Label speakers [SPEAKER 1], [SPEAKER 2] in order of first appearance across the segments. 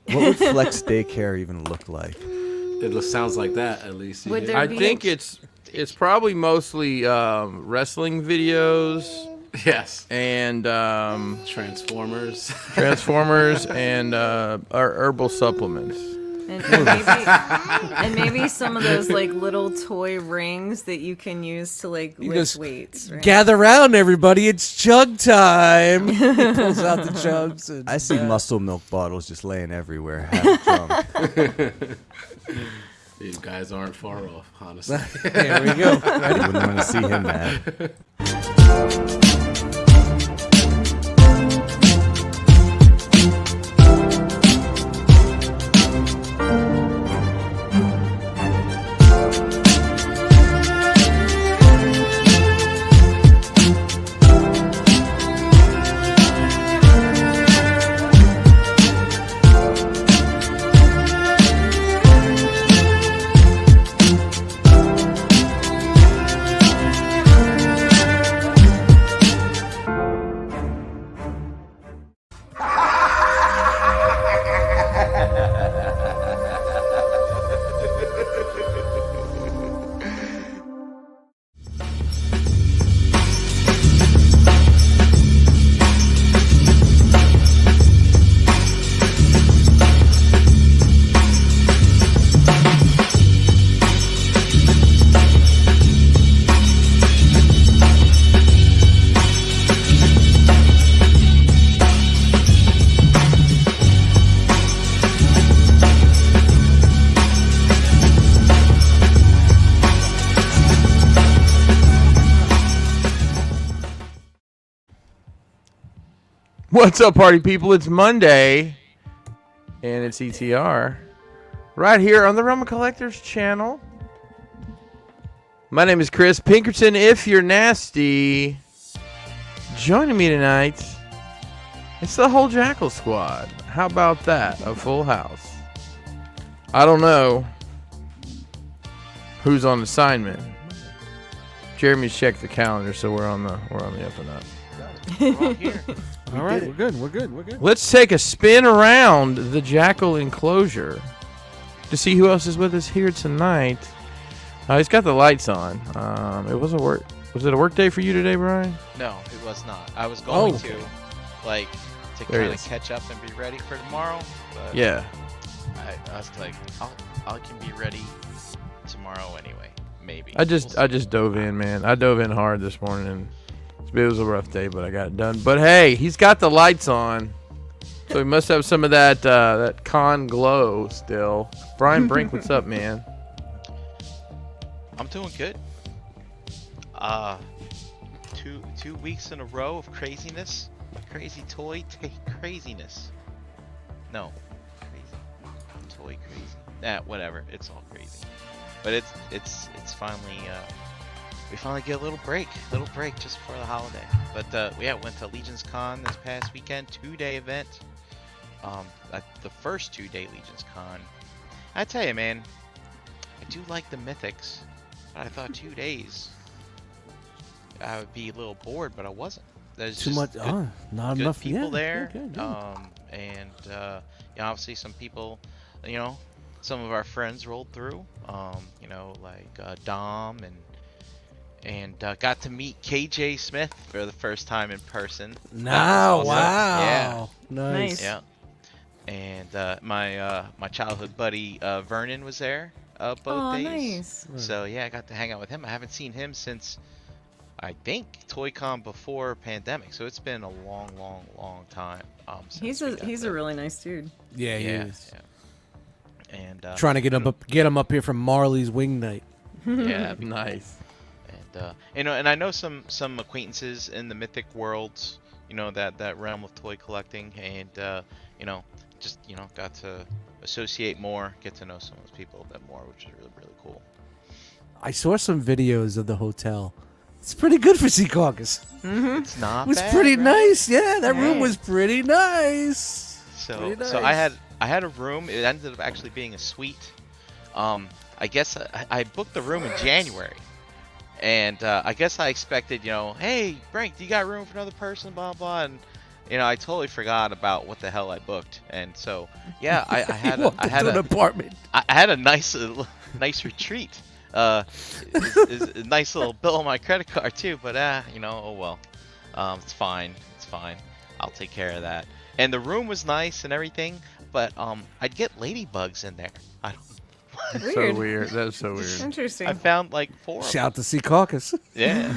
[SPEAKER 1] What would Flex Daycare even look like?
[SPEAKER 2] It sounds like that, at least.
[SPEAKER 3] Would there
[SPEAKER 4] I
[SPEAKER 3] be
[SPEAKER 4] think it's probably mostly wrestling videos.
[SPEAKER 2] Yes.
[SPEAKER 4] And
[SPEAKER 2] Transformers.
[SPEAKER 4] and herbal supplements.
[SPEAKER 3] and maybe some of those like little toy rings that you can use to like lift weights. Right?
[SPEAKER 5] Gather round, everybody! It's chug time. He pulls out the chugs. And,
[SPEAKER 1] I see muscle milk bottles just laying everywhere, half drunk.
[SPEAKER 2] These guys aren't far off, honestly.
[SPEAKER 5] There we go.
[SPEAKER 1] I wouldn't want to see him mad.
[SPEAKER 4] What's up, party people? It's Monday, and it's ETR, right here on the Realm of Collectors channel. My name is Chris Pinkerton, if you're nasty. Joining me tonight, it's the whole Jackal squad. How about that? A full house. I don't know who's on assignment. Jeremy's checked the calendar, so we're on the up and up.
[SPEAKER 3] We're all here.
[SPEAKER 5] All right, we're good.
[SPEAKER 4] Let's take a spin around the Jackal enclosure to see who else is with us here tonight. He's got the lights on. Was it a work day for you today, Brian?
[SPEAKER 6] No, it was not. I was going to
[SPEAKER 4] There he
[SPEAKER 6] kind of
[SPEAKER 4] is.
[SPEAKER 6] catch up and be ready for tomorrow. But
[SPEAKER 4] Yeah.
[SPEAKER 6] I was like, I can be ready tomorrow anyway. Maybe.
[SPEAKER 4] I just dove in, man. I dove in hard this morning, and it was a rough day, but I got it done. But hey, he's got the lights on, so he must have some of that con glow still. Brian Brink, what's up, man?
[SPEAKER 6] I'm doing good. Two weeks in a row of craziness, crazy toy craziness. No, crazy toy crazy. Whatever. It's all crazy. But it's finally we finally get a little break just before the holiday. But went to Legion's Con this past weekend, 2-day event. The first 2-day Legion's Con. I tell you, man, I do like the mythics, but I thought 2 days I would be a little bored, but I wasn't. There's
[SPEAKER 5] Too much. Not
[SPEAKER 6] good
[SPEAKER 5] enough
[SPEAKER 6] people there.
[SPEAKER 5] Good.
[SPEAKER 6] And obviously some people, some of our friends rolled through. Like Dom and got to meet KJ Smith for the first time in person.
[SPEAKER 5] Now,
[SPEAKER 6] Awesome.
[SPEAKER 5] wow.
[SPEAKER 6] Yeah.
[SPEAKER 3] Nice.
[SPEAKER 6] Yeah. And my childhood buddy Vernon was there both days.
[SPEAKER 3] Nice.
[SPEAKER 6] So yeah, I got to hang out with him. I haven't seen him since I think ToyCon before pandemic. So it's been a long time.
[SPEAKER 3] He's a really nice dude.
[SPEAKER 5] Yeah, he is.
[SPEAKER 6] Yeah. And
[SPEAKER 5] Trying to get him up here from Marley's Wing Night.
[SPEAKER 6] yeah, that'd be
[SPEAKER 4] Nice.
[SPEAKER 6] And and I know some acquaintances in the mythic worlds, that realm of toy collecting, and just got to associate more, get to know some of those people a bit more, which is really cool.
[SPEAKER 5] I saw some videos of the hotel. It's pretty good for Sea Caucus.
[SPEAKER 6] It's not
[SPEAKER 5] It was
[SPEAKER 6] bad,
[SPEAKER 5] pretty
[SPEAKER 6] right?
[SPEAKER 5] nice. Yeah, that room
[SPEAKER 3] Right.
[SPEAKER 5] was pretty nice.
[SPEAKER 6] So
[SPEAKER 5] Pretty
[SPEAKER 6] so
[SPEAKER 5] nice.
[SPEAKER 6] I had a room. It ended up actually being a suite. I guess I booked the room in January, and I guess I expected, hey, Brink, do you got room for another person, blah blah, and I totally forgot about what the hell I booked, and so yeah, I had
[SPEAKER 5] Walked into an apartment.
[SPEAKER 6] I had a nice retreat. Is a nice little bill on my credit card too, but oh well. It's fine. I'll take care of that. And the room was nice and everything, but I'd get ladybugs in there. I don't.
[SPEAKER 4] So weird. That's so weird.
[SPEAKER 3] Interesting.
[SPEAKER 6] I found like 4 of them.
[SPEAKER 5] Shout to Sea Caucus.
[SPEAKER 6] Yeah.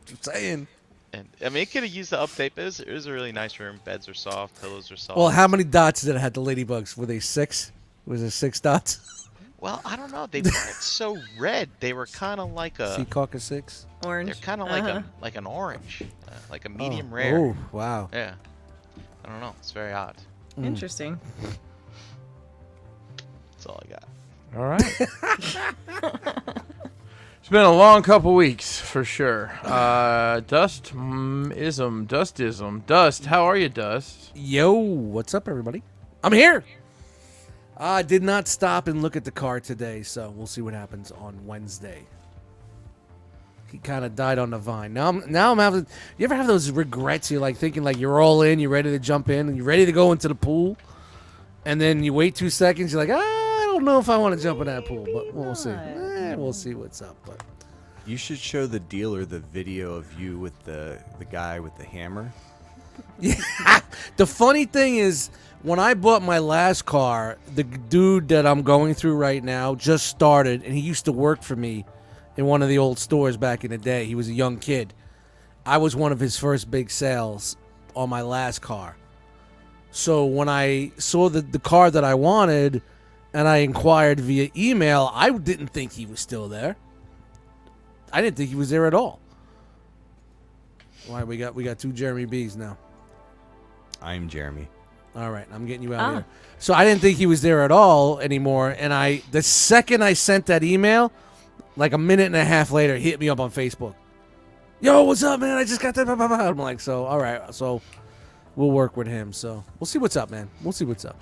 [SPEAKER 5] Just saying.
[SPEAKER 6] And I mean, it could have used the update, but it was a really nice room. Beds are soft, pillows are soft.
[SPEAKER 5] Well, how many dots did it have the ladybugs? Were they 6? Was it 6 dots?
[SPEAKER 6] Well, I don't know. They weren't so red. They were kind of like
[SPEAKER 5] Sea
[SPEAKER 6] a.
[SPEAKER 5] Caucus 6.
[SPEAKER 3] Orange.
[SPEAKER 6] They're kind of like an orange, like a medium rare.
[SPEAKER 5] Oh, wow.
[SPEAKER 6] Yeah. I don't know. It's very odd.
[SPEAKER 3] Interesting.
[SPEAKER 6] That's all I got.
[SPEAKER 4] All right. It's been a long couple weeks for sure. Dust, how are you, Dust?
[SPEAKER 5] Yo, what's up, everybody? I'm here. I did not stop and look at the car today, so we'll see what happens on Wednesday. He kind of died on the vine. Now I'm having. You ever have those regrets? You're like thinking like you're all in, you're ready to jump in, and you're ready to go into the pool, and then you wait 2 seconds. You're like, I don't know if I want to jump in that pool, but we'll see. We'll see what's up. But
[SPEAKER 1] You should show the dealer the video of you with the guy with the hammer.
[SPEAKER 5] yeah, the funny thing is, when I bought my last car, the dude that I'm going through right now just started, and he used to work for me in one of the old stores back in the day. He was a young kid. I was one of his first big sales on my last car. So when I saw the car that I wanted, and I inquired via email, I didn't think he was still there. I didn't think he was there at all. Why we got 2 Jeremy B's now.
[SPEAKER 1] I'm Jeremy.
[SPEAKER 5] All right, I'm getting you out of here. So I didn't think he was there at all anymore, and the second I sent that email, like a minute and a half later, he hit me up on Facebook. Yo, what's up, man? I just got that. I'm like, so all right, so we'll work with him. So we'll see what's up, man. We'll see what's up.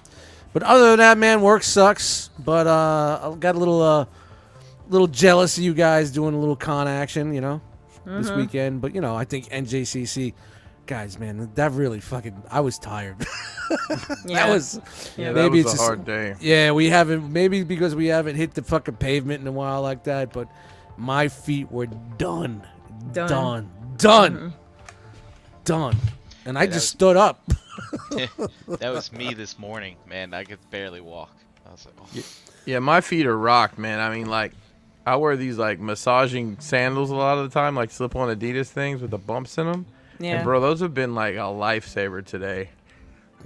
[SPEAKER 5] But other than that, man, work sucks. But I got a little jealous of you guys doing a little con action, this weekend. But I think NJCC. Guys, man, that really fucking. I was tired.
[SPEAKER 3] Yeah.
[SPEAKER 5] That was
[SPEAKER 4] a hard day.
[SPEAKER 5] Yeah, we haven't. Maybe because we haven't hit the fucking pavement in a while like that. But my feet were done. And I just stood up.
[SPEAKER 6] That was me this morning, man. I could barely walk. I was like, oh.
[SPEAKER 4] Yeah, my feet are rocked, man. I mean, like, I wear these like massaging sandals a lot of the time, like slip-on Adidas things with the bumps in them.
[SPEAKER 3] Yeah.
[SPEAKER 4] And bro, those have been like a lifesaver today.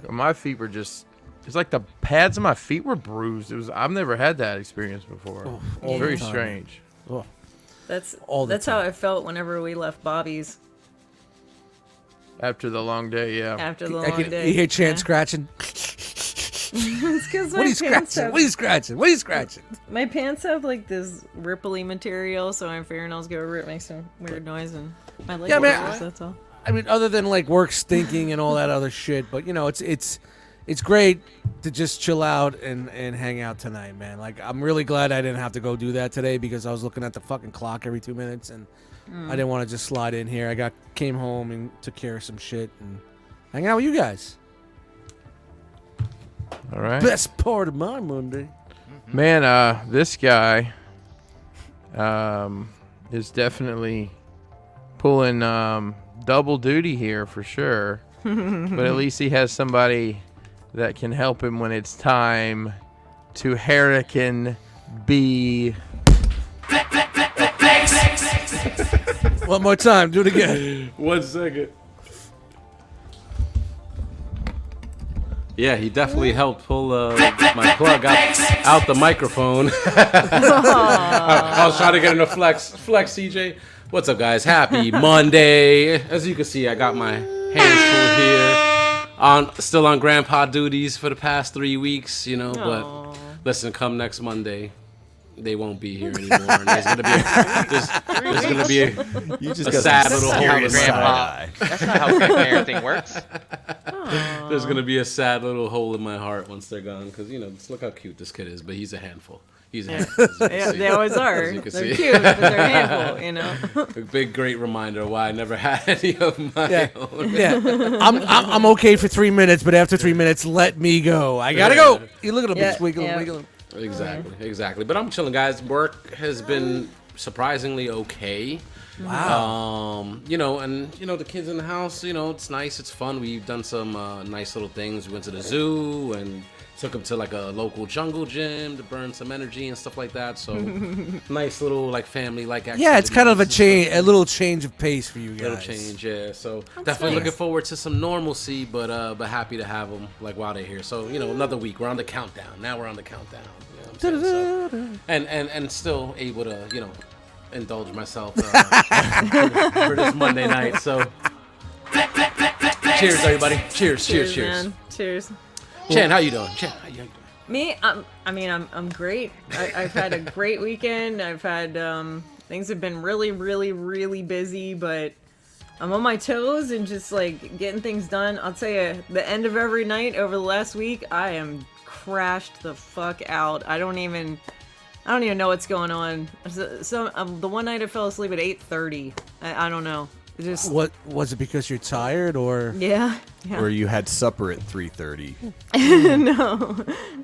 [SPEAKER 4] My feet were just. It's like the pads of my feet were bruised. I've never had that experience before. It's very strange.
[SPEAKER 5] Oh.
[SPEAKER 3] That's
[SPEAKER 5] All the
[SPEAKER 3] how I felt whenever we left Bobby's
[SPEAKER 4] After the long day, yeah.
[SPEAKER 3] after the long day.
[SPEAKER 5] You hear Chan scratching.
[SPEAKER 3] It's because
[SPEAKER 5] What are you scratching? What are you scratching? What are you scratching?
[SPEAKER 3] my pants have like this ripply material, so my fingernails go rip, makes some weird noise, and my leg hurts, that's all.
[SPEAKER 5] I mean, other than like work stinking and all that other shit, but it's great to just chill out and hang out tonight, man. Like, I'm really glad I didn't have to go do that today because I was looking at the fucking clock every 2 minutes, and I didn't want to just slide in here. Came home and took care of some shit and hang out with you guys.
[SPEAKER 4] All right.
[SPEAKER 5] Best part of my Monday.
[SPEAKER 4] Man, this guy is definitely pulling double duty here for sure. But at least he has somebody that can help him when it's time to hurricane be.
[SPEAKER 5] One more time. Do it again.
[SPEAKER 2] 1 second. Yeah, he definitely helped pull my plug out the microphone. I was trying to get in a flex, CJ. What's up, guys? Happy Monday. As you can see, I got my hands full here. Still on grandpa duties for the past 3 weeks, but listen, come next Monday, they won't be here anymore. And there's gonna be a sad little hole in my heart.
[SPEAKER 6] That's not how quick parenting works.
[SPEAKER 2] There's gonna be a sad little hole in my heart once they're gone, because just look how cute this kid is, but he's a handful. He's a
[SPEAKER 3] Yeah.
[SPEAKER 2] handful, as you can
[SPEAKER 3] Yeah,
[SPEAKER 2] see.
[SPEAKER 3] they always are.
[SPEAKER 2] As you can
[SPEAKER 3] They're
[SPEAKER 2] see.
[SPEAKER 3] cute, but they're a handful, you know.
[SPEAKER 2] A big, great reminder why I never had any of my
[SPEAKER 5] Yeah.
[SPEAKER 2] own.
[SPEAKER 5] Yeah, I'm okay for 3 minutes, but after 3 minutes, let me go. I gotta go. You look at him,
[SPEAKER 3] Yeah,
[SPEAKER 5] just wiggling,
[SPEAKER 3] yeah.
[SPEAKER 5] wiggling.
[SPEAKER 2] Exactly. But I'm chilling, guys. Work has been surprisingly okay.
[SPEAKER 5] Wow.
[SPEAKER 2] You know, and you know the kids in the house. You know, it's nice. It's fun. We've done some nice little things. We went to the zoo and took them to like a local jungle gym to burn some energy and stuff like that. So nice little like family like activities.
[SPEAKER 5] Yeah, it's kind of a
[SPEAKER 2] and
[SPEAKER 5] change,
[SPEAKER 2] stuff.
[SPEAKER 5] a little change of pace for you guys.
[SPEAKER 2] Little change, yeah. So definitely
[SPEAKER 3] nice.
[SPEAKER 2] looking forward to some normalcy, but happy to have them like while they're here. So you know, another week. We're on the countdown. Now we're on the countdown. You know what I'm saying? So, and still able to indulge myself for this Monday night. So cheers, everybody. Cheers.
[SPEAKER 3] Man. Cheers.
[SPEAKER 2] Chan, how you doing? Chan, how you doing?
[SPEAKER 3] Me, I'm great. I've had a great weekend. I've had things have been really busy, but I'm on my toes and just like getting things done. I'll tell you, the end of every night over the last week, I am crashed the fuck out. I don't even know what's going on. So the one night I fell asleep at 8:30. I don't know. It just
[SPEAKER 5] What was it? Because you're tired, or
[SPEAKER 3] yeah.
[SPEAKER 1] Or you had supper at 3:30.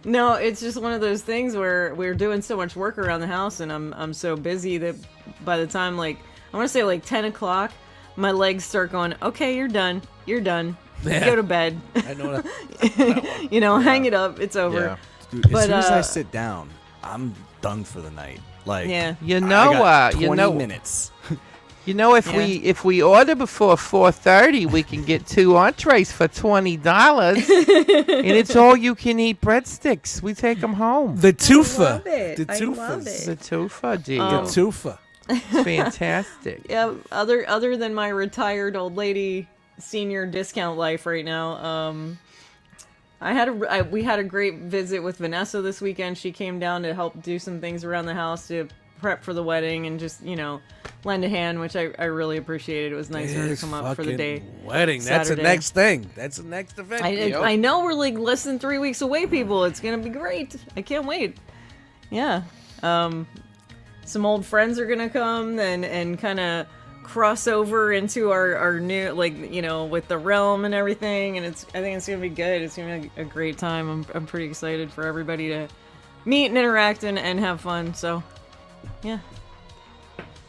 [SPEAKER 3] No, it's just one of those things where we're doing so much work around the house, and I'm so busy that by the time like I want to say like 10 o'clock, my legs start going. Okay, you're done.
[SPEAKER 5] Yeah.
[SPEAKER 3] Go to bed.
[SPEAKER 5] I know that.
[SPEAKER 3] You know, hang it up. It's over.
[SPEAKER 1] Yeah. Dude, as
[SPEAKER 3] But,
[SPEAKER 1] soon as I
[SPEAKER 3] uh,
[SPEAKER 1] sit down, I'm done for the night. Like,
[SPEAKER 3] Yeah.
[SPEAKER 7] You
[SPEAKER 1] I
[SPEAKER 7] know,
[SPEAKER 1] got 20
[SPEAKER 7] you know,
[SPEAKER 1] minutes.
[SPEAKER 7] you know, if
[SPEAKER 3] Yeah.
[SPEAKER 7] we order before 4:30, we can get 2 entrees for $20, and it's all you can eat breadsticks. We take them home.
[SPEAKER 5] The tufa.
[SPEAKER 3] love it.
[SPEAKER 5] The
[SPEAKER 3] I love
[SPEAKER 5] tufas.
[SPEAKER 7] The tufa deal.
[SPEAKER 3] Um,
[SPEAKER 5] The tufa.
[SPEAKER 7] It's fantastic.
[SPEAKER 3] Yeah. Other than my retired old lady senior discount life right now, we had a great visit with Vanessa this weekend. She came down to help do some things around the house to prep for the wedding and just, lend a hand, which I really appreciated. It was nice of her to
[SPEAKER 5] This
[SPEAKER 3] come up for the
[SPEAKER 5] fucking
[SPEAKER 3] day.
[SPEAKER 5] Wedding. That's the
[SPEAKER 3] Saturday.
[SPEAKER 5] next thing. That's the next event.
[SPEAKER 3] I know we're like less than 3 weeks away, people. It's gonna be great. I can't wait. Yeah. Some old friends are gonna come and kind of cross over into our new, with the realm and everything. And I think it's gonna be good. It's gonna be a great time. I'm pretty excited for everybody to meet and interact and have fun. So, yeah.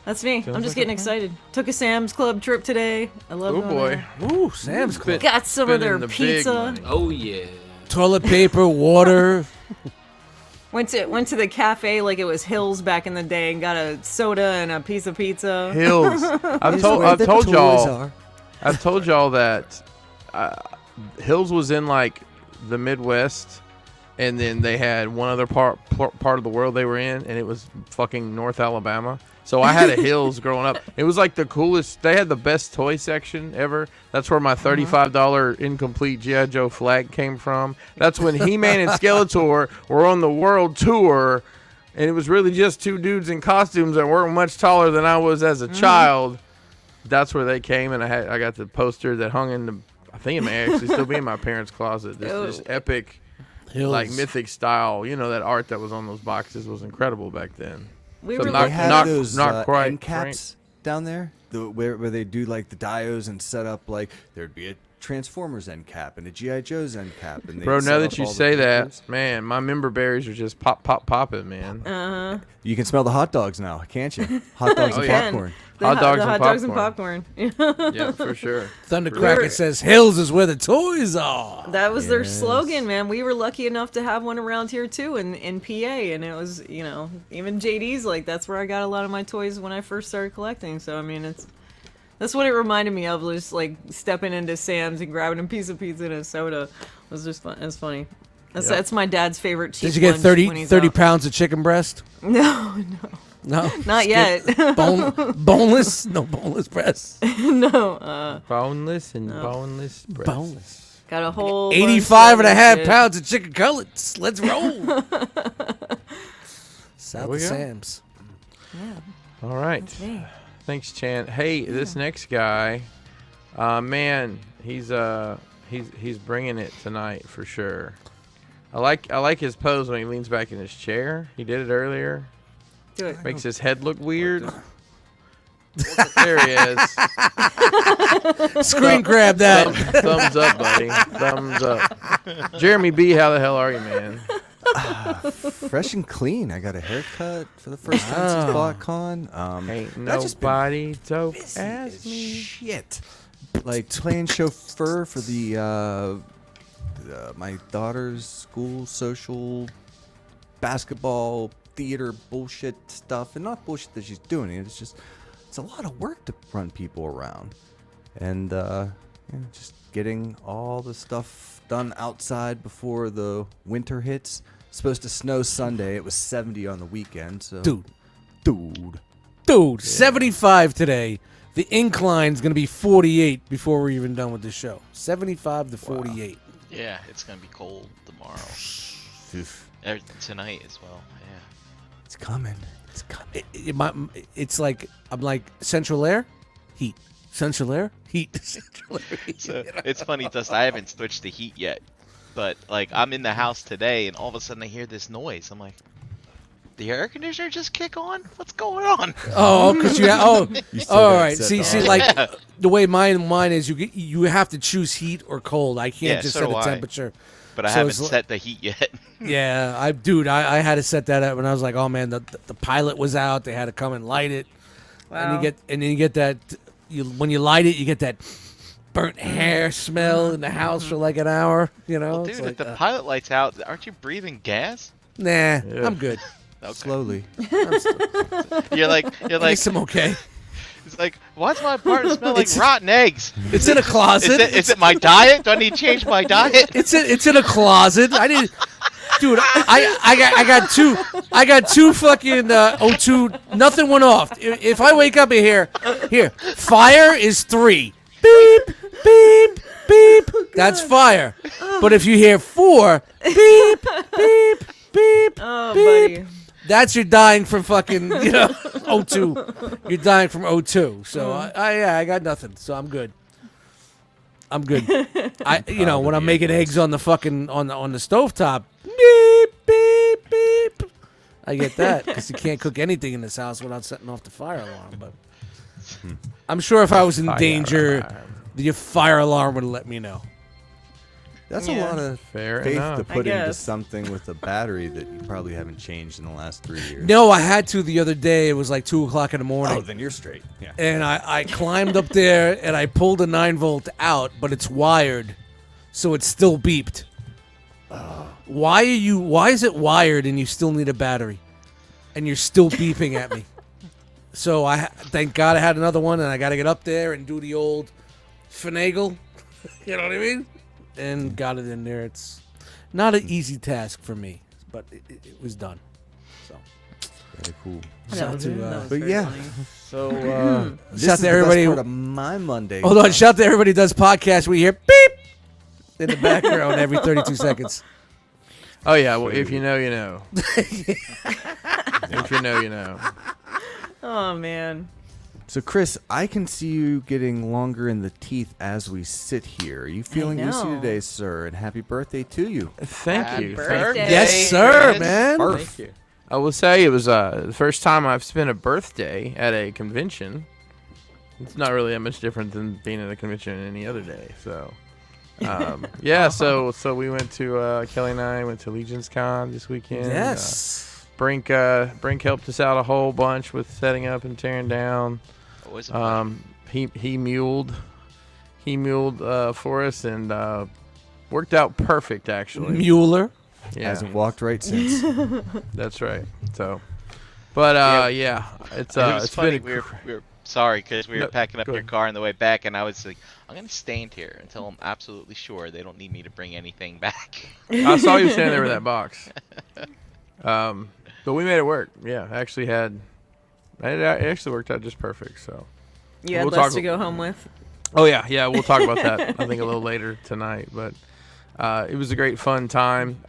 [SPEAKER 3] That's me. I'm just getting excited. Took a Sam's Club trip today. I love
[SPEAKER 7] Oh
[SPEAKER 3] going
[SPEAKER 7] boy.
[SPEAKER 3] there.
[SPEAKER 5] Ooh, Sam's Club.
[SPEAKER 3] Got some of their
[SPEAKER 7] Spending the big
[SPEAKER 3] pizza.
[SPEAKER 7] money.
[SPEAKER 2] Oh yeah.
[SPEAKER 5] Toilet paper, water.
[SPEAKER 3] Went to the cafe like it was Hills back in the day and got a soda and a piece of pizza.
[SPEAKER 7] Hills. I've told y'all that Hills was in like the Midwest, and then they had one other part of the world they were in, and it was fucking North Alabama. So I had a Hills growing up. It was like the coolest. They had the best toy section ever. That's where my $35 incomplete G.I. Joe flag came from. That's when He-Man and Skeletor were on the world tour, and it was really just 2 dudes in costumes that weren't much taller than I was as a child. That's where they came, and I got the poster that hung in the. I think it may actually still be in my parents' closet. This epic,
[SPEAKER 5] Hills.
[SPEAKER 7] like mythic style. That art that was on those boxes was incredible back then.
[SPEAKER 3] We
[SPEAKER 7] So
[SPEAKER 3] were
[SPEAKER 7] not-
[SPEAKER 1] They had
[SPEAKER 7] not-
[SPEAKER 1] those
[SPEAKER 7] not quite
[SPEAKER 1] end caps down there, where they do like the dios and set up like there'd be a Transformers end cap and a G.I. Joe's end cap. And
[SPEAKER 7] Bro,
[SPEAKER 1] they'd
[SPEAKER 7] now
[SPEAKER 1] set
[SPEAKER 7] that
[SPEAKER 1] up
[SPEAKER 7] you
[SPEAKER 1] all the
[SPEAKER 7] say that,
[SPEAKER 1] figures.
[SPEAKER 7] man, my member berries are just popping, man.
[SPEAKER 1] You can smell the hot dogs now, can't you? Hot dogs
[SPEAKER 7] Oh,
[SPEAKER 1] and
[SPEAKER 7] yeah.
[SPEAKER 1] popcorn.
[SPEAKER 7] Hot dogs and
[SPEAKER 3] hot dogs and
[SPEAKER 7] popcorn.
[SPEAKER 3] popcorn.
[SPEAKER 7] Yeah, for sure.
[SPEAKER 5] Thundercracker says Hills is where the toys are.
[SPEAKER 3] That was their
[SPEAKER 1] Yes.
[SPEAKER 3] slogan, man. We were lucky enough to have one around here too in PA, and it was, even JD's like that's where I got a lot of my toys when I first started collecting. So I mean, that's what it reminded me of, just like stepping into Sam's and grabbing a piece of pizza and a soda. It was just fun. It's funny. That's my dad's favorite cheap
[SPEAKER 5] Did you get
[SPEAKER 3] lunch
[SPEAKER 5] 30
[SPEAKER 3] when he's
[SPEAKER 5] 30
[SPEAKER 3] out.
[SPEAKER 5] pounds of chicken breast?
[SPEAKER 3] No,
[SPEAKER 5] No,
[SPEAKER 3] not yet.
[SPEAKER 5] Boneless? No boneless breast.
[SPEAKER 3] No,
[SPEAKER 7] Boneless and boneless breasts.
[SPEAKER 5] Boneless.
[SPEAKER 3] got a whole
[SPEAKER 5] 85 and a half
[SPEAKER 3] bunch of
[SPEAKER 5] pounds of chicken cutlets. Let's roll. South
[SPEAKER 7] we
[SPEAKER 5] of
[SPEAKER 7] go.
[SPEAKER 5] Sam's.
[SPEAKER 7] All right.
[SPEAKER 3] shit. Me.
[SPEAKER 7] Thanks, Chan. Hey, this next guy, man, he's bringing it tonight for sure. I like his pose when he leans back in his chair. He did it earlier.
[SPEAKER 3] Do it.
[SPEAKER 7] Makes his head look weird. There he is.
[SPEAKER 5] Screen grab that.
[SPEAKER 7] Thumbs up, buddy. Thumbs up. Jeremy B, how the hell are you, man?
[SPEAKER 1] Fresh and clean. I got a haircut for the first time since BotCon.
[SPEAKER 7] Ain't
[SPEAKER 1] I've just been
[SPEAKER 7] nobody dope
[SPEAKER 1] busy
[SPEAKER 7] as
[SPEAKER 1] as
[SPEAKER 7] me.
[SPEAKER 1] shit. Like playing chauffeur for the my daughter's school social basketball theater bullshit stuff, and not bullshit that she's doing. It's a lot of work to run people around, and just getting all the stuff done outside before the winter hits. It's supposed to snow Sunday. It was 70 on the weekend. So dude.
[SPEAKER 5] 75 today. The incline's going to be 48 before we're even done with the show. 75 to 48.
[SPEAKER 6] Yeah, it's gonna be cold tomorrow. Tonight as well. Yeah.
[SPEAKER 1] It's coming.
[SPEAKER 5] It's like, I'm like, central air, heat. Central air, heat. Central air, heat.
[SPEAKER 6] So it's funny, Dust. I haven't switched the heat yet, but like I'm in the house today, and all of a sudden I hear this noise. I'm like, the air conditioner just kick on? What's going on?
[SPEAKER 5] Oh, because you all right.
[SPEAKER 1] set
[SPEAKER 5] See,
[SPEAKER 1] off.
[SPEAKER 5] like the way mine is, you have to choose heat or cold. I can't
[SPEAKER 6] Yeah,
[SPEAKER 5] just
[SPEAKER 6] so
[SPEAKER 5] set
[SPEAKER 6] do
[SPEAKER 5] a
[SPEAKER 6] I.
[SPEAKER 5] temperature.
[SPEAKER 6] But I
[SPEAKER 5] So
[SPEAKER 6] haven't
[SPEAKER 5] it's
[SPEAKER 6] set the heat yet.
[SPEAKER 5] Yeah, I had to set that up when I was like, oh man, the pilot was out. They had to come and light it.
[SPEAKER 3] Wow.
[SPEAKER 5] And then you get that when you light it, you get that burnt hair smell in the house for like an hour. You know,
[SPEAKER 6] Well,
[SPEAKER 5] It's
[SPEAKER 6] dude,
[SPEAKER 5] like,
[SPEAKER 6] if the pilot light's out, aren't you breathing gas?
[SPEAKER 5] nah,
[SPEAKER 7] Yeah.
[SPEAKER 5] I'm good.
[SPEAKER 6] Okay.
[SPEAKER 1] Slowly.
[SPEAKER 6] You're like,
[SPEAKER 5] At least I'm okay.
[SPEAKER 6] it's like, why does my apartment smell like rotten eggs?
[SPEAKER 5] It's in a closet.
[SPEAKER 6] Is it my diet? Do I need to change my diet?
[SPEAKER 5] It's in a closet. I didn't, dude. I got two fucking O2. Nothing went off. If I wake up here, fire is 3. Beep, beep, beep. That's fire. But if you hear 4, beep, beep, beep,
[SPEAKER 3] Oh,
[SPEAKER 5] beep.
[SPEAKER 3] buddy.
[SPEAKER 5] That's you're dying from fucking O2. You're dying from O2. So I got nothing. So I'm good. I'm good. When I'm making eggs on the fucking on the stovetop, beep beep beep. I get that because you can't cook anything in this house without setting off the fire alarm. But I'm sure if I was in danger, the fire alarm would let me know.
[SPEAKER 1] That's
[SPEAKER 3] Yeah.
[SPEAKER 1] a lot of
[SPEAKER 7] Fair
[SPEAKER 1] faith
[SPEAKER 7] enough.
[SPEAKER 1] to put into
[SPEAKER 3] guess.
[SPEAKER 1] something with a battery that you probably haven't changed in the last 3 years.
[SPEAKER 5] No, I had to the other day. It was like 2:00 in the morning.
[SPEAKER 1] Oh, then you're straight. Yeah.
[SPEAKER 5] And I climbed up there and I pulled a 9-volt out, but it's wired, so it still beeped. Why is it wired and you still need a battery? And you're still beeping at me. So thank God I had another one, and I got to get up there and do the old finagle. You know what I mean? And got it in there. It's not an easy task for me, but it was done. So
[SPEAKER 1] Very cool.
[SPEAKER 5] shout out to
[SPEAKER 3] That was
[SPEAKER 1] But
[SPEAKER 3] very
[SPEAKER 1] yeah.
[SPEAKER 3] funny.
[SPEAKER 1] So this
[SPEAKER 5] Shout
[SPEAKER 1] is
[SPEAKER 5] to
[SPEAKER 1] the
[SPEAKER 5] everybody-
[SPEAKER 1] best part of my Monday.
[SPEAKER 5] hold on. Shout out to everybody who does podcasts. We hear beep in the background every 32 seconds.
[SPEAKER 7] Oh yeah, well if you know, you know. If you know, you know.
[SPEAKER 3] Oh man.
[SPEAKER 1] So Chris, I can see you getting longer in the teeth as we sit here. Are you feeling juicy
[SPEAKER 3] know.
[SPEAKER 1] today, sir? And happy birthday to you.
[SPEAKER 7] Thank
[SPEAKER 3] Happy
[SPEAKER 7] you.
[SPEAKER 3] birthday.
[SPEAKER 5] Yes, sir,
[SPEAKER 6] Chris.
[SPEAKER 5] man.
[SPEAKER 7] Thank you. I will say it was the first time I've spent a birthday at a convention. It's not really that much different than being at a convention any other day. So, yeah. So we went to Kelly and I went to Legion's Con this weekend.
[SPEAKER 5] Yes.
[SPEAKER 7] Brink helped us out a whole bunch with setting up and tearing down.
[SPEAKER 6] Always a pleasure.
[SPEAKER 7] He muled for us and worked out perfect actually.
[SPEAKER 5] Mueller.
[SPEAKER 7] Yeah,
[SPEAKER 1] Hasn't walked right since.
[SPEAKER 7] that's right. So, but yeah, it's
[SPEAKER 6] it was
[SPEAKER 7] it's
[SPEAKER 6] funny.
[SPEAKER 7] been
[SPEAKER 6] We were sorry because we were
[SPEAKER 7] No,
[SPEAKER 6] packing up
[SPEAKER 7] go
[SPEAKER 6] your
[SPEAKER 7] ahead.
[SPEAKER 6] car on the way back, and I was like, I'm gonna stand here until I'm absolutely sure they don't need me to bring anything back.
[SPEAKER 7] I saw you standing there with that box. But we made it work. Yeah, it actually worked out just perfect. So.
[SPEAKER 3] You had
[SPEAKER 7] We'll
[SPEAKER 3] less
[SPEAKER 7] talk-
[SPEAKER 3] to go home with.
[SPEAKER 7] Oh yeah, we'll talk about that. I think a little later tonight, but it was a great fun time.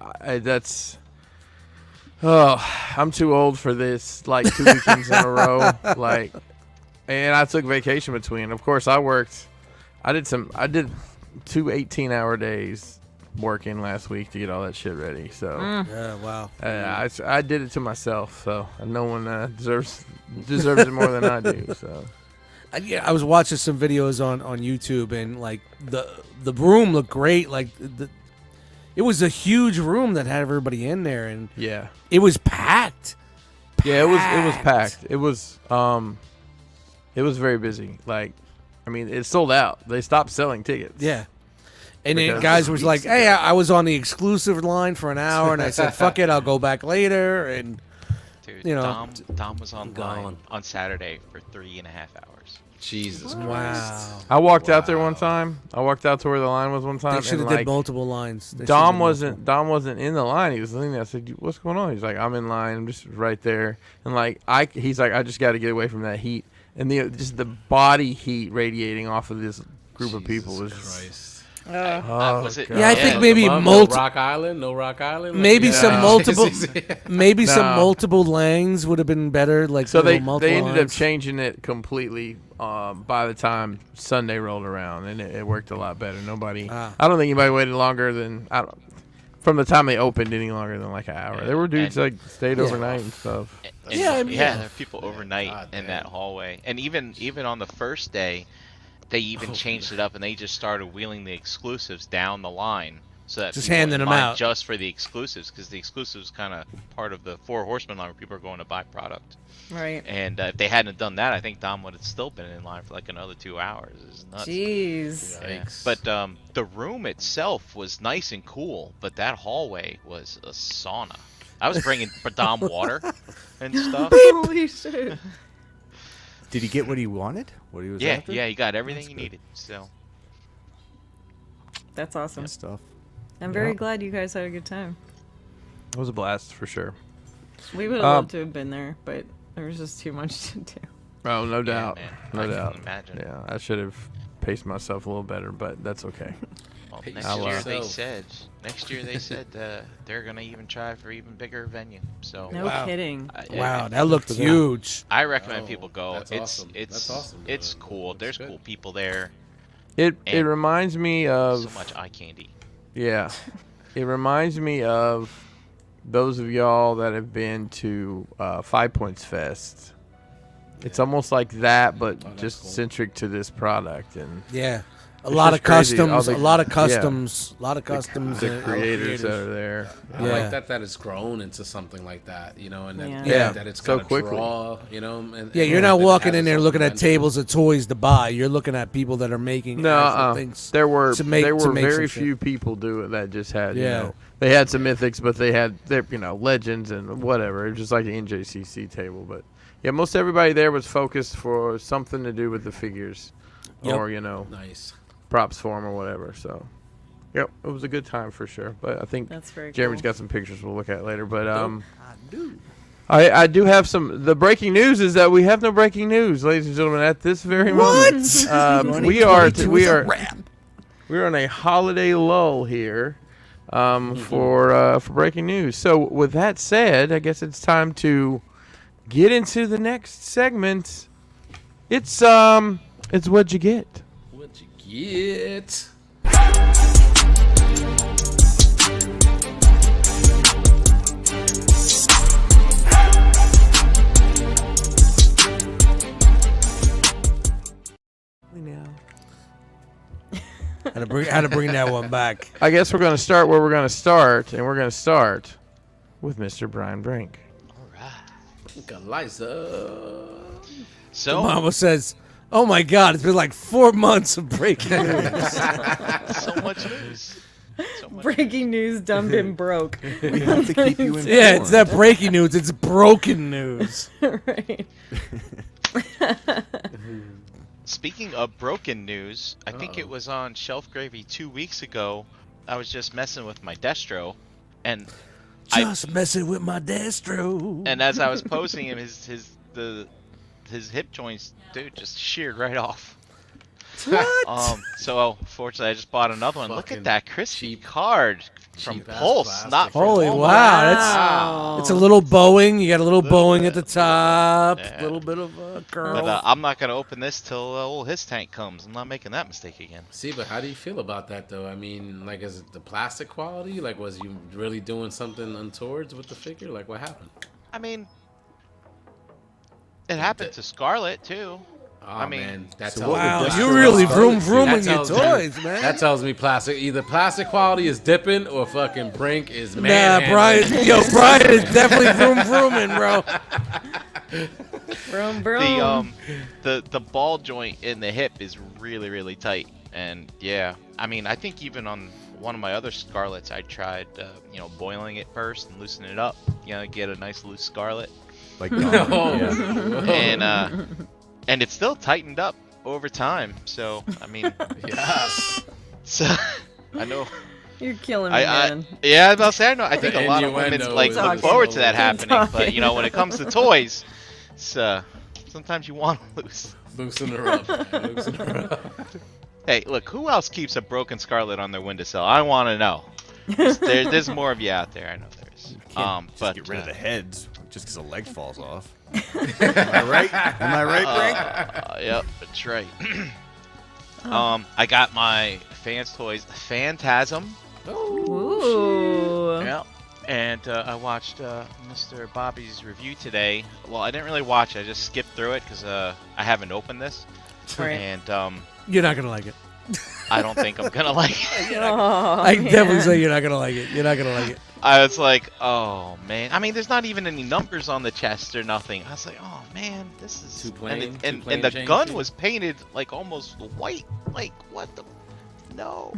[SPEAKER 7] I'm too old for this. Like 2 weekends in a row, and I took vacation between. Of course, I worked. I did 2 18-hour days working last week to get all that shit ready. So
[SPEAKER 5] Yeah, wow.
[SPEAKER 7] I did it to myself. So no one deserves it more than I do. So.
[SPEAKER 5] I was watching some videos on YouTube, and like the room looked great. Like it was a huge room that had everybody in there, and
[SPEAKER 7] Yeah.
[SPEAKER 5] it was packed.
[SPEAKER 7] Yeah, it was packed. It was very busy. Like, I mean, it sold out. They stopped selling tickets.
[SPEAKER 5] Yeah. And then
[SPEAKER 7] Because-
[SPEAKER 5] guys was like, "Hey, I was on the exclusive line for an hour," and I said, "Fuck it, I'll go back later." And
[SPEAKER 6] Dude,
[SPEAKER 5] You know,
[SPEAKER 6] Dom was online
[SPEAKER 2] gone.
[SPEAKER 6] on Saturday for 3.5 hours.
[SPEAKER 2] Jesus Christ.
[SPEAKER 5] wow,
[SPEAKER 7] I walked out there one time. I walked out to where the line was one time.
[SPEAKER 5] they should have
[SPEAKER 7] and
[SPEAKER 5] did
[SPEAKER 7] like,
[SPEAKER 5] multiple lines. They
[SPEAKER 7] Dom
[SPEAKER 5] should've did
[SPEAKER 7] wasn't in the line. He was leaning there. I said, "What's going on?" He's like, "I'm in line. I'm just right there." And like he's like, "I just got to get away from that heat." And just the body heat radiating off of this group of people was
[SPEAKER 2] Christ.
[SPEAKER 7] oh,
[SPEAKER 6] Was it?
[SPEAKER 7] God.
[SPEAKER 5] Yeah, I think
[SPEAKER 6] Yeah,
[SPEAKER 5] maybe
[SPEAKER 2] No Rock Island. No Rock Island.
[SPEAKER 5] Maybe
[SPEAKER 7] Yeah.
[SPEAKER 5] some multiple, maybe some
[SPEAKER 7] No.
[SPEAKER 5] multiple lanes would have been better. Like
[SPEAKER 7] So they
[SPEAKER 5] multiple
[SPEAKER 7] ended up
[SPEAKER 5] lines.
[SPEAKER 7] changing it completely by the time Sunday rolled around, and it worked a lot better. Nobody,
[SPEAKER 5] Ah.
[SPEAKER 7] I don't think anybody waited longer than from the time they opened any longer than like an hour.
[SPEAKER 6] Yeah,
[SPEAKER 7] There were dudes
[SPEAKER 6] and-
[SPEAKER 7] like stayed
[SPEAKER 5] Yeah.
[SPEAKER 7] overnight and stuff.
[SPEAKER 6] And
[SPEAKER 5] Yeah, I mean-
[SPEAKER 6] there are people overnight
[SPEAKER 2] God
[SPEAKER 6] in
[SPEAKER 2] damn.
[SPEAKER 6] that hallway, and even on the first day, they even changed it up, and they just started wheeling the exclusives down the line, so that
[SPEAKER 5] Just
[SPEAKER 6] people
[SPEAKER 5] handing
[SPEAKER 6] in
[SPEAKER 5] them
[SPEAKER 6] line
[SPEAKER 5] out.
[SPEAKER 6] just for the exclusives, because the exclusives kind of part of the Four Horsemen line where people are going to buy product.
[SPEAKER 3] Right.
[SPEAKER 6] And if they hadn't done that, I think Dom would have still been in line for like another 2 hours. It's nuts.
[SPEAKER 3] Jeez.
[SPEAKER 6] Yeah.
[SPEAKER 2] Yikes.
[SPEAKER 6] But the room itself was nice and cool, but that hallway was a sauna. I was bringing Dom water and stuff.
[SPEAKER 3] Holy shit.
[SPEAKER 1] Did he get what he wanted? What he was
[SPEAKER 6] Yeah,
[SPEAKER 1] after?
[SPEAKER 6] yeah, you got everything
[SPEAKER 1] That's
[SPEAKER 6] you
[SPEAKER 1] good.
[SPEAKER 6] needed. So
[SPEAKER 3] That's awesome.
[SPEAKER 1] Good stuff.
[SPEAKER 3] I'm very
[SPEAKER 7] Yeah.
[SPEAKER 3] glad you guys had a good time.
[SPEAKER 7] It was a blast for sure.
[SPEAKER 3] We would have loved to have been there, but there was just too much to do.
[SPEAKER 7] Oh, no doubt,
[SPEAKER 6] man,
[SPEAKER 7] no
[SPEAKER 6] I can
[SPEAKER 7] doubt.
[SPEAKER 6] imagine.
[SPEAKER 7] Yeah, I should have paced myself a little better, but that's okay.
[SPEAKER 6] Well,
[SPEAKER 2] Pace
[SPEAKER 6] next
[SPEAKER 7] I'll,
[SPEAKER 6] year
[SPEAKER 2] yourself.
[SPEAKER 6] next year they said they're gonna even try for even bigger venue. So
[SPEAKER 3] No
[SPEAKER 5] Wow.
[SPEAKER 3] kidding.
[SPEAKER 5] Wow, that looked huge.
[SPEAKER 6] I recommend
[SPEAKER 2] Oh,
[SPEAKER 6] people go.
[SPEAKER 2] that's
[SPEAKER 6] It's
[SPEAKER 2] awesome.
[SPEAKER 6] it's
[SPEAKER 2] That's awesome.
[SPEAKER 6] it's
[SPEAKER 2] That
[SPEAKER 6] cool.
[SPEAKER 2] looks
[SPEAKER 6] There's
[SPEAKER 2] good.
[SPEAKER 6] cool people there.
[SPEAKER 7] It
[SPEAKER 6] And
[SPEAKER 7] reminds me of
[SPEAKER 6] So much eye candy.
[SPEAKER 7] Yeah. It reminds me of those of y'all that have been to 5 Points Fest. It's almost like that, but
[SPEAKER 2] Oh, that's
[SPEAKER 7] just
[SPEAKER 2] cool.
[SPEAKER 7] centric to this product and
[SPEAKER 5] Yeah, a
[SPEAKER 7] It's
[SPEAKER 5] lot
[SPEAKER 7] just
[SPEAKER 5] of
[SPEAKER 7] crazy.
[SPEAKER 5] customs.
[SPEAKER 7] All the-
[SPEAKER 5] a lot of
[SPEAKER 7] yeah.
[SPEAKER 5] customs. A lot of customs.
[SPEAKER 7] the
[SPEAKER 5] and
[SPEAKER 7] creators that are there.
[SPEAKER 2] I
[SPEAKER 5] Yeah.
[SPEAKER 2] like that it's grown into something like that, you know, and that,
[SPEAKER 3] Yeah.
[SPEAKER 5] Yeah.
[SPEAKER 2] that it's
[SPEAKER 7] So
[SPEAKER 2] got a
[SPEAKER 7] quickly.
[SPEAKER 2] draw, you know. And,
[SPEAKER 5] Yeah, you're
[SPEAKER 2] and
[SPEAKER 5] not
[SPEAKER 2] that it
[SPEAKER 5] walking
[SPEAKER 2] has
[SPEAKER 5] in there
[SPEAKER 2] its
[SPEAKER 5] looking
[SPEAKER 2] own
[SPEAKER 5] at
[SPEAKER 2] dimension.
[SPEAKER 5] tables of toys to buy. You're looking at people that are making
[SPEAKER 7] No,
[SPEAKER 5] actual things.
[SPEAKER 7] there were
[SPEAKER 5] to make-
[SPEAKER 7] there
[SPEAKER 5] to
[SPEAKER 7] were
[SPEAKER 5] make some
[SPEAKER 7] very
[SPEAKER 5] shit.
[SPEAKER 7] few people do it that just had you
[SPEAKER 5] Yeah.
[SPEAKER 7] know they had some mythics, but they had their legends and whatever. It was just like an NJCC table, but yeah, most everybody there was focused for something to do with the figures
[SPEAKER 5] Yep.
[SPEAKER 7] or
[SPEAKER 2] Nice.
[SPEAKER 7] props for them or whatever. So, yep, it was a good time for sure. But I think
[SPEAKER 3] That's very
[SPEAKER 7] Jeremy's
[SPEAKER 3] cool.
[SPEAKER 7] got some pictures we'll look at later. But I do have some. The breaking news is that we have no breaking news, ladies and gentlemen, at this very moment. We are we're on a holiday lull here for breaking news. So with that said, I guess it's time to get into the next segment. It's what'd you get?
[SPEAKER 2] What'd you get?
[SPEAKER 5] Had to bring that one back.
[SPEAKER 7] I guess we're going to start where we're going to start, and we're going to start with Mr. Brian Brink.
[SPEAKER 6] All right.
[SPEAKER 2] Eliza.
[SPEAKER 6] So
[SPEAKER 5] Mama says, "Oh my God, it's been like 4 months of breaking news."
[SPEAKER 6] so much news. So much
[SPEAKER 3] Breaking news, dumb been broke.
[SPEAKER 1] We have to keep you informed.
[SPEAKER 5] Yeah, it's not breaking news. It's broken news.
[SPEAKER 3] Right.
[SPEAKER 6] Speaking of broken news, I think it was on Shelf Gravy 2 weeks ago. I was just messing with my Destro, and
[SPEAKER 5] Just messing with my Destro.
[SPEAKER 6] as I was posing him, his hip joints, dude, just sheared right off. So fortunately, I just bought another one. Look
[SPEAKER 2] Fucking
[SPEAKER 6] at that crispy
[SPEAKER 2] cheap-
[SPEAKER 6] card from
[SPEAKER 2] cheap-ass
[SPEAKER 6] Pulse,
[SPEAKER 2] plastic.
[SPEAKER 6] not from
[SPEAKER 5] Holy
[SPEAKER 6] Walmart.
[SPEAKER 5] wow, that's
[SPEAKER 3] Wow.
[SPEAKER 5] it's a little bowing. You got a little
[SPEAKER 6] Little
[SPEAKER 5] bowing
[SPEAKER 6] bit,
[SPEAKER 5] at the top, a
[SPEAKER 6] Yeah.
[SPEAKER 5] little bit of curl.
[SPEAKER 6] But I'm not gonna open this till old his tank comes. I'm not making that mistake again.
[SPEAKER 2] See, but how do you feel about that though? I mean, like, is it the plastic quality? Like, was you really doing something untowards with the figure? Like, what happened?
[SPEAKER 6] I mean, it happened to Scarlet too.
[SPEAKER 2] Oh,
[SPEAKER 6] I mean-
[SPEAKER 2] man, that
[SPEAKER 1] So
[SPEAKER 2] tells
[SPEAKER 1] what
[SPEAKER 2] me
[SPEAKER 1] would
[SPEAKER 5] Wow,
[SPEAKER 1] this
[SPEAKER 5] you
[SPEAKER 1] do
[SPEAKER 5] really
[SPEAKER 1] about
[SPEAKER 5] vroom
[SPEAKER 1] Scarlet?
[SPEAKER 5] vroom
[SPEAKER 2] That
[SPEAKER 5] with your
[SPEAKER 2] tells me-
[SPEAKER 5] toys, man.
[SPEAKER 2] That tells me plastic. Either plastic quality is dipping or fucking Brink is
[SPEAKER 5] Nah,
[SPEAKER 2] man.
[SPEAKER 5] Brian. Yo, Brian is definitely vroom vrooming, bro.
[SPEAKER 3] Broom, broom.
[SPEAKER 6] The ball joint in the hip is really tight, and yeah, I mean, I think even on one of my other Scarlets, I tried boiling it first and loosening it up, get a nice loose Scarlet,
[SPEAKER 1] Like,
[SPEAKER 2] Oh.
[SPEAKER 1] yeah.
[SPEAKER 6] and it's still tightened up over time. So I mean,
[SPEAKER 2] Yes.
[SPEAKER 6] so I know.
[SPEAKER 3] You're killing me,
[SPEAKER 6] I
[SPEAKER 3] man.
[SPEAKER 6] yeah, I'll say I know. I think
[SPEAKER 2] The
[SPEAKER 6] a lot of women
[SPEAKER 2] innuendo
[SPEAKER 6] like
[SPEAKER 2] is
[SPEAKER 6] look
[SPEAKER 3] talking.
[SPEAKER 6] forward to that
[SPEAKER 3] Keep
[SPEAKER 6] happening, but
[SPEAKER 3] talking.
[SPEAKER 6] when it comes to toys, it's sometimes you want to lose.
[SPEAKER 2] Loosen her up. Man. Loosen her up.
[SPEAKER 6] Hey, look, who else keeps a broken Scarlet on their windowsill? I want to know. There's more of you out there. I know there is.
[SPEAKER 1] Just
[SPEAKER 6] But
[SPEAKER 1] get rid of the heads just because the leg falls off. Am I right? Am I right, Brink?
[SPEAKER 6] Yep, that's right. I got my Fans Toys Phantasm.
[SPEAKER 3] Ooh.
[SPEAKER 6] Yeah. And I watched Mr. Bobby's review today. Well, I didn't really watch it. I just skipped through it because I haven't opened this.
[SPEAKER 3] Right.
[SPEAKER 6] And
[SPEAKER 5] You're not gonna like it.
[SPEAKER 6] I don't think I'm going to like it.
[SPEAKER 3] Oh,
[SPEAKER 5] I can definitely
[SPEAKER 3] man.
[SPEAKER 5] say you're not gonna like it. You're not gonna like it.
[SPEAKER 6] I was like, oh, man. I mean, there's not even any numbers on the chest or nothing. I was like, oh, man, this is...
[SPEAKER 2] Too plain?
[SPEAKER 6] And,
[SPEAKER 2] Too plain
[SPEAKER 6] the
[SPEAKER 2] Jane
[SPEAKER 6] gun
[SPEAKER 2] shit?
[SPEAKER 6] was painted, like, almost white. Like, what the... No.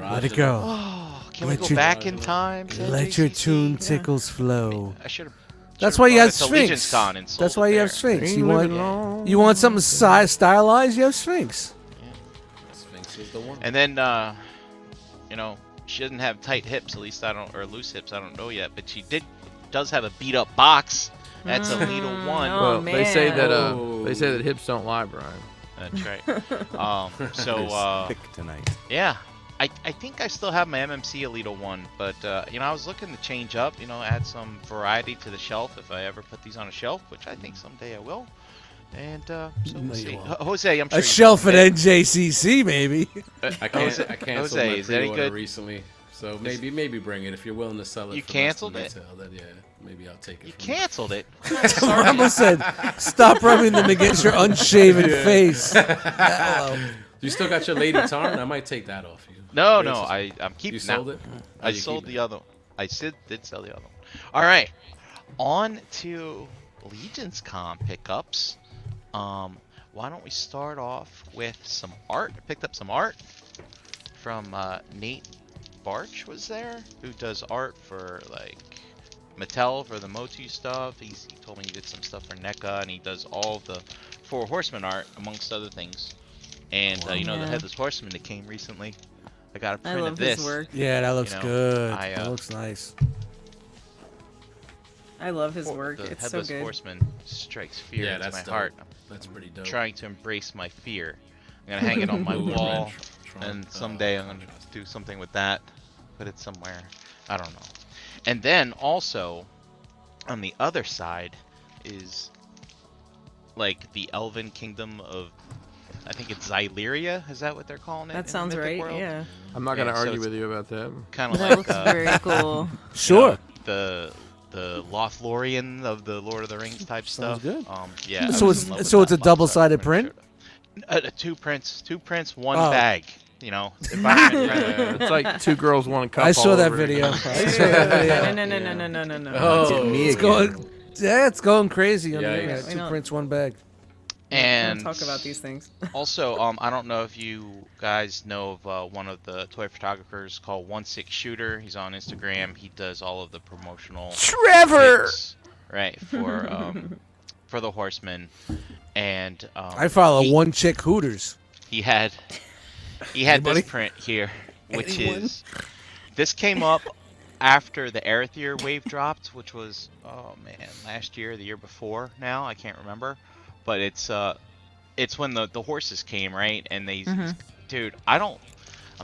[SPEAKER 5] Let it go.
[SPEAKER 6] Oh, can
[SPEAKER 5] Let
[SPEAKER 6] we go
[SPEAKER 5] your-
[SPEAKER 6] back in time? said
[SPEAKER 5] Let your
[SPEAKER 6] JCC?
[SPEAKER 5] tune
[SPEAKER 6] Yeah.
[SPEAKER 5] tickles flow.
[SPEAKER 6] I should have...
[SPEAKER 5] That's why you have
[SPEAKER 6] Allegiance
[SPEAKER 5] Sphinx.
[SPEAKER 6] Con and sold
[SPEAKER 5] That's
[SPEAKER 6] it
[SPEAKER 5] why you
[SPEAKER 6] there.
[SPEAKER 5] have Sphinx.
[SPEAKER 7] Ain't
[SPEAKER 5] You
[SPEAKER 7] living
[SPEAKER 5] want
[SPEAKER 7] long.
[SPEAKER 5] you want something stylized? You have Sphinx.
[SPEAKER 2] Sphinx is the one.
[SPEAKER 6] And then, she doesn't have tight hips, at least I don't, or loose hips, I don't know yet. But she does have a beat up box. That's a Lita 1.
[SPEAKER 3] Oh,
[SPEAKER 7] Well, they say
[SPEAKER 3] man.
[SPEAKER 7] that
[SPEAKER 2] Oh.
[SPEAKER 7] hips don't lie, Brian.
[SPEAKER 6] That's right. So,
[SPEAKER 1] Thick tonight.
[SPEAKER 6] yeah. I think I still have my MMC Alita 1, but, I was looking to change up, add some variety to the shelf if I ever put these on a shelf, which I think someday I will. And, so
[SPEAKER 5] No,
[SPEAKER 6] we'll
[SPEAKER 5] you
[SPEAKER 6] see.
[SPEAKER 5] won't.
[SPEAKER 6] Jose, I'm sure
[SPEAKER 5] A
[SPEAKER 6] you
[SPEAKER 5] shelf at
[SPEAKER 6] know.
[SPEAKER 5] NJCC, maybe.
[SPEAKER 2] I
[SPEAKER 6] Jose-
[SPEAKER 2] canceled
[SPEAKER 6] Jose,
[SPEAKER 2] my
[SPEAKER 6] is that any
[SPEAKER 2] pre-order
[SPEAKER 6] good?
[SPEAKER 2] recently, so maybe bring it if you're willing to sell it.
[SPEAKER 6] You
[SPEAKER 2] for
[SPEAKER 6] canceled
[SPEAKER 2] less
[SPEAKER 6] it?
[SPEAKER 2] than retail, then yeah, maybe I'll take it.
[SPEAKER 6] You
[SPEAKER 2] from you.
[SPEAKER 6] canceled it.
[SPEAKER 5] Ramos said, "Stop rubbing them against your unshaven face." Hello.
[SPEAKER 2] You still got your Lady Tarn? I might take that off you.
[SPEAKER 6] No,
[SPEAKER 2] Racist.
[SPEAKER 6] I'm keeping
[SPEAKER 2] You
[SPEAKER 6] that.
[SPEAKER 2] sold it?
[SPEAKER 6] I sold the other one. I did sell the other one. All right, on to Legion's Con pickups. Why don't we start off with some art? I picked up some art from Nate Barch was there, who does art for like Mattel for the Motu stuff. He told me he did some stuff for NECA, and he does all of the Four Horsemen art amongst other things. And the
[SPEAKER 3] Yeah.
[SPEAKER 6] Headless Horseman that came recently. I got a
[SPEAKER 3] I
[SPEAKER 6] print
[SPEAKER 3] love
[SPEAKER 6] of this.
[SPEAKER 3] his work.
[SPEAKER 5] Yeah, that looks good.
[SPEAKER 6] I,
[SPEAKER 5] That looks nice.
[SPEAKER 3] I love his work.
[SPEAKER 6] The
[SPEAKER 3] It's so
[SPEAKER 6] Headless
[SPEAKER 3] good.
[SPEAKER 6] Horseman strikes fear
[SPEAKER 2] Yeah,
[SPEAKER 6] into
[SPEAKER 2] that's
[SPEAKER 6] my
[SPEAKER 2] dope.
[SPEAKER 6] heart.
[SPEAKER 2] That's pretty dope.
[SPEAKER 6] I'm trying to embrace my fear. I'm gonna hang it on my
[SPEAKER 2] Ooh,
[SPEAKER 6] wall,
[SPEAKER 2] Trump,
[SPEAKER 6] and someday I'm gonna do something with that. Put it somewhere. I don't know. And then also, on the other side, is like the Elven Kingdom of, I think it's Xyleria. Is that what they're calling it?
[SPEAKER 3] That sounds right. Yeah.
[SPEAKER 7] I'm not gonna
[SPEAKER 6] Yeah, so
[SPEAKER 7] argue
[SPEAKER 6] it's-
[SPEAKER 7] with you about that.
[SPEAKER 6] Kind of
[SPEAKER 3] That
[SPEAKER 6] like
[SPEAKER 3] looks very cool.
[SPEAKER 5] Sure.
[SPEAKER 6] the Lothlorien of the Lord of the Rings type
[SPEAKER 5] Sounds
[SPEAKER 6] stuff.
[SPEAKER 5] good.
[SPEAKER 6] Yeah. I
[SPEAKER 5] So
[SPEAKER 6] was
[SPEAKER 5] it's
[SPEAKER 6] in love with
[SPEAKER 5] so it's a
[SPEAKER 6] that box art
[SPEAKER 5] double-sided
[SPEAKER 6] when it
[SPEAKER 5] print.
[SPEAKER 6] showed up. Two prints, one
[SPEAKER 5] Oh.
[SPEAKER 6] bag. Environment friendly.
[SPEAKER 7] It's like two girls, one cup.
[SPEAKER 5] I saw
[SPEAKER 7] all
[SPEAKER 5] that
[SPEAKER 7] over
[SPEAKER 5] video.
[SPEAKER 7] again.
[SPEAKER 5] I saw that video.
[SPEAKER 3] No.
[SPEAKER 2] Oh,
[SPEAKER 1] Me
[SPEAKER 5] It's
[SPEAKER 1] again.
[SPEAKER 5] going, yeah, it's going crazy on the
[SPEAKER 2] Yeah,
[SPEAKER 5] internet.
[SPEAKER 3] yeah.
[SPEAKER 5] Two
[SPEAKER 3] I know.
[SPEAKER 5] prints, one bag.
[SPEAKER 6] And
[SPEAKER 3] Don't talk about these things.
[SPEAKER 6] Also, I don't know if you guys know of one of the toy photographers called 16 Shooter. He's on Instagram. He does all of the promotional
[SPEAKER 5] Trevor!
[SPEAKER 6] pics, right, for the Horsemen. And
[SPEAKER 5] I follow one chick Hooters.
[SPEAKER 6] he had
[SPEAKER 5] Anybody?
[SPEAKER 6] this print here, which
[SPEAKER 5] Anyone?
[SPEAKER 6] is this came up after the Arethyr wave dropped, which was last year, the year before. Now I can't remember, but it's it's when the horses came, right? And they,
[SPEAKER 3] Mm-hmm.
[SPEAKER 6] dude, I'm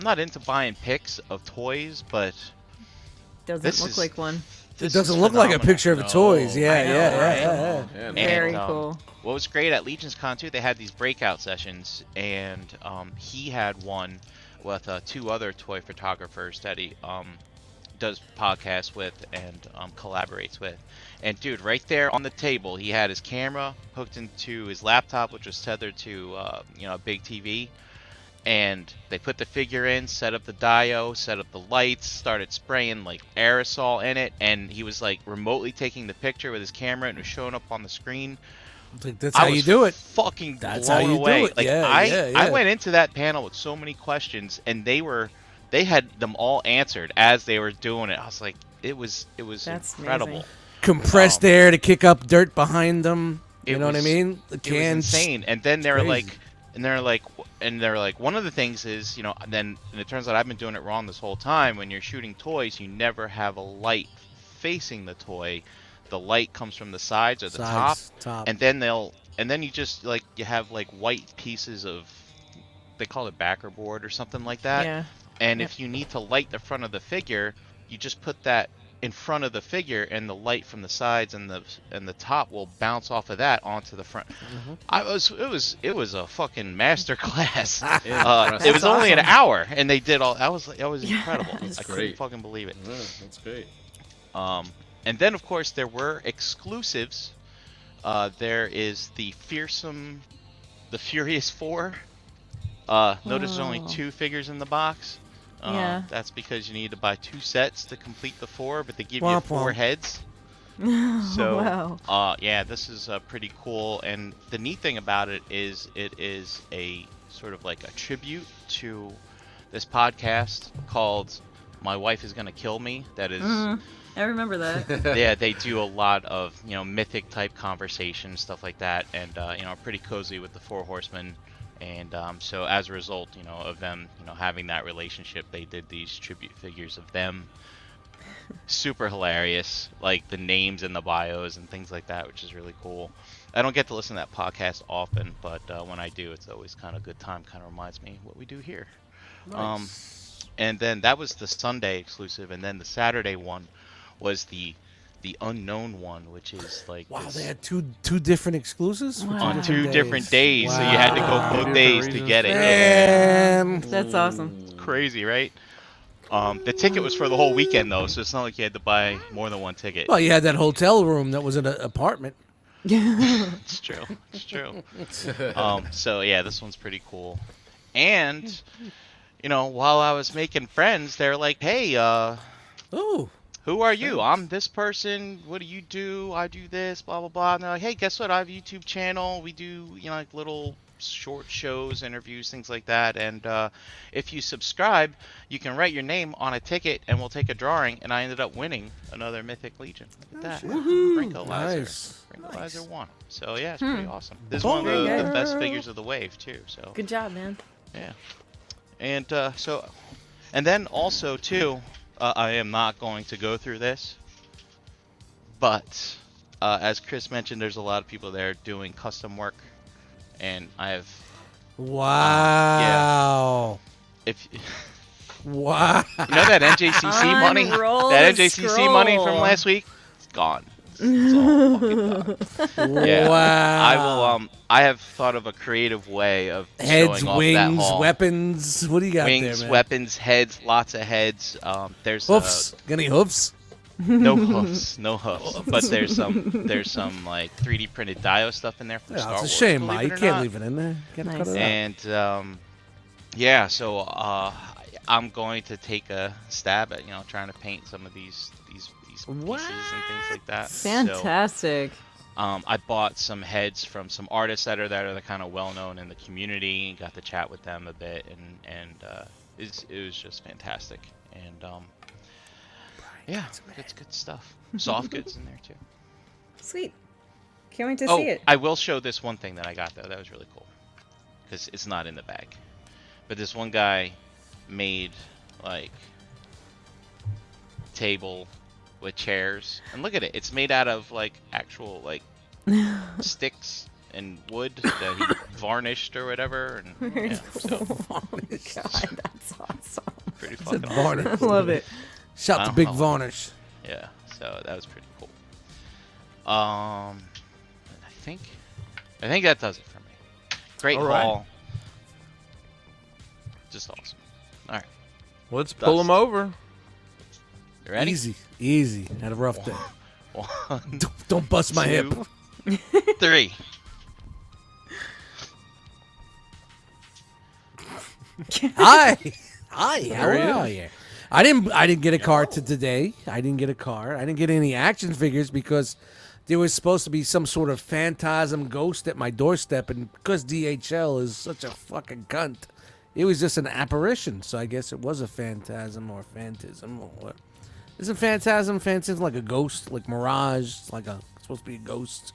[SPEAKER 6] not into buying pics of toys, but
[SPEAKER 3] Doesn't
[SPEAKER 6] this
[SPEAKER 3] look
[SPEAKER 6] is-
[SPEAKER 3] like one.
[SPEAKER 5] It
[SPEAKER 6] this
[SPEAKER 5] doesn't
[SPEAKER 6] is
[SPEAKER 5] look like a
[SPEAKER 6] phenomenal.
[SPEAKER 5] picture of the toys. Yeah,
[SPEAKER 6] I know,
[SPEAKER 5] yeah,
[SPEAKER 6] right?
[SPEAKER 5] yeah.
[SPEAKER 2] Yeah,
[SPEAKER 3] Very
[SPEAKER 6] And,
[SPEAKER 3] cool.
[SPEAKER 6] What was great at Legion's Con too, they had these breakout sessions, and he had one with 2 other toy photographers that he does podcasts with and collaborates with. And dude, right there on the table, he had his camera hooked into his laptop, which was tethered to a big TV. And they put the figure in, set up the dio, set up the lights, started spraying like aerosol in it, and he was like remotely taking the picture with his camera and it was showing up on the screen.
[SPEAKER 5] Like, that's how
[SPEAKER 6] I
[SPEAKER 5] you
[SPEAKER 6] was
[SPEAKER 5] do it.
[SPEAKER 6] Fucking
[SPEAKER 5] That's how
[SPEAKER 6] blown
[SPEAKER 5] you do
[SPEAKER 6] away.
[SPEAKER 5] it.
[SPEAKER 6] Like
[SPEAKER 5] Yeah,
[SPEAKER 6] I
[SPEAKER 5] yeah.
[SPEAKER 6] went into that panel with so many questions, and they had them all answered as they were doing it. I was like, it was
[SPEAKER 3] That's
[SPEAKER 6] incredible.
[SPEAKER 3] amazing.
[SPEAKER 5] Compressed air to kick up dirt behind them. You
[SPEAKER 6] It
[SPEAKER 5] know what I
[SPEAKER 6] was-
[SPEAKER 5] mean? The
[SPEAKER 6] It was
[SPEAKER 5] cans.
[SPEAKER 6] insane. And then they were
[SPEAKER 5] crazy.
[SPEAKER 6] like, one of the things is, and it turns out I've been doing it wrong this whole time. When you're shooting toys, you never have a light facing the toy. The light comes from the sides or the
[SPEAKER 5] Sides,
[SPEAKER 6] top, and then you just you have like white pieces of, they call it backer board or something like that.
[SPEAKER 3] Yeah.
[SPEAKER 6] And
[SPEAKER 3] Yep.
[SPEAKER 6] if you need to light the front of the figure, you just put that in front of the figure, and the light from the sides and the top will bounce off of that onto the front. It was a fucking master class. It was only an hour, and they did all. That was incredible.
[SPEAKER 3] That's
[SPEAKER 6] I couldn't
[SPEAKER 2] great.
[SPEAKER 6] fucking believe it.
[SPEAKER 2] Yeah, that's great.
[SPEAKER 6] And then of course there were exclusives. There is the Furious 4. Notice there's only
[SPEAKER 3] Oh.
[SPEAKER 6] 2 figures in the box.
[SPEAKER 3] Yeah.
[SPEAKER 6] That's because you need to buy 2 sets to complete the 4, but they give you
[SPEAKER 5] Womp
[SPEAKER 6] 4
[SPEAKER 5] womp.
[SPEAKER 6] heads. So,
[SPEAKER 3] Wow.
[SPEAKER 6] yeah, this is pretty cool. And the neat thing about it is a sort of like a tribute to this podcast called My Wife Is Gonna Kill Me. That is,
[SPEAKER 3] I remember that.
[SPEAKER 6] yeah, they do a lot of, mythic type conversations, stuff like that. And, pretty cozy with the 4 horsemen. And so as a result, of them, having that relationship, they did these tribute figures of them. Super hilarious, like the names and the bios and things like that, which is really cool. I don't get to listen to that podcast often, but when I do, it's always kind of a good time. Kind of reminds me what we do here. And then that was the Sunday exclusive, and then the Saturday one was the unknown one, which is like
[SPEAKER 5] Wow,
[SPEAKER 6] this-
[SPEAKER 5] they had two different exclusives for
[SPEAKER 6] on
[SPEAKER 5] two
[SPEAKER 6] 2 different days, so you had to
[SPEAKER 5] Wow.
[SPEAKER 6] go both
[SPEAKER 7] Different
[SPEAKER 6] days to
[SPEAKER 7] reasons.
[SPEAKER 6] get it.
[SPEAKER 5] Man.
[SPEAKER 3] That's awesome.
[SPEAKER 6] Crazy, right? The ticket was for the whole weekend though, so it's not like you had to buy more than one ticket.
[SPEAKER 5] Well, you had that hotel room that was in an apartment.
[SPEAKER 6] It's true. It's true. So yeah, this one's pretty cool. And while I was making friends, they're like, "Hey,
[SPEAKER 5] Oh,
[SPEAKER 6] who are you? I'm this person. What do you do? I do this, blah blah blah." And they're like, "Hey, guess what? I have a YouTube channel. We do like little short shows, interviews, things like that. And if you subscribe, you can write your name on a ticket, and we'll take a drawing." And I ended up winning another Mythic Legion. Look at that. Brinkolizer.
[SPEAKER 5] nice.
[SPEAKER 6] Brinkolizer won. So yeah, it's pretty awesome. This is one of the best figures of the wave too. So
[SPEAKER 3] Good job, man.
[SPEAKER 6] yeah. And and then also too, I am not going to go through this, but as Chris mentioned, there's a lot of people there doing custom work, and I have,
[SPEAKER 5] Wow.
[SPEAKER 6] if
[SPEAKER 5] Wow.
[SPEAKER 6] that NJCC money,
[SPEAKER 3] Unroll
[SPEAKER 6] that
[SPEAKER 3] the
[SPEAKER 6] NJCC money from
[SPEAKER 3] scroll.
[SPEAKER 6] last week, it's gone. It's all fucking gone. Yeah.
[SPEAKER 5] Wow.
[SPEAKER 6] I will. I have thought of a creative way of
[SPEAKER 5] Heads,
[SPEAKER 6] showing off that
[SPEAKER 5] wings,
[SPEAKER 6] haul.
[SPEAKER 5] weapons. What do you got
[SPEAKER 6] Wings,
[SPEAKER 5] there, man?
[SPEAKER 6] weapons, heads, lots of heads. There's
[SPEAKER 5] Hoofs. Got any hoofs?
[SPEAKER 6] no hoofs, but there's some like 3D printed dio stuff in there from
[SPEAKER 5] Yeah,
[SPEAKER 6] Star
[SPEAKER 5] it's a
[SPEAKER 6] Wars.
[SPEAKER 5] shame,
[SPEAKER 6] believe
[SPEAKER 5] Mike.
[SPEAKER 6] it
[SPEAKER 5] You
[SPEAKER 6] or
[SPEAKER 5] can't
[SPEAKER 6] not.
[SPEAKER 5] leave it in there. You gotta
[SPEAKER 3] Nice.
[SPEAKER 5] cut it out.
[SPEAKER 6] And yeah, so I'm going to take a stab at trying to paint some of these pieces and things like that.
[SPEAKER 3] Fantastic.
[SPEAKER 6] So, I bought some heads from some artists that are kind of well known in the community. Got to chat with them a bit, and it was just fantastic. And yeah, it's good stuff. Soft goods in there too.
[SPEAKER 3] Sweet. Can't wait to
[SPEAKER 6] Oh,
[SPEAKER 3] see it.
[SPEAKER 6] I will show this one thing that I got though. That was really cool because it's not in the bag. But this one guy made like table with chairs, and look at it. It's made out of like actual like sticks and wood that he varnished or whatever. And, yeah, so
[SPEAKER 3] Oh my god, that's awesome.
[SPEAKER 6] pretty fucking awesome.
[SPEAKER 5] Varnish.
[SPEAKER 3] I love it.
[SPEAKER 5] Shout to
[SPEAKER 6] Wow.
[SPEAKER 5] Big Varnish.
[SPEAKER 6] Yeah, so that was pretty cool. I think that does it for me. Great
[SPEAKER 7] All right.
[SPEAKER 6] haul. Just awesome. All right,
[SPEAKER 7] Let's pull them over.
[SPEAKER 6] you ready?
[SPEAKER 5] Easy. Had a rough day.
[SPEAKER 6] 1,
[SPEAKER 5] Don't bust my hip.
[SPEAKER 6] 2, 3.
[SPEAKER 5] Hi, how
[SPEAKER 7] There he
[SPEAKER 5] are you? I didn't get a car today. I didn't get a car. I didn't get any action figures because there was supposed to be some sort of phantasm ghost at my doorstep, and because DHL is such a fucking cunt, it was just an apparition. So I guess it was a phantasm or phantasm or what? Isn't phantasm like a ghost, like mirage? It's like it's supposed to be a ghost.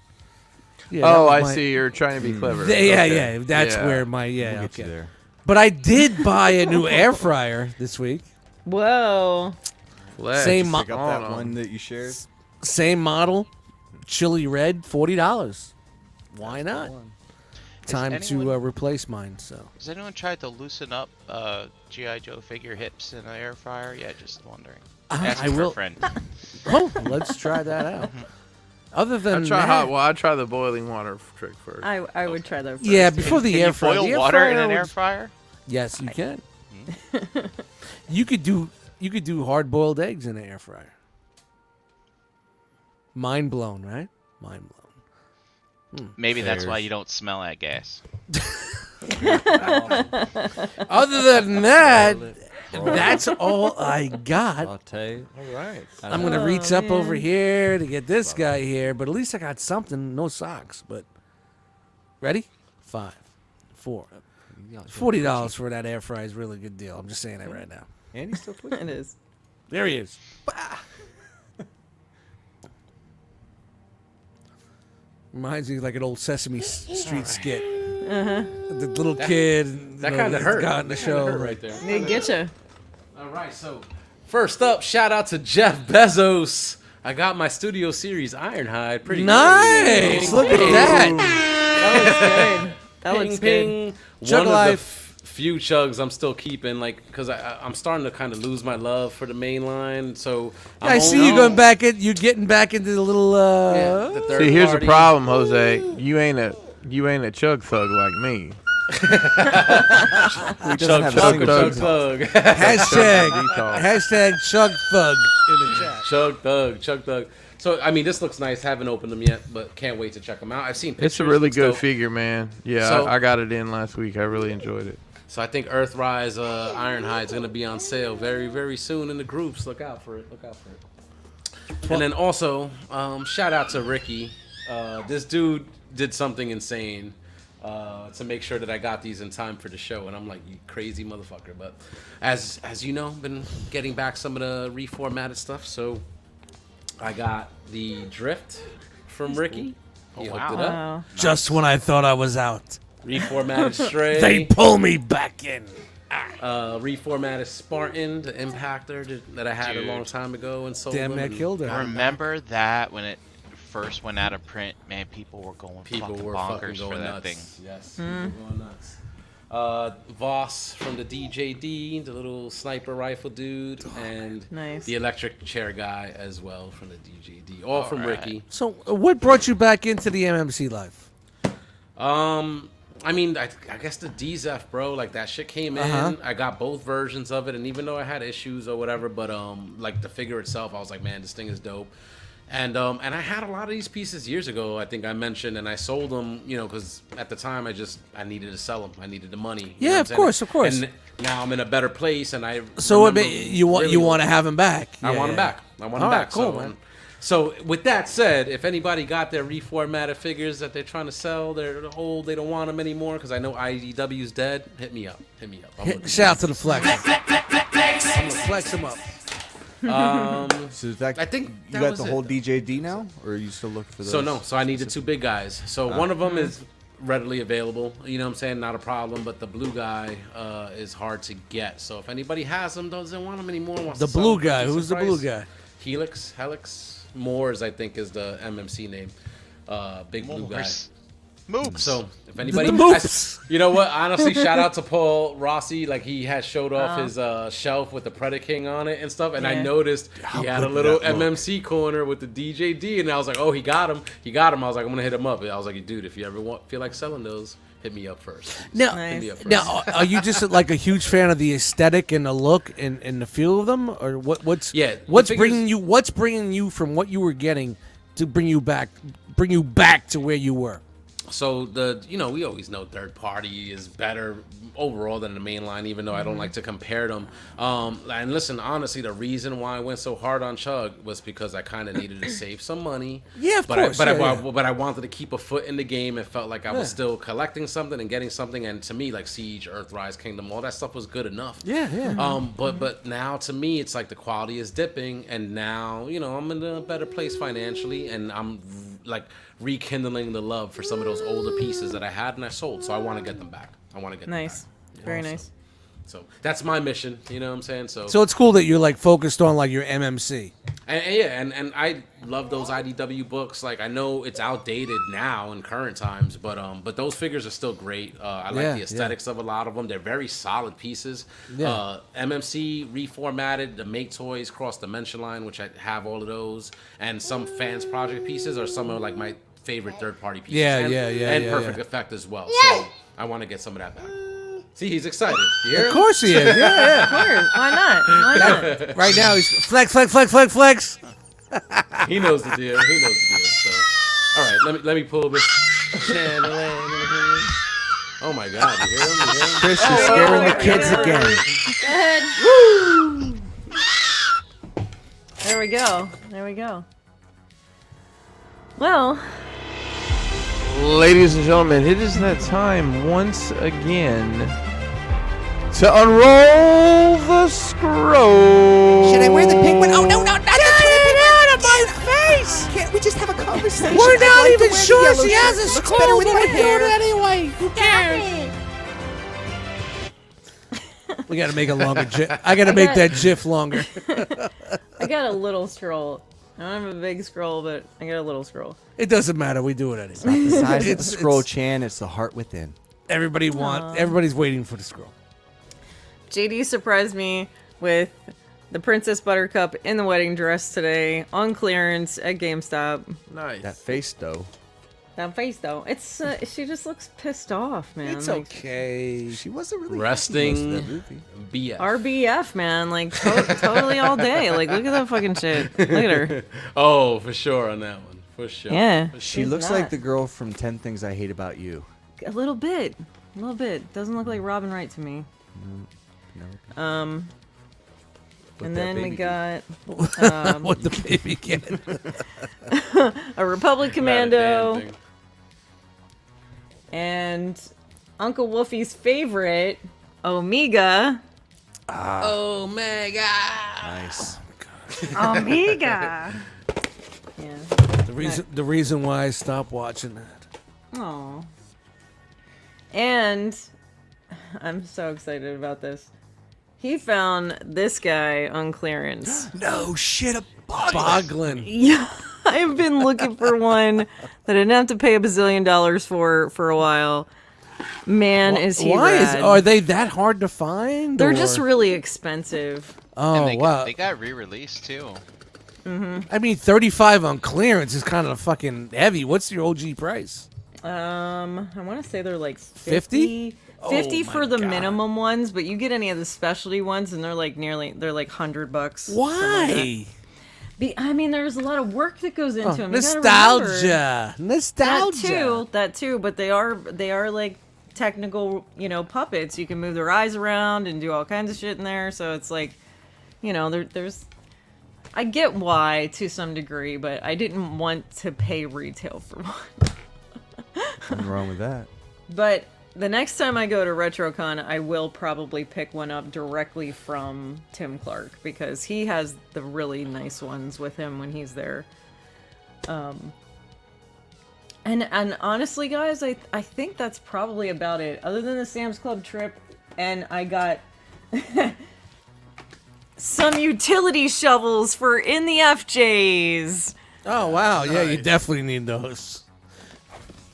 [SPEAKER 5] Yeah, that
[SPEAKER 7] Oh,
[SPEAKER 5] was
[SPEAKER 7] I
[SPEAKER 5] my-
[SPEAKER 7] see. You're trying to be clever.
[SPEAKER 5] Yeah,
[SPEAKER 7] Okay.
[SPEAKER 5] yeah. That's
[SPEAKER 7] Yeah.
[SPEAKER 5] where my
[SPEAKER 1] We'll get
[SPEAKER 5] okay.
[SPEAKER 1] you there.
[SPEAKER 5] But I did buy a new air fryer this week.
[SPEAKER 3] Whoa.
[SPEAKER 7] Flex.
[SPEAKER 5] Same
[SPEAKER 1] Pick up that
[SPEAKER 7] on 'em.
[SPEAKER 1] one that you shared.
[SPEAKER 5] Same model, chili red, $40. Why not? Time to
[SPEAKER 6] anyone-
[SPEAKER 5] replace mine. So
[SPEAKER 6] Has anyone tried to loosen up GI Joe figure hips in an air fryer? Yeah, just wondering. Ask
[SPEAKER 5] I
[SPEAKER 6] for
[SPEAKER 5] will.
[SPEAKER 6] a friend.
[SPEAKER 5] Oh, let's try that out. Other than
[SPEAKER 7] I try
[SPEAKER 5] that,
[SPEAKER 7] hot. Well, I try the boiling water trick first.
[SPEAKER 3] I would try that first.
[SPEAKER 5] yeah, before the
[SPEAKER 6] Can
[SPEAKER 5] air
[SPEAKER 6] you
[SPEAKER 5] fryer.
[SPEAKER 6] boil
[SPEAKER 5] the air
[SPEAKER 6] water in
[SPEAKER 5] fryer
[SPEAKER 6] an air
[SPEAKER 5] would-
[SPEAKER 6] fryer?
[SPEAKER 5] Yes, you can. You could do hard boiled eggs in an air fryer. Mind blown, right? Mind blown.
[SPEAKER 6] Maybe that's why
[SPEAKER 1] Fairs.
[SPEAKER 6] you don't smell that gas.
[SPEAKER 5] Other than that, that's all I got.
[SPEAKER 1] Latte.
[SPEAKER 7] All right.
[SPEAKER 5] I'm gonna reach up over here to get this guy here, but at least I got something. No socks, but ready? 5, 4. $40 for that air fryer is a really good deal. I'm just saying it right now.
[SPEAKER 1] And he's still tweaking.
[SPEAKER 3] It is.
[SPEAKER 5] There he is. Reminds me like an old Sesame Street skit. The little kid.
[SPEAKER 2] That
[SPEAKER 5] you know,
[SPEAKER 2] kind of
[SPEAKER 5] that's
[SPEAKER 2] hurt.
[SPEAKER 5] got in the
[SPEAKER 2] That kinda
[SPEAKER 5] show.
[SPEAKER 2] hurt right there.
[SPEAKER 3] They get you.
[SPEAKER 2] All right, so first up, shout out to Jeff Bezos. I got my Studio Series Ironhide. Pretty
[SPEAKER 5] Nice.
[SPEAKER 2] good.
[SPEAKER 5] Look at that.
[SPEAKER 3] That looks good. That
[SPEAKER 2] Ping,
[SPEAKER 3] looks good.
[SPEAKER 2] ping.
[SPEAKER 5] Chug
[SPEAKER 2] One of
[SPEAKER 5] life.
[SPEAKER 2] the few chugs I'm still keeping, like, because I'm starting to kind of lose my love for the main line. So
[SPEAKER 5] I see you going back in. You getting back into the little.
[SPEAKER 2] Yeah, the third
[SPEAKER 7] See, here's
[SPEAKER 2] party.
[SPEAKER 7] the problem, Jose. You ain't a chug thug like me.
[SPEAKER 1] He doesn't
[SPEAKER 2] Chug,
[SPEAKER 1] have a
[SPEAKER 2] chug,
[SPEAKER 1] single
[SPEAKER 2] chug,
[SPEAKER 1] chug.
[SPEAKER 2] thug.
[SPEAKER 5] Hashtag chug thug in the chat.
[SPEAKER 2] Chug thug. So, I mean, this looks nice. Haven't opened them yet, but can't wait to check them out. I've seen pictures.
[SPEAKER 7] It's a really
[SPEAKER 2] looks
[SPEAKER 7] good
[SPEAKER 2] dope.
[SPEAKER 7] figure, man. Yeah,
[SPEAKER 2] So-
[SPEAKER 7] I got it in last week. I really enjoyed it.
[SPEAKER 2] So I think Earthrise Ironhide is going to be on sale very, very soon in the groups. Look out for it. Look out for it. And then also, shout out to Ricky. This dude did something insane to make sure that I got these in time for the show. And I'm like, you crazy motherfucker. But as you know, been getting back some of the reformatted stuff. So I got the Drift from Ricky. He hooked it up.
[SPEAKER 3] Wow.
[SPEAKER 5] Just when I thought I was out,
[SPEAKER 2] Reformatted Stray.
[SPEAKER 5] they pull me back in.
[SPEAKER 2] Reformatted Spartan, the Impactor that I had a
[SPEAKER 6] Dude.
[SPEAKER 2] long time ago, and sold
[SPEAKER 5] Damn,
[SPEAKER 2] them,
[SPEAKER 5] that
[SPEAKER 2] and
[SPEAKER 5] killed her.
[SPEAKER 2] got 'em back.
[SPEAKER 6] Remember that when it first went out of print, man, people were going
[SPEAKER 2] People
[SPEAKER 6] fucking
[SPEAKER 2] were
[SPEAKER 6] bonkers
[SPEAKER 2] fucking
[SPEAKER 6] for
[SPEAKER 2] going
[SPEAKER 6] that
[SPEAKER 2] nuts.
[SPEAKER 6] thing.
[SPEAKER 2] Yes, people were going nuts. Voss from the DJD, the little sniper rifle dude, and
[SPEAKER 3] Nice.
[SPEAKER 2] the electric chair guy as well from the DJD, all from
[SPEAKER 6] Alright.
[SPEAKER 2] Ricky.
[SPEAKER 5] So, what brought you back into the MMC life?
[SPEAKER 2] I mean, I guess the DZF, bro, like that shit came in. I got both versions of it, and even though I had issues or whatever, but like the figure itself, I was like, man, this thing is dope. And I had a lot of these pieces years ago. I think I mentioned, and I sold them, you know, because at the time I needed to sell them. I needed the money.
[SPEAKER 5] Yeah,
[SPEAKER 2] know what
[SPEAKER 5] of
[SPEAKER 2] I'm
[SPEAKER 5] course,
[SPEAKER 2] saying?
[SPEAKER 5] of course.
[SPEAKER 2] And now I'm in a better place, and I.
[SPEAKER 5] So what
[SPEAKER 2] remember
[SPEAKER 5] you want?
[SPEAKER 2] really
[SPEAKER 5] You want to have him back?
[SPEAKER 2] I
[SPEAKER 5] Yeah,
[SPEAKER 2] want him
[SPEAKER 5] yeah.
[SPEAKER 2] back. I want
[SPEAKER 5] All
[SPEAKER 2] him
[SPEAKER 5] right,
[SPEAKER 2] back.
[SPEAKER 5] cool,
[SPEAKER 2] so,
[SPEAKER 5] man.
[SPEAKER 2] So with that said, if anybody got their reformatted figures that they're trying to sell, they're old, they don't want them anymore because I know IDW's dead. Hit me up. Hit me up. I'm looking
[SPEAKER 5] Shout out to the flex. I'm gonna flex him up.
[SPEAKER 1] So is that,
[SPEAKER 2] I think
[SPEAKER 1] you
[SPEAKER 2] that
[SPEAKER 1] got
[SPEAKER 2] was
[SPEAKER 1] the
[SPEAKER 2] it,
[SPEAKER 1] whole
[SPEAKER 2] though.
[SPEAKER 1] DJD now, or are you still looking for those?
[SPEAKER 2] So no, so I need the two big guys. So one of them is readily available. You know what I'm saying? Not a problem. But the blue guy is hard to get. So if anybody has them, doesn't want them anymore. Wants
[SPEAKER 5] The
[SPEAKER 2] to sell
[SPEAKER 5] blue
[SPEAKER 2] them for a
[SPEAKER 5] guy.
[SPEAKER 2] decent
[SPEAKER 5] Who's the blue
[SPEAKER 2] price,
[SPEAKER 5] guy?
[SPEAKER 2] Helix Moores, I think, is the MMC name. Big blue guy.
[SPEAKER 6] Moors. Moops.
[SPEAKER 2] So if anybody,
[SPEAKER 5] moops.
[SPEAKER 2] you know what? Honestly, shout out to Paul Rossi. Like he had showed off his shelf with the Predator King on it and stuff. And I
[SPEAKER 3] Yeah.
[SPEAKER 2] noticed
[SPEAKER 1] How
[SPEAKER 2] he had a
[SPEAKER 1] good
[SPEAKER 2] little
[SPEAKER 1] did that look?
[SPEAKER 2] MMC corner with the DJD, and I was like, oh, he got him. He got him. I was like, I'm gonna hit him up. I was like, dude, if you ever feel like selling those, hit me up first.
[SPEAKER 5] Now,
[SPEAKER 2] Hit me up first.
[SPEAKER 5] now, are you just like a huge fan of the aesthetic and the look and the feel of them, or what's
[SPEAKER 2] Yeah, the
[SPEAKER 5] what's
[SPEAKER 2] figures-
[SPEAKER 5] bringing you? What's bringing you from what you were getting to bring you back to where you were?
[SPEAKER 2] So we always know third party is better overall than the main line, even though I don't like to compare them. And listen, honestly, the reason why I went so hard on Chug was because I kind of needed to save some money.
[SPEAKER 5] Yeah, of
[SPEAKER 2] but
[SPEAKER 5] course,
[SPEAKER 2] But
[SPEAKER 5] yeah.
[SPEAKER 2] I wanted to keep a foot in the game and felt like I was still collecting something and getting something. And to me, like Siege, Earthrise, Kingdom, all that stuff was good enough.
[SPEAKER 5] Yeah.
[SPEAKER 2] But now to me, it's like the quality is dipping, and now I'm in a better place financially, and I'm like rekindling the love for some of those older pieces that I had and I sold. So I want to get them back. I want to get
[SPEAKER 3] Nice.
[SPEAKER 2] them back.
[SPEAKER 3] Very nice.
[SPEAKER 2] So that's my mission. You know what I'm saying?
[SPEAKER 5] So it's cool that you're like focused on like your MMC.
[SPEAKER 2] And I love those IDW books. Like I know it's outdated now in current times, but those figures are still great. I like
[SPEAKER 5] Yeah,
[SPEAKER 2] the aesthetics of a lot of them. They're very solid pieces.
[SPEAKER 5] Yeah.
[SPEAKER 2] MMC reformatted, the Make Toys cross dimension line, which I have all of those, and some fans project pieces are some of like my favorite third party pieces.
[SPEAKER 5] Yeah,
[SPEAKER 2] and,
[SPEAKER 5] yeah,
[SPEAKER 2] and
[SPEAKER 5] yeah,
[SPEAKER 2] Perfect
[SPEAKER 5] yeah.
[SPEAKER 2] Effect as well. So I want to get some of that back. See, he's excited. You hear
[SPEAKER 5] Of
[SPEAKER 2] him?
[SPEAKER 5] course he is. Yeah,
[SPEAKER 3] Of course. Why not? Why not?
[SPEAKER 5] yeah. Right now he's flex.
[SPEAKER 2] He knows the deal. So, all right, let me pull this channel in. Oh my God! You hear him?
[SPEAKER 1] Chris, you're scaring the kids again.
[SPEAKER 3] Go ahead. Woo! There we go. Well,
[SPEAKER 7] Ladies and gentlemen, it is that time once again to unroll the scroll.
[SPEAKER 8] Should I wear the pink one? Oh, no, not the pink one. Out of my face! Can't we just have a conversation?
[SPEAKER 5] We're
[SPEAKER 8] I'd
[SPEAKER 5] not
[SPEAKER 8] like to
[SPEAKER 5] even
[SPEAKER 8] wear the
[SPEAKER 5] sure
[SPEAKER 8] yellow
[SPEAKER 5] she
[SPEAKER 8] shirt.
[SPEAKER 5] has a
[SPEAKER 8] Looks
[SPEAKER 5] scroll,
[SPEAKER 8] better with
[SPEAKER 5] but
[SPEAKER 8] my
[SPEAKER 5] we do it
[SPEAKER 8] hair.
[SPEAKER 5] anyway. Who cares? We got to make a longer GIF. I got to make that GIF longer.
[SPEAKER 3] I got a little scroll. I don't have a big scroll, but I got a little scroll.
[SPEAKER 5] It doesn't matter. We do it anyway.
[SPEAKER 1] The size of the
[SPEAKER 5] It's-
[SPEAKER 1] scroll, Chan, it's the heart within.
[SPEAKER 5] Everybody's waiting for the scroll.
[SPEAKER 3] JD surprised me with the Princess Buttercup in the wedding dress today on clearance at GameStop.
[SPEAKER 7] Nice.
[SPEAKER 1] That face, though.
[SPEAKER 3] That face though, it's she just looks pissed off, man.
[SPEAKER 5] It's
[SPEAKER 3] Like,
[SPEAKER 5] okay.
[SPEAKER 1] She wasn't really
[SPEAKER 2] Resting
[SPEAKER 1] happy most of that movie.
[SPEAKER 2] BF.
[SPEAKER 3] RBF, man, like totally all day. Like, look at that fucking shit. Look at her.
[SPEAKER 2] Oh, for sure on that one. For sure.
[SPEAKER 3] Yeah,
[SPEAKER 1] She
[SPEAKER 3] she's
[SPEAKER 1] looks
[SPEAKER 3] not.
[SPEAKER 1] like the girl from 10 Things I Hate About You.
[SPEAKER 3] A little bit. Doesn't look like Robin Wright to me.
[SPEAKER 1] No. But
[SPEAKER 3] And
[SPEAKER 1] that
[SPEAKER 3] then we
[SPEAKER 1] baby
[SPEAKER 3] got
[SPEAKER 5] What the baby get?
[SPEAKER 3] a Republic
[SPEAKER 2] Not a damn
[SPEAKER 3] Commando
[SPEAKER 2] thing.
[SPEAKER 3] and Uncle Wolfie's favorite, Omega.
[SPEAKER 1] Nice.
[SPEAKER 3] Omega. Yeah.
[SPEAKER 5] The reason why I stopped watching that.
[SPEAKER 3] Oh. And I'm so excited about this. He found this guy on clearance.
[SPEAKER 1] No shit, a
[SPEAKER 5] Boglin.
[SPEAKER 3] Yeah, I've been looking for one that I didn't have to pay $1 bazillion for a while. Man, is he
[SPEAKER 5] Why
[SPEAKER 3] rad.
[SPEAKER 5] are they that hard to find?
[SPEAKER 3] They're
[SPEAKER 5] or-
[SPEAKER 3] just really expensive.
[SPEAKER 5] Oh
[SPEAKER 6] And
[SPEAKER 5] wow!
[SPEAKER 6] they got re-released too.
[SPEAKER 5] I mean, 35 on clearance is kind of fucking heavy. What's your OG price?
[SPEAKER 3] I want to say they're like
[SPEAKER 5] 50?
[SPEAKER 3] 50
[SPEAKER 5] Oh
[SPEAKER 3] for
[SPEAKER 5] my
[SPEAKER 3] the
[SPEAKER 5] God.
[SPEAKER 3] minimum ones, but you get any of the specialty ones and they're like $100.
[SPEAKER 5] Why?
[SPEAKER 3] I mean, there's a lot of work that goes into them.
[SPEAKER 5] Nostalgia. Nostalgia.
[SPEAKER 3] That too, but they are like technical, puppets. You can move their eyes around and do all kinds of shit in there. So it's like, there's. I get why to some degree, but I didn't want to pay retail for one.
[SPEAKER 1] Nothing wrong with that.
[SPEAKER 3] But the next time I go to RetroCon, I will probably pick one up directly from Tim Clark because he has the really nice ones with him when he's there. And honestly, guys, I think that's probably about it. Other than the Sam's Club trip, and I got some utility shovels for in the FJs.
[SPEAKER 5] Oh wow! Yeah, you definitely need those.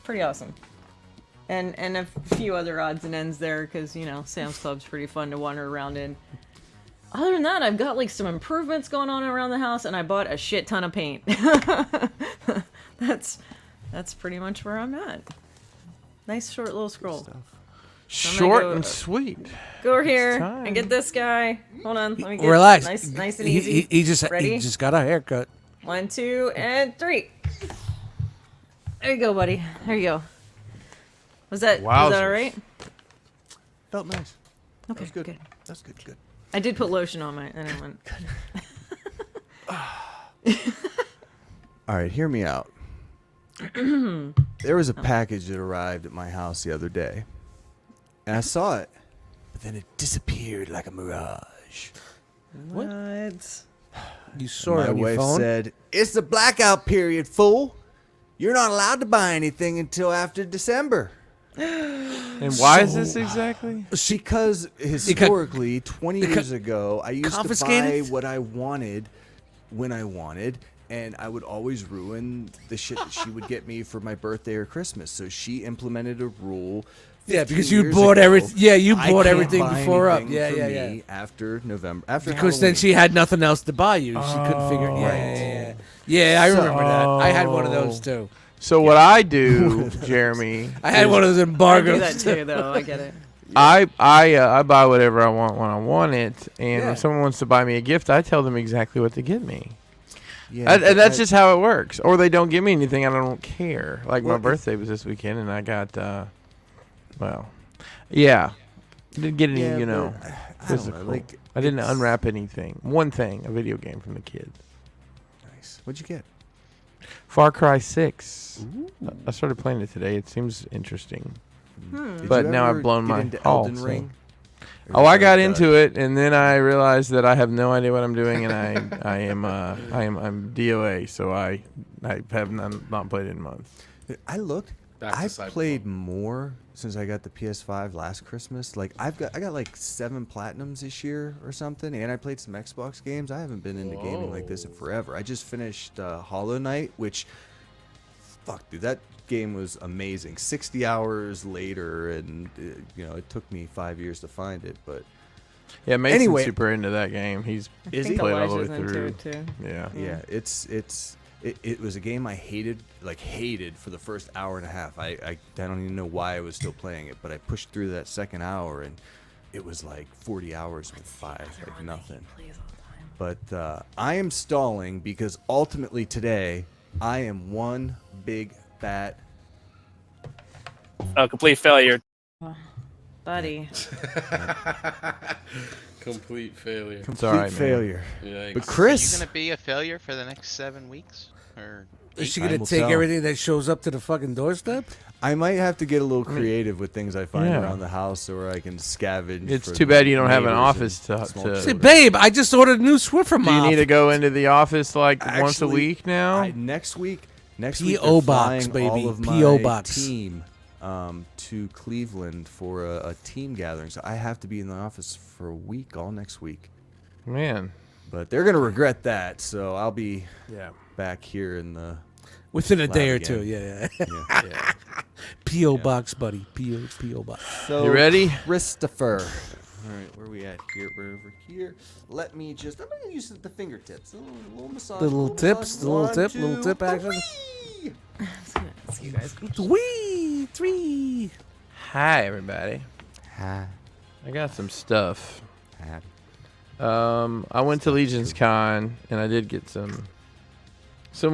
[SPEAKER 3] Pretty awesome. and a few other odds and ends there because Sam's Club's pretty fun to wander around in. Other than that, I've got like some improvements going on around the house, and I bought a shit ton of paint. That's pretty much where I'm at. Nice short little scroll.
[SPEAKER 7] Short and sweet.
[SPEAKER 3] Go over here
[SPEAKER 7] time.
[SPEAKER 3] and get this guy. Hold on, let me get
[SPEAKER 5] Relax.
[SPEAKER 3] nice and easy.
[SPEAKER 5] He just
[SPEAKER 3] Ready?
[SPEAKER 5] he just got a haircut.
[SPEAKER 3] 1, 2, and 3. There you go, buddy. There you go. Was that all
[SPEAKER 7] Wowzers.
[SPEAKER 3] right?
[SPEAKER 1] Felt nice.
[SPEAKER 3] Okay,
[SPEAKER 1] That's good.
[SPEAKER 3] good.
[SPEAKER 1] That's good. Good.
[SPEAKER 3] I did put lotion on my, and it went.
[SPEAKER 1] All right, hear me out. There was a package that arrived at my house the other day, and I saw it, but then it disappeared like a mirage.
[SPEAKER 3] What?
[SPEAKER 5] You saw
[SPEAKER 1] My
[SPEAKER 5] it on your
[SPEAKER 1] wife
[SPEAKER 5] phone.
[SPEAKER 1] said, "It's the blackout period, fool. You're not allowed to buy anything until after December."
[SPEAKER 7] And why is this exactly?
[SPEAKER 1] Because historically, 20 years ago, I used to buy
[SPEAKER 5] confiscated?
[SPEAKER 1] what I wanted when I wanted, and I would always ruin the shit that she would get me for my birthday or Christmas. So she implemented a rule.
[SPEAKER 5] Yeah,
[SPEAKER 1] 15
[SPEAKER 5] because you
[SPEAKER 1] years
[SPEAKER 5] bought
[SPEAKER 1] ago,
[SPEAKER 5] everything. Yeah, you
[SPEAKER 1] I
[SPEAKER 5] bought
[SPEAKER 1] can't
[SPEAKER 5] everything
[SPEAKER 1] buy
[SPEAKER 5] before up.
[SPEAKER 1] anything
[SPEAKER 5] Yeah,
[SPEAKER 1] for
[SPEAKER 5] yeah,
[SPEAKER 1] me
[SPEAKER 5] yeah.
[SPEAKER 1] After November, after
[SPEAKER 5] Because then
[SPEAKER 1] Halloween.
[SPEAKER 5] she had nothing else to buy you. She couldn't figure. Yeah. Yeah, I remember that. I had one of those too.
[SPEAKER 7] So what I do, Jeremy,
[SPEAKER 5] I had one of those
[SPEAKER 3] I
[SPEAKER 5] embargoes.
[SPEAKER 3] do that too, though. I get it.
[SPEAKER 7] I buy whatever I want when I want it, and
[SPEAKER 5] Yeah.
[SPEAKER 7] when someone wants to buy me a gift, I tell them exactly what to get me.
[SPEAKER 1] Yeah,
[SPEAKER 7] And that's just how it works. Or they don't give me anything, and I don't care. Like
[SPEAKER 1] Well,
[SPEAKER 7] my birthday was this weekend, and I got, yeah, didn't get any,
[SPEAKER 1] Yeah,
[SPEAKER 7] you know,
[SPEAKER 1] but I don't
[SPEAKER 7] physical.
[SPEAKER 1] know, like,
[SPEAKER 7] I didn't
[SPEAKER 1] it's-
[SPEAKER 7] unwrap anything. One thing, a video game from the kids.
[SPEAKER 1] Nice. What'd you get?
[SPEAKER 7] Far Cry 6. I started playing it today. It seems interesting.
[SPEAKER 1] Did
[SPEAKER 7] But
[SPEAKER 1] you
[SPEAKER 7] now I've
[SPEAKER 1] ever
[SPEAKER 7] blown
[SPEAKER 1] get
[SPEAKER 7] my
[SPEAKER 1] into
[SPEAKER 7] haul,
[SPEAKER 1] Elden
[SPEAKER 7] so-
[SPEAKER 1] Ring?
[SPEAKER 7] Oh, I got into it, and then I realized that I have no idea what I'm doing, and I'm DOA, so I have not played it in months.
[SPEAKER 1] I looked.
[SPEAKER 2] Back to
[SPEAKER 1] I've
[SPEAKER 2] Cyberpunk.
[SPEAKER 1] played more since I got the PS5 last Christmas. Like I got like 7 platinums this year or something, and I played some Xbox games. I haven't been into gaming like this in forever. I just finished Hollow Knight, which, fuck, dude, that game was amazing. 60 hours later, and it took me 5 years to find it, but
[SPEAKER 7] Yeah, Mason's
[SPEAKER 1] Anyway.
[SPEAKER 7] super into that game. He's
[SPEAKER 1] Is
[SPEAKER 3] I think
[SPEAKER 1] he?
[SPEAKER 7] played all the way
[SPEAKER 3] Elijah's into
[SPEAKER 7] through.
[SPEAKER 3] it too.
[SPEAKER 7] Yeah.
[SPEAKER 1] yeah, it was a game I hated for the first hour and a half. I don't even know why I was still playing it, but I pushed through that second hour, and it was like 40 hours with 5, like nothing. But I am stalling because ultimately today I am one big fat.
[SPEAKER 9] A complete failure.
[SPEAKER 3] Buddy.
[SPEAKER 2] Complete failure.
[SPEAKER 7] It's all right, man.
[SPEAKER 1] failure.
[SPEAKER 2] Yikes.
[SPEAKER 1] But
[SPEAKER 6] Are
[SPEAKER 1] Chris,
[SPEAKER 6] you gonna be a failure for the next 7 weeks? Or
[SPEAKER 5] Is she
[SPEAKER 1] Time
[SPEAKER 5] gonna
[SPEAKER 1] will
[SPEAKER 5] take
[SPEAKER 1] tell.
[SPEAKER 5] everything that shows up to the fucking doorstep?
[SPEAKER 1] I might have to get a little creative with things I find
[SPEAKER 7] Yeah.
[SPEAKER 1] around the house, or I can scavenge.
[SPEAKER 7] It's
[SPEAKER 1] for
[SPEAKER 7] too bad you don't have an
[SPEAKER 1] neighbors
[SPEAKER 7] office
[SPEAKER 1] and
[SPEAKER 7] to-
[SPEAKER 1] small
[SPEAKER 7] to-
[SPEAKER 5] Say,
[SPEAKER 1] children.
[SPEAKER 5] babe, I just ordered a new Swiffer
[SPEAKER 7] Do you
[SPEAKER 5] mop.
[SPEAKER 7] need to go into the office like once a
[SPEAKER 1] Actually,
[SPEAKER 7] week now?
[SPEAKER 1] Next week,
[SPEAKER 5] P.O.
[SPEAKER 1] they're
[SPEAKER 5] box,
[SPEAKER 1] flying
[SPEAKER 5] baby.
[SPEAKER 1] all of
[SPEAKER 5] P.O.
[SPEAKER 1] my
[SPEAKER 5] box.
[SPEAKER 1] team to Cleveland for a team gathering. So I have to be in the office for a week, all next week.
[SPEAKER 7] Man.
[SPEAKER 1] But they're gonna regret that. So I'll be
[SPEAKER 7] Yeah.
[SPEAKER 1] back here in the
[SPEAKER 5] Within a
[SPEAKER 1] Lab
[SPEAKER 5] day or
[SPEAKER 1] again.
[SPEAKER 5] two, yeah.
[SPEAKER 1] yeah.
[SPEAKER 5] P.O. box, buddy. P.O. box.
[SPEAKER 1] So
[SPEAKER 7] You ready?
[SPEAKER 1] Christopher. All right, where are we at here? We're over here. Let me just. I'm gonna use the fingertips. A little massage.
[SPEAKER 5] The little tips,
[SPEAKER 1] massage.
[SPEAKER 5] the little
[SPEAKER 1] One,
[SPEAKER 5] tip, little
[SPEAKER 1] two,
[SPEAKER 5] tip action.
[SPEAKER 1] three.
[SPEAKER 3] You guys.
[SPEAKER 5] Wee! 3.
[SPEAKER 7] Hi, everybody.
[SPEAKER 1] Hi.
[SPEAKER 7] I got some stuff.
[SPEAKER 1] Hi.
[SPEAKER 7] I went to Legion's Con and I did get some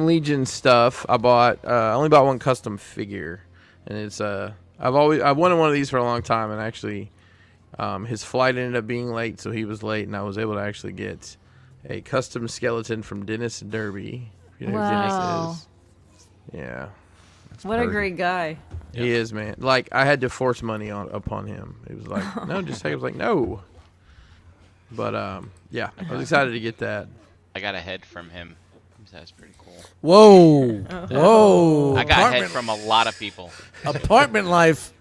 [SPEAKER 7] Legion stuff. I only bought one custom figure, and it's I've wanted one of these for a long time, and actually his flight ended up being late, so he was late, and I was able to actually get a custom skeleton from Dennis Derby. If you know
[SPEAKER 3] Wow.
[SPEAKER 7] who Dennis is. Yeah.
[SPEAKER 3] What a great guy.
[SPEAKER 7] He is, man. Like, I had to force money upon him. He was like, no, just take it. I was like, no. But yeah, I was excited to get that.
[SPEAKER 6] I got a head from him. That's pretty cool.
[SPEAKER 5] Whoa. Whoa.
[SPEAKER 6] I got a head from a lot of people.
[SPEAKER 5] Apartment life.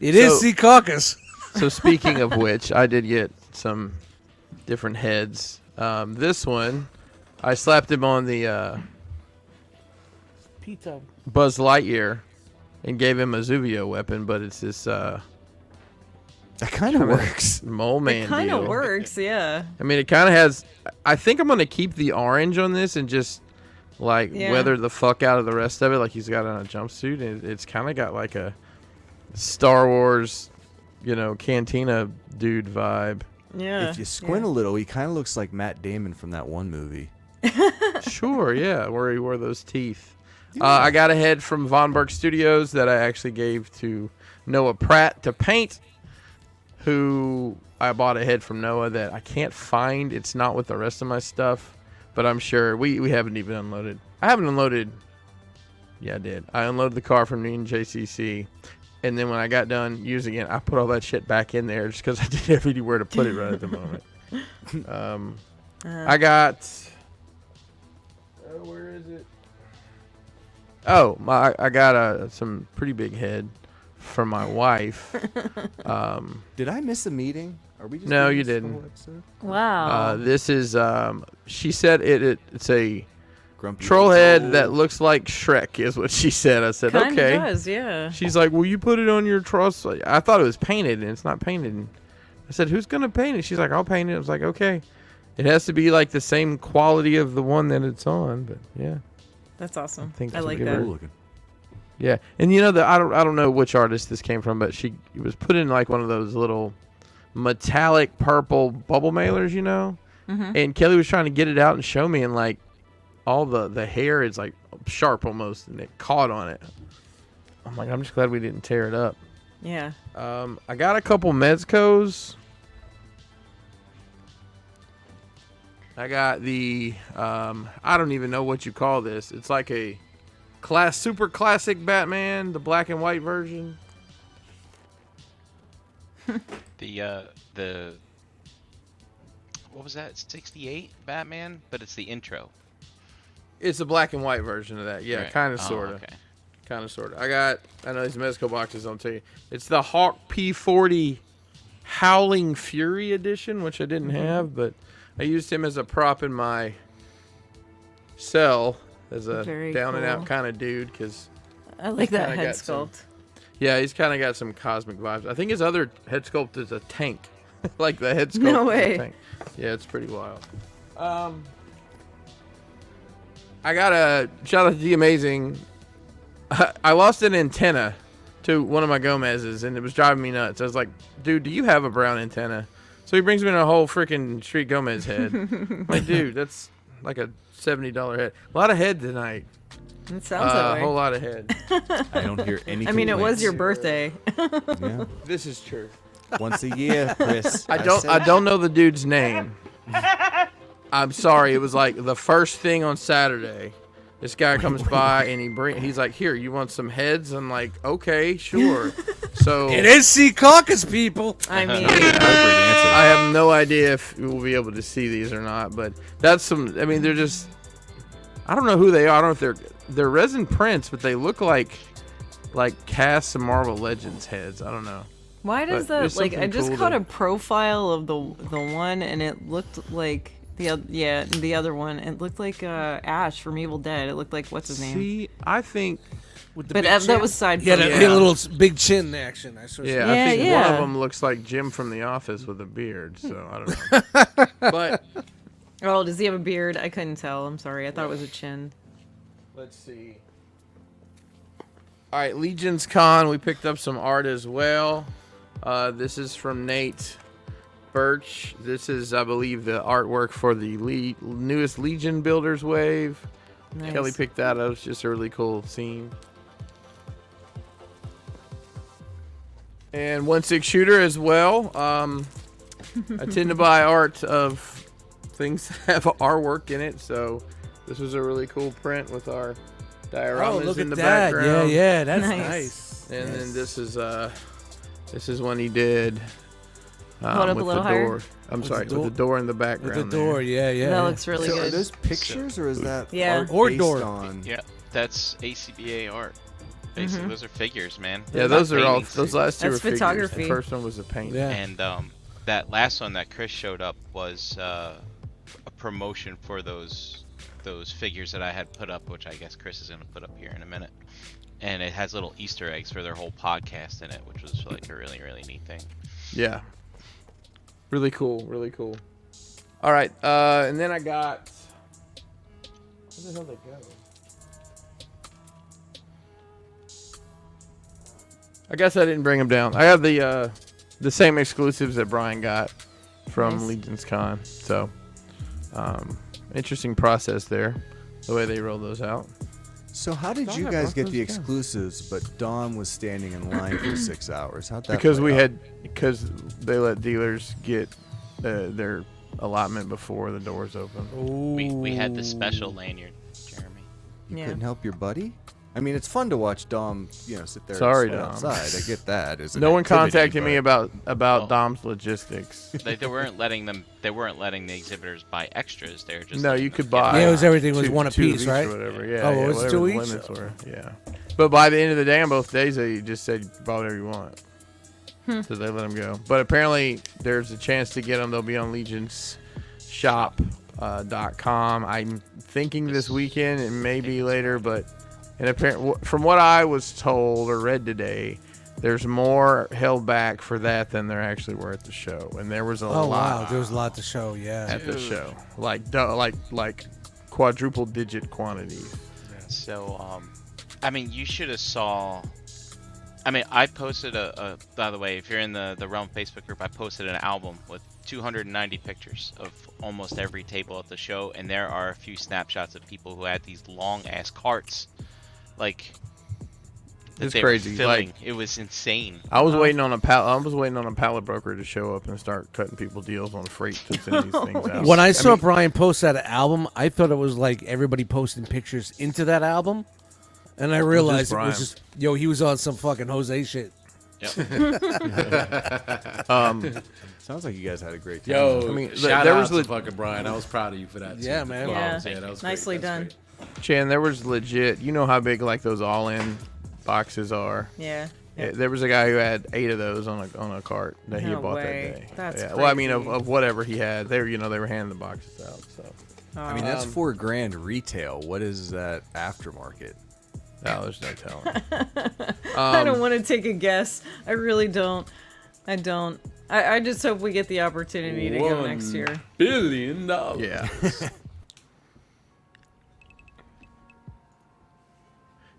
[SPEAKER 5] It is
[SPEAKER 7] So-
[SPEAKER 5] Sea Caucus.
[SPEAKER 7] So speaking of which, I did get some different heads. This one, I slapped him on the
[SPEAKER 5] Pizza.
[SPEAKER 7] Buzz Lightyear and gave him a Zuvio weapon, but it's this
[SPEAKER 1] That kind of works.
[SPEAKER 7] mole man
[SPEAKER 3] It kind of
[SPEAKER 7] deal.
[SPEAKER 3] works, yeah.
[SPEAKER 7] I mean, it kind of has. I think I'm gonna keep the orange on this and just like
[SPEAKER 3] Yeah.
[SPEAKER 7] weather the fuck out of the rest of it. Like he's got on a jumpsuit, and it's kind of got like a Star Wars, cantina dude vibe.
[SPEAKER 3] Yeah.
[SPEAKER 1] If you squint a little, he kind of looks like Matt Damon from that one movie.
[SPEAKER 7] Sure, yeah, where he wore those teeth. I got a head from Von Berg Studios that I actually gave to Noah Pratt to paint, who I bought a head from Noah that I can't find. It's not with the rest of my stuff, but I'm sure we haven't even unloaded. I haven't unloaded. Yeah, I did. I unloaded the car from me and JCC, and then when I got done using it, I put all that shit back in there just because I didn't have anywhere to put it right at the moment. I got. Where is it? Oh, I got some pretty big head from my wife.
[SPEAKER 1] Did I miss a meeting? Are we just
[SPEAKER 7] No,
[SPEAKER 1] doing
[SPEAKER 7] you
[SPEAKER 1] this the
[SPEAKER 7] didn't.
[SPEAKER 1] whole episode?
[SPEAKER 3] Wow.
[SPEAKER 7] This is she said it's a
[SPEAKER 1] Grumpy
[SPEAKER 7] troll
[SPEAKER 1] Old
[SPEAKER 7] head
[SPEAKER 1] Soul.
[SPEAKER 7] that looks like Shrek is what she said. I said,
[SPEAKER 3] Kinda
[SPEAKER 7] okay.
[SPEAKER 3] does, yeah.
[SPEAKER 7] She's like, will you put it on your truss? I thought it was painted, and it's not painted. I said, who's going to paint it? She's like, I'll paint it. I was like, okay. It has to be like the same quality of the one that it's on, but yeah.
[SPEAKER 3] That's awesome.
[SPEAKER 7] think
[SPEAKER 3] I
[SPEAKER 7] it's
[SPEAKER 3] like
[SPEAKER 7] a good
[SPEAKER 3] that.
[SPEAKER 1] Cool looking.
[SPEAKER 7] Yeah. And I don't know which artist this came from, but she was put in like one of those little metallic purple bubble mailers,
[SPEAKER 3] Mm-hmm.
[SPEAKER 7] And Kelly was trying to get it out and show me, and like all the hair is like sharp almost, and it caught on it. I'm like, I'm just glad we didn't tear it up.
[SPEAKER 3] Yeah.
[SPEAKER 7] I got a couple Mezcos. I got the I don't even know what you call this. It's like a super classic Batman, the black and white version.
[SPEAKER 6] The what was that? 68 Batman, but it's the intro.
[SPEAKER 7] It's a black and white version of that. Yeah,
[SPEAKER 6] Right.
[SPEAKER 7] kind of,
[SPEAKER 6] Oh,
[SPEAKER 7] sort of.
[SPEAKER 6] okay.
[SPEAKER 7] Kind of, sort of. I know these Mezco boxes, I'll tell you. It's the Hawk P40 Howling Fury edition, which I didn't have, but I used him as a prop in my cell as a
[SPEAKER 3] Very
[SPEAKER 7] down and out
[SPEAKER 3] cool.
[SPEAKER 7] kind of dude, because
[SPEAKER 3] I like that
[SPEAKER 7] kinda
[SPEAKER 3] head
[SPEAKER 7] got some-
[SPEAKER 3] sculpt.
[SPEAKER 7] yeah, he's kind of got some cosmic vibes. I think his other head sculpt is a tank, like the head sculpt.
[SPEAKER 3] No
[SPEAKER 7] is a
[SPEAKER 3] way.
[SPEAKER 7] tank. Yeah, it's pretty wild. I got a shout out to the amazing. I lost an antenna to one of my Gomez's, and it was driving me nuts. I was like, dude, do you have a brown antenna? So he brings me in a whole freaking Street Gomez head. I'm like, dude, that's like a $70 head. A lot of head tonight.
[SPEAKER 3] It sounds that
[SPEAKER 7] A
[SPEAKER 3] way.
[SPEAKER 7] whole lot of head.
[SPEAKER 1] I don't hear any.
[SPEAKER 3] I mean, it was
[SPEAKER 1] complaints.
[SPEAKER 3] your birthday.
[SPEAKER 1] Yeah.
[SPEAKER 7] This is true.
[SPEAKER 1] Once a year, Chris.
[SPEAKER 7] I
[SPEAKER 1] said-
[SPEAKER 7] don't know the dude's name. I'm sorry. It was like the first thing on Saturday. This guy comes by and he's like, "Here, you want some heads?" I'm like, "Okay, sure." So
[SPEAKER 5] It is Sea Caucus, people.
[SPEAKER 3] I mean,
[SPEAKER 1] That was a great answer.
[SPEAKER 7] I have no idea if we'll be able to see these or not, but that's some. I mean, they're just. I don't know who they are. I don't know if they're resin prints, but they look like casts of Marvel Legends heads. I don't know.
[SPEAKER 3] why does
[SPEAKER 7] But there's
[SPEAKER 3] that, like, I
[SPEAKER 7] something
[SPEAKER 3] just
[SPEAKER 7] cool
[SPEAKER 3] caught
[SPEAKER 7] to-
[SPEAKER 3] a profile of the one, and it looked like the other one. It looked like Ash from Evil Dead. It looked like, what's his name?
[SPEAKER 7] See, I think.
[SPEAKER 5] With the
[SPEAKER 3] But
[SPEAKER 5] big
[SPEAKER 3] that
[SPEAKER 5] chin.
[SPEAKER 3] was side
[SPEAKER 5] Yeah,
[SPEAKER 3] photo.
[SPEAKER 5] that a little big chin action. I swear.
[SPEAKER 7] Yeah,
[SPEAKER 3] Yeah,
[SPEAKER 7] I think one
[SPEAKER 3] yeah.
[SPEAKER 7] of them looks like Jim from The Office with a beard. So I don't know. But
[SPEAKER 3] Oh, does he have a beard? I couldn't tell. I'm sorry. I thought it was a chin.
[SPEAKER 7] let's see. All right, Legion's Con. We picked up some art as well. This is from Nate Birch. This is, I believe, the artwork for the newest Legion Builders wave.
[SPEAKER 3] Nice.
[SPEAKER 7] Kelly picked that up. It's just a really cool scene. And 1/6 shooter as well. I tend to buy art of things that have artwork in it, so this was a really cool print with our dioramas
[SPEAKER 5] Oh, look
[SPEAKER 7] in
[SPEAKER 5] at
[SPEAKER 7] the
[SPEAKER 5] that.
[SPEAKER 7] background.
[SPEAKER 5] Yeah, that's
[SPEAKER 3] Nice.
[SPEAKER 5] nice.
[SPEAKER 7] And then this is one he did.
[SPEAKER 3] Hold up
[SPEAKER 7] with
[SPEAKER 3] a little
[SPEAKER 7] the
[SPEAKER 3] higher.
[SPEAKER 7] door. I'm
[SPEAKER 5] With
[SPEAKER 7] sorry,
[SPEAKER 5] the
[SPEAKER 7] with the door in the
[SPEAKER 5] With
[SPEAKER 7] background.
[SPEAKER 5] the door, yeah.
[SPEAKER 3] That looks really
[SPEAKER 1] So are
[SPEAKER 3] good.
[SPEAKER 1] those pictures or is that
[SPEAKER 3] Yeah.
[SPEAKER 1] art
[SPEAKER 5] Or
[SPEAKER 1] based
[SPEAKER 5] door.
[SPEAKER 1] on?
[SPEAKER 6] Yeah, that's ACBA art. Basically,
[SPEAKER 3] Mm-hmm.
[SPEAKER 6] those are figures, man.
[SPEAKER 7] Yeah,
[SPEAKER 6] They're
[SPEAKER 7] those
[SPEAKER 6] not
[SPEAKER 7] are all.
[SPEAKER 6] paintings.
[SPEAKER 7] Those last two
[SPEAKER 3] That's
[SPEAKER 7] are figures.
[SPEAKER 3] photography.
[SPEAKER 7] The first one was a paint.
[SPEAKER 5] Yeah.
[SPEAKER 6] And that last one that Chris showed up was a promotion for those figures that I had put up, which I guess Chris is gonna put up here in a minute. and it has little Easter eggs for their whole podcast in it, which was like a really, really neat thing.
[SPEAKER 7] Yeah. Really cool. Really cool. All right. And then I got. Where the hell did they go? I guess I didn't bring them down. I have the same exclusives that Brian got from
[SPEAKER 3] Nice.
[SPEAKER 7] Legion's Con. So, interesting process there, the way they roll those out.
[SPEAKER 1] So how did you guys get the exclusives, but Dawn was standing in line for 6 hours? How'd that
[SPEAKER 7] Because
[SPEAKER 1] play out?
[SPEAKER 7] because they let dealers get their allotment before the doors open.
[SPEAKER 6] We had the special lanyard, Jeremy.
[SPEAKER 1] You
[SPEAKER 3] Yeah.
[SPEAKER 1] couldn't help your buddy? I mean, it's fun to watch Dom, sit there
[SPEAKER 7] Sorry,
[SPEAKER 1] and sweat
[SPEAKER 7] Dom.
[SPEAKER 1] outside. I get that. as an
[SPEAKER 7] No one
[SPEAKER 1] activity,
[SPEAKER 7] contacted me
[SPEAKER 1] but-
[SPEAKER 7] about
[SPEAKER 6] Well-
[SPEAKER 7] Dom's logistics.
[SPEAKER 6] They weren't letting them. They weren't letting the exhibitors buy extras. They were just.
[SPEAKER 7] No,
[SPEAKER 6] letting
[SPEAKER 7] you
[SPEAKER 6] them
[SPEAKER 7] could
[SPEAKER 6] get
[SPEAKER 7] buy.
[SPEAKER 6] them.
[SPEAKER 5] Yeah, it was everything was
[SPEAKER 7] two-
[SPEAKER 5] one
[SPEAKER 7] two
[SPEAKER 5] apiece,
[SPEAKER 7] each
[SPEAKER 5] right?
[SPEAKER 7] or whatever. Yeah.
[SPEAKER 5] Oh,
[SPEAKER 7] yeah,
[SPEAKER 5] it was
[SPEAKER 7] whatever
[SPEAKER 5] two
[SPEAKER 7] the
[SPEAKER 5] each?
[SPEAKER 7] limits were. Yeah. But by the end of the day, on both days, they just said buy whatever you want. So they let them go. But apparently, there's a chance to get them. They'll be on legionsshop.com. I'm thinking this weekend and maybe later, but from what I was told or read today, there's more held back for that than there actually were at the show, and there was a
[SPEAKER 5] Oh
[SPEAKER 7] lot
[SPEAKER 5] wow, there was a lot to show. Yeah.
[SPEAKER 7] at the show, like quadruple digit quantities.
[SPEAKER 6] So, I mean, you should have saw. I mean, I posted by the way, if you're in the Realm Facebook group, I posted an album with 290 pictures of almost every table at the show, and there are a few snapshots of people who had these long ass carts, like. That
[SPEAKER 7] It's
[SPEAKER 6] they were
[SPEAKER 7] crazy,
[SPEAKER 6] filling.
[SPEAKER 7] like-
[SPEAKER 6] It was insane.
[SPEAKER 7] I was waiting on a pallet broker to show up and start cutting people deals on freight to send these things out.
[SPEAKER 5] When I saw
[SPEAKER 7] mean,
[SPEAKER 5] Brian post that album, I thought it was like everybody posting pictures into that album, and I realized it
[SPEAKER 7] Brian.
[SPEAKER 5] was just he was on some fucking Jose shit.
[SPEAKER 6] Yep.
[SPEAKER 1] Sounds like you guys had a great time.
[SPEAKER 2] Yo,
[SPEAKER 7] I mean,
[SPEAKER 2] shout
[SPEAKER 7] there
[SPEAKER 2] out
[SPEAKER 7] was
[SPEAKER 2] to
[SPEAKER 7] the-
[SPEAKER 2] fucking Brian. I was proud of you for that.
[SPEAKER 5] Yeah,
[SPEAKER 2] too.
[SPEAKER 5] man.
[SPEAKER 3] Yeah.
[SPEAKER 2] Yeah, that was
[SPEAKER 3] Nicely
[SPEAKER 2] great. That's
[SPEAKER 3] done.
[SPEAKER 2] great.
[SPEAKER 7] Chan, there was legit. You know how big like those all-in boxes are.
[SPEAKER 3] Yeah.
[SPEAKER 7] Yeah, there was a guy who had 8 of those on a cart that he
[SPEAKER 3] No
[SPEAKER 7] had bought
[SPEAKER 3] way.
[SPEAKER 7] that day.
[SPEAKER 3] That's
[SPEAKER 7] yeah. Well, I mean,
[SPEAKER 3] crazy.
[SPEAKER 7] of whatever he had, they were handing the boxes out. So
[SPEAKER 1] I mean, that's $4,000 retail. What is that aftermarket?
[SPEAKER 7] no, there's no telling.
[SPEAKER 3] I don't want to take a guess. I really don't. I don't. I just hope we get the opportunity to go next year.
[SPEAKER 2] $1 billion.
[SPEAKER 7] Yeah.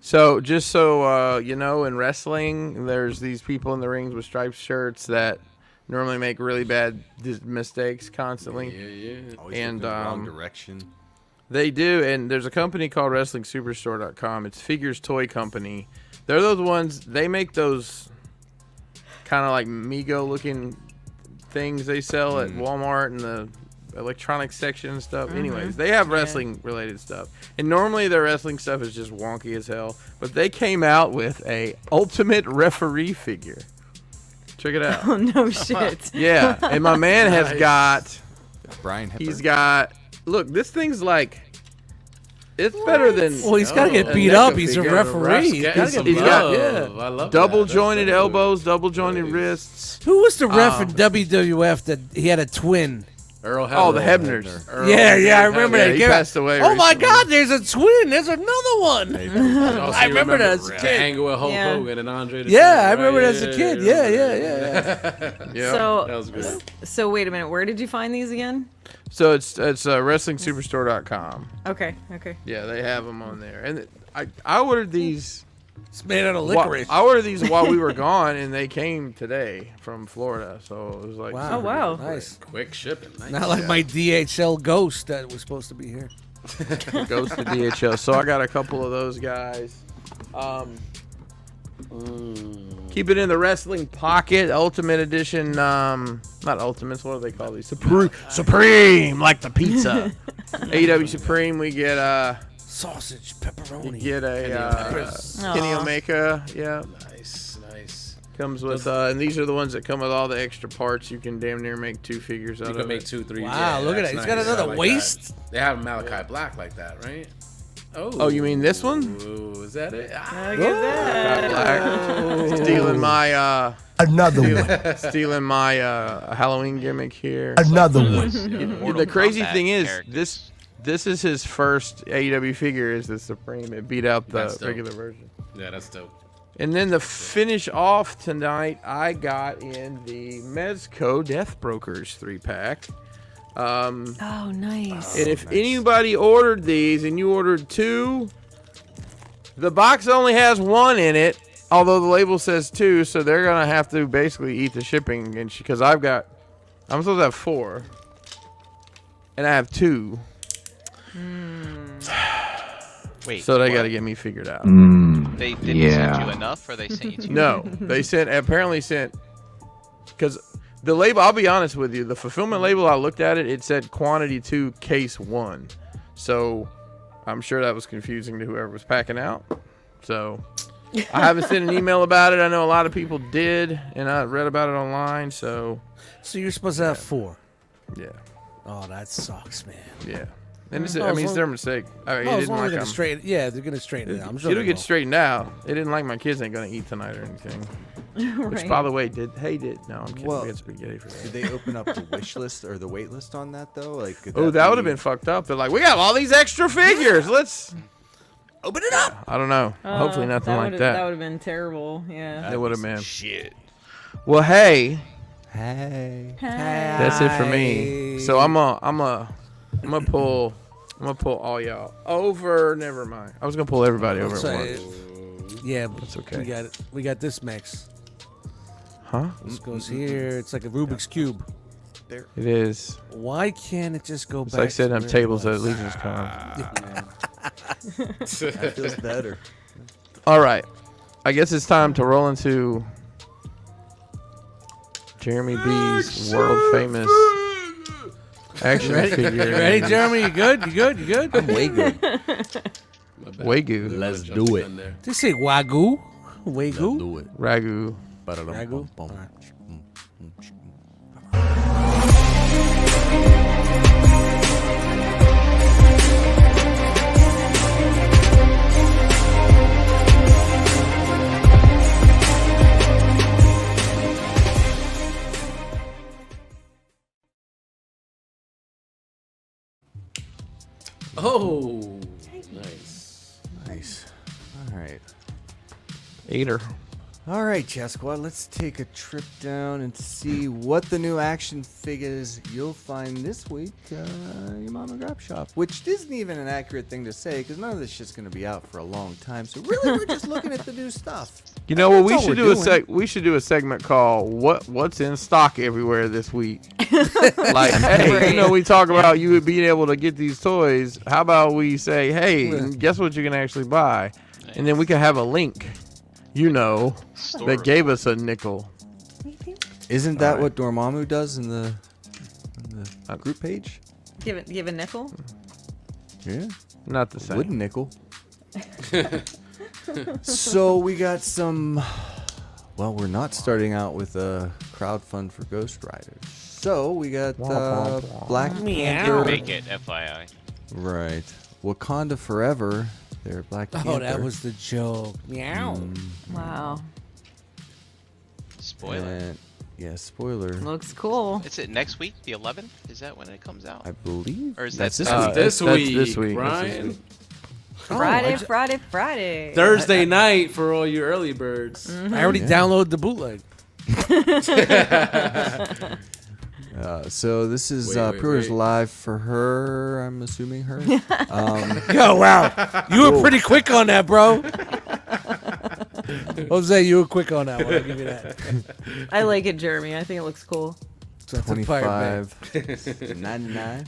[SPEAKER 7] So just so in wrestling, there's these people in the rings with striped shirts that normally make really bad mistakes constantly.
[SPEAKER 2] Yeah.
[SPEAKER 1] Always
[SPEAKER 7] And,
[SPEAKER 1] looking the wrong direction.
[SPEAKER 7] They do, and there's a company called WrestlingSuperstore.com. It's Figures Toy Company. They're those ones. They make those kind of like Mego-looking things they sell at Walmart and the electronics section and stuff. Anyways, they have wrestling-related stuff, and normally their wrestling stuff is just wonky as hell. But they came out with a Ultimate Referee figure. Check it out.
[SPEAKER 3] Oh no shit.
[SPEAKER 7] Yeah, and my man has got.
[SPEAKER 1] Brian Hepburn.
[SPEAKER 7] He's got. Look, this thing's like. It's better than.
[SPEAKER 5] Well, he's got to get
[SPEAKER 7] a
[SPEAKER 5] beat up.
[SPEAKER 7] NECA
[SPEAKER 5] He's a
[SPEAKER 7] figure.
[SPEAKER 5] referee.
[SPEAKER 2] He's
[SPEAKER 7] He's got
[SPEAKER 2] I love
[SPEAKER 7] double
[SPEAKER 2] that.
[SPEAKER 7] jointed
[SPEAKER 2] That's so
[SPEAKER 7] elbows,
[SPEAKER 2] good.
[SPEAKER 7] double jointed
[SPEAKER 2] Nice.
[SPEAKER 7] wrists.
[SPEAKER 5] Who was the ref in WWF that he had a twin?
[SPEAKER 2] Earl
[SPEAKER 7] Oh, the
[SPEAKER 2] Hebner.
[SPEAKER 7] Hebners.
[SPEAKER 5] Yeah, I remember
[SPEAKER 7] Yeah,
[SPEAKER 5] that.
[SPEAKER 7] he passed away
[SPEAKER 5] Oh my
[SPEAKER 7] recently.
[SPEAKER 5] God, there's a twin. There's another one.
[SPEAKER 2] Also,
[SPEAKER 5] I
[SPEAKER 2] you
[SPEAKER 5] remember that as a kid.
[SPEAKER 2] Hanging with Hulk
[SPEAKER 3] Yeah.
[SPEAKER 2] Hogan and Andre the
[SPEAKER 5] Yeah,
[SPEAKER 2] Giant,
[SPEAKER 5] I remember
[SPEAKER 2] right?
[SPEAKER 5] that as a kid. Yeah.
[SPEAKER 7] Yeah.
[SPEAKER 3] So
[SPEAKER 2] That was good.
[SPEAKER 3] so wait a minute. Where did you find these again?
[SPEAKER 7] So it's WrestlingSuperstore.com.
[SPEAKER 3] Okay.
[SPEAKER 7] Yeah, they have them on there. And I ordered these.
[SPEAKER 5] It's made out of
[SPEAKER 7] Wh-
[SPEAKER 5] licorice.
[SPEAKER 7] I ordered these while we were gone, and they came today from Florida. So it was like,
[SPEAKER 5] Wow.
[SPEAKER 3] Oh wow.
[SPEAKER 5] Nice.
[SPEAKER 2] Quick shipping. Nice.
[SPEAKER 5] Not like my DHL ghost that was supposed to be here.
[SPEAKER 7] goes to DHL. So I got a couple of those guys. Keep it in the wrestling pocket, Ultimate Edition. Not Ultimates. What do they call these? Supreme, like the pizza. AEW Supreme. We get
[SPEAKER 5] Sausage, pepperoni.
[SPEAKER 7] a Kenny
[SPEAKER 3] Aw.
[SPEAKER 7] Omega. Yeah,
[SPEAKER 2] Nice.
[SPEAKER 7] comes with and these are the ones that come with all the extra parts. You can damn near make 2 figures out
[SPEAKER 2] You
[SPEAKER 7] of
[SPEAKER 2] can make
[SPEAKER 7] it.
[SPEAKER 2] 2, 3.
[SPEAKER 5] Wow,
[SPEAKER 2] yeah,
[SPEAKER 5] look at
[SPEAKER 2] that's
[SPEAKER 5] that. He's got
[SPEAKER 2] nice.
[SPEAKER 5] another
[SPEAKER 2] I like
[SPEAKER 5] waist.
[SPEAKER 2] that. They have Malachi Black like that, right?
[SPEAKER 7] Oh, you mean this one?
[SPEAKER 2] Ooh, is that it? Ah,
[SPEAKER 3] Look at that.
[SPEAKER 7] Black. Stealing my
[SPEAKER 8] Another one.
[SPEAKER 7] stealing my Halloween gimmick here.
[SPEAKER 8] Another one.
[SPEAKER 7] The crazy
[SPEAKER 6] Kombat
[SPEAKER 7] thing is
[SPEAKER 6] characters.
[SPEAKER 7] this is his first AEW figure is the Supreme. It beat out the
[SPEAKER 2] That's dope.
[SPEAKER 7] regular version.
[SPEAKER 2] Yeah, that's dope.
[SPEAKER 4] And then to finish off tonight, I got in the Mezco Death Brokers 3-pack.
[SPEAKER 3] Oh, nice.
[SPEAKER 4] And if anybody ordered these and you ordered 2, the box only has 1 in it, although the label says 2, so they're going to have to basically eat the shipping. And because I'm supposed to have 4, and I have 2.
[SPEAKER 6] Wait.
[SPEAKER 4] So they
[SPEAKER 6] what?
[SPEAKER 4] got to get me figured out.
[SPEAKER 6] They didn't send you enough, or they sent you too
[SPEAKER 4] No, they apparently sent, because the label, I'll be honest with you, the fulfillment label, I looked at it, it said quantity 2, case 1. So I'm sure that was confusing to whoever was packing out. So I haven't sent an email about it. I know a lot of people did, and I read about it online. So
[SPEAKER 5] you're supposed to have 4.
[SPEAKER 4] Yeah.
[SPEAKER 5] Oh, that sucks, man.
[SPEAKER 4] Yeah. And it's their mistake. I mean,
[SPEAKER 5] Oh,
[SPEAKER 4] it
[SPEAKER 5] as
[SPEAKER 4] didn't
[SPEAKER 5] long as
[SPEAKER 4] like
[SPEAKER 5] they're straight. Yeah, they're gonna straighten it out. I'm sure
[SPEAKER 4] it'll
[SPEAKER 5] they
[SPEAKER 4] get
[SPEAKER 5] will.
[SPEAKER 4] straightened out. It didn't like my kids ain't gonna eat tonight or anything. Which,
[SPEAKER 3] Right.
[SPEAKER 4] by the way, no, I'm kidding.
[SPEAKER 1] Well,
[SPEAKER 4] we had spaghetti for that.
[SPEAKER 1] Did they open up the wish list or the wait list on that though? Like, could
[SPEAKER 4] Oh, that would have
[SPEAKER 1] be-
[SPEAKER 4] been fucked up. They're like, we got all these extra figures. Let's
[SPEAKER 1] Open it up.
[SPEAKER 4] I don't know. Hopefully nothing like
[SPEAKER 3] That
[SPEAKER 4] that.
[SPEAKER 3] would have been terrible. Yeah.
[SPEAKER 4] It would have been.
[SPEAKER 1] Shit.
[SPEAKER 4] Well, hey,
[SPEAKER 1] Hey.
[SPEAKER 4] that's it for me. So I'm gonna pull all y'all over. Never mind. I was gonna pull everybody over
[SPEAKER 5] So,
[SPEAKER 4] at once.
[SPEAKER 5] yeah,
[SPEAKER 4] That's okay.
[SPEAKER 5] We got it. We got this mix.
[SPEAKER 4] Huh?
[SPEAKER 5] This goes here. It's like a Rubik's cube.
[SPEAKER 4] It is.
[SPEAKER 5] Why can't it just go
[SPEAKER 4] It's
[SPEAKER 5] back?
[SPEAKER 4] like setting
[SPEAKER 5] to
[SPEAKER 4] up
[SPEAKER 5] where it
[SPEAKER 4] tables at
[SPEAKER 5] was?
[SPEAKER 4] Legion's Con.
[SPEAKER 1] That feels better.
[SPEAKER 4] All right. I guess it's time to roll into Jeremy B's world famous action figure.
[SPEAKER 5] You ready, Jeremy? You good? You good? You good?
[SPEAKER 1] I'm way good.
[SPEAKER 2] My bad.
[SPEAKER 4] Wagyu.
[SPEAKER 1] Let's
[SPEAKER 2] Jumped
[SPEAKER 1] do
[SPEAKER 2] the
[SPEAKER 1] it.
[SPEAKER 2] gun there.
[SPEAKER 5] They say wagyu. Wagyu.
[SPEAKER 1] Do it.
[SPEAKER 4] Ragu.
[SPEAKER 5] Ragu?
[SPEAKER 1] Boom.
[SPEAKER 5] Alright.
[SPEAKER 2] Oh, nice.
[SPEAKER 1] Nice. All right.
[SPEAKER 4] Eater.
[SPEAKER 1] All right, Chat Squad, let's take a trip down and see what the new action figures you'll find this week in your mom and grab shop. Which isn't even an accurate thing to say because none of this shit's going to be out for a long time. So really, we're just looking at the new stuff.
[SPEAKER 4] You know what?
[SPEAKER 1] That's all we're doing.
[SPEAKER 4] We should do a segment called "What's in stock everywhere this week." Like, hey, you know, we talk about you being able to get these toys. How about we say, hey, guess what you can actually buy, and then we can have a link. You know, that gave us a nickel.
[SPEAKER 1] Isn't that what Dormammu does in the group page?
[SPEAKER 3] Give a nickel.
[SPEAKER 1] Yeah.
[SPEAKER 4] Not the same.
[SPEAKER 1] Wooden nickel. So we got some. Well, we're not starting out with a crowdfund for Ghost Riders. So we got Black Panther.
[SPEAKER 6] Make it, FYI.
[SPEAKER 1] Right. Wakanda Forever. They're Black Panther.
[SPEAKER 5] Oh, that was the joke. Meow.
[SPEAKER 3] Wow.
[SPEAKER 6] Spoiler.
[SPEAKER 1] And, yeah, spoiler.
[SPEAKER 3] Looks cool.
[SPEAKER 6] Is it next week, the 11th? Is that when it comes out?
[SPEAKER 1] I believe.
[SPEAKER 6] Or is
[SPEAKER 1] that's
[SPEAKER 6] that
[SPEAKER 1] this
[SPEAKER 6] Sunday?
[SPEAKER 1] week.
[SPEAKER 2] This
[SPEAKER 4] That's
[SPEAKER 2] week,
[SPEAKER 4] this week.
[SPEAKER 2] Brian.
[SPEAKER 3] Friday.
[SPEAKER 2] Thursday night for all you early birds.
[SPEAKER 5] I already downloaded the bootleg.
[SPEAKER 1] So this is
[SPEAKER 2] Wait.
[SPEAKER 1] pre-orders live for her. I'm assuming her.
[SPEAKER 5] Yo, wow. You were pretty quick on that, bro. Jose, you were quick on that one. I'll give you that.
[SPEAKER 3] I like it, Jeremy. I think it looks cool.
[SPEAKER 5] So that's a pirate man.
[SPEAKER 1] $25.99.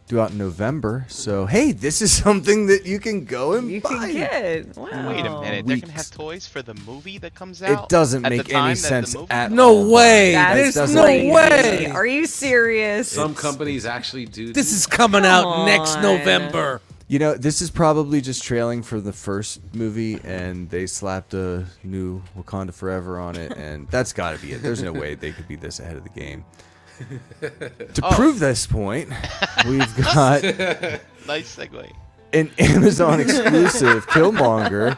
[SPEAKER 1] Due out in November. So hey, this is something that you can go and
[SPEAKER 3] You
[SPEAKER 1] buy.
[SPEAKER 3] can get. Wow.
[SPEAKER 6] Wait a minute, they're gonna
[SPEAKER 1] Weeks.
[SPEAKER 6] have toys for the movie that comes out?
[SPEAKER 1] It doesn't
[SPEAKER 6] at the
[SPEAKER 1] make
[SPEAKER 6] time
[SPEAKER 1] any
[SPEAKER 6] that the
[SPEAKER 1] sense
[SPEAKER 6] movie
[SPEAKER 1] at
[SPEAKER 5] No
[SPEAKER 1] all.
[SPEAKER 5] way.
[SPEAKER 3] That's
[SPEAKER 5] There's
[SPEAKER 1] doesn't
[SPEAKER 5] no
[SPEAKER 1] make
[SPEAKER 3] crazy.
[SPEAKER 5] way.
[SPEAKER 3] Are you serious?
[SPEAKER 2] Some companies actually do.
[SPEAKER 5] This is coming out next
[SPEAKER 3] on.
[SPEAKER 5] November.
[SPEAKER 1] You know, this is probably just trailing for the first movie, and they slapped a new Wakanda Forever on it, and that's got to be it. There's no way they could be this ahead of the game. To prove this point, we've got
[SPEAKER 6] Nice segue.
[SPEAKER 1] an Amazon exclusive Killmonger,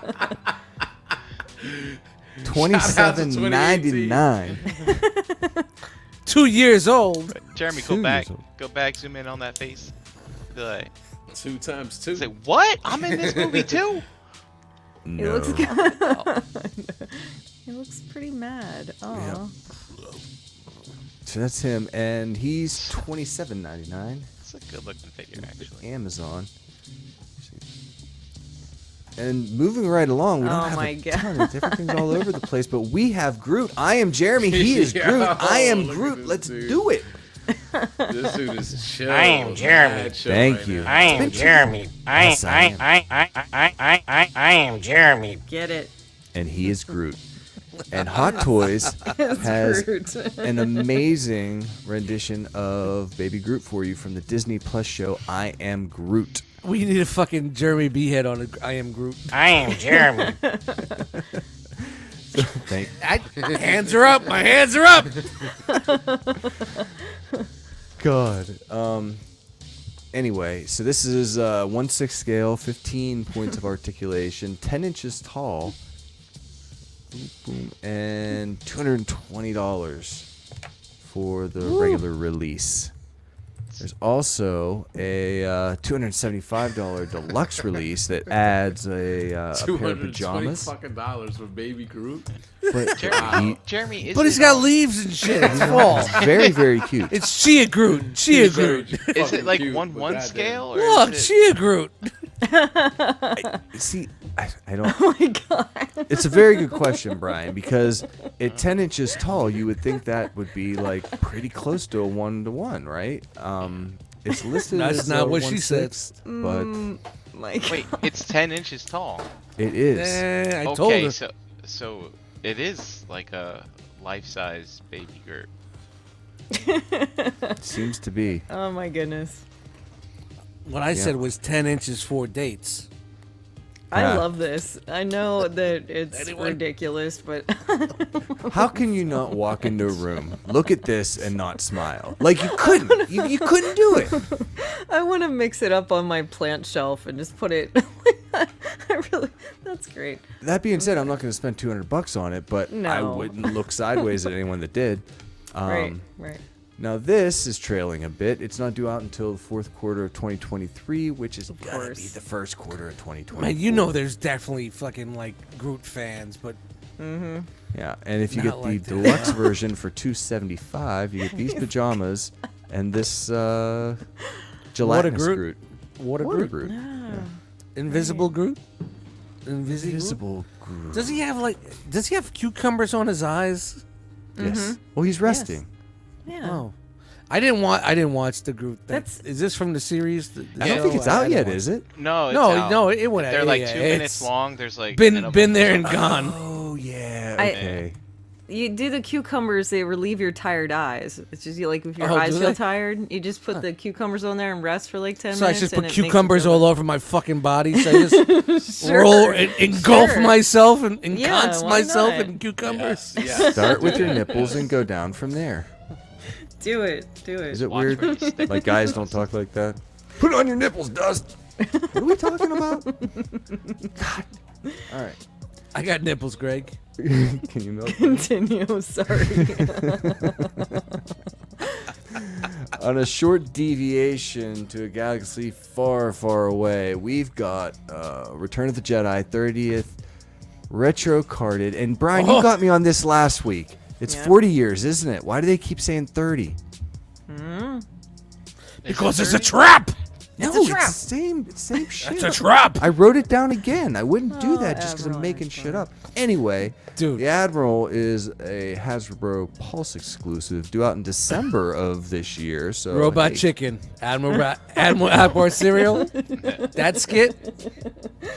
[SPEAKER 1] $27.99.
[SPEAKER 5] 2 years old.
[SPEAKER 6] Jeremy,
[SPEAKER 1] 2
[SPEAKER 6] go back.
[SPEAKER 1] years old.
[SPEAKER 6] Go back, zoom in on that face. Be like,
[SPEAKER 2] 2 times 2.
[SPEAKER 6] say, what? I'm in this movie too?
[SPEAKER 3] He
[SPEAKER 1] No.
[SPEAKER 3] looks good. He looks pretty mad. Oh.
[SPEAKER 1] So that's him, and he's $27.99.
[SPEAKER 6] It's a good looking figure, actually.
[SPEAKER 1] Amazon. And moving right along, we don't
[SPEAKER 3] Oh
[SPEAKER 1] have
[SPEAKER 3] my
[SPEAKER 1] a
[SPEAKER 3] God.
[SPEAKER 1] ton of different things all over the place, but we have Groot. I am Jeremy. He is
[SPEAKER 2] Yo,
[SPEAKER 1] Groot. I am
[SPEAKER 2] look at
[SPEAKER 1] Groot.
[SPEAKER 2] this
[SPEAKER 1] Let's
[SPEAKER 2] dude.
[SPEAKER 1] do it.
[SPEAKER 2] This dude is chill.
[SPEAKER 8] I am Jeremy.
[SPEAKER 2] Mad chill
[SPEAKER 1] Thank
[SPEAKER 2] right
[SPEAKER 1] you.
[SPEAKER 2] now.
[SPEAKER 8] I am Jeremy.
[SPEAKER 1] Yes, I am.
[SPEAKER 8] I am Jeremy.
[SPEAKER 3] Get it.
[SPEAKER 1] And he is Groot. And Hot Toys has
[SPEAKER 3] Groot.
[SPEAKER 1] an amazing rendition of Baby Groot for you from the Disney Plus show I Am Groot.
[SPEAKER 5] We need a fucking Jeremy B head on it. I am Groot.
[SPEAKER 8] I am Jeremy.
[SPEAKER 5] Hands are up. My hands are up.
[SPEAKER 1] God. Anyway, so this is 1/6 scale, 15 points of articulation, 10 inches tall, boom, boom, and $220 for the regular release. There's also a $275 deluxe release that adds a pair of pajamas.
[SPEAKER 2] fucking dollars for Baby Groot.
[SPEAKER 1] But
[SPEAKER 6] Jeremy is.
[SPEAKER 5] But he's got leaves and shit. It's fall.
[SPEAKER 1] it's very, very cute.
[SPEAKER 5] It's Chia Groot. Chia Groot.
[SPEAKER 6] Is it like 1/1 scale? Or
[SPEAKER 5] Look,
[SPEAKER 6] is it,
[SPEAKER 5] Chia Groot.
[SPEAKER 1] See, I don't.
[SPEAKER 3] Oh my god.
[SPEAKER 1] It's a very good question, Brian, because at 10 inches tall, you would think that would be like pretty close to a 1-to-1, right? It's listed
[SPEAKER 5] That's
[SPEAKER 1] as
[SPEAKER 5] not
[SPEAKER 1] a
[SPEAKER 5] what she said.
[SPEAKER 1] 1/6, but
[SPEAKER 3] My god.
[SPEAKER 6] wait, it's 10 inches tall.
[SPEAKER 1] it is.
[SPEAKER 5] I told
[SPEAKER 6] Okay,
[SPEAKER 5] her.
[SPEAKER 6] so it is like a life-size Baby Groot.
[SPEAKER 1] It seems to be.
[SPEAKER 3] Oh my goodness.
[SPEAKER 5] What I said was 10 inches for dates.
[SPEAKER 3] I
[SPEAKER 1] Yeah.
[SPEAKER 3] love this. I know that it's
[SPEAKER 5] Anyone?
[SPEAKER 3] ridiculous, but
[SPEAKER 1] How can you not walk into a room, look at this, and not smile? Like you couldn't. You couldn't do it.
[SPEAKER 3] I want to mix it up on my plant shelf and just put it. That's great.
[SPEAKER 1] That being said, I'm not going to spend $200 on it, but I
[SPEAKER 3] No.
[SPEAKER 1] wouldn't look sideways at anyone that did.
[SPEAKER 3] Right.
[SPEAKER 1] Now this is trailing a bit. It's not due out until the fourth quarter of 2023, which is gonna be
[SPEAKER 3] course.
[SPEAKER 1] the first quarter of 2024.
[SPEAKER 5] Man, you know there's definitely fucking like Groot fans, but
[SPEAKER 1] Yeah, and if you
[SPEAKER 5] Not
[SPEAKER 1] get
[SPEAKER 5] like
[SPEAKER 1] the
[SPEAKER 5] that.
[SPEAKER 1] deluxe version for $275, you get these pajamas and this gelatinous
[SPEAKER 5] Groot.
[SPEAKER 1] Groot.
[SPEAKER 5] Water
[SPEAKER 1] Water
[SPEAKER 5] Groot?
[SPEAKER 1] Groot.
[SPEAKER 5] Invisible Groot?
[SPEAKER 1] Invisible Groot.
[SPEAKER 5] Does he have cucumbers on his eyes?
[SPEAKER 1] Yes. Well, he's resting.
[SPEAKER 3] Yeah.
[SPEAKER 5] Oh. I didn't watch the Groot thing.
[SPEAKER 3] That's-
[SPEAKER 5] Is this from the series?
[SPEAKER 1] I don't think it's out yet, is it?
[SPEAKER 6] No, it's
[SPEAKER 5] No,
[SPEAKER 6] out.
[SPEAKER 5] no, it went
[SPEAKER 6] They're
[SPEAKER 5] out.
[SPEAKER 6] like
[SPEAKER 5] Yeah,
[SPEAKER 6] 2
[SPEAKER 5] it's
[SPEAKER 6] minutes long. There's like
[SPEAKER 5] Been
[SPEAKER 6] minimum-
[SPEAKER 5] there and gone.
[SPEAKER 1] Oh yeah.
[SPEAKER 3] I-
[SPEAKER 1] Okay.
[SPEAKER 3] You do the cucumbers, they relieve your tired eyes. It's just like if your
[SPEAKER 5] Oh,
[SPEAKER 3] eyes
[SPEAKER 5] do
[SPEAKER 3] feel
[SPEAKER 5] they?
[SPEAKER 3] tired, you just put the cucumbers on there and rest for like 10
[SPEAKER 5] So I
[SPEAKER 3] minutes.
[SPEAKER 5] just
[SPEAKER 3] and
[SPEAKER 5] put
[SPEAKER 3] it makes you
[SPEAKER 5] cucumbers
[SPEAKER 3] feel
[SPEAKER 5] all
[SPEAKER 3] better.
[SPEAKER 5] over my fucking body. So I just
[SPEAKER 3] Sure.
[SPEAKER 5] roll and engulf
[SPEAKER 3] Sure.
[SPEAKER 5] myself and
[SPEAKER 3] Yeah,
[SPEAKER 5] conce
[SPEAKER 3] why
[SPEAKER 5] myself
[SPEAKER 3] not?
[SPEAKER 5] in cucumbers.
[SPEAKER 1] Start with your nipples and go down from there.
[SPEAKER 3] Do it.
[SPEAKER 1] Is it
[SPEAKER 6] Watch
[SPEAKER 1] weird?
[SPEAKER 6] where you stick
[SPEAKER 1] Like guys don't talk like that. Put it on your nipples, Dust. What are we talking about? God. All right.
[SPEAKER 5] I got nipples, Greg.
[SPEAKER 1] Can you milk?
[SPEAKER 3] Continue. Sorry.
[SPEAKER 1] On a short deviation to a galaxy far, far away, we've got Return of the Jedi 30th retro carded. And Brian, you got me on this last week. It's
[SPEAKER 3] Yeah.
[SPEAKER 1] 40 years, isn't it? Why do they keep saying 30?
[SPEAKER 5] Because it's a trap.
[SPEAKER 1] No,
[SPEAKER 3] a trap.
[SPEAKER 1] it's the same shit.
[SPEAKER 5] It's a trap.
[SPEAKER 1] I wrote it down again. I wouldn't do
[SPEAKER 3] Oh,
[SPEAKER 1] that just because I'm
[SPEAKER 3] Admiral
[SPEAKER 1] making
[SPEAKER 3] Akbar.
[SPEAKER 1] shit up. Anyway,
[SPEAKER 5] Dude.
[SPEAKER 1] the Admiral is a Hasbro Pulse exclusive due out in December of this year. So
[SPEAKER 5] Robot
[SPEAKER 1] hey,
[SPEAKER 5] Chicken. Admiral Akbar cereal. That skit.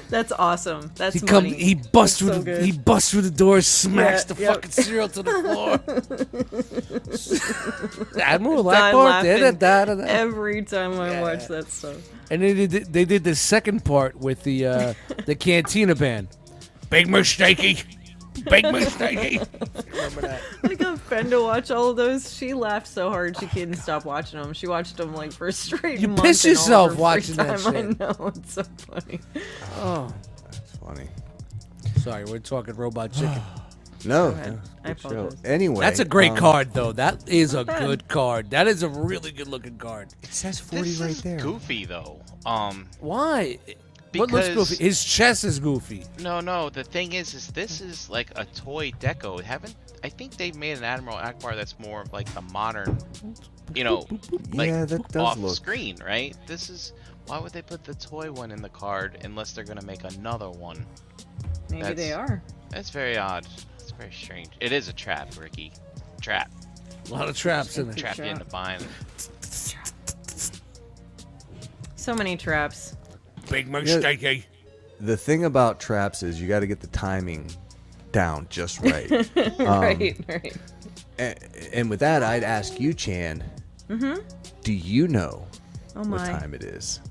[SPEAKER 3] That's awesome. That's
[SPEAKER 5] He
[SPEAKER 3] money.
[SPEAKER 5] he busts
[SPEAKER 3] That's
[SPEAKER 5] through
[SPEAKER 3] so good.
[SPEAKER 5] he busts through the door, smacks
[SPEAKER 3] Yeah,
[SPEAKER 5] the
[SPEAKER 3] yep.
[SPEAKER 5] fucking cereal to the floor. Admiral
[SPEAKER 3] Die
[SPEAKER 5] Akbar.
[SPEAKER 3] laughing
[SPEAKER 5] Da-da-da-da-da.
[SPEAKER 3] every time I watch that stuff.
[SPEAKER 5] And they did the second part with the Cantina band. Big mistakey. Big mistakey. Remember that?
[SPEAKER 3] I got Fen to watch all of those. She laughed so hard she couldn't stop watching them. She watched them like for a straight
[SPEAKER 5] You
[SPEAKER 3] month.
[SPEAKER 5] piss
[SPEAKER 3] in all
[SPEAKER 5] yourself
[SPEAKER 3] of her
[SPEAKER 5] watching
[SPEAKER 3] free
[SPEAKER 5] that
[SPEAKER 3] time.
[SPEAKER 5] shit.
[SPEAKER 3] I know, it's so funny.
[SPEAKER 5] Oh,
[SPEAKER 1] It's funny.
[SPEAKER 5] sorry, we're talking Robot Chicken.
[SPEAKER 1] No,
[SPEAKER 3] ahead.
[SPEAKER 1] no,
[SPEAKER 3] I
[SPEAKER 1] good show.
[SPEAKER 3] apologize.
[SPEAKER 1] Anyway,
[SPEAKER 5] That's a great card, though. That is a
[SPEAKER 3] bad.
[SPEAKER 5] good card. That is a really good looking card.
[SPEAKER 1] It says 40
[SPEAKER 6] This
[SPEAKER 1] right
[SPEAKER 6] is
[SPEAKER 1] there.
[SPEAKER 6] goofy though.
[SPEAKER 5] Why? What looks
[SPEAKER 6] Because
[SPEAKER 5] goofy? His chest is goofy.
[SPEAKER 6] no. The thing is this is like a toy deco. I think they've made an Admiral Akbar that's more of like the modern, like
[SPEAKER 1] Yeah, that does
[SPEAKER 6] off
[SPEAKER 1] look.
[SPEAKER 6] screen, right? Why would they put the toy one in the card unless they're gonna make another one?
[SPEAKER 3] Maybe they are.
[SPEAKER 6] That's very odd. It's very strange. it is a trap, Ricky. Trap.
[SPEAKER 5] A lot of traps in it.
[SPEAKER 6] Trap you into buying it.
[SPEAKER 3] So many traps.
[SPEAKER 5] Big mistake.
[SPEAKER 1] The thing about traps is you got to get the timing down just right.
[SPEAKER 3] Right.
[SPEAKER 1] And with that, I'd ask you, Chan. Mm-hmm. Do you know
[SPEAKER 3] Oh
[SPEAKER 1] what
[SPEAKER 3] my.
[SPEAKER 1] time it is?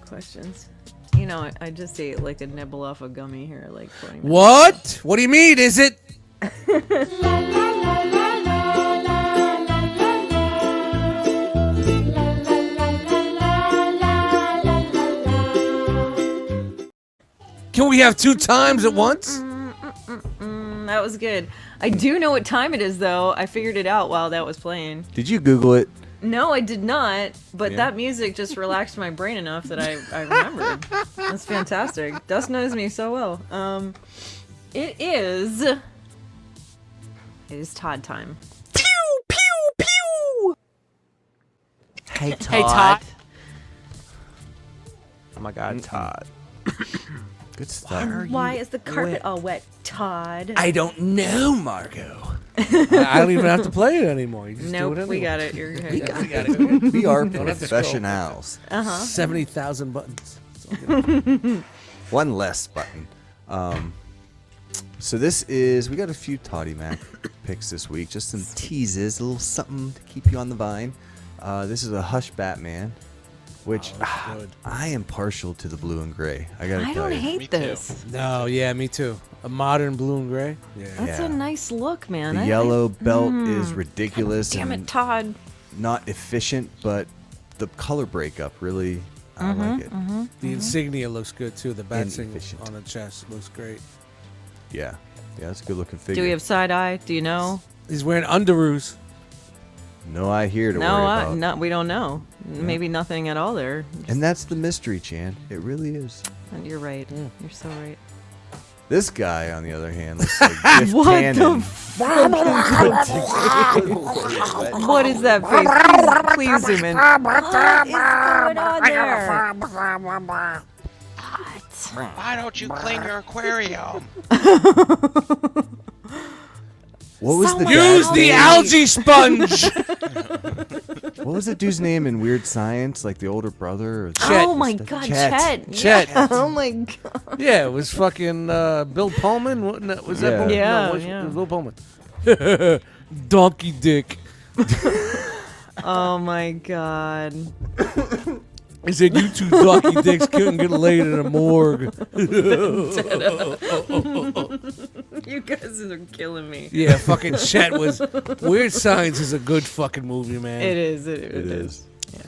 [SPEAKER 3] Questions. I just ate like a nibble off a gummy here, like 20 minutes.
[SPEAKER 5] What? What do you mean? Is it? Can we have 2 times at once?
[SPEAKER 3] That was good. I do know what time it is, though. I figured it out while that was playing.
[SPEAKER 1] Did you Google it?
[SPEAKER 3] No, I did not, but
[SPEAKER 1] Yeah.
[SPEAKER 3] that music just relaxed my brain enough that I remembered. That's fantastic. Dust knows me so well. It is Todd time.
[SPEAKER 8] Pew, pew, pew.
[SPEAKER 1] Hey, Todd.
[SPEAKER 5] Hey, Todd.
[SPEAKER 7] Oh my God, Todd.
[SPEAKER 1] Good stuff.
[SPEAKER 3] Why is the carpet all wet, Todd?
[SPEAKER 1] I don't know, Margot.
[SPEAKER 5] I don't even have to play it anymore. You just
[SPEAKER 3] Nope,
[SPEAKER 5] do it
[SPEAKER 3] we
[SPEAKER 5] anyway.
[SPEAKER 3] got it. You're good.
[SPEAKER 5] We got it.
[SPEAKER 1] We are
[SPEAKER 5] have to scroll.
[SPEAKER 1] professionals.
[SPEAKER 5] 70,000 buttons.
[SPEAKER 1] One less button. So this is, we got a few Toddy Mac picks this week. Just some teases, a little something to keep you on the vine. This is a Hush Batman, which
[SPEAKER 5] good.
[SPEAKER 1] I am partial to the blue and gray. I gotta
[SPEAKER 3] I
[SPEAKER 1] tell
[SPEAKER 3] don't
[SPEAKER 1] you.
[SPEAKER 6] Me
[SPEAKER 3] hate
[SPEAKER 6] too.
[SPEAKER 3] this.
[SPEAKER 5] No, yeah, me too. A modern blue and gray. Yeah.
[SPEAKER 3] That's
[SPEAKER 1] Yeah.
[SPEAKER 3] a nice look, man.
[SPEAKER 1] The yellow belt is ridiculous
[SPEAKER 3] Damn it,
[SPEAKER 1] and
[SPEAKER 3] Todd.
[SPEAKER 1] not efficient, but the color breakup really, I like it.
[SPEAKER 5] The insignia looks good too. The bat signal
[SPEAKER 1] Inefficient.
[SPEAKER 5] on the chest looks great.
[SPEAKER 1] Yeah, that's a good looking figure.
[SPEAKER 3] Do we have side eye? Do you know?
[SPEAKER 5] He's wearing underoos.
[SPEAKER 1] No eye here to
[SPEAKER 3] No,
[SPEAKER 1] worry about.
[SPEAKER 3] no, we don't know. Maybe nothing at all there.
[SPEAKER 1] And that's the mystery, Chan. It really is.
[SPEAKER 3] You're right. You're so right.
[SPEAKER 1] This guy, on the other hand, looks like Biff
[SPEAKER 3] What
[SPEAKER 1] Tannen.
[SPEAKER 3] What is that face? Please zoom in. What is going on there?
[SPEAKER 6] Why don't you clean your aquarium?
[SPEAKER 1] What was the
[SPEAKER 3] Someone
[SPEAKER 5] Use
[SPEAKER 1] guy's
[SPEAKER 5] the
[SPEAKER 1] name?
[SPEAKER 5] algae sponge.
[SPEAKER 1] What was the dude's name in Weird Science? Like the older brother? Or
[SPEAKER 5] Chet.
[SPEAKER 3] Oh my God,
[SPEAKER 1] Chet.
[SPEAKER 3] Chet.
[SPEAKER 5] Chet.
[SPEAKER 3] Yeah. Oh my God.
[SPEAKER 5] Yeah, it was fucking Bill Pullman. Wasn't it? Was that
[SPEAKER 1] Yeah.
[SPEAKER 5] Bill?
[SPEAKER 3] Yeah,
[SPEAKER 5] no, it was,
[SPEAKER 3] yeah.
[SPEAKER 5] it was Bill Pullman. Donkey dick.
[SPEAKER 3] Oh my God.
[SPEAKER 5] He said you two donkey dicks couldn't get laid in a morgue.
[SPEAKER 3] You guys are killing me.
[SPEAKER 5] Yeah, fucking Chet was. Weird Science is a good fucking movie, man.
[SPEAKER 3] It is. It
[SPEAKER 1] It
[SPEAKER 3] is.
[SPEAKER 1] is.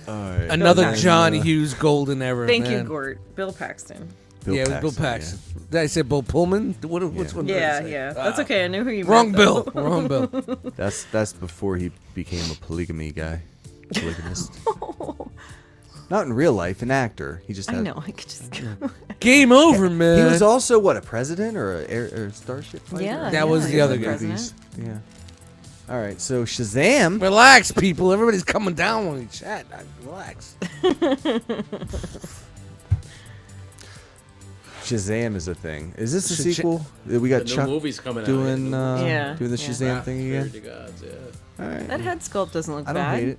[SPEAKER 1] All right.
[SPEAKER 5] Another
[SPEAKER 3] Paxton.
[SPEAKER 5] John Hughes golden era.
[SPEAKER 3] Thank
[SPEAKER 5] man.
[SPEAKER 3] you, Gort. Bill Paxton.
[SPEAKER 5] Yeah, it was Bill Paxton. Did I say Bill Pullman? Which one did I
[SPEAKER 3] Yeah,
[SPEAKER 5] say?
[SPEAKER 3] yeah. That's okay. I knew who you
[SPEAKER 5] Wrong
[SPEAKER 3] meant,
[SPEAKER 5] Bill.
[SPEAKER 3] though.
[SPEAKER 5] Wrong Bill.
[SPEAKER 1] That's before he became a polygamy guy. Polygamist. Not in real life, an actor. He just
[SPEAKER 3] I
[SPEAKER 1] had.
[SPEAKER 3] know. I could just.
[SPEAKER 5] Game over, man.
[SPEAKER 1] He was also what, a president or a starship fighter?
[SPEAKER 3] Yeah.
[SPEAKER 5] That was
[SPEAKER 3] yeah,
[SPEAKER 5] the
[SPEAKER 3] he
[SPEAKER 5] other
[SPEAKER 3] a
[SPEAKER 5] guy.
[SPEAKER 3] president.
[SPEAKER 1] Yeah. All right. So Shazam.
[SPEAKER 5] Relax, people. Everybody's coming down when we chat. Relax.
[SPEAKER 1] Shazam is a thing. Is this a
[SPEAKER 5] Shaza-
[SPEAKER 1] sequel? We got
[SPEAKER 2] The new
[SPEAKER 1] Chuck
[SPEAKER 2] movie's coming out.
[SPEAKER 1] doing
[SPEAKER 3] Yeah,
[SPEAKER 1] doing the
[SPEAKER 3] yeah.
[SPEAKER 1] Shazam thing again.
[SPEAKER 2] To gods, yeah.
[SPEAKER 1] All right.
[SPEAKER 3] That head sculpt doesn't look
[SPEAKER 1] I don't
[SPEAKER 3] bad.
[SPEAKER 1] hate it.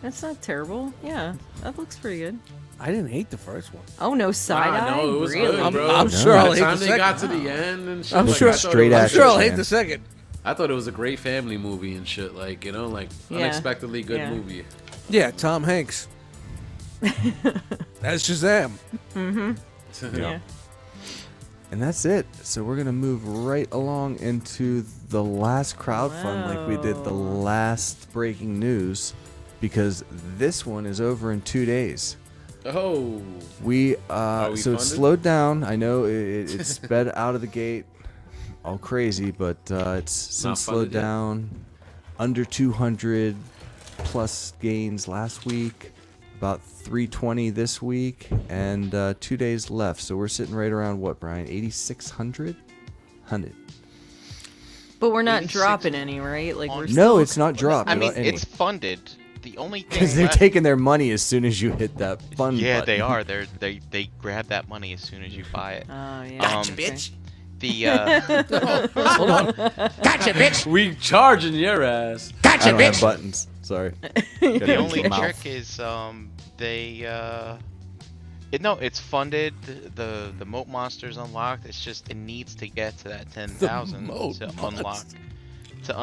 [SPEAKER 3] That's not terrible. Yeah, that looks pretty good.
[SPEAKER 5] I didn't hate the first one.
[SPEAKER 3] Oh no, side eye.
[SPEAKER 2] No, it was
[SPEAKER 3] really?
[SPEAKER 2] good, bro.
[SPEAKER 5] I'm sure I'll
[SPEAKER 2] By
[SPEAKER 5] hate
[SPEAKER 2] the time
[SPEAKER 5] the
[SPEAKER 2] they got to
[SPEAKER 5] second.
[SPEAKER 2] the end and shit,
[SPEAKER 5] I'm
[SPEAKER 2] like,
[SPEAKER 5] sure-
[SPEAKER 2] I thought
[SPEAKER 1] Straight
[SPEAKER 2] it was-
[SPEAKER 5] I'm
[SPEAKER 1] action.
[SPEAKER 5] sure I'll hate
[SPEAKER 1] man.
[SPEAKER 5] the second.
[SPEAKER 2] I thought it was a great family movie and shit. Like, like
[SPEAKER 3] Yeah.
[SPEAKER 2] unexpectedly good
[SPEAKER 3] Yeah.
[SPEAKER 2] movie.
[SPEAKER 5] Yeah, Tom Hanks. That's Shazam.
[SPEAKER 3] Yeah.
[SPEAKER 1] And that's it. So we're gonna move right along into the last crowdfund, like we did the
[SPEAKER 3] Wow.
[SPEAKER 1] last breaking news, because this one is over in 2 days.
[SPEAKER 2] Oh,
[SPEAKER 1] We
[SPEAKER 2] Are we
[SPEAKER 1] so it
[SPEAKER 2] funded?
[SPEAKER 1] slowed down. I know it sped out of the gate, all crazy, but it's since
[SPEAKER 2] Not
[SPEAKER 1] slowed
[SPEAKER 2] funded yet.
[SPEAKER 1] down. Under 200 plus gains last week, about 320 this week, and 2 days left. So we're sitting right around what, Brian? 8,600? 100.
[SPEAKER 3] But we're not
[SPEAKER 6] 86
[SPEAKER 3] dropping any, right? Like we're
[SPEAKER 6] on-
[SPEAKER 3] still
[SPEAKER 1] No, it's not dropped.
[SPEAKER 6] I mean,
[SPEAKER 1] any.
[SPEAKER 6] it's funded. The only thing
[SPEAKER 1] Because they're
[SPEAKER 6] left-
[SPEAKER 1] taking their money as soon as you hit that fund
[SPEAKER 6] Yeah,
[SPEAKER 1] button.
[SPEAKER 6] they are. They grab that money as soon as you buy it.
[SPEAKER 3] Oh yeah.
[SPEAKER 8] Gotcha,
[SPEAKER 6] Um,
[SPEAKER 8] bitch.
[SPEAKER 6] The
[SPEAKER 5] Hold on.
[SPEAKER 8] Gotcha, bitch.
[SPEAKER 2] We charging your ass.
[SPEAKER 1] I
[SPEAKER 8] Gotcha,
[SPEAKER 1] don't have
[SPEAKER 8] bitch.
[SPEAKER 1] buttons. Sorry.
[SPEAKER 6] the only trick is it's funded. The moat monster's unlocked. It's just it needs to get to that 10,000 to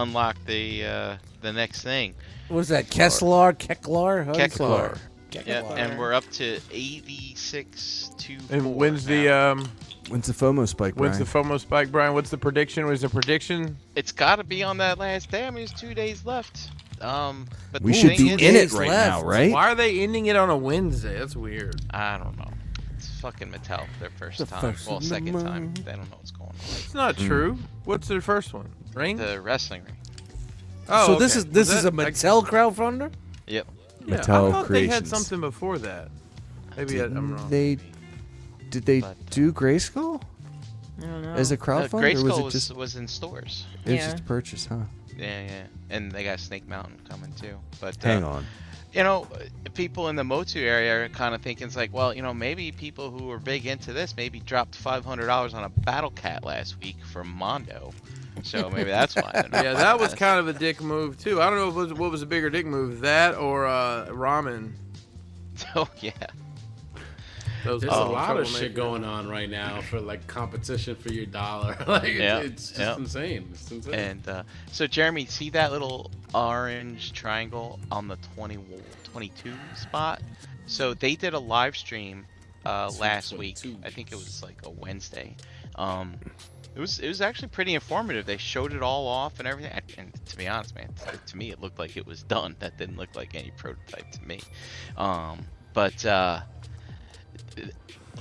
[SPEAKER 6] unlock the next thing.
[SPEAKER 5] What was that? Keklar? How do you say it?
[SPEAKER 6] Keklar.
[SPEAKER 5] Keklar.
[SPEAKER 6] Yeah, and we're up to 8624.
[SPEAKER 7] And when's
[SPEAKER 6] now.
[SPEAKER 1] When's the FOMO spike, Brian?
[SPEAKER 7] When's the FOMO spike, Brian? What's the prediction? Was the prediction?
[SPEAKER 6] It's got to be on that last day. I mean, there's 2 days left. But
[SPEAKER 1] we
[SPEAKER 6] the
[SPEAKER 1] should
[SPEAKER 6] thing
[SPEAKER 1] be
[SPEAKER 6] is-
[SPEAKER 1] in it
[SPEAKER 5] days
[SPEAKER 1] right
[SPEAKER 5] left.
[SPEAKER 1] now, right?
[SPEAKER 7] Why are they ending it on a Wednesday? That's weird.
[SPEAKER 6] I don't know. It's fucking Mattel. Their first
[SPEAKER 5] The
[SPEAKER 6] time.
[SPEAKER 5] first
[SPEAKER 6] Well,
[SPEAKER 5] of the
[SPEAKER 6] second time.
[SPEAKER 5] month.
[SPEAKER 6] They don't know what's going on.
[SPEAKER 7] It's not true. What's their first one? Ring?
[SPEAKER 6] The wrestling ring.
[SPEAKER 7] Oh,
[SPEAKER 5] So
[SPEAKER 7] okay.
[SPEAKER 5] this is a
[SPEAKER 7] Was that-
[SPEAKER 5] Mattel crowdfunder?
[SPEAKER 6] Yep.
[SPEAKER 7] Yeah,
[SPEAKER 1] Mattel
[SPEAKER 7] I thought they had
[SPEAKER 1] Creations.
[SPEAKER 7] something before that. Maybe I'm wrong.
[SPEAKER 1] Did they
[SPEAKER 6] But,
[SPEAKER 1] do Grayskull
[SPEAKER 3] I don't know.
[SPEAKER 1] as a crowdfunder, or was
[SPEAKER 6] Grayskull
[SPEAKER 1] it just
[SPEAKER 6] was in stores.
[SPEAKER 1] it was
[SPEAKER 3] Yeah.
[SPEAKER 1] just a purchase, huh?
[SPEAKER 6] Yeah, yeah. And they got Snake Mountain coming too. But
[SPEAKER 1] Hang on.
[SPEAKER 6] You know, people in the Motu area are kind of thinking it's like, well, you know, maybe people who are big into this maybe dropped $500 on a Battle Cat last week from Mondo. So maybe that's why. they're not
[SPEAKER 7] Yeah,
[SPEAKER 6] buying
[SPEAKER 7] that was
[SPEAKER 6] this.
[SPEAKER 7] kind of a dick move too. I don't know what was a bigger dick move, that or ramen.
[SPEAKER 6] Oh yeah.
[SPEAKER 7] Those
[SPEAKER 2] There's a lot of
[SPEAKER 7] troublemakers.
[SPEAKER 2] shit going on right now for like competition for your dollar. Like
[SPEAKER 6] Yeah,
[SPEAKER 2] it's just
[SPEAKER 6] yeah.
[SPEAKER 2] insane. It's insane.
[SPEAKER 6] And so Jeremy, see that little orange triangle on the 22 spot? So they did a live stream last week.
[SPEAKER 2] 22.
[SPEAKER 6] I think it was like a Wednesday. It was actually pretty informative. They showed it all off and everything. And to be honest, man, to me it looked like it was done. That didn't look like any prototype to me. But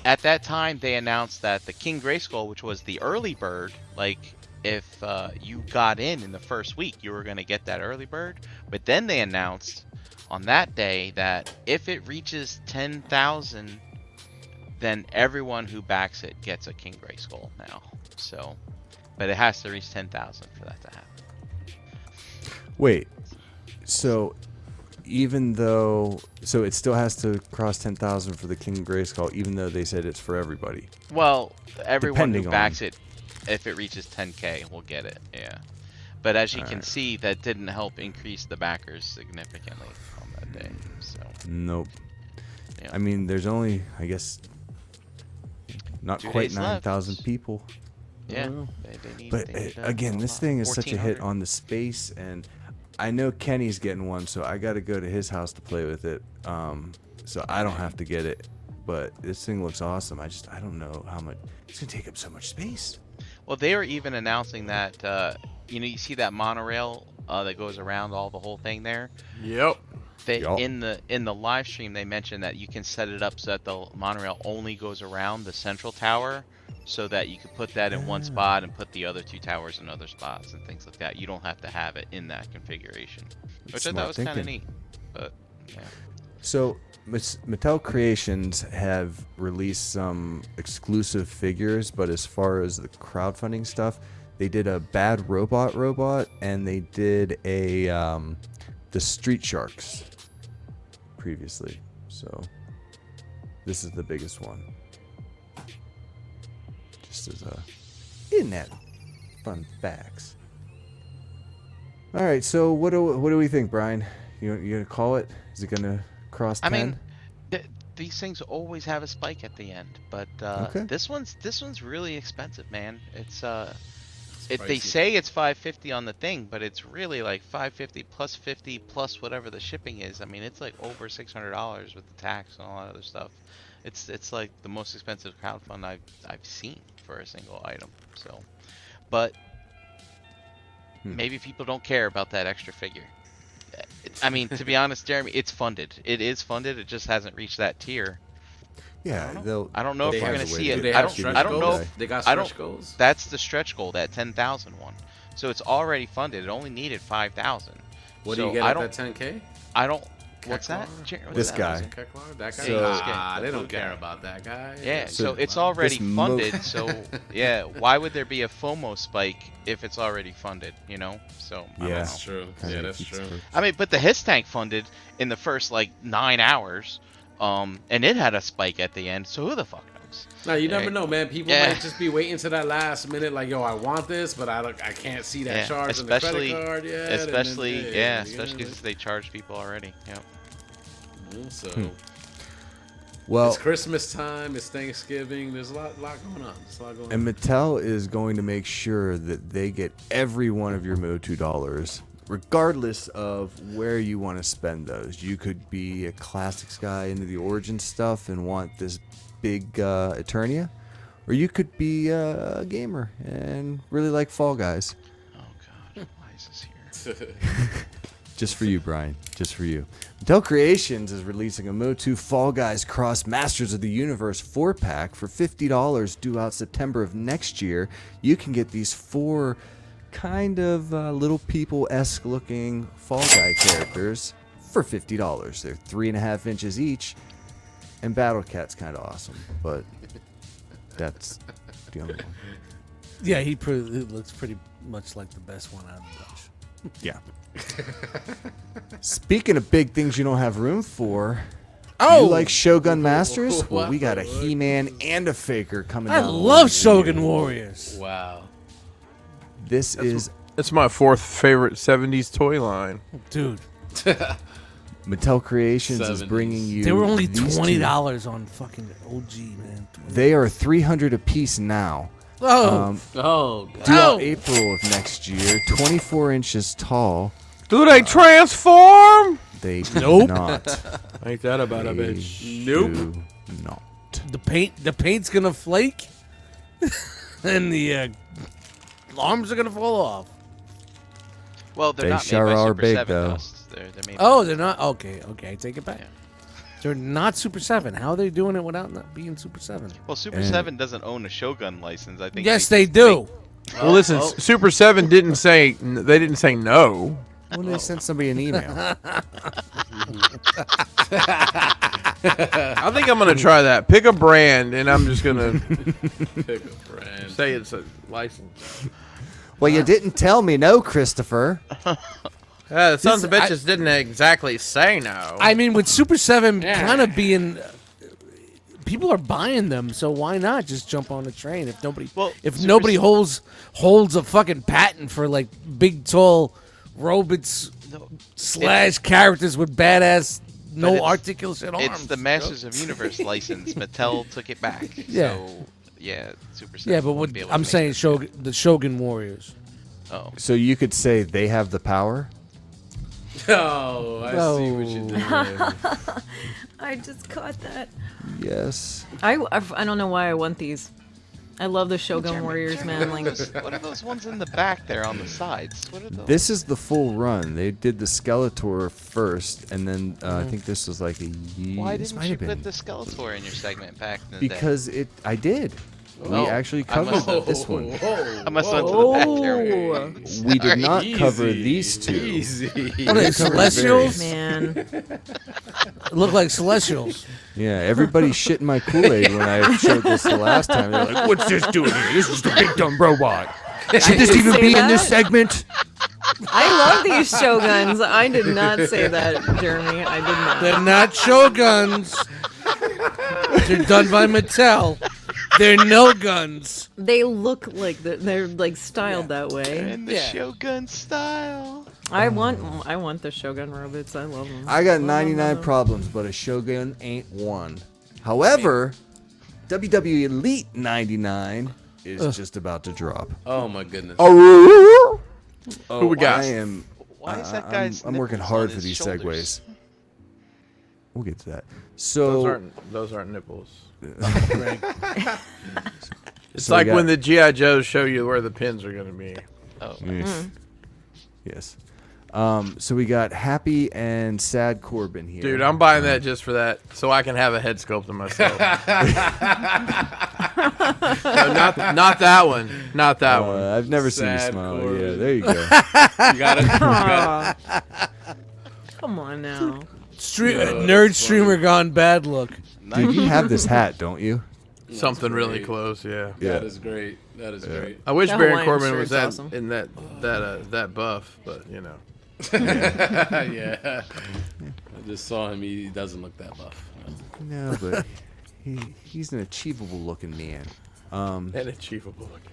[SPEAKER 6] at that time they announced that the King Grayskull, which was the early bird, like if you got in the first week, you were gonna get that early bird. But then they announced on that day that if it reaches 10,000, then everyone who backs it gets a King Grayskull now. So, but it has to reach 10,000 for that to happen.
[SPEAKER 1] Wait. So even though it still has to cross 10,000 for the King Grayskull, even though they said it's for everybody.
[SPEAKER 6] Well, everyone
[SPEAKER 1] Depending
[SPEAKER 6] who backs it, if it reaches 10K, will get it. Yeah. But as you can
[SPEAKER 1] Alright.
[SPEAKER 6] see, that didn't help increase the backers significantly on that day. So,
[SPEAKER 1] Nope.
[SPEAKER 6] yeah.
[SPEAKER 1] I mean, there's only, I guess, not
[SPEAKER 6] 2
[SPEAKER 1] quite
[SPEAKER 6] days left.
[SPEAKER 1] 9,000 people.
[SPEAKER 6] Yeah.
[SPEAKER 5] Wow.
[SPEAKER 1] But again, this thing is such a hit on the space, and I know Kenny's getting one, so I got to go to his house to play with it. So I don't have to get it. But this thing looks awesome. I don't know how much it's gonna take up so much space.
[SPEAKER 6] Well, they were even announcing that, you see that monorail that goes around the whole thing there?
[SPEAKER 7] Yep.
[SPEAKER 6] They
[SPEAKER 1] Yup.
[SPEAKER 6] in the live stream they mentioned that you can set it up so that the monorail only goes around the central tower, so that you could put that in one spot and put the other 2 towers in other spots and things like that. You don't have to have it in that configuration, which I
[SPEAKER 1] Smart
[SPEAKER 6] thought was kind of
[SPEAKER 1] thinking.
[SPEAKER 6] neat. But yeah,
[SPEAKER 1] So Mattel Creations have released some exclusive figures, but as far as the crowdfunding stuff, they did a Bad Robot, and they did a the Street Sharks previously. So this is the biggest one. Just as a isn't that fun facts. All right, so what do we think, Brian? You gonna call it? Is it gonna cross 10?
[SPEAKER 6] I mean, these things always have a spike at the end, but
[SPEAKER 1] Okay.
[SPEAKER 6] this one's really expensive, man. It's they
[SPEAKER 2] pricey.
[SPEAKER 6] say it's $550 on the thing, but it's really like $550 plus 50 plus whatever the shipping is. I mean, it's like over $600 with the tax and all that other stuff. It's like the most expensive crowdfund I've seen for a single item. So, but maybe people don't care about that extra figure. I mean, to be honest, Jeremy, it's funded. It is funded. It just hasn't reached that tier.
[SPEAKER 1] Yeah,
[SPEAKER 6] I don't know if
[SPEAKER 2] They
[SPEAKER 6] we're
[SPEAKER 2] have
[SPEAKER 6] gonna
[SPEAKER 2] to
[SPEAKER 6] see
[SPEAKER 2] Do
[SPEAKER 6] it.
[SPEAKER 2] they
[SPEAKER 6] I
[SPEAKER 2] have stretch
[SPEAKER 6] don't know.
[SPEAKER 2] goals?
[SPEAKER 6] If,
[SPEAKER 2] They got
[SPEAKER 6] I
[SPEAKER 2] stretch
[SPEAKER 6] don't-
[SPEAKER 2] goals?
[SPEAKER 6] That's the stretch goal, that 10,000 one. So it's already funded. It only needed 5,000.
[SPEAKER 2] What
[SPEAKER 6] so
[SPEAKER 2] do you get
[SPEAKER 6] I
[SPEAKER 2] at
[SPEAKER 6] don't,
[SPEAKER 2] that 10K?
[SPEAKER 6] I don't. What's that? What's
[SPEAKER 1] This
[SPEAKER 6] that?
[SPEAKER 1] guy.
[SPEAKER 2] That guy?
[SPEAKER 1] So-
[SPEAKER 2] They don't care about that guy.
[SPEAKER 6] Yeah,
[SPEAKER 1] So
[SPEAKER 6] so it's already
[SPEAKER 1] this mo-
[SPEAKER 6] funded, so yeah, why would there be a FOMO spike if it's already funded, you know? So, I don't
[SPEAKER 1] Yeah.
[SPEAKER 6] know.
[SPEAKER 2] That's true.
[SPEAKER 1] Kinda
[SPEAKER 2] Yeah, that's
[SPEAKER 1] keeps
[SPEAKER 2] true.
[SPEAKER 1] it-
[SPEAKER 6] I mean, but the His Tank funded in the first, like, 9 hours, and it had a spike at the end, so who the fuck knows?
[SPEAKER 2] No, you never
[SPEAKER 6] Right.
[SPEAKER 2] know, man. People
[SPEAKER 6] Yeah.
[SPEAKER 2] might just be waiting to that last minute, like, yo, I want this, but I can't see that
[SPEAKER 6] Yeah,
[SPEAKER 2] charge on the
[SPEAKER 6] especially,
[SPEAKER 2] credit card yet.
[SPEAKER 6] especially,
[SPEAKER 2] and then,
[SPEAKER 6] yeah,
[SPEAKER 2] you
[SPEAKER 6] especially
[SPEAKER 2] know,
[SPEAKER 6] since they charge people already, yep.
[SPEAKER 2] So,
[SPEAKER 1] Well,
[SPEAKER 2] it's Christmas time, it's Thanksgiving, there's a lot going on. There's a lot going
[SPEAKER 1] and
[SPEAKER 2] on.
[SPEAKER 1] Mattel is going to make sure that they get every one of your Motu dollars, regardless of where you want to spend those. You could be a classics guy into the Origin stuff and want this big Eternia, or you could be a gamer and really like Fall Guys.
[SPEAKER 6] Oh god, why is this here?
[SPEAKER 1] Just for you, Brian. Just for you. Mattel Creations is releasing a Motu Fall Guys Cross Masters of the Universe 4-pack for $50 due out September of next year. You can get these 4 kind of little people-esque looking Fall Guy characters for $50. They're 3.5 inches each, and Battle Cat's kind of awesome, but that's the only one.
[SPEAKER 5] Yeah, it looks pretty much like the best one out of the bunch.
[SPEAKER 1] Yeah. Speaking of big things you don't have room for,
[SPEAKER 5] Oh,
[SPEAKER 1] you like Shogun Masters? Well, we got a He-Man and a Faker coming
[SPEAKER 5] I
[SPEAKER 1] down. the
[SPEAKER 5] love
[SPEAKER 1] line.
[SPEAKER 5] Shogun Warriors.
[SPEAKER 2] Wow.
[SPEAKER 1] This is
[SPEAKER 7] It's my 4th favorite 70s toy line.
[SPEAKER 5] Dude,
[SPEAKER 1] Mattel Creations is
[SPEAKER 2] 70s.
[SPEAKER 1] bringing you.
[SPEAKER 5] they were only
[SPEAKER 1] these two.
[SPEAKER 5] $20 on fucking OG, man.
[SPEAKER 1] They are 300 a piece now.
[SPEAKER 5] Oh,
[SPEAKER 2] Oh, God.
[SPEAKER 1] Due out
[SPEAKER 5] Oh.
[SPEAKER 1] April of next year, 24 inches tall.
[SPEAKER 7] Do they transform?
[SPEAKER 1] They do
[SPEAKER 5] Nope.
[SPEAKER 1] not.
[SPEAKER 7] Ain't that about a
[SPEAKER 1] They
[SPEAKER 7] bitch?
[SPEAKER 1] do not.
[SPEAKER 5] the paint's gonna flake, and the arms are gonna fall off.
[SPEAKER 6] Well, they're
[SPEAKER 1] They
[SPEAKER 6] not made
[SPEAKER 1] sure
[SPEAKER 6] by
[SPEAKER 1] are
[SPEAKER 6] Super
[SPEAKER 1] big,
[SPEAKER 6] 7
[SPEAKER 1] though.
[SPEAKER 6] Dust. They're made
[SPEAKER 5] Oh,
[SPEAKER 6] by-
[SPEAKER 5] they're not. Okay, I take it back.
[SPEAKER 6] Yeah.
[SPEAKER 5] They're not Super 7. How are they doing it without not being Super 7?
[SPEAKER 6] Well, Super
[SPEAKER 1] And-
[SPEAKER 6] 7 doesn't own a Shogun license. I think.
[SPEAKER 5] Yes, they
[SPEAKER 6] just
[SPEAKER 5] do.
[SPEAKER 7] Well, listen, Super 7 didn't say they didn't say no.
[SPEAKER 1] When they send somebody an email.
[SPEAKER 7] I think I'm gonna try that. Pick a brand, and I'm just gonna
[SPEAKER 2] Pick a brand.
[SPEAKER 7] say it's a license.
[SPEAKER 1] Well, you didn't tell me no, Christopher.
[SPEAKER 7] Yeah, the sons of
[SPEAKER 5] This-
[SPEAKER 7] bitches didn't exactly say no.
[SPEAKER 5] I mean, with Super 7
[SPEAKER 2] Yeah.
[SPEAKER 5] kind of being. People are buying them, so why not just jump on the train? If nobody,
[SPEAKER 6] Well,
[SPEAKER 5] if
[SPEAKER 6] Super
[SPEAKER 5] nobody
[SPEAKER 6] S-
[SPEAKER 5] holds a fucking patent for like big, tall robots
[SPEAKER 6] No,
[SPEAKER 5] slash characters with badass,
[SPEAKER 6] But
[SPEAKER 5] no
[SPEAKER 6] it's-
[SPEAKER 5] articulation arms.
[SPEAKER 6] It's the Masters of Universe license. Mattel took it back.
[SPEAKER 5] Yeah.
[SPEAKER 6] So, yeah, Super 7.
[SPEAKER 5] Yeah, but
[SPEAKER 6] wouldn't be able to
[SPEAKER 5] I'm
[SPEAKER 6] make
[SPEAKER 5] saying
[SPEAKER 6] that.
[SPEAKER 5] the Shogun Warriors.
[SPEAKER 6] Oh.
[SPEAKER 1] So you could say they have the power?
[SPEAKER 2] Oh, I see what you did.
[SPEAKER 3] I just caught that.
[SPEAKER 1] Yes.
[SPEAKER 3] I don't know why I want these. I love the Shogun
[SPEAKER 6] Jeremy,
[SPEAKER 3] Warriors,
[SPEAKER 6] Jeremy,
[SPEAKER 3] man. Like,
[SPEAKER 6] what are those ones in the back there on the sides? What are those?
[SPEAKER 1] This is the full run. They did the Skeletor first, and then I think this was like a year.
[SPEAKER 6] Why
[SPEAKER 1] this
[SPEAKER 6] didn't
[SPEAKER 1] might
[SPEAKER 6] you
[SPEAKER 1] have been.
[SPEAKER 6] put the Skeletor in your segment back in the day?
[SPEAKER 1] Because I did. We
[SPEAKER 6] Oh,
[SPEAKER 1] actually
[SPEAKER 6] I must
[SPEAKER 1] covered
[SPEAKER 6] have-
[SPEAKER 1] this one.
[SPEAKER 6] I must have went to the back
[SPEAKER 3] Oh.
[SPEAKER 6] there.
[SPEAKER 1] We did not
[SPEAKER 2] Easy,
[SPEAKER 1] cover these two.
[SPEAKER 2] Easy.
[SPEAKER 5] What are they, Celestials?
[SPEAKER 3] man.
[SPEAKER 5] Look like Celestials.
[SPEAKER 1] Yeah, everybody shit in my Kool-Aid when I showed this the last time. They're like, "What's this doing here? This is the big dumb robot. Should this even
[SPEAKER 3] say
[SPEAKER 1] be in this
[SPEAKER 3] that?
[SPEAKER 1] segment?"
[SPEAKER 3] I love these Shoguns. I did not say that, Jeremy. I did not.
[SPEAKER 5] They're not Shoguns. They're done by Mattel. They're no guns.
[SPEAKER 3] They look like they're like styled that way.
[SPEAKER 6] In the
[SPEAKER 5] Yeah.
[SPEAKER 6] Shogun style.
[SPEAKER 3] I want the Shogun robots. I love them.
[SPEAKER 1] I got 99 problems, but a Shogun ain't one. However, WWE Elite 99 is just about to drop.
[SPEAKER 2] Oh my goodness.
[SPEAKER 1] Oh,
[SPEAKER 7] Who we got?
[SPEAKER 1] I am.
[SPEAKER 6] Why is that
[SPEAKER 1] I'm-
[SPEAKER 6] guy's
[SPEAKER 1] I'm working
[SPEAKER 6] nipples
[SPEAKER 1] hard
[SPEAKER 6] on
[SPEAKER 1] for
[SPEAKER 6] his
[SPEAKER 1] these
[SPEAKER 6] shoulders?
[SPEAKER 1] segues. We'll get to that. So
[SPEAKER 7] Those aren't nipples. It's
[SPEAKER 1] So we
[SPEAKER 7] like
[SPEAKER 1] got-
[SPEAKER 7] when the GI Joes show you where the pins are gonna be.
[SPEAKER 6] Oh.
[SPEAKER 1] yes. So we got Happy and Sad Corbin here.
[SPEAKER 7] Dude, I'm buying that just for that, so I can have a head sculpt of myself. No, not that one. Not that one.
[SPEAKER 1] I've never seen you
[SPEAKER 2] Sad
[SPEAKER 1] smile. Yeah,
[SPEAKER 2] Corbin.
[SPEAKER 1] there you go.
[SPEAKER 2] You got it.
[SPEAKER 3] Aw. Come on now.
[SPEAKER 5] Nerd streamer gone bad look.
[SPEAKER 1] Dude, you have this hat, don't you?
[SPEAKER 7] Something really
[SPEAKER 2] great.
[SPEAKER 7] close, yeah.
[SPEAKER 2] That is great. That is great.
[SPEAKER 7] I wish
[SPEAKER 3] That
[SPEAKER 7] Baron
[SPEAKER 3] Hawaiian
[SPEAKER 7] Corbin was
[SPEAKER 3] shirt's
[SPEAKER 7] that
[SPEAKER 3] awesome.
[SPEAKER 7] in that buff, but you know.
[SPEAKER 2] Yeah. I just saw him. He doesn't look that buff.
[SPEAKER 1] No, but he's an achievable looking man.
[SPEAKER 7] An achievable looking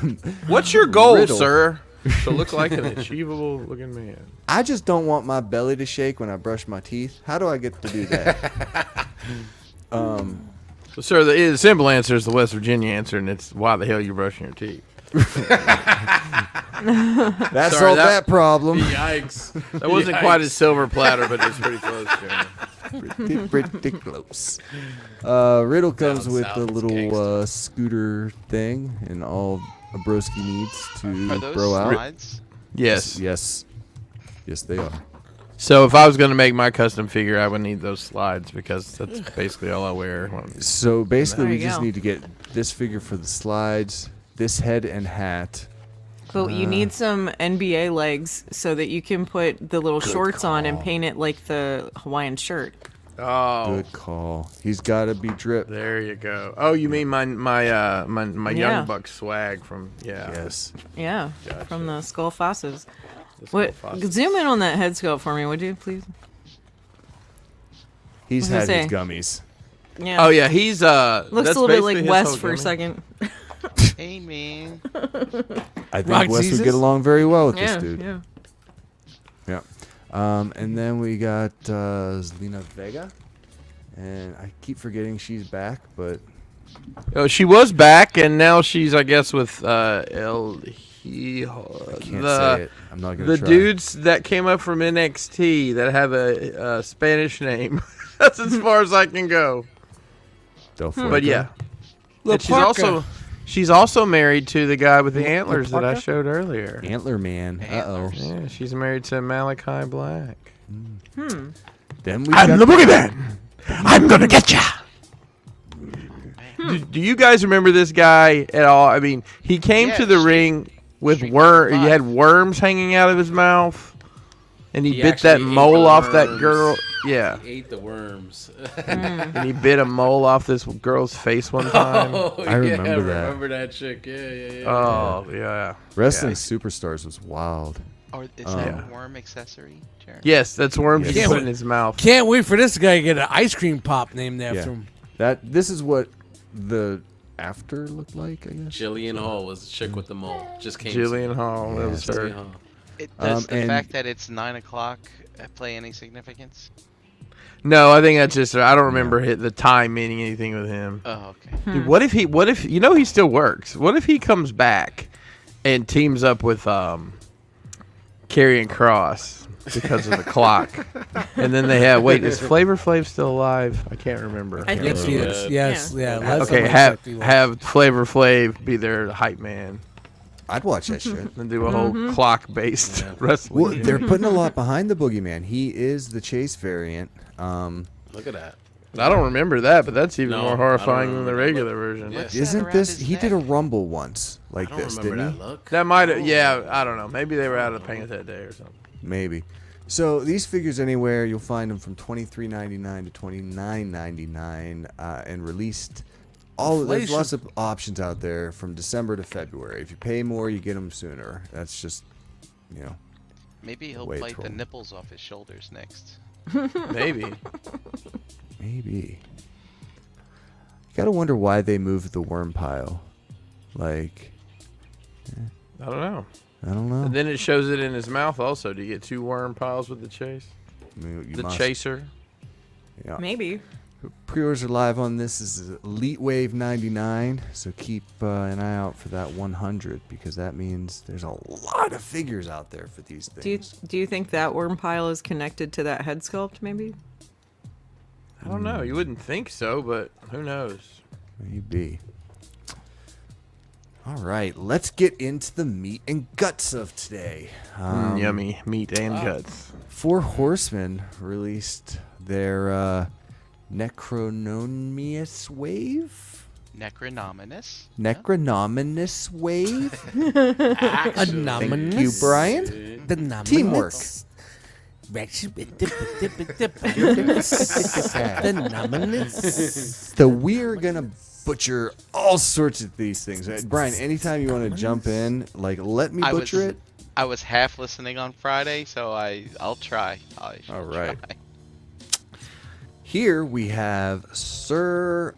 [SPEAKER 7] man. What's your goal,
[SPEAKER 1] Riddle.
[SPEAKER 7] sir? To look like an achievable looking man.
[SPEAKER 1] I just don't want my belly to shake when I brush my teeth. How do I get to do that?
[SPEAKER 7] So, sir, the simple answer is the West Virginia answer, and it's why the hell you're brushing your teeth.
[SPEAKER 1] That
[SPEAKER 7] Sorry,
[SPEAKER 1] solved
[SPEAKER 7] that-
[SPEAKER 1] that problem.
[SPEAKER 2] Yikes.
[SPEAKER 7] That wasn't quite a silver platter, but it's pretty close, Jeremy.
[SPEAKER 1] Pretty close. Riddle comes
[SPEAKER 2] Down
[SPEAKER 1] with
[SPEAKER 2] south,
[SPEAKER 1] a
[SPEAKER 2] it's
[SPEAKER 1] little
[SPEAKER 2] gangsta.
[SPEAKER 1] scooter thing, and all a broski needs to
[SPEAKER 6] Are those
[SPEAKER 1] bro out.
[SPEAKER 6] slides?
[SPEAKER 7] Yes.
[SPEAKER 1] Yes, they are.
[SPEAKER 7] So if I was going to make my custom figure, I would need those slides because that's basically all I wear.
[SPEAKER 1] So basically,
[SPEAKER 3] There
[SPEAKER 1] we
[SPEAKER 3] you
[SPEAKER 1] just
[SPEAKER 3] go.
[SPEAKER 1] need to get this figure for the slides, this head and hat.
[SPEAKER 3] But you need some NBA legs so that you can put the little shorts on and
[SPEAKER 1] call.
[SPEAKER 3] paint it like the Hawaiian shirt.
[SPEAKER 7] Oh,
[SPEAKER 1] Good call. He's got to be dripped.
[SPEAKER 7] there you go. Oh, you mean my
[SPEAKER 3] Yeah.
[SPEAKER 7] Young Buck swag from
[SPEAKER 1] Yes.
[SPEAKER 3] Yeah,
[SPEAKER 7] Gotcha.
[SPEAKER 3] from the Skull Fosses.
[SPEAKER 7] the
[SPEAKER 3] What?
[SPEAKER 7] Skull Fossil.
[SPEAKER 3] Zoom in on that head sculpt for me, would you, please?
[SPEAKER 1] He's
[SPEAKER 3] I was
[SPEAKER 1] had
[SPEAKER 3] gonna
[SPEAKER 1] his
[SPEAKER 3] say.
[SPEAKER 1] gummies.
[SPEAKER 3] Yeah.
[SPEAKER 7] Oh yeah, he's
[SPEAKER 3] Looks
[SPEAKER 7] that's
[SPEAKER 3] a little bit
[SPEAKER 7] basically
[SPEAKER 3] like
[SPEAKER 7] his
[SPEAKER 3] Wes
[SPEAKER 7] whole
[SPEAKER 3] for a
[SPEAKER 7] gimmick.
[SPEAKER 3] second.
[SPEAKER 6] Hey, man.
[SPEAKER 1] I think
[SPEAKER 5] Rock
[SPEAKER 1] Wes would
[SPEAKER 5] Jesus?
[SPEAKER 1] get along very well with
[SPEAKER 3] Yeah,
[SPEAKER 1] this dude.
[SPEAKER 3] yeah.
[SPEAKER 1] Yeah. And then we got Zelina Vega. And I keep forgetting she's back, but
[SPEAKER 7] Oh, she was back, and now she's, I guess, with El
[SPEAKER 1] I can't say it. I'm not going to
[SPEAKER 7] the
[SPEAKER 1] try.
[SPEAKER 7] dudes that came up from NXT that have a Spanish name. That's as far as I can go.
[SPEAKER 1] Del
[SPEAKER 3] Hmm.
[SPEAKER 1] Fuego.
[SPEAKER 7] But yeah,
[SPEAKER 5] La
[SPEAKER 7] and
[SPEAKER 5] Parka.
[SPEAKER 7] she's also married to the guy with the antlers that I
[SPEAKER 5] Parka?
[SPEAKER 7] showed earlier.
[SPEAKER 1] Antler Man. Uh-oh.
[SPEAKER 7] Yeah, she's married to Malachi Black.
[SPEAKER 1] Then we got
[SPEAKER 7] boogeyman. I'm gonna get ya. Do you guys remember this guy at all? I mean, he came
[SPEAKER 6] Yeah,
[SPEAKER 7] to the
[SPEAKER 6] Street-
[SPEAKER 7] ring with
[SPEAKER 6] Street
[SPEAKER 7] worm.
[SPEAKER 6] Fighter
[SPEAKER 7] He had
[SPEAKER 6] 5.
[SPEAKER 7] worms hanging out of his mouth, and he
[SPEAKER 2] He
[SPEAKER 7] bit that
[SPEAKER 2] actually ate
[SPEAKER 7] mole
[SPEAKER 2] the
[SPEAKER 7] off that
[SPEAKER 2] worms.
[SPEAKER 7] girl. Yeah,
[SPEAKER 2] He ate the worms.
[SPEAKER 7] and he bit a mole off this girl's face one time.
[SPEAKER 2] Oh,
[SPEAKER 1] I remember
[SPEAKER 2] yeah,
[SPEAKER 1] that.
[SPEAKER 2] remember that chick. Yeah.
[SPEAKER 7] Oh yeah.
[SPEAKER 1] Wrestling
[SPEAKER 7] Yeah.
[SPEAKER 1] Superstars was wild.
[SPEAKER 6] Or is
[SPEAKER 1] Yeah.
[SPEAKER 6] that a worm accessory, Jared?
[SPEAKER 7] Yes, that's worms
[SPEAKER 1] Yes.
[SPEAKER 7] he put in his mouth.
[SPEAKER 5] Can't wait for this guy to get an ice cream pop named after
[SPEAKER 1] Yeah.
[SPEAKER 5] him.
[SPEAKER 1] This is what the after looked like, I guess.
[SPEAKER 2] Jillian Hall was the chick with the mole. Just came.
[SPEAKER 7] Jillian Hall, that was
[SPEAKER 2] Jillian
[SPEAKER 7] her.
[SPEAKER 2] Hall.
[SPEAKER 6] Does the
[SPEAKER 1] and-
[SPEAKER 6] fact that it's 9 o'clock play any significance?
[SPEAKER 7] No, I think that's just. I don't remember the time meaning anything with him.
[SPEAKER 6] Oh, okay.
[SPEAKER 7] Dude, what if you know he still works? What if he comes back and teams up with Karrion Cross because of the clock? And then they have is Flavor Flav still alive? I can't remember.
[SPEAKER 3] I think
[SPEAKER 5] Yes,
[SPEAKER 3] he
[SPEAKER 5] he
[SPEAKER 3] is.
[SPEAKER 5] is. Yes, yeah. last
[SPEAKER 7] Okay,
[SPEAKER 5] time I
[SPEAKER 7] have
[SPEAKER 5] checked, he was.
[SPEAKER 7] have Flavor Flav be their hype man
[SPEAKER 1] I'd watch that shit.
[SPEAKER 7] and do a whole clock based wrestling.
[SPEAKER 1] Well, they're putting a lot behind the Boogeyman. He is the Chase variant.
[SPEAKER 2] Look at that.
[SPEAKER 7] I don't remember that, but that's even
[SPEAKER 2] No,
[SPEAKER 7] more
[SPEAKER 2] I don't
[SPEAKER 7] horrifying than the
[SPEAKER 2] remember that
[SPEAKER 7] regular version.
[SPEAKER 6] Yeah.
[SPEAKER 1] Isn't
[SPEAKER 6] around
[SPEAKER 1] this?
[SPEAKER 6] his
[SPEAKER 1] He did a
[SPEAKER 6] neck.
[SPEAKER 1] Rumble once like
[SPEAKER 2] I don't
[SPEAKER 1] this,
[SPEAKER 2] remember
[SPEAKER 1] didn't
[SPEAKER 2] that
[SPEAKER 1] he?
[SPEAKER 2] look.
[SPEAKER 7] That might have, yeah, I don't know. Maybe they were out of the paint that day or something.
[SPEAKER 1] Maybe. So these figures anywhere you'll find them from $23.99 to $29.99, and released. There's
[SPEAKER 5] Inflation.
[SPEAKER 1] lots of options out there from December to February. If you pay more, you get them sooner. That's just,
[SPEAKER 6] Maybe he'll
[SPEAKER 1] Way
[SPEAKER 6] bite the
[SPEAKER 1] troll.
[SPEAKER 6] nipples off his shoulders next.
[SPEAKER 7] Maybe.
[SPEAKER 1] maybe. You gotta wonder why they moved the worm pile. Like,
[SPEAKER 7] I don't know.
[SPEAKER 1] I don't know.
[SPEAKER 7] And then it shows it in his mouth also. Do you get 2 worm piles with the chase?
[SPEAKER 1] I mean, you
[SPEAKER 7] The
[SPEAKER 1] must.
[SPEAKER 7] chaser?
[SPEAKER 1] Yeah.
[SPEAKER 3] Maybe.
[SPEAKER 1] Pre-orders are live on this. This is Elite Wave 99, so keep an eye out for that 100 because that means there's a lot of figures out there for these things.
[SPEAKER 3] Do you think that worm pile is connected to that head sculpt? Maybe.
[SPEAKER 7] I don't know. You wouldn't think so, but who knows?
[SPEAKER 1] Maybe. All right, let's get into the meat and guts of today.
[SPEAKER 7] Yummy meat and guts.
[SPEAKER 1] 4 Horsemen released their Necronomius Wave?
[SPEAKER 6] Necronominous.
[SPEAKER 1] Necronominous Wave?
[SPEAKER 5] Anomalous.
[SPEAKER 1] Thank you, Brian.
[SPEAKER 5] The
[SPEAKER 1] Teamwork.
[SPEAKER 5] Phenomenous.
[SPEAKER 1] So we're gonna butcher all sorts of these things. Brian, anytime you want to jump in, like let me butcher it.
[SPEAKER 6] I was half listening on Friday, so I'll try.
[SPEAKER 1] All right. Here we have Sir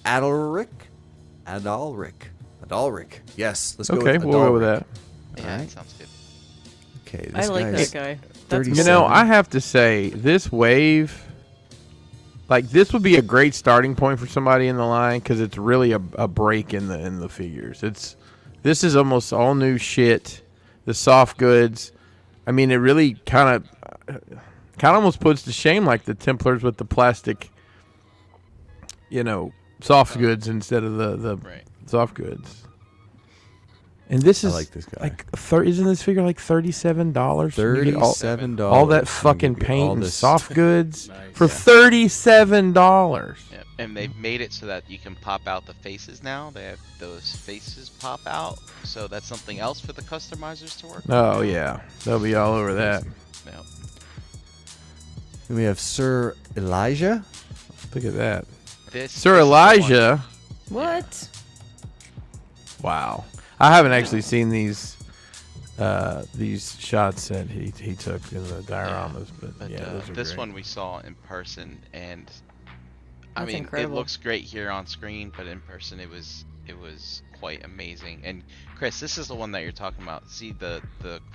[SPEAKER 1] Adalric. Yes, let's go
[SPEAKER 7] Okay,
[SPEAKER 1] with
[SPEAKER 7] we'll go with
[SPEAKER 1] Adalric.
[SPEAKER 7] that.
[SPEAKER 6] Yeah,
[SPEAKER 1] Alright.
[SPEAKER 6] that sounds good.
[SPEAKER 1] Okay,
[SPEAKER 3] I
[SPEAKER 1] this
[SPEAKER 3] like
[SPEAKER 1] guy's
[SPEAKER 3] that guy.
[SPEAKER 1] 30
[SPEAKER 3] That's
[SPEAKER 7] You know, I have to say, this wave, like this would be a great starting point for somebody in the line because it's really a break in the figures. This is almost all new shit. The soft goods. I mean, it really kind of almost puts to shame like the Templars with the plastic, soft goods instead of the
[SPEAKER 6] Right.
[SPEAKER 7] soft goods. And this
[SPEAKER 1] I
[SPEAKER 7] is
[SPEAKER 1] like this guy.
[SPEAKER 7] like isn't this figure like $37?
[SPEAKER 1] $37.
[SPEAKER 7] All that fucking paint
[SPEAKER 1] all
[SPEAKER 7] and
[SPEAKER 1] this-
[SPEAKER 7] soft goods
[SPEAKER 2] Nice.
[SPEAKER 7] for $37.
[SPEAKER 6] Yeah, and they've made it so that you can pop out the faces now. They have those faces pop out, so that's something else for the customizers to work on.
[SPEAKER 7] Oh yeah, they'll be all over that.
[SPEAKER 6] Yeah.
[SPEAKER 1] Then we have Sir Elijah.
[SPEAKER 7] Look at that,
[SPEAKER 6] This
[SPEAKER 7] Sir
[SPEAKER 6] is the one-
[SPEAKER 7] Elijah.
[SPEAKER 3] What?
[SPEAKER 7] Wow, I haven't actually seen these shots that he took in the dioramas, but
[SPEAKER 6] But
[SPEAKER 7] yeah, those are
[SPEAKER 6] this
[SPEAKER 7] great.
[SPEAKER 6] one we saw in person, and I
[SPEAKER 3] That's
[SPEAKER 6] mean,
[SPEAKER 3] incredible.
[SPEAKER 6] it looks great here on screen, but in person it was quite amazing. And Chris, this is the one that you're talking about. See the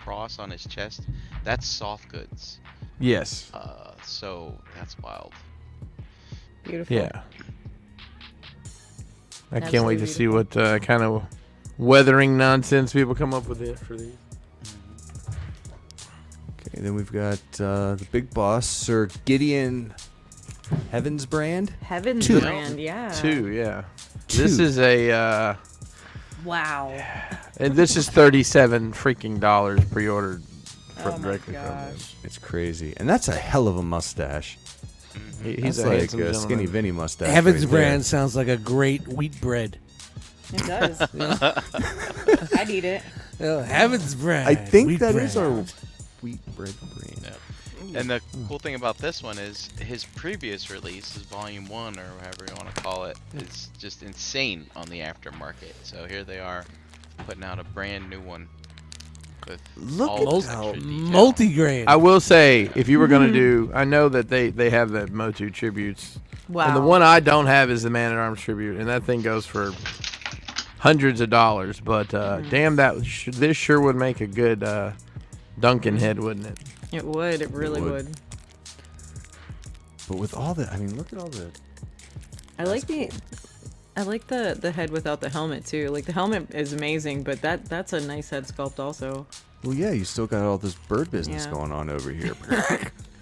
[SPEAKER 6] cross on his chest? That's soft goods.
[SPEAKER 7] Yes,
[SPEAKER 6] So that's wild.
[SPEAKER 3] Beautiful.
[SPEAKER 7] yeah. I can't
[SPEAKER 3] Absolutely
[SPEAKER 7] wait to see what kind of weathering nonsense people come up with it for these.
[SPEAKER 1] Okay, then we've got the big boss, Sir Gideon Heavensbrand.
[SPEAKER 3] Heaven's
[SPEAKER 1] Two.
[SPEAKER 3] brand, yeah.
[SPEAKER 7] Two, yeah. This is a
[SPEAKER 3] Wow.
[SPEAKER 7] and this is $37 freaking dollars pre-ordered
[SPEAKER 3] Oh my
[SPEAKER 7] directly from him.
[SPEAKER 3] gosh.
[SPEAKER 1] It's crazy, and that's a hell of a mustache.
[SPEAKER 7] He's
[SPEAKER 1] That's
[SPEAKER 7] a
[SPEAKER 1] like
[SPEAKER 7] handsome
[SPEAKER 1] a
[SPEAKER 7] gentleman.
[SPEAKER 1] Skinny Vinny mustache.
[SPEAKER 5] Heaven's
[SPEAKER 1] right there.
[SPEAKER 5] brand sounds like a great wheat bread.
[SPEAKER 3] It does. I'd eat it.
[SPEAKER 5] Heaven's brand.
[SPEAKER 1] I think
[SPEAKER 5] wheat
[SPEAKER 1] that
[SPEAKER 5] bread.
[SPEAKER 1] is our wheat bread brand.
[SPEAKER 6] Yeah. And the cool thing about this one is his previous release, his Volume 1 or whatever you want to call it, is just insane on the aftermarket. So here they are putting out a brand new one with
[SPEAKER 1] Look
[SPEAKER 6] all
[SPEAKER 1] at
[SPEAKER 6] those
[SPEAKER 1] how
[SPEAKER 6] extra detail.
[SPEAKER 5] multi-grain.
[SPEAKER 7] I will say, if you were going to do, I know that they have the Motu tributes.
[SPEAKER 3] Wow.
[SPEAKER 7] And the one I don't have is the Man at Arms tribute, and that thing goes for hundreds of dollars. But damn, this sure would make a good Duncan head, wouldn't it?
[SPEAKER 3] It would. It really
[SPEAKER 1] would.
[SPEAKER 3] would.
[SPEAKER 1] But with all the, I mean, look at all the.
[SPEAKER 3] I like the head without the helmet too. Like the helmet is amazing, but that's a nice head sculpt also.
[SPEAKER 1] Well, yeah, you still got all this bird business
[SPEAKER 3] Yeah.
[SPEAKER 1] going on over here.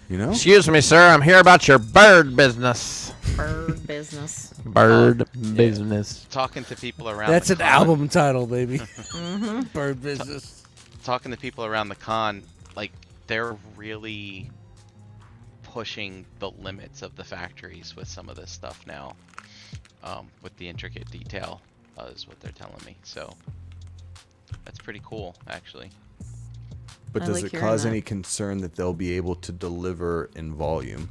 [SPEAKER 1] You know?
[SPEAKER 7] Excuse me, sir. I'm here about your bird business.
[SPEAKER 3] Bird business.
[SPEAKER 7] Bird business.
[SPEAKER 6] Talking to people around
[SPEAKER 5] That's
[SPEAKER 6] the
[SPEAKER 5] an
[SPEAKER 6] con,
[SPEAKER 5] album title, baby. Bird business.
[SPEAKER 6] Talking to people around the con, like they're really pushing the limits of the factories with some of this stuff now. With the intricate detail, is what they're telling me. So that's pretty cool, actually.
[SPEAKER 1] But
[SPEAKER 3] I
[SPEAKER 1] does
[SPEAKER 3] like
[SPEAKER 1] it
[SPEAKER 3] hearing
[SPEAKER 1] cause
[SPEAKER 3] that.
[SPEAKER 1] any concern that they'll be able to deliver in volume?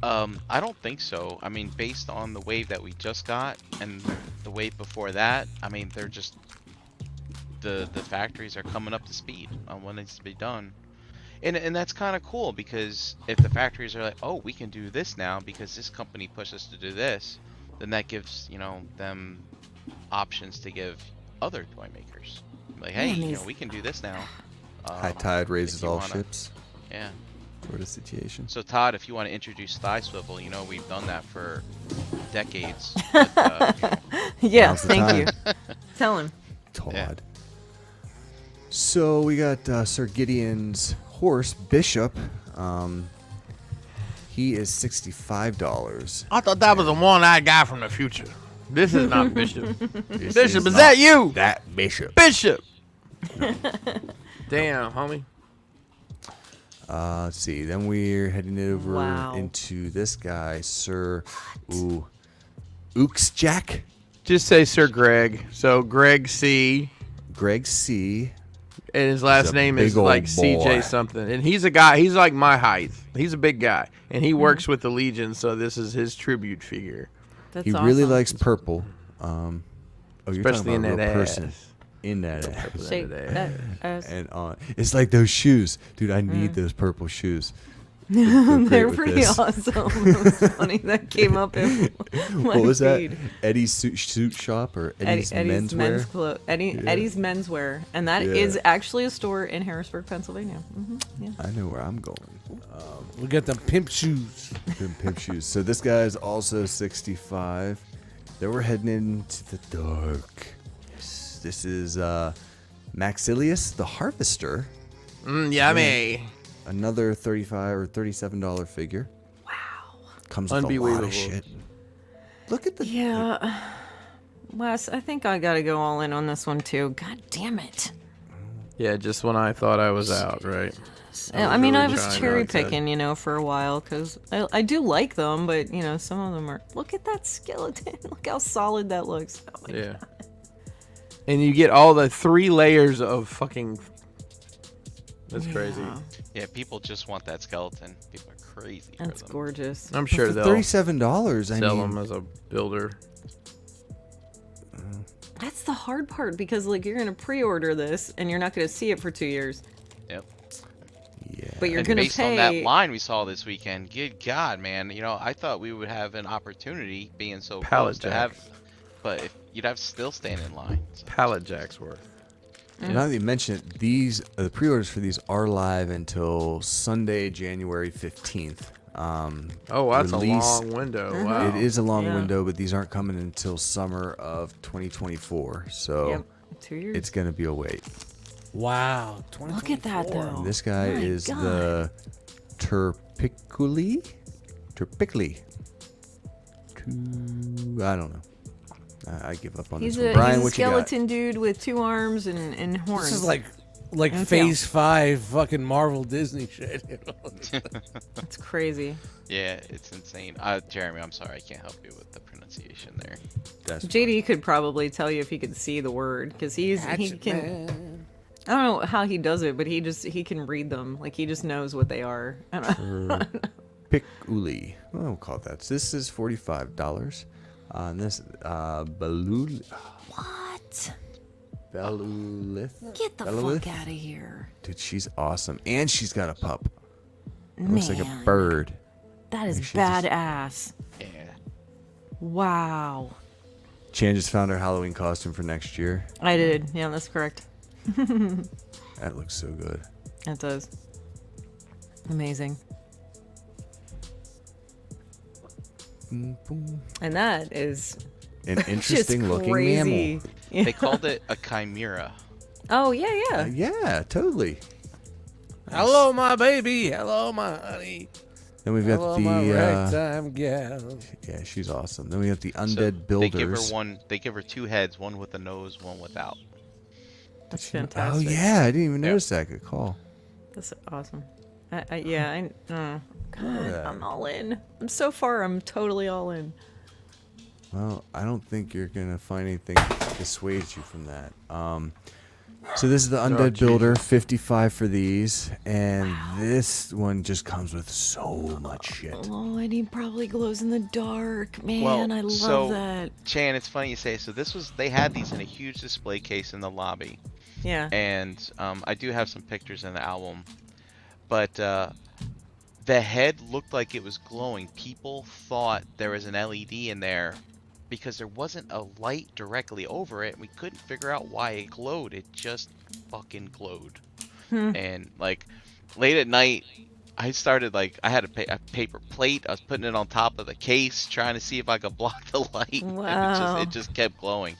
[SPEAKER 6] I don't think so. I mean, based on the wave that we just got and the wave before that, I mean, they're just the factories are coming up to speed on what needs to be done. And that's kind of cool because if the factories are like, oh, we can do this now because this company pushed us to do this, then that gives, them options to give other toy makers. Like, hey, we can do this now.
[SPEAKER 1] High tide raises
[SPEAKER 6] if you
[SPEAKER 1] all
[SPEAKER 6] wanna-
[SPEAKER 1] ships.
[SPEAKER 6] Yeah.
[SPEAKER 1] Sort of situation.
[SPEAKER 6] So Todd, if you want to introduce thigh swivel, we've done that for decades. But,
[SPEAKER 3] Yeah,
[SPEAKER 1] Now's the
[SPEAKER 3] thank
[SPEAKER 1] time.
[SPEAKER 3] you. Tell him.
[SPEAKER 1] Todd.
[SPEAKER 6] Yeah.
[SPEAKER 1] So we got Sir Gideon's horse, Bishop. He is $65.
[SPEAKER 7] I thought that was a one-eyed guy from the future. This is not Bishop.
[SPEAKER 1] This
[SPEAKER 7] Bishop, is
[SPEAKER 1] not
[SPEAKER 7] that you?
[SPEAKER 1] That Bishop.
[SPEAKER 7] Bishop. Damn, homie.
[SPEAKER 1] Let's see. Then we're heading over
[SPEAKER 3] Wow.
[SPEAKER 1] into this guy, Sir Ooksjack.
[SPEAKER 7] Just say Sir Greg. So Greg C.
[SPEAKER 1] Greg C.
[SPEAKER 7] And his last
[SPEAKER 1] a
[SPEAKER 7] name
[SPEAKER 1] big
[SPEAKER 7] is
[SPEAKER 1] old
[SPEAKER 7] like
[SPEAKER 1] boy.
[SPEAKER 7] CJ something. And he's a guy. He's like my height. He's a big guy, and he works with the Legion. So this is his tribute figure.
[SPEAKER 3] That's
[SPEAKER 1] He
[SPEAKER 3] awesome.
[SPEAKER 1] really likes purple. Oh, you're
[SPEAKER 7] Especially
[SPEAKER 1] talking
[SPEAKER 7] in
[SPEAKER 1] about a
[SPEAKER 7] that
[SPEAKER 1] real
[SPEAKER 7] ass.
[SPEAKER 1] person. In that ass.
[SPEAKER 3] Shake that ass.
[SPEAKER 1] And it's like those shoes, dude. I need those purple shoes.
[SPEAKER 3] They're pretty awesome. It was funny that came up in my
[SPEAKER 1] What was
[SPEAKER 3] feed.
[SPEAKER 1] that? Eddie's suit shop or Eddie's
[SPEAKER 3] Eddie's
[SPEAKER 1] menswear?
[SPEAKER 3] Eddie's Menswear, and that is actually a store in Harrisburg, Pennsylvania. Yeah.
[SPEAKER 1] I know where I'm going.
[SPEAKER 5] We got them pimp shoes.
[SPEAKER 1] Good pimp shoes. So this guy is also 65. Then we're heading into the dark. This is Maxilius the Harvester.
[SPEAKER 7] Yummy.
[SPEAKER 1] Another $35 or $37 figure. Wow. Comes with a lot
[SPEAKER 7] Unbelievable.
[SPEAKER 1] of shit. Look at the
[SPEAKER 3] Yeah. Wes, I think I gotta go all in on this one too. God damn it.
[SPEAKER 7] Yeah, just when I thought I was out, right?
[SPEAKER 3] I mean, I
[SPEAKER 7] really
[SPEAKER 3] was
[SPEAKER 7] trying
[SPEAKER 3] cherry
[SPEAKER 7] not to.
[SPEAKER 3] picking, for a while, because I do like them, but, some of them are... Look at that skeleton. Look how solid that looks. Oh my
[SPEAKER 7] Yeah.
[SPEAKER 3] God.
[SPEAKER 7] And you get all the 3 layers of fucking. That's crazy.
[SPEAKER 6] Yeah, people just want that skeleton. People are crazy
[SPEAKER 3] That's
[SPEAKER 6] for them.
[SPEAKER 3] gorgeous.
[SPEAKER 7] I'm sure
[SPEAKER 1] for
[SPEAKER 7] they'll
[SPEAKER 1] $37. I
[SPEAKER 7] sell
[SPEAKER 1] mean,
[SPEAKER 7] them as a builder.
[SPEAKER 3] That's the hard part, because, you're going to pre-order this, and you're not going to see it for 2 years.
[SPEAKER 6] Yep.
[SPEAKER 1] yeah.
[SPEAKER 3] But you're
[SPEAKER 6] And
[SPEAKER 3] going to
[SPEAKER 6] based
[SPEAKER 3] pay...
[SPEAKER 6] on that line we saw this weekend, good God, man! I thought we would have an opportunity being so
[SPEAKER 7] Pallet
[SPEAKER 6] close to have, but if you'd have to still stand in line. So.
[SPEAKER 7] Pallet jacks worth.
[SPEAKER 1] Now that you mention it, these the pre-orders for these are live until Sunday, January 15th.
[SPEAKER 7] Oh, that's
[SPEAKER 1] Release-
[SPEAKER 7] a long window. Wow.
[SPEAKER 1] It is a long
[SPEAKER 3] Yeah.
[SPEAKER 1] window, but these aren't coming until summer of 2024. So
[SPEAKER 3] Yep, 2 years.
[SPEAKER 1] it's going to be a wait.
[SPEAKER 5] Wow.
[SPEAKER 3] Look at that, though.
[SPEAKER 1] This guy
[SPEAKER 3] My
[SPEAKER 1] is
[SPEAKER 3] God.
[SPEAKER 1] the Terpiculi. I don't know. I give up on
[SPEAKER 3] He's
[SPEAKER 1] this one.
[SPEAKER 3] a,
[SPEAKER 1] Brian,
[SPEAKER 3] he's a
[SPEAKER 1] what you got?
[SPEAKER 3] skeleton dude with 2 arms and horns.
[SPEAKER 5] This is like
[SPEAKER 3] And
[SPEAKER 5] Phase 5 fucking Marvel Disney shit.
[SPEAKER 3] That's crazy.
[SPEAKER 6] Yeah, it's insane. Jeremy, I'm sorry, I can't help you with the pronunciation there.
[SPEAKER 1] That's
[SPEAKER 3] JD could probably tell you if he could see the word, because he can. I don't know how he does it, but he can read them. He just knows what they are. I don't know.
[SPEAKER 1] Terpiculi. Oh, we'll call it that. So this is $45. And this Belul.
[SPEAKER 3] What?
[SPEAKER 1] Belulith.
[SPEAKER 3] Get the
[SPEAKER 1] Belulith?
[SPEAKER 3] fuck out of here.
[SPEAKER 1] Dude, she's awesome, and she's got a pup. It looks like a
[SPEAKER 3] Man.
[SPEAKER 1] bird.
[SPEAKER 3] That is
[SPEAKER 1] she just-
[SPEAKER 3] badass.
[SPEAKER 6] Yeah.
[SPEAKER 3] Wow.
[SPEAKER 1] Chan just found her Halloween costume for next year.
[SPEAKER 3] I did. Yeah, that's correct.
[SPEAKER 1] That looks so good.
[SPEAKER 3] It does. Amazing.
[SPEAKER 1] Boom, boom.
[SPEAKER 3] And that is
[SPEAKER 1] An
[SPEAKER 3] just
[SPEAKER 1] interesting looking
[SPEAKER 3] crazy.
[SPEAKER 1] mammal.
[SPEAKER 3] Yeah.
[SPEAKER 6] They called it a chimera.
[SPEAKER 3] Oh, yeah, yeah.
[SPEAKER 1] Yeah, totally.
[SPEAKER 5] Hello, my baby. Hello, my honey.
[SPEAKER 1] Then we've got
[SPEAKER 5] Hello, my
[SPEAKER 1] the
[SPEAKER 5] ragtime gal.
[SPEAKER 1] yeah, she's awesome. Then we have the
[SPEAKER 6] So
[SPEAKER 1] undead builders.
[SPEAKER 6] They give her 2 heads, one with a nose, one without.
[SPEAKER 3] That's
[SPEAKER 1] Oh
[SPEAKER 3] fantastic.
[SPEAKER 1] yeah, I didn't even notice that. Good call.
[SPEAKER 3] That's awesome. God,
[SPEAKER 1] that.
[SPEAKER 3] I'm all in. So far, I'm totally all in.
[SPEAKER 1] Well, I don't think you're gonna find anything to dissuade you from that. So this is the undead builder, 55 for these, and this one just comes with so much shit.
[SPEAKER 3] Oh, and he probably glows in the dark. Man,
[SPEAKER 6] Well,
[SPEAKER 3] I love
[SPEAKER 6] so-
[SPEAKER 3] that.
[SPEAKER 6] Chan, it's funny you say. So they had these in a huge display case in the lobby,
[SPEAKER 3] Yeah.
[SPEAKER 6] and I do have some pictures in the album, but the head looked like it was glowing. People thought there was an LED in there because there wasn't a light directly over it. We couldn't figure out why it glowed. It just fucking glowed. And late at night, I started I had a paper plate. I was putting it on top of the case, trying to see if I could block the light.
[SPEAKER 3] Wow.
[SPEAKER 6] And it just kept glowing.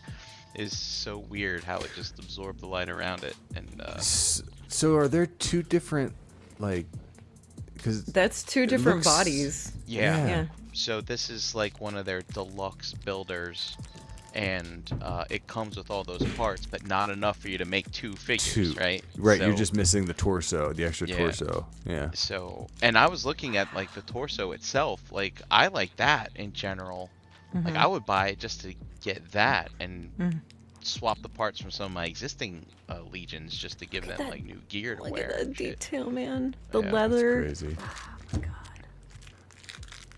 [SPEAKER 6] It's so weird how it just absorbed the light around it. And
[SPEAKER 1] So are there two different because
[SPEAKER 3] That's 2 different
[SPEAKER 1] looks-
[SPEAKER 3] bodies.
[SPEAKER 6] yeah.
[SPEAKER 3] Yeah.
[SPEAKER 6] So this is one of their deluxe builders, and it comes with all those parts, but not enough for you to make 2 figures, right?
[SPEAKER 1] Right, you're
[SPEAKER 6] So-
[SPEAKER 1] just missing the torso, the extra
[SPEAKER 6] Yeah.
[SPEAKER 1] torso. Yeah.
[SPEAKER 6] So, and I was looking at the torso itself. I like that in general. I would buy it just to get that, and swap the parts from some of my existing legions just to give them
[SPEAKER 3] that-
[SPEAKER 6] like new gear to
[SPEAKER 3] Look
[SPEAKER 6] wear.
[SPEAKER 3] at that
[SPEAKER 6] and shit.
[SPEAKER 3] detail, man. The
[SPEAKER 6] Yeah,
[SPEAKER 3] leather.
[SPEAKER 1] Crazy.
[SPEAKER 3] God.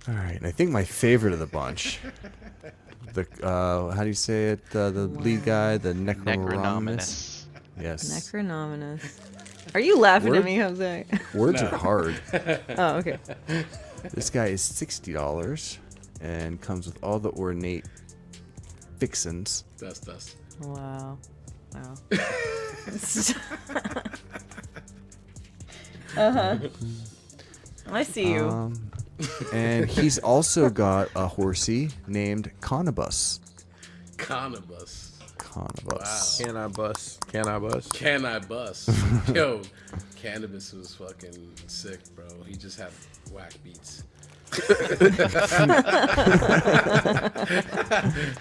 [SPEAKER 1] All right, and I think my favorite of the bunch, the how do you say it? The lead guy, the Necronominus.
[SPEAKER 6] Necronominus.
[SPEAKER 1] Yes.
[SPEAKER 3] Necronominus. Are you laughing
[SPEAKER 1] Word?
[SPEAKER 3] at me, Jose?
[SPEAKER 1] Words are hard.
[SPEAKER 3] Oh, okay.
[SPEAKER 1] This guy is $60 and comes with all the ornate fixins.
[SPEAKER 2] Dust.
[SPEAKER 3] Wow. Wow. I see you.
[SPEAKER 1] And he's also got a horsey named Conibus.
[SPEAKER 2] Cannabis.
[SPEAKER 1] Conibus.
[SPEAKER 7] Can I bust? Can I bust?
[SPEAKER 2] Can I bust? Yo, Cannabis was fucking sick, bro. He just had whack beats.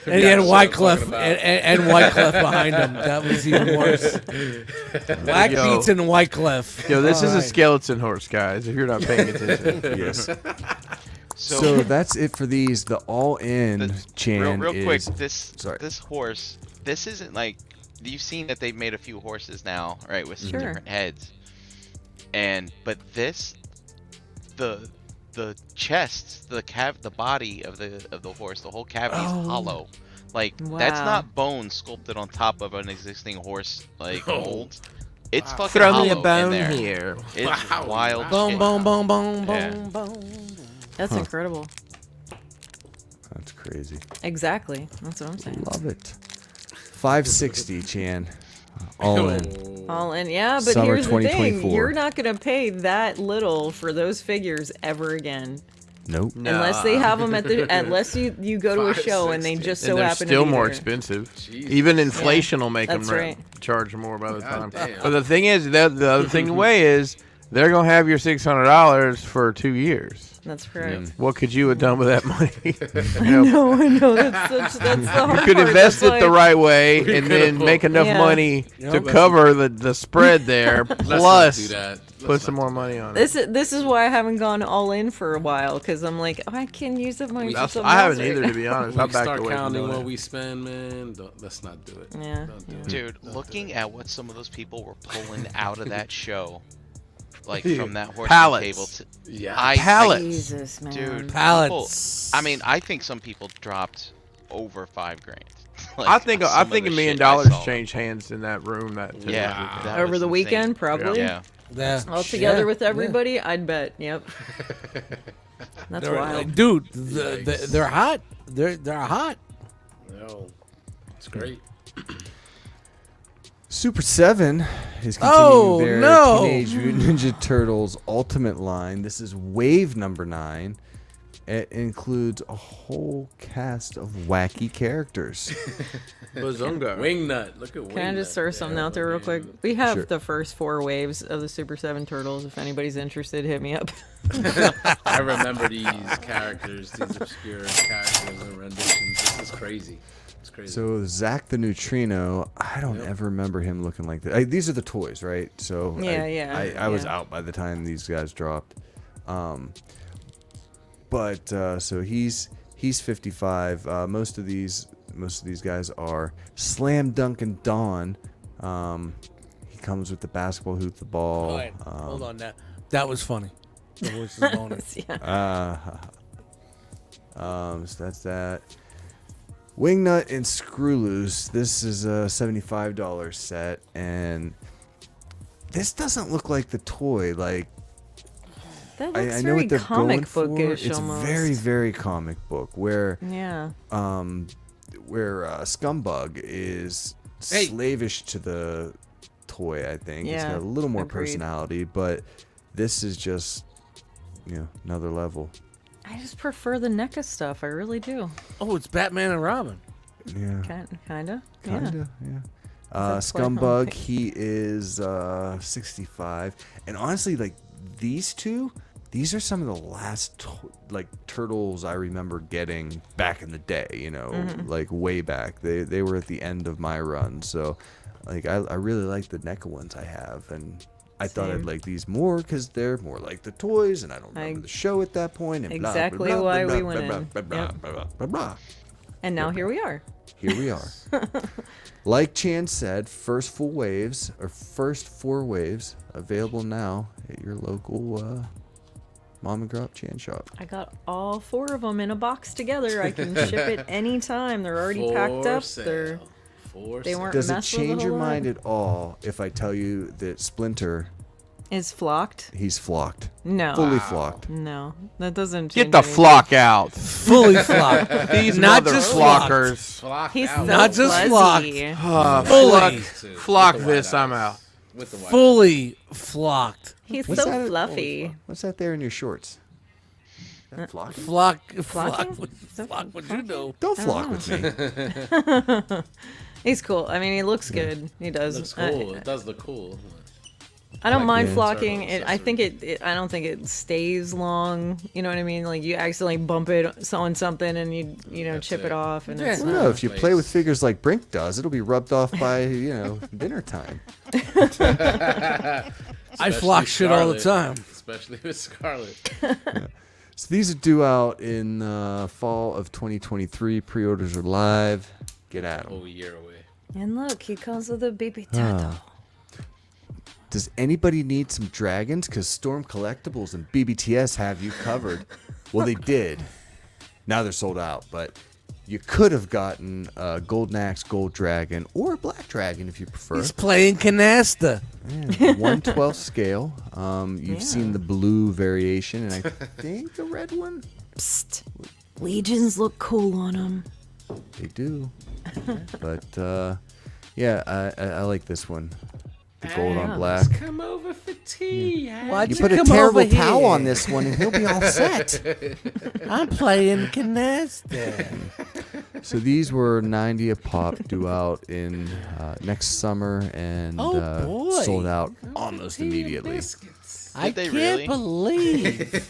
[SPEAKER 5] And he had Wyclef and Wyclef behind him. That was even worse. Black
[SPEAKER 7] Yo.
[SPEAKER 5] Beats and Wyclef.
[SPEAKER 7] Yo, this is a
[SPEAKER 5] Alright.
[SPEAKER 7] skeleton horse, guys. If you're not paying attention.
[SPEAKER 1] Yes.
[SPEAKER 6] So,
[SPEAKER 1] So that's it for these. The all-in
[SPEAKER 6] the-
[SPEAKER 1] Chan
[SPEAKER 6] real quick,
[SPEAKER 1] is... Sorry.
[SPEAKER 6] this horse, this isn't like you've seen that they've made a few horses now, right, with some
[SPEAKER 3] Sure.
[SPEAKER 6] different heads. But this, the chest, the body of the horse, the whole cavity is hollow. Like that's
[SPEAKER 3] Wow.
[SPEAKER 6] not bone sculpted on top of an existing horse like mold. It's fucking
[SPEAKER 7] Throw
[SPEAKER 6] hollow
[SPEAKER 7] me a
[SPEAKER 6] in
[SPEAKER 7] bone
[SPEAKER 6] there.
[SPEAKER 7] here.
[SPEAKER 6] It's
[SPEAKER 2] Wow.
[SPEAKER 6] wild.
[SPEAKER 5] Boom,
[SPEAKER 6] shit.
[SPEAKER 5] boom, boom, boom,
[SPEAKER 6] Yeah.
[SPEAKER 5] boom, boom.
[SPEAKER 3] That's incredible.
[SPEAKER 1] That's crazy.
[SPEAKER 3] Exactly. That's what I'm saying.
[SPEAKER 1] Love it. 560, Chan. All in.
[SPEAKER 3] All in. Yeah, but
[SPEAKER 1] Summer
[SPEAKER 3] here's the thing.
[SPEAKER 1] 2024.
[SPEAKER 3] You're not going to pay that little for those figures ever again.
[SPEAKER 1] Nope.
[SPEAKER 3] Unless they have them at the... Unless you go to a show and they
[SPEAKER 2] 560.
[SPEAKER 3] just
[SPEAKER 7] And
[SPEAKER 3] so
[SPEAKER 7] they're
[SPEAKER 3] happen
[SPEAKER 7] still
[SPEAKER 3] to be
[SPEAKER 7] more
[SPEAKER 3] there.
[SPEAKER 7] expensive.
[SPEAKER 2] Jesus.
[SPEAKER 7] Even inflation will make them
[SPEAKER 3] That's right.
[SPEAKER 7] charge more by the time.
[SPEAKER 2] God damn.
[SPEAKER 7] But the thing is, the other thing away is they're gonna have your $600 for 2 years.
[SPEAKER 3] That's correct.
[SPEAKER 7] What could you have done with that money?
[SPEAKER 3] I know. That's the hard
[SPEAKER 7] You could
[SPEAKER 3] part.
[SPEAKER 7] invest
[SPEAKER 3] That's
[SPEAKER 7] it the
[SPEAKER 3] like-
[SPEAKER 7] right way and then
[SPEAKER 2] could've
[SPEAKER 7] make enough
[SPEAKER 3] Yeah.
[SPEAKER 7] money
[SPEAKER 5] Yeah.
[SPEAKER 7] to cover the spread there.
[SPEAKER 2] Let's not
[SPEAKER 7] Plus,
[SPEAKER 2] do that.
[SPEAKER 7] put some more money on it.
[SPEAKER 3] This is why I haven't gone all in for a while, because I'm like, oh, I can use that money for something
[SPEAKER 7] I haven't
[SPEAKER 3] else right
[SPEAKER 7] either, to be honest.
[SPEAKER 2] We
[SPEAKER 7] I backed
[SPEAKER 2] start
[SPEAKER 7] away from
[SPEAKER 2] counting
[SPEAKER 7] doing
[SPEAKER 2] what
[SPEAKER 7] it.
[SPEAKER 2] we spend, man. Let's not do it.
[SPEAKER 3] Yeah,
[SPEAKER 2] Don't do
[SPEAKER 3] yeah.
[SPEAKER 2] it.
[SPEAKER 6] Dude, looking at what some of those people were pulling out of that show, like from that horse
[SPEAKER 7] Pallets.
[SPEAKER 6] table,
[SPEAKER 2] Yeah.
[SPEAKER 7] Pallets.
[SPEAKER 3] Jesus, man.
[SPEAKER 6] dude,
[SPEAKER 5] Pallets.
[SPEAKER 6] people- I mean, I think some people dropped over $5,000. Like,
[SPEAKER 7] I think
[SPEAKER 6] some of
[SPEAKER 7] $1
[SPEAKER 6] the
[SPEAKER 7] million
[SPEAKER 6] shit I saw.
[SPEAKER 7] changed hands in that room.
[SPEAKER 6] Yeah, that
[SPEAKER 3] Over
[SPEAKER 6] was
[SPEAKER 3] the
[SPEAKER 6] insane.
[SPEAKER 3] weekend, probably.
[SPEAKER 6] Yeah.
[SPEAKER 5] Yeah.
[SPEAKER 3] All together
[SPEAKER 5] Yeah.
[SPEAKER 3] with everybody, I'd bet. Yep. That's
[SPEAKER 5] They're-
[SPEAKER 3] wild.
[SPEAKER 5] Dude,
[SPEAKER 2] Yikes.
[SPEAKER 5] they're hot. They're hot.
[SPEAKER 2] Yo, it's great.
[SPEAKER 1] Super 7 is continuing
[SPEAKER 5] Oh,
[SPEAKER 1] their
[SPEAKER 5] no.
[SPEAKER 1] Teenage Mutant Ninja Turtles Ultimate line. This is wave number 9. It includes a whole cast of wacky characters.
[SPEAKER 7] Bazunga.
[SPEAKER 2] Wingnut. Look at Wingnut.
[SPEAKER 3] Can I just throw something out there real quick? We have
[SPEAKER 1] Sure.
[SPEAKER 3] the first 4 waves of the Super 7 Turtles. If anybody's interested, hit me up.
[SPEAKER 2] I remember these characters, these obscure characters and renditions. This is crazy. It's crazy.
[SPEAKER 1] So Zach the Neutrino, I don't ever remember him looking like that. These are the toys, right? So
[SPEAKER 3] Yeah,
[SPEAKER 1] I was
[SPEAKER 3] yeah.
[SPEAKER 1] out by the time these guys dropped. But so he's 55. Most of these guys are Slam Dunk and Dawn. He comes with the basketball hoop, the ball.
[SPEAKER 5] All right, hold on now. That was funny. The voice is bonus.
[SPEAKER 3] Yeah.
[SPEAKER 1] So that's that. Wingnut and Screw Loose. This is a $75 set, and this doesn't look like the toy. Like
[SPEAKER 3] That
[SPEAKER 1] I
[SPEAKER 3] looks
[SPEAKER 1] know
[SPEAKER 3] very
[SPEAKER 1] what they're
[SPEAKER 3] comic
[SPEAKER 1] going for.
[SPEAKER 3] bookish
[SPEAKER 1] It's
[SPEAKER 3] almost.
[SPEAKER 1] very, very comic book. Where
[SPEAKER 3] Yeah.
[SPEAKER 1] Scumbug is
[SPEAKER 5] Hey.
[SPEAKER 1] slavish to the toy. I think he's
[SPEAKER 3] Yeah,
[SPEAKER 1] got a little more
[SPEAKER 3] agreed.
[SPEAKER 1] personality, but this is just another level.
[SPEAKER 3] I just prefer the NECA stuff. I really do.
[SPEAKER 5] Oh, it's Batman and Robin.
[SPEAKER 1] Yeah.
[SPEAKER 3] Kinda. Yeah.
[SPEAKER 1] Kinda, yeah.
[SPEAKER 3] That's quite
[SPEAKER 1] Scumbug,
[SPEAKER 3] comic.
[SPEAKER 1] he is 65, and honestly, like these two, these are some of the last turtles I remember getting back in the day. Like way back. They were at the end of my run, so like I really like the NECA ones I have, and I thought I'd
[SPEAKER 3] Same.
[SPEAKER 1] like these more because they're more like the toys, and I don't remember the show at that point. And
[SPEAKER 3] Exactly
[SPEAKER 1] blah, blah,
[SPEAKER 3] why
[SPEAKER 1] blah,
[SPEAKER 3] we
[SPEAKER 1] blah,
[SPEAKER 3] went
[SPEAKER 1] blah,
[SPEAKER 3] in.
[SPEAKER 1] blah, blah,
[SPEAKER 3] Yep.
[SPEAKER 1] blah, blah, blah, blah.
[SPEAKER 3] And now here we are.
[SPEAKER 1] Here we are. Like Chan said, first 4 waves available now at your local mom and grop Chan shop.
[SPEAKER 3] I got all 4 of them in a box together. I can ship it anytime. They're already packed up. They weren't
[SPEAKER 1] Does it
[SPEAKER 3] messed with a
[SPEAKER 1] change your
[SPEAKER 3] whole lot.
[SPEAKER 1] mind at all if I tell you that Splinter,
[SPEAKER 3] Is flocked?
[SPEAKER 1] he's flocked?
[SPEAKER 3] No.
[SPEAKER 1] Fully flocked.
[SPEAKER 3] No, that doesn't.
[SPEAKER 7] Get
[SPEAKER 3] change
[SPEAKER 7] the
[SPEAKER 3] anything.
[SPEAKER 7] flock out.
[SPEAKER 5] Fully flocked.
[SPEAKER 7] These
[SPEAKER 5] Not
[SPEAKER 7] mother
[SPEAKER 5] just
[SPEAKER 7] flockers.
[SPEAKER 3] He's so
[SPEAKER 5] Not just
[SPEAKER 3] fuzzy.
[SPEAKER 7] Flock,
[SPEAKER 5] Fully.
[SPEAKER 7] flock this. I'm out.
[SPEAKER 2] With the white
[SPEAKER 5] Fully flocked.
[SPEAKER 3] He's
[SPEAKER 1] What's
[SPEAKER 3] so
[SPEAKER 1] that?
[SPEAKER 3] fluffy.
[SPEAKER 1] What's that there in your shorts? That flock?
[SPEAKER 3] Flocking?
[SPEAKER 5] Flock. What you know?
[SPEAKER 1] Don't flock with me.
[SPEAKER 3] He's cool. I mean, he looks good. He does.
[SPEAKER 2] looks cool. It does look cool.
[SPEAKER 3] I don't mind
[SPEAKER 1] it.
[SPEAKER 3] flocking.
[SPEAKER 2] It's our
[SPEAKER 3] I think I don't think it stays long. You know what I mean? Like you accidentally bump it on something and you
[SPEAKER 2] That's
[SPEAKER 3] chip it
[SPEAKER 2] it.
[SPEAKER 3] off and
[SPEAKER 5] Yeah.
[SPEAKER 3] it's
[SPEAKER 1] Well,
[SPEAKER 3] not.
[SPEAKER 1] no, if you play with figures like Brink does, it'll be rubbed off by, dinner time.
[SPEAKER 5] I flock shit all the
[SPEAKER 2] Scarlet.
[SPEAKER 5] time.
[SPEAKER 2] Especially with Scarlet.
[SPEAKER 1] So these are due out in fall of 2023. Pre-orders are live. Get at them.
[SPEAKER 2] Whole year away.
[SPEAKER 3] And look, he comes with a baby turtle.
[SPEAKER 1] Does anybody need some dragons? Because Storm Collectibles and BBTS have you covered. Well, they did. Now they're sold out, but you could have gotten a Golden Axe, Gold Dragon, or a Black Dragon if you prefer.
[SPEAKER 5] He's playing canasta.
[SPEAKER 1] 1/12 scale. You've seen the blue variation, and I think the red one.
[SPEAKER 3] Psst. Legions look cool on him.
[SPEAKER 1] They do. But I like this one. The gold on black.
[SPEAKER 2] Come over for tea.
[SPEAKER 5] Why'd
[SPEAKER 1] You
[SPEAKER 5] you
[SPEAKER 1] put a
[SPEAKER 5] come
[SPEAKER 1] terrible
[SPEAKER 5] over
[SPEAKER 1] towel
[SPEAKER 5] here?
[SPEAKER 1] on this one, and he'll be all set.
[SPEAKER 5] I'm playing canasta.
[SPEAKER 1] So these were 90 a pop, due out in next summer, and
[SPEAKER 5] boy.
[SPEAKER 1] sold out almost immediately.
[SPEAKER 5] I
[SPEAKER 6] they
[SPEAKER 5] can't
[SPEAKER 6] really?
[SPEAKER 5] believe.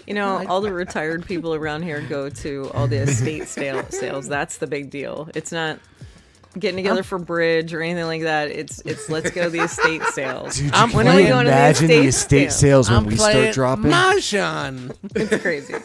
[SPEAKER 3] You know, all the retired people around here go to all the estate sales. That's the big deal. It's not getting together for bridge or anything like that. It's let's go to the estate sales.
[SPEAKER 1] Dude,
[SPEAKER 3] When are we going to the
[SPEAKER 1] imagine the
[SPEAKER 3] estate
[SPEAKER 1] estate sales when
[SPEAKER 5] I'm
[SPEAKER 1] we
[SPEAKER 5] playing
[SPEAKER 1] start dropping?
[SPEAKER 5] Mahjong.
[SPEAKER 3] It's crazy.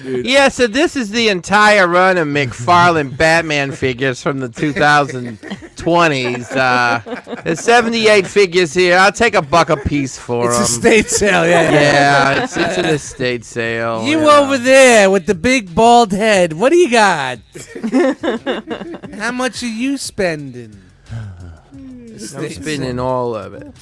[SPEAKER 7] Yeah, so this is the entire run of McFarlane Batman figures from the 2020s. There's 78 figures here. I'll take $1 a piece for
[SPEAKER 5] It's
[SPEAKER 7] them.
[SPEAKER 5] a state sale, yeah.
[SPEAKER 7] Yeah, it's an estate sale.
[SPEAKER 5] You
[SPEAKER 7] yeah.
[SPEAKER 5] over there with the big bald head. What do you got? How much are you spending?
[SPEAKER 7] I'm spending all of it.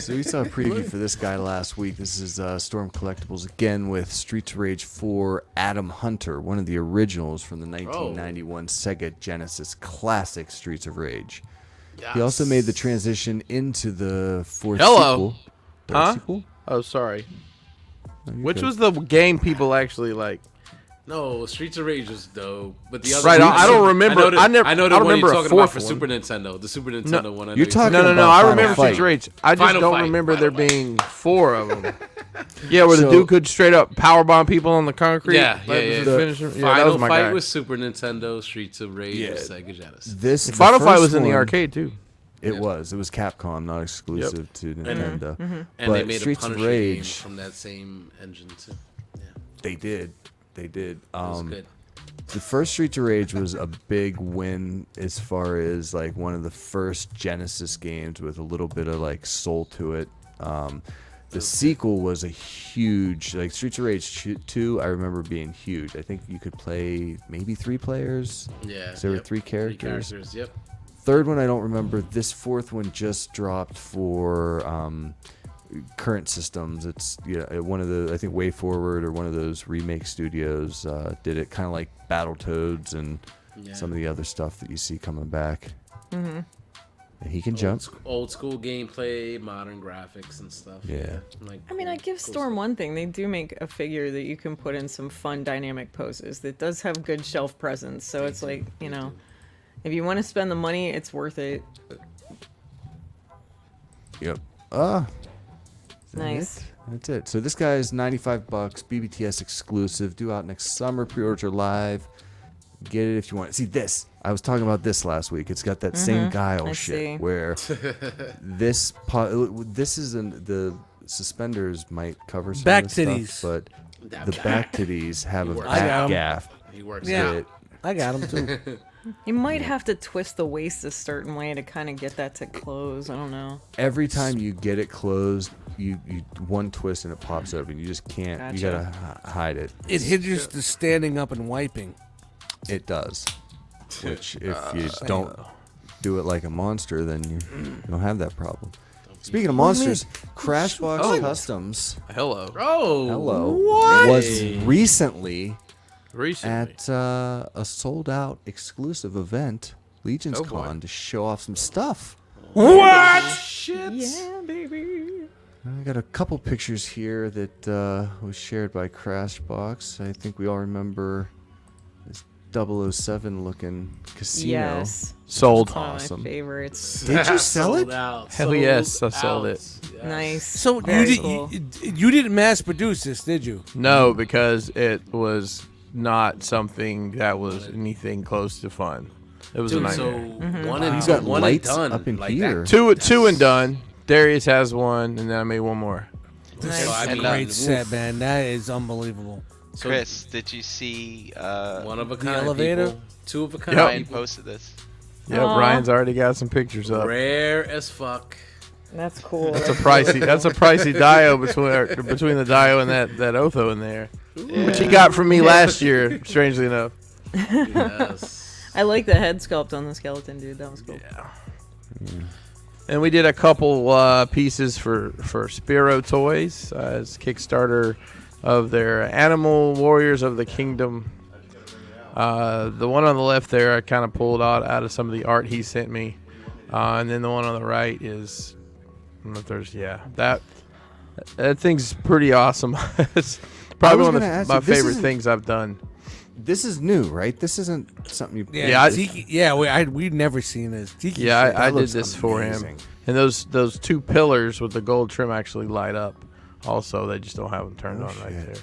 [SPEAKER 1] So we saw a preview for this guy last week. This is Storm Collectibles again with Streets of Rage 4 Adam Hunter, one of the originals from the 1991 Sega Genesis classic Streets of Rage. He also made the transition into the fourth
[SPEAKER 7] Hello.
[SPEAKER 1] sequel.
[SPEAKER 7] Huh?
[SPEAKER 1] Sequel?
[SPEAKER 7] Oh, sorry.
[SPEAKER 1] No, you're
[SPEAKER 7] Which
[SPEAKER 1] good.
[SPEAKER 7] was the game people actually like?
[SPEAKER 2] No, Streets of Rage is dope. But the other
[SPEAKER 7] Right,
[SPEAKER 2] one-
[SPEAKER 7] I don't remember-
[SPEAKER 2] I know
[SPEAKER 7] I
[SPEAKER 2] the
[SPEAKER 7] don't
[SPEAKER 2] one
[SPEAKER 7] remember
[SPEAKER 2] you're
[SPEAKER 7] a
[SPEAKER 2] talking about
[SPEAKER 7] fourth
[SPEAKER 2] for
[SPEAKER 7] one.
[SPEAKER 2] Super Nintendo. The Super Nintendo one. I know
[SPEAKER 1] you're talking
[SPEAKER 7] No,
[SPEAKER 1] about
[SPEAKER 7] I
[SPEAKER 1] Final
[SPEAKER 7] remember
[SPEAKER 1] Fight.
[SPEAKER 7] Streets of Rage. I just
[SPEAKER 2] Final
[SPEAKER 7] don't
[SPEAKER 2] Fight.
[SPEAKER 7] remember there
[SPEAKER 2] Final Fight.
[SPEAKER 7] being 4 of them. Yeah, where the
[SPEAKER 1] So-
[SPEAKER 7] dude could straight up powerbomb people on the concrete.
[SPEAKER 2] Yeah,
[SPEAKER 7] Like,
[SPEAKER 2] yeah.
[SPEAKER 7] the finisher. Yeah, that
[SPEAKER 2] Final
[SPEAKER 7] was my
[SPEAKER 2] Fight
[SPEAKER 7] guy.
[SPEAKER 2] was Super Nintendo. Streets of Rage
[SPEAKER 1] Yeah.
[SPEAKER 2] was Sega Genesis.
[SPEAKER 1] This
[SPEAKER 7] Final
[SPEAKER 1] the
[SPEAKER 7] Fight
[SPEAKER 1] first
[SPEAKER 7] was in the
[SPEAKER 1] one-
[SPEAKER 7] arcade too.
[SPEAKER 1] It was. It was Capcom, not exclusive to Nintendo.
[SPEAKER 2] And
[SPEAKER 1] But
[SPEAKER 2] they made
[SPEAKER 1] Streets
[SPEAKER 2] a
[SPEAKER 1] of
[SPEAKER 2] Punisher game
[SPEAKER 1] Rage,
[SPEAKER 2] from that same engine too. Yeah,
[SPEAKER 1] they did. They did.
[SPEAKER 2] it was good.
[SPEAKER 1] The first Streets of Rage was a big win as far as like one of the first Genesis games with a little bit of like soul to it. The sequel was a huge, like Streets of Rage 2, I remember being huge. I think you could play maybe 3 players.
[SPEAKER 2] Yeah,
[SPEAKER 1] There were
[SPEAKER 2] yep.
[SPEAKER 1] 3 characters.
[SPEAKER 2] Yep.
[SPEAKER 1] Third one I don't remember. This fourth one just dropped for current systems. It's one of the, I think Way Forward or one of those remake studios did it, kind of like Battletoads and some of the other stuff that you see coming back. Mm-hmm. And he can jump.
[SPEAKER 2] Old school gameplay, modern graphics and stuff.
[SPEAKER 1] Yeah.
[SPEAKER 2] Like,
[SPEAKER 3] I mean, I give
[SPEAKER 2] cool
[SPEAKER 3] Storm
[SPEAKER 2] stuff.
[SPEAKER 3] one thing. They do make a figure that you can put in some fun dynamic poses that does have good shelf presence. So it's like, if you want to spend the money, it's worth it.
[SPEAKER 1] Yep.
[SPEAKER 3] Nice.
[SPEAKER 1] That's it. So this guy is $95, BBTS exclusive, due out next summer. Pre-orders are live. Get it if you want. See this. I was talking about this last week. It's got that same guile
[SPEAKER 3] I
[SPEAKER 1] shit
[SPEAKER 3] see.
[SPEAKER 1] where this is the suspenders might cover some
[SPEAKER 5] Back
[SPEAKER 1] of the
[SPEAKER 5] titties.
[SPEAKER 1] stuff, but the back titties have a
[SPEAKER 5] I got
[SPEAKER 1] back
[SPEAKER 5] 'em.
[SPEAKER 1] gaff.
[SPEAKER 2] He works
[SPEAKER 5] Yeah.
[SPEAKER 2] out.
[SPEAKER 5] I got him too.
[SPEAKER 3] You might have to twist the waist a certain way to kind of get that to close. I don't know.
[SPEAKER 1] Every time you get it closed, you one twist and it pops open. You just can't. You
[SPEAKER 3] Gotcha.
[SPEAKER 1] gotta hide it.
[SPEAKER 5] It hinders the standing up and wiping.
[SPEAKER 1] It does. Which if you don't do it like a monster, then you don't have that problem. Speaking of monsters, Crashbox Customs.
[SPEAKER 7] Hello.
[SPEAKER 2] Oh,
[SPEAKER 1] Hello. Was recently at a sold-out exclusive event, Legion's
[SPEAKER 7] boy.
[SPEAKER 1] Con, to show off some stuff.
[SPEAKER 2] shit.
[SPEAKER 3] Yeah, baby.
[SPEAKER 1] I got a couple pictures here that was shared by Crashbox. I think we all remember this 007 looking casino.
[SPEAKER 3] Yes.
[SPEAKER 7] Sold.
[SPEAKER 3] One of
[SPEAKER 1] Awesome.
[SPEAKER 3] my favorites.
[SPEAKER 1] Did you sell it?
[SPEAKER 2] Sold out.
[SPEAKER 7] Hell
[SPEAKER 2] Sold
[SPEAKER 7] yes, I sold
[SPEAKER 2] out.
[SPEAKER 7] it.
[SPEAKER 2] Yes.
[SPEAKER 3] Nice.
[SPEAKER 5] So
[SPEAKER 3] Very cool.
[SPEAKER 5] you didn't mass produce this, did you?
[SPEAKER 7] No, because it was not something that was anything close to fun. It was a
[SPEAKER 2] Dude, so
[SPEAKER 7] nightmare.
[SPEAKER 2] one and
[SPEAKER 1] You got
[SPEAKER 2] one
[SPEAKER 1] lights
[SPEAKER 2] and done
[SPEAKER 1] up in
[SPEAKER 2] like
[SPEAKER 1] here.
[SPEAKER 2] That.
[SPEAKER 7] Two and done. Darius has one, and then I made one more.
[SPEAKER 3] Nice.
[SPEAKER 2] So, I mean,
[SPEAKER 5] Great set,
[SPEAKER 2] oof.
[SPEAKER 5] man. That is unbelievable.
[SPEAKER 2] So
[SPEAKER 6] Chris, did you see
[SPEAKER 2] one of a kind.
[SPEAKER 5] elevator?
[SPEAKER 2] People, two of a kind.
[SPEAKER 6] Ryan
[SPEAKER 2] people.
[SPEAKER 6] posted this?
[SPEAKER 7] Yeah,
[SPEAKER 3] Aw.
[SPEAKER 7] Brian's already got some pictures up.
[SPEAKER 2] Rare as fuck.
[SPEAKER 3] That's cool.
[SPEAKER 7] That's a pricey dio between the dio and that Otho in there, which he got from me last year. Strangely enough.
[SPEAKER 2] Yes.
[SPEAKER 3] I like the head sculpt on the skeleton, dude. That was cool.
[SPEAKER 7] And we did a couple pieces for Spiro Toys as Kickstarter of their Animal Warriors of the Kingdom. The one on the left there I kind of pulled out of some of the art he sent me. And then the one on the right is, I don't know if there's, that thing's pretty awesome. It's probably
[SPEAKER 1] was
[SPEAKER 7] one of
[SPEAKER 1] gonna ask
[SPEAKER 7] my
[SPEAKER 1] you, this
[SPEAKER 7] favorite
[SPEAKER 1] isn't-
[SPEAKER 7] things I've done.
[SPEAKER 1] This is new, right? This isn't something you.
[SPEAKER 7] Yeah,
[SPEAKER 5] we'd never seen this. Tiki's
[SPEAKER 7] Yeah,
[SPEAKER 5] like-
[SPEAKER 7] I did
[SPEAKER 1] looks
[SPEAKER 7] this for him.
[SPEAKER 1] amazing.
[SPEAKER 7] And those two pillars with the gold trim actually light up. Also, they just don't have them turned
[SPEAKER 1] Oh,
[SPEAKER 7] on right
[SPEAKER 1] shit.
[SPEAKER 7] there.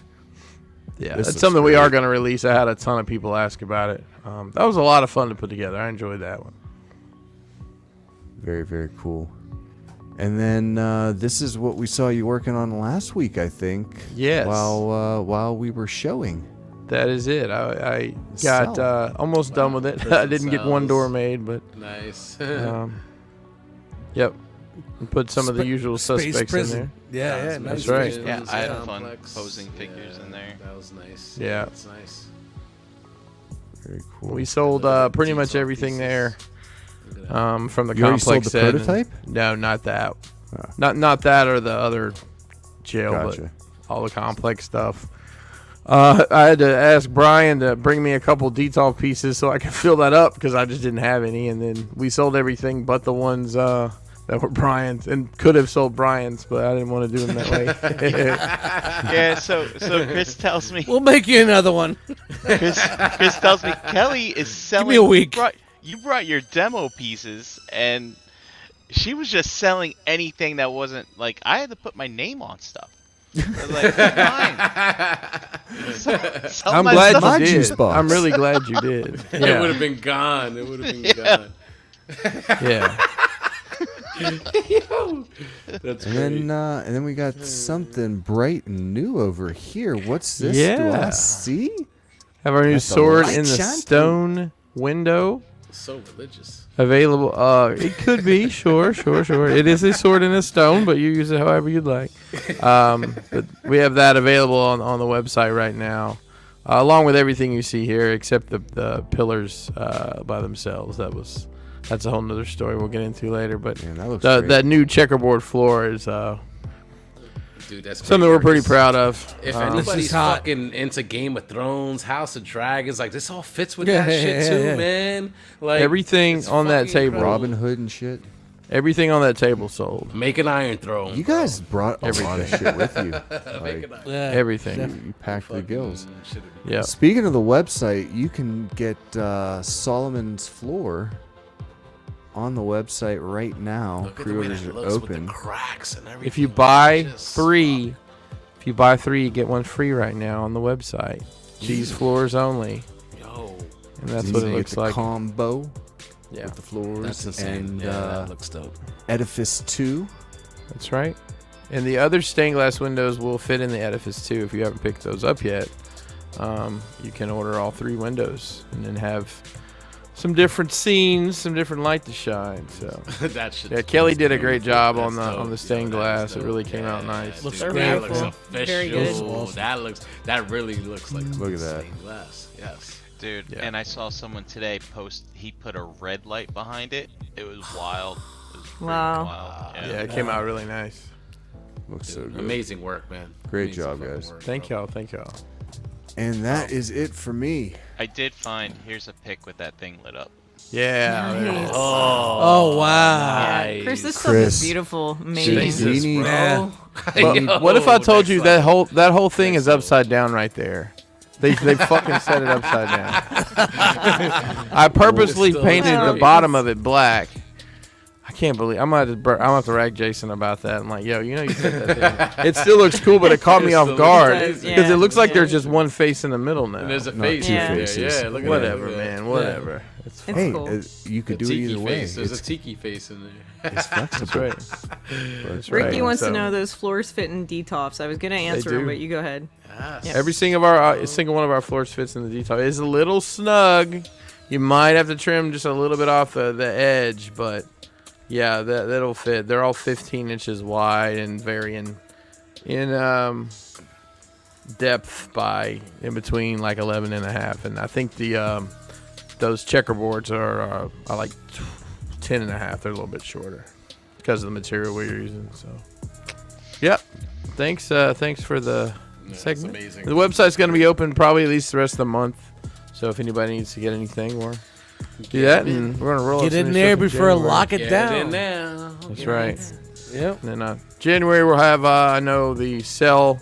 [SPEAKER 7] Yeah,
[SPEAKER 1] This
[SPEAKER 7] that's
[SPEAKER 1] looks
[SPEAKER 7] something we are
[SPEAKER 1] great.
[SPEAKER 7] going to release. I had a ton of people ask about it. That was a lot of fun to put together. I enjoyed that one.
[SPEAKER 1] Very, very cool. And then this is what we saw you working on last week, I think.
[SPEAKER 7] Yes.
[SPEAKER 1] While we were showing.
[SPEAKER 7] That is it. I
[SPEAKER 1] The
[SPEAKER 7] got
[SPEAKER 1] cell.
[SPEAKER 7] almost done with it.
[SPEAKER 2] Prison
[SPEAKER 7] I didn't get one
[SPEAKER 2] cells.
[SPEAKER 7] door made, but
[SPEAKER 2] Nice.
[SPEAKER 7] yep. And put some of the usual
[SPEAKER 5] Space
[SPEAKER 7] suspects
[SPEAKER 5] prison.
[SPEAKER 7] in
[SPEAKER 5] Yeah,
[SPEAKER 7] That's
[SPEAKER 5] nice.
[SPEAKER 7] right.
[SPEAKER 6] Yeah, I had fun
[SPEAKER 2] Complex.
[SPEAKER 6] posing figures in there.
[SPEAKER 2] That was nice.
[SPEAKER 7] Yeah.
[SPEAKER 2] That's nice.
[SPEAKER 1] Very cool.
[SPEAKER 7] there. We sold pretty much everything there from the
[SPEAKER 1] You already sold
[SPEAKER 7] complex
[SPEAKER 1] the
[SPEAKER 7] set.
[SPEAKER 1] prototype?
[SPEAKER 7] No, not that.
[SPEAKER 1] Oh.
[SPEAKER 7] Not that or the other jail,
[SPEAKER 1] Gotcha.
[SPEAKER 7] but all the complex stuff. I had to ask Brian to bring me a couple detail pieces so I could fill that up because I just didn't have any. And then we sold everything but the ones that were Brian's and could have sold Brian's, but I didn't want to do them that way.
[SPEAKER 6] Yeah, so Chris tells me
[SPEAKER 5] We'll make you another one.
[SPEAKER 6] Chris tells me Kelly is selling.
[SPEAKER 5] me a week.
[SPEAKER 6] You brought your demo pieces, and she was just selling anything that wasn't like I had to put my name on stuff. I was like, fine. Sell
[SPEAKER 7] I'm
[SPEAKER 6] my
[SPEAKER 7] glad
[SPEAKER 6] stuff.
[SPEAKER 1] My
[SPEAKER 7] you
[SPEAKER 1] juice
[SPEAKER 7] did.
[SPEAKER 1] box.
[SPEAKER 7] I'm really glad you did.
[SPEAKER 2] It would
[SPEAKER 7] Yeah,
[SPEAKER 2] have been gone. It would have been
[SPEAKER 6] Yeah.
[SPEAKER 2] gone.
[SPEAKER 7] yeah.
[SPEAKER 2] That's
[SPEAKER 1] And
[SPEAKER 2] great.
[SPEAKER 1] then we got something bright and new over here. What's this? Do
[SPEAKER 7] Yeah.
[SPEAKER 1] I see?
[SPEAKER 7] Have our new
[SPEAKER 1] That's a
[SPEAKER 7] sword
[SPEAKER 1] light
[SPEAKER 7] in the
[SPEAKER 1] shine.
[SPEAKER 7] stone window.
[SPEAKER 2] So religious.
[SPEAKER 7] Available. It could be. Sure. It is a sword in a stone, but you use it however you'd like. But we have that available on the website right now, along with everything you see here, except the pillars by themselves. That's a whole nother story we'll get into later. But
[SPEAKER 1] Man, that looks great.
[SPEAKER 7] that new checkerboard floor is
[SPEAKER 2] Dude, that's
[SPEAKER 7] something we're pretty
[SPEAKER 2] Marcus.
[SPEAKER 7] proud of.
[SPEAKER 2] If
[SPEAKER 5] This
[SPEAKER 2] anybody's
[SPEAKER 5] is hot.
[SPEAKER 2] fucking into Game of Thrones, House of Dragons, like this all fits with
[SPEAKER 5] Yeah,
[SPEAKER 2] that shit
[SPEAKER 5] yeah,
[SPEAKER 2] too,
[SPEAKER 5] yeah.
[SPEAKER 2] man. Like
[SPEAKER 7] Everything
[SPEAKER 2] it's
[SPEAKER 7] on that
[SPEAKER 2] fucking
[SPEAKER 7] table.
[SPEAKER 2] incredible.
[SPEAKER 1] Robin Hood and shit.
[SPEAKER 7] Everything on that table sold.
[SPEAKER 2] Make an Iron Throne.
[SPEAKER 1] You guys brought a lot of shit with you. Like,
[SPEAKER 5] Yeah.
[SPEAKER 7] Everything.
[SPEAKER 1] you packed the gills.
[SPEAKER 7] Yeah.
[SPEAKER 1] Speaking of the website, you can get Solomon's Floor on the website right now.
[SPEAKER 2] Look at the way
[SPEAKER 1] Pre-orders
[SPEAKER 2] that
[SPEAKER 1] are
[SPEAKER 2] looks with
[SPEAKER 1] open.
[SPEAKER 2] the cracks and everything.
[SPEAKER 7] If you buy
[SPEAKER 2] Just-
[SPEAKER 7] three, you get one free right now on the website. These floors only,
[SPEAKER 2] Yo,
[SPEAKER 7] and that's
[SPEAKER 1] So
[SPEAKER 7] what
[SPEAKER 1] you
[SPEAKER 7] it
[SPEAKER 1] get
[SPEAKER 7] looks
[SPEAKER 1] the
[SPEAKER 7] like.
[SPEAKER 1] combo
[SPEAKER 7] Yeah,
[SPEAKER 1] with the floors
[SPEAKER 2] that's insane.
[SPEAKER 1] and
[SPEAKER 2] Yeah, that looks dope.
[SPEAKER 1] Edifice 2.
[SPEAKER 7] that's right. And the other stained glass windows will fit in the edifice too if you haven't picked those up yet. you can order all 3 windows and then have some different scenes, some different light to shine. So
[SPEAKER 2] That should.
[SPEAKER 7] yeah, Kelly did a great job
[SPEAKER 2] That's
[SPEAKER 7] on the
[SPEAKER 2] dope.
[SPEAKER 7] stained
[SPEAKER 2] Yo, that's
[SPEAKER 7] glass. It
[SPEAKER 2] dope.
[SPEAKER 7] really came out
[SPEAKER 2] Yeah,
[SPEAKER 7] nice.
[SPEAKER 5] Looks
[SPEAKER 2] dude,
[SPEAKER 5] great.
[SPEAKER 2] That looks
[SPEAKER 3] Beautiful.
[SPEAKER 2] official.
[SPEAKER 3] Very good.
[SPEAKER 2] That really looks like
[SPEAKER 1] Look at that.
[SPEAKER 2] stained glass. Yes.
[SPEAKER 6] Dude,
[SPEAKER 7] Yeah.
[SPEAKER 6] and I saw someone today post. He put a red light behind it. It was wild. It was freaking
[SPEAKER 3] Wow.
[SPEAKER 6] wild.
[SPEAKER 7] Yeah, it came out really nice.
[SPEAKER 1] Looks so good.
[SPEAKER 2] Amazing work, man.
[SPEAKER 1] Great
[SPEAKER 2] Amazing
[SPEAKER 1] job,
[SPEAKER 2] fucking
[SPEAKER 1] guys.
[SPEAKER 2] work,
[SPEAKER 7] Thank
[SPEAKER 2] bro.
[SPEAKER 7] y'all. Thank y'all.
[SPEAKER 1] And that is it for me.
[SPEAKER 6] I did find. Here's a pic with that thing lit up.
[SPEAKER 7] Yeah. there it is.
[SPEAKER 5] Oh wow.
[SPEAKER 3] Yeah, Chris, this
[SPEAKER 1] Chris.
[SPEAKER 3] stuff is beautiful. Amazing.
[SPEAKER 7] Jesus,
[SPEAKER 1] Genie.
[SPEAKER 7] bro.
[SPEAKER 5] Yeah.
[SPEAKER 7] But what if I told you that
[SPEAKER 2] whole?
[SPEAKER 7] whole thing is upside down right there? They fucking set it upside down. I purposely
[SPEAKER 2] It's still
[SPEAKER 7] painted the
[SPEAKER 2] nice.
[SPEAKER 7] bottom of it black. I can't believe I'm gonna have to rag Jason about that. I'm like, yo, you know you set that thing. It still looks cool, but it caught me
[SPEAKER 2] It
[SPEAKER 7] off
[SPEAKER 2] still
[SPEAKER 7] guard
[SPEAKER 3] looks
[SPEAKER 7] because
[SPEAKER 3] nice,
[SPEAKER 7] it looks like
[SPEAKER 3] yeah.
[SPEAKER 7] there's just one face in the middle now.
[SPEAKER 2] And there's a
[SPEAKER 1] Not
[SPEAKER 2] face
[SPEAKER 1] two
[SPEAKER 2] in there.
[SPEAKER 1] faces.
[SPEAKER 2] Yeah, look at
[SPEAKER 7] Whatever,
[SPEAKER 2] that.
[SPEAKER 7] man. Whatever. It's
[SPEAKER 3] It's
[SPEAKER 1] Hey,
[SPEAKER 3] cool.
[SPEAKER 1] you could
[SPEAKER 2] The
[SPEAKER 1] do it
[SPEAKER 2] tiki
[SPEAKER 1] either way.
[SPEAKER 2] face. There's
[SPEAKER 1] It's,
[SPEAKER 2] a tiki face in there.
[SPEAKER 1] it's flexible.
[SPEAKER 7] That's right.
[SPEAKER 1] That's
[SPEAKER 3] Ricky
[SPEAKER 1] right.
[SPEAKER 3] wants
[SPEAKER 7] So-
[SPEAKER 3] to know those floors fit in D-tops. I was gonna answer
[SPEAKER 7] do.
[SPEAKER 3] him, but you go ahead.
[SPEAKER 2] Yes.
[SPEAKER 3] Yeah.
[SPEAKER 7] Every single one of our floors fits in the detail. It's a little snug. You might have to trim just a little bit off the edge, but yeah, that'll fit. They're all 15 inches wide and varying in depth by in between like 11 and a half. And I think the those checkerboards are like 10 and a half. They're a little bit shorter because of the material we're using. So, yep. Thanks for the
[SPEAKER 2] That's
[SPEAKER 7] segment.
[SPEAKER 2] amazing.
[SPEAKER 7] The website's going to be open probably at least the rest of the month. So if anybody needs to get anything, we're do that, and we're gonna roll.
[SPEAKER 5] Get
[SPEAKER 7] out some
[SPEAKER 5] in
[SPEAKER 7] new
[SPEAKER 5] there
[SPEAKER 7] stuff in
[SPEAKER 5] before
[SPEAKER 7] January.
[SPEAKER 5] lock it
[SPEAKER 2] Get
[SPEAKER 5] down.
[SPEAKER 2] in now.
[SPEAKER 7] That's right.
[SPEAKER 5] Yep.
[SPEAKER 7] And then January we'll have I know the Cell,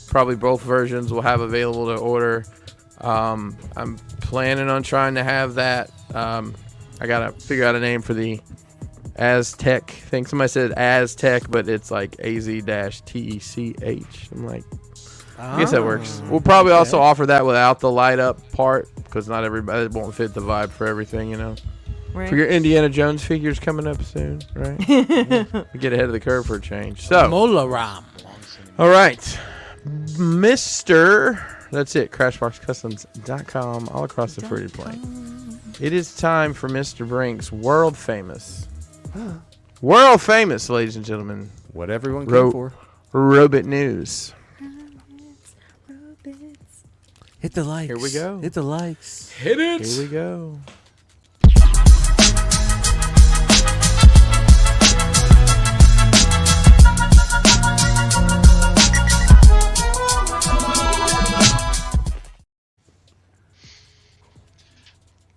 [SPEAKER 7] probably both versions we'll have available to order. I'm planning on trying to have that. I gotta figure out a name for the Aztec thing. Somebody said Aztec, but it's like AZ-TECH. I'm like, I guess that works. We'll probably also offer that without the light up part because not everybody, it won't fit the vibe for everything, you know.
[SPEAKER 3] Right.
[SPEAKER 7] For your Indiana Jones figures coming up soon, right? We get ahead of the curve for a change. So,
[SPEAKER 5] Mola Ram.
[SPEAKER 7] all right, Mr. That's it. CrashboxCustoms.com all across the pretty plane. It is time for Mr. Brink's world famous, ladies and gentlemen,
[SPEAKER 1] What everyone
[SPEAKER 7] Ro-
[SPEAKER 1] came for.
[SPEAKER 7] Robot News.
[SPEAKER 5] Hit the likes.
[SPEAKER 7] Here we go.
[SPEAKER 5] Hit the likes.
[SPEAKER 2] Hit it.
[SPEAKER 7] Here we go.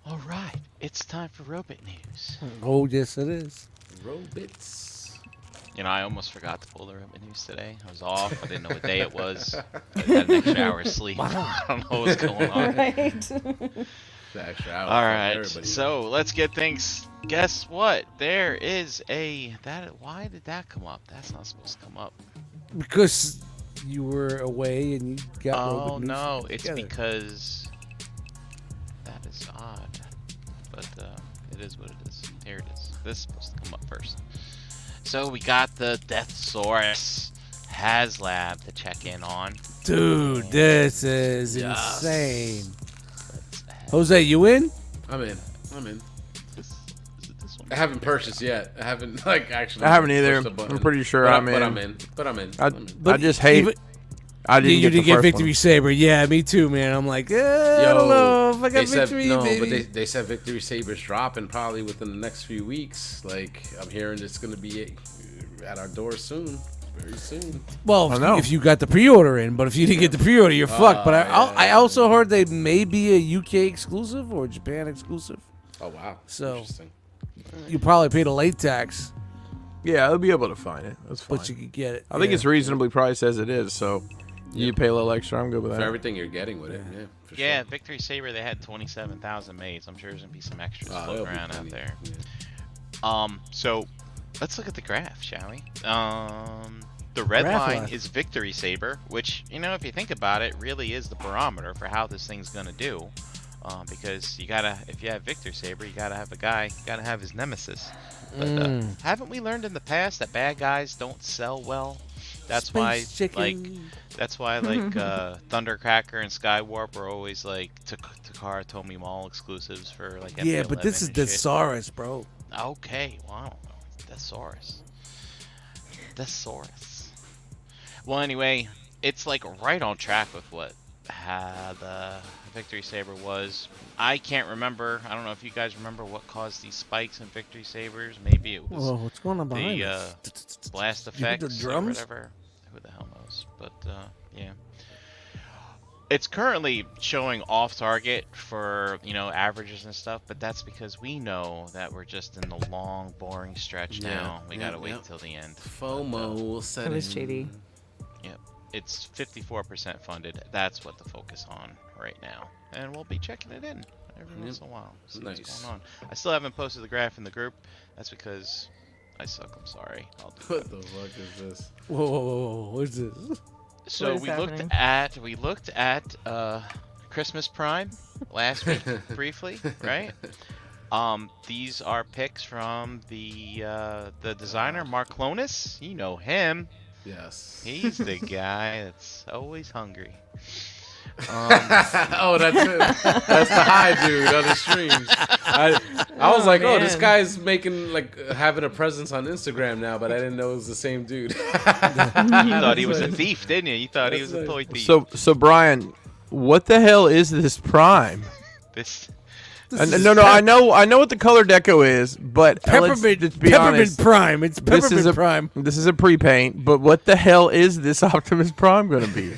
[SPEAKER 6] All right, it's time for robot news.
[SPEAKER 5] Oh, yes, it is.
[SPEAKER 2] Robots.
[SPEAKER 6] You know, I almost forgot to pull the robot news today. I was off. I didn't know what day it was. I had an extra hour of sleep. I don't know what's going on.
[SPEAKER 3] Right.
[SPEAKER 2] The extra hour.
[SPEAKER 6] All
[SPEAKER 2] for
[SPEAKER 6] right,
[SPEAKER 2] everybody.
[SPEAKER 6] so let's get things. Guess what? There is why did that come up? That's not supposed to come up.
[SPEAKER 5] Because you were away and you got
[SPEAKER 6] Oh
[SPEAKER 5] Robot News
[SPEAKER 6] no, it's
[SPEAKER 5] together.
[SPEAKER 6] because that is odd. But it is what it is. Here it is. This is supposed to come up first. So we got the Deathsaurus HasLab to check in on.
[SPEAKER 5] Dude, this is
[SPEAKER 2] Yes.
[SPEAKER 5] insane.
[SPEAKER 6] Let's-
[SPEAKER 5] Jose, you in?
[SPEAKER 2] I'm in.
[SPEAKER 6] Is it this one?
[SPEAKER 2] I haven't purchased yet. I haven't actually.
[SPEAKER 7] I haven't either.
[SPEAKER 2] pushed the button.
[SPEAKER 7] I'm pretty sure
[SPEAKER 2] But
[SPEAKER 7] I'm in.
[SPEAKER 2] But I'm in.
[SPEAKER 7] I just hate.
[SPEAKER 5] even-
[SPEAKER 7] I didn't
[SPEAKER 5] you
[SPEAKER 7] get the
[SPEAKER 5] didn't get
[SPEAKER 7] first
[SPEAKER 5] Victory
[SPEAKER 7] one.
[SPEAKER 5] Saber. Yeah, me too, man. I'm like, I don't know if I got Victory,
[SPEAKER 2] no,
[SPEAKER 5] baby.
[SPEAKER 2] but they said Victory Saber's dropping probably within the next few weeks. Like I'm hearing it's gonna be at our door soon, very soon.
[SPEAKER 5] Well,
[SPEAKER 7] I know.
[SPEAKER 5] if you got the pre-order in, but if you didn't get the pre-order, you're fucked. But I also heard they may be a UK exclusive or Japan exclusive.
[SPEAKER 2] Oh wow,
[SPEAKER 5] So-
[SPEAKER 2] interesting.
[SPEAKER 5] You probably paid a late tax,
[SPEAKER 7] Yeah, I'll be able to find it. That's fine.
[SPEAKER 5] but you could get it.
[SPEAKER 7] I think it's reasonably priced as it is. So you pay a little extra. I'm good with
[SPEAKER 2] For
[SPEAKER 7] that.
[SPEAKER 2] everything you're getting with it, yeah. For
[SPEAKER 6] Yeah,
[SPEAKER 2] sure.
[SPEAKER 6] Victory Saber, they had 27,000 made, so I'm sure there's gonna be some extras
[SPEAKER 2] Oh,
[SPEAKER 6] floating
[SPEAKER 2] there'll be
[SPEAKER 6] around out
[SPEAKER 2] plenty.
[SPEAKER 6] there.
[SPEAKER 2] Yeah.
[SPEAKER 6] So let's look at the graph, shall we? The red
[SPEAKER 5] Graph
[SPEAKER 6] line
[SPEAKER 5] line.
[SPEAKER 6] is Victory Saber, which, you know, if you think about it, really is the barometer for how this thing's gonna do. Because you gotta, if you have Victor Saber, you gotta have a guy, you gotta have his nemesis. But haven't we learned in the past that bad guys don't sell well? That's
[SPEAKER 5] Space
[SPEAKER 6] why, like,
[SPEAKER 5] chicken.
[SPEAKER 6] Thundercracker and Skywarp were always like Takara Tomy Mall exclusives for like.
[SPEAKER 5] Yeah,
[SPEAKER 6] MP11
[SPEAKER 5] but this is
[SPEAKER 6] and shit.
[SPEAKER 5] Thesaurus, bro.
[SPEAKER 6] Okay, well, I don't know. Thesaurus. Thesaurus. Well, anyway, it's like right on track with what the Victory Saber was. I can't remember. I don't know if you guys remember what caused these spikes in Victory Sabers. Maybe it was
[SPEAKER 5] Whoa, what's going on behind
[SPEAKER 6] the
[SPEAKER 5] us?
[SPEAKER 6] blast
[SPEAKER 5] You hear the
[SPEAKER 6] effects or
[SPEAKER 5] drums?
[SPEAKER 6] whatever. Who the hell knows? But yeah. It's currently showing off target for, averages and stuff, but that's because we know that we're just in the long, boring stretch now. We gotta wait till the end.
[SPEAKER 2] FOMO setting.
[SPEAKER 3] That was shady.
[SPEAKER 6] Yep. It's 54% funded. That's what to focus on right now. And we'll be checking it in every once in a while. See what's going on. I still haven't posted the graph in the group. That's because I suck. I'm sorry. I'll do
[SPEAKER 2] What
[SPEAKER 6] that.
[SPEAKER 2] the fuck is this?
[SPEAKER 5] Whoa, what's this?
[SPEAKER 6] So
[SPEAKER 3] What is
[SPEAKER 6] we
[SPEAKER 3] happening?
[SPEAKER 6] looked at Christmas Prime last week briefly, right? These are pics from the designer Mark Clonis. You know him.
[SPEAKER 2] Yes.
[SPEAKER 6] He's the guy that's always hungry.
[SPEAKER 2] Oh, that's it. That's the high dude on the streams. I was like, oh, this
[SPEAKER 3] man.
[SPEAKER 2] guy's making having a presence on Instagram now, but I didn't know it was the same dude.
[SPEAKER 6] You thought he was a thief, didn't you? You thought he was a toy thief.
[SPEAKER 7] So Brian, what the hell is this Prime?
[SPEAKER 6] This
[SPEAKER 7] No, I know what the color deco is, but let's just be honest.
[SPEAKER 5] Prime. It's Peppermint Prime.
[SPEAKER 7] This is a pre-paint, but what the hell is this Optimus Prime gonna be?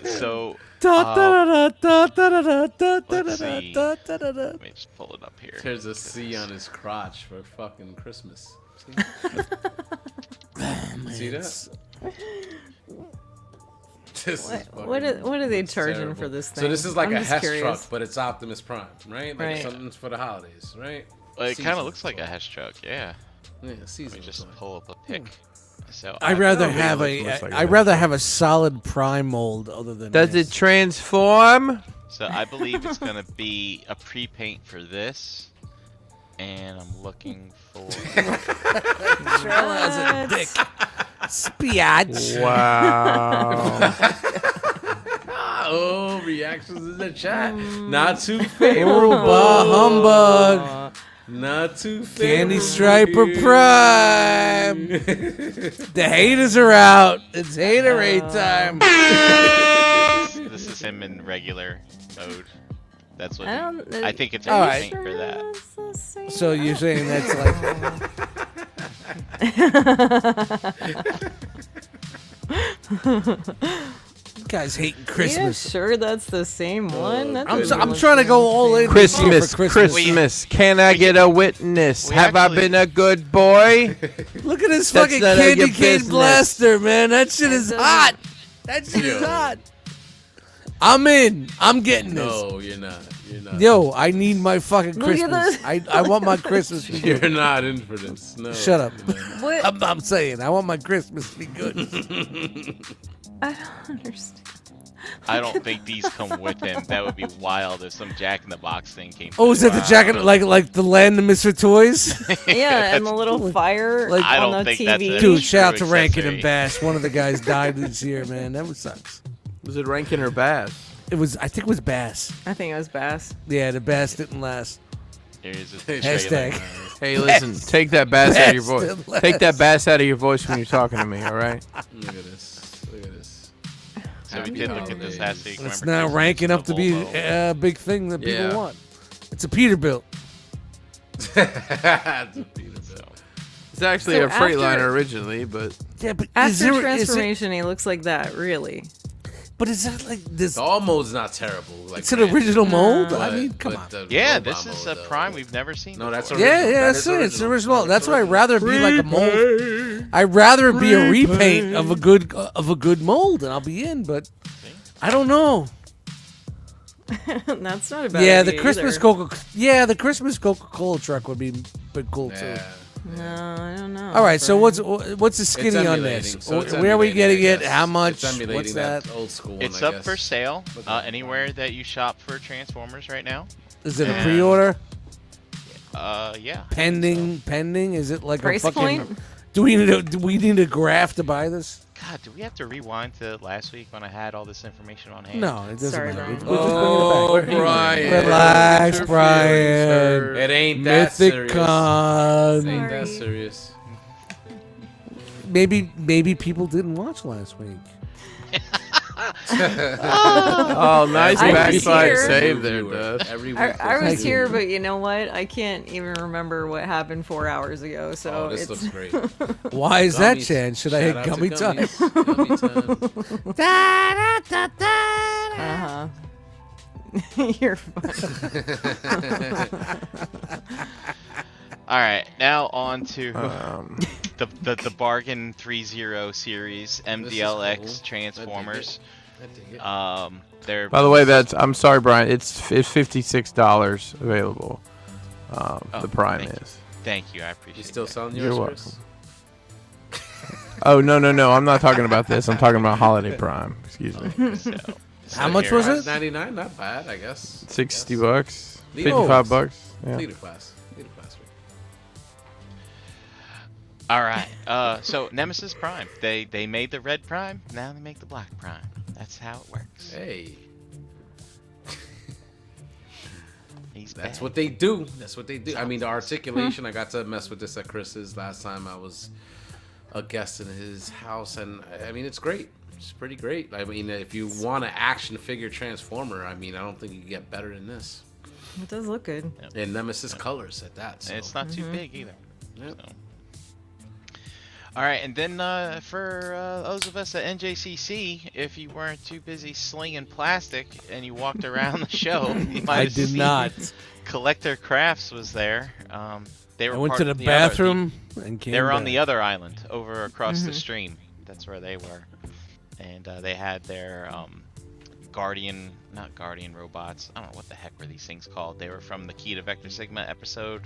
[SPEAKER 6] so
[SPEAKER 5] Da, da, da, da, da, da, da, da,
[SPEAKER 6] let's
[SPEAKER 5] da,
[SPEAKER 6] see.
[SPEAKER 5] da, da, da, da.
[SPEAKER 6] Let me just pull it up here.
[SPEAKER 2] There's a C on his crotch for fucking Christmas. See that? This is
[SPEAKER 3] What are they charging
[SPEAKER 2] terrible.
[SPEAKER 3] for this thing?
[SPEAKER 2] So this is like
[SPEAKER 3] I'm
[SPEAKER 2] a
[SPEAKER 3] just
[SPEAKER 2] Hess
[SPEAKER 3] curious.
[SPEAKER 2] truck, but it's Optimus Prime, right? Like
[SPEAKER 3] Right.
[SPEAKER 2] something for the holidays, right?
[SPEAKER 6] Well, it kind
[SPEAKER 2] Seasonal
[SPEAKER 6] of looks like a
[SPEAKER 2] toy.
[SPEAKER 6] Hess truck, yeah.
[SPEAKER 2] Yeah,
[SPEAKER 6] Let me
[SPEAKER 2] seasonal
[SPEAKER 6] just
[SPEAKER 2] toy.
[SPEAKER 6] pull up a pic. So
[SPEAKER 5] I'd rather
[SPEAKER 7] know,
[SPEAKER 5] have
[SPEAKER 7] it looks like
[SPEAKER 5] I'd
[SPEAKER 7] that.
[SPEAKER 5] rather have a solid Prime mold other than
[SPEAKER 7] Does
[SPEAKER 5] this.
[SPEAKER 7] it transform?
[SPEAKER 6] So I believe it's gonna be a pre-paint for this, and I'm looking for.
[SPEAKER 5] Charlotte has a dick. Spiatch.
[SPEAKER 7] Wow.
[SPEAKER 2] Oh, reactions in the chat. Not too favorable.
[SPEAKER 5] Bah humbug.
[SPEAKER 2] Not too favorable.
[SPEAKER 5] Candy Striper Prime. The haters are out. It's haterade time.
[SPEAKER 6] This is him in regular mode. That's what
[SPEAKER 3] I
[SPEAKER 6] I think it's a
[SPEAKER 5] All
[SPEAKER 6] pre-paint
[SPEAKER 5] right.
[SPEAKER 6] for that.
[SPEAKER 5] So you're saying that's like. You guys hating Christmas.
[SPEAKER 3] Yeah, sure, that's the same one. That's
[SPEAKER 5] I'm trying to go all in this year
[SPEAKER 7] Christmas,
[SPEAKER 5] for Christmas.
[SPEAKER 7] Christmas. Can I get a witness?
[SPEAKER 6] we
[SPEAKER 7] Have
[SPEAKER 6] actually-
[SPEAKER 7] I been a good boy?
[SPEAKER 5] Look at this
[SPEAKER 7] That's
[SPEAKER 5] fucking
[SPEAKER 7] none of your
[SPEAKER 5] candy cane
[SPEAKER 7] business.
[SPEAKER 5] blaster, man. That shit is
[SPEAKER 3] doesn't-
[SPEAKER 5] hot. That shit is hot. I'm in. I'm getting this.
[SPEAKER 2] No, you're not. You're not.
[SPEAKER 5] Yo, I need my fucking
[SPEAKER 3] Look at
[SPEAKER 5] Christmas.
[SPEAKER 3] this.
[SPEAKER 5] I want my Christmas to be good.
[SPEAKER 2] You're not in for this. No.
[SPEAKER 5] Shut up.
[SPEAKER 3] What?
[SPEAKER 5] I'm saying I want my Christmas to be good.
[SPEAKER 3] I don't understand.
[SPEAKER 6] I don't think these come with him. That would be wild if some Jack in the Box thing came.
[SPEAKER 5] Oh, is that the jacket like the land of Mr. Toys?
[SPEAKER 3] Yeah, and the little fire
[SPEAKER 5] Like-
[SPEAKER 6] I
[SPEAKER 3] on
[SPEAKER 6] don't
[SPEAKER 3] the
[SPEAKER 6] think that's
[SPEAKER 3] TV.
[SPEAKER 6] a-
[SPEAKER 5] Dude, shout out to
[SPEAKER 6] True
[SPEAKER 5] Rankin
[SPEAKER 6] accessory.
[SPEAKER 5] and Bass. One of the guys died this year, man. That sucks.
[SPEAKER 7] Was it Rankin or Bass?
[SPEAKER 5] I think it was Bass.
[SPEAKER 3] I think it was Bass.
[SPEAKER 5] Yeah, the Bass didn't last.
[SPEAKER 6] Here's a
[SPEAKER 5] Hashtag.
[SPEAKER 7] Hey, listen, take that bass out of your
[SPEAKER 5] Bass
[SPEAKER 7] voice.
[SPEAKER 5] did
[SPEAKER 7] Take that
[SPEAKER 5] last.
[SPEAKER 7] bass out of your voice when you're talking to me, all right?
[SPEAKER 2] Look at this. Look at this.
[SPEAKER 6] So we did look at this last week.
[SPEAKER 5] It's
[SPEAKER 6] Remember
[SPEAKER 5] now
[SPEAKER 6] Christmas
[SPEAKER 5] ranking
[SPEAKER 6] was
[SPEAKER 5] up to be
[SPEAKER 6] Volvo.
[SPEAKER 5] a big thing that people
[SPEAKER 2] Yeah.
[SPEAKER 5] want. It's a Peterbilt.
[SPEAKER 2] It's a Peterbilt.
[SPEAKER 7] It's actually
[SPEAKER 3] So
[SPEAKER 7] a Freightliner
[SPEAKER 3] after-
[SPEAKER 7] originally, but
[SPEAKER 5] Yeah, but
[SPEAKER 3] After transformation, he looks like that, really.
[SPEAKER 5] But is that like this?
[SPEAKER 2] The all mode's not terrible. Like
[SPEAKER 5] It's an original mold.
[SPEAKER 2] but-
[SPEAKER 5] I mean, come
[SPEAKER 2] but
[SPEAKER 5] on.
[SPEAKER 2] the
[SPEAKER 6] Yeah,
[SPEAKER 2] robot
[SPEAKER 6] this is a
[SPEAKER 2] mode, though.
[SPEAKER 6] prime we've never seen.
[SPEAKER 2] No, that's
[SPEAKER 6] before.
[SPEAKER 2] original.
[SPEAKER 5] Yeah,
[SPEAKER 2] That
[SPEAKER 5] that's
[SPEAKER 2] is
[SPEAKER 5] it. It's the
[SPEAKER 2] original.
[SPEAKER 5] original. That's why I'd
[SPEAKER 2] original.
[SPEAKER 5] rather it be like a mold. I'd rather it be a repaint of a good mold, and I'll be in. But I don't know.
[SPEAKER 3] That's not a bad
[SPEAKER 5] Yeah,
[SPEAKER 3] idea
[SPEAKER 5] the Christmas
[SPEAKER 3] either.
[SPEAKER 5] the Christmas Coca-Cola truck would be cool too.
[SPEAKER 2] Yeah.
[SPEAKER 3] No, I don't know.
[SPEAKER 5] All right, so
[SPEAKER 3] Brian.
[SPEAKER 5] what's the skinny on
[SPEAKER 2] emulating,
[SPEAKER 5] this?
[SPEAKER 2] so it's
[SPEAKER 5] Where are we
[SPEAKER 2] emulating,
[SPEAKER 5] getting
[SPEAKER 2] I
[SPEAKER 5] it?
[SPEAKER 2] guess.
[SPEAKER 5] How much?
[SPEAKER 2] It's emulating
[SPEAKER 5] What's that?
[SPEAKER 2] old school one,
[SPEAKER 6] It's
[SPEAKER 2] I
[SPEAKER 6] up
[SPEAKER 2] guess.
[SPEAKER 6] for sale
[SPEAKER 2] Look at
[SPEAKER 6] anywhere that you shop for Transformers right now.
[SPEAKER 5] Is it a
[SPEAKER 6] Yeah.
[SPEAKER 5] pre-order?
[SPEAKER 6] Yeah.
[SPEAKER 5] Pending? Is it like
[SPEAKER 3] Price
[SPEAKER 5] a fucking?
[SPEAKER 3] point?
[SPEAKER 5] Do we need a graph to buy this?
[SPEAKER 6] God, do we have to rewind to last week when I had all this information on hand?
[SPEAKER 5] No, it doesn't
[SPEAKER 3] Sorry,
[SPEAKER 5] matter.
[SPEAKER 3] Brian.
[SPEAKER 5] We're just bringing it back.
[SPEAKER 2] Brian.
[SPEAKER 5] Relax,
[SPEAKER 7] Your
[SPEAKER 5] Brian.
[SPEAKER 7] feelings hurt.
[SPEAKER 2] It ain't that serious.
[SPEAKER 5] Mythicon.
[SPEAKER 2] It ain't that
[SPEAKER 3] Sorry.
[SPEAKER 2] serious.
[SPEAKER 5] Maybe people didn't watch last week.
[SPEAKER 7] Oh, nice
[SPEAKER 3] I was
[SPEAKER 7] backside
[SPEAKER 3] here.
[SPEAKER 7] save there, Dust.
[SPEAKER 2] Every week.
[SPEAKER 3] I was
[SPEAKER 5] Thank
[SPEAKER 3] here,
[SPEAKER 5] you.
[SPEAKER 3] but you know what? I can't even remember what happened 4 hours ago. So
[SPEAKER 2] Oh, this
[SPEAKER 3] it's
[SPEAKER 2] looks great.
[SPEAKER 5] Why is that,
[SPEAKER 2] Gummies.
[SPEAKER 5] Chan? Should I
[SPEAKER 2] Shout
[SPEAKER 5] hit
[SPEAKER 2] out to
[SPEAKER 5] gummy time?
[SPEAKER 2] Gummy time.
[SPEAKER 3] You're fine.
[SPEAKER 6] All right, now on to
[SPEAKER 7] Um,
[SPEAKER 6] the Bargain 3.0 series MDLX
[SPEAKER 2] cool.
[SPEAKER 6] Transformers.
[SPEAKER 2] I dig it.
[SPEAKER 6] They're
[SPEAKER 7] by the way, I'm sorry, Brian. It's $56 available. The Prime
[SPEAKER 6] thank you.
[SPEAKER 7] is.
[SPEAKER 6] Thank you, I
[SPEAKER 2] You
[SPEAKER 6] appreciate
[SPEAKER 2] still
[SPEAKER 6] that.
[SPEAKER 2] selling
[SPEAKER 7] You're
[SPEAKER 2] yours?
[SPEAKER 7] welcome.
[SPEAKER 2] Chris?
[SPEAKER 7] Oh no. I'm not talking about this. I'm talking about Holiday Prime. Excuse me.
[SPEAKER 6] So
[SPEAKER 5] How much
[SPEAKER 6] here,
[SPEAKER 5] was it?
[SPEAKER 2] $99, not bad, I guess.
[SPEAKER 7] $60,
[SPEAKER 2] Leader
[SPEAKER 7] $55.
[SPEAKER 2] class.
[SPEAKER 7] Yeah.
[SPEAKER 2] Leader class.
[SPEAKER 6] All right. So Nemesis Prime. They made the red Prime. Now they make the black Prime. That's how it works.
[SPEAKER 2] Hey,
[SPEAKER 6] He's
[SPEAKER 2] that's
[SPEAKER 6] back.
[SPEAKER 2] what they do. That's what they do. I mean, the articulation. I got to mess with this at Chris's last time I was a guest in his house, and I mean, it's great. It's pretty great. I mean, if you want an action figure Transformer, I mean, I don't think you can get better than this.
[SPEAKER 3] It does look good.
[SPEAKER 2] And Nemesis colors at that. So.
[SPEAKER 6] And it's not too big either.
[SPEAKER 2] Yep.
[SPEAKER 6] So. All right, and then for those of us at NJCC, if you weren't too busy slinging plastic and you walked around the show, you might
[SPEAKER 5] I
[SPEAKER 6] have
[SPEAKER 5] did
[SPEAKER 6] seen
[SPEAKER 5] not.
[SPEAKER 6] Collector Crafts was there. They were
[SPEAKER 5] I went
[SPEAKER 6] part
[SPEAKER 5] to the
[SPEAKER 6] of the
[SPEAKER 5] bathroom and came
[SPEAKER 6] They were on
[SPEAKER 5] back.
[SPEAKER 6] the other island over across the stream. That's where they were, and they had their not Guardian robots. I don't know what the heck were these things called. They were from the Key to Vector Sigma episode.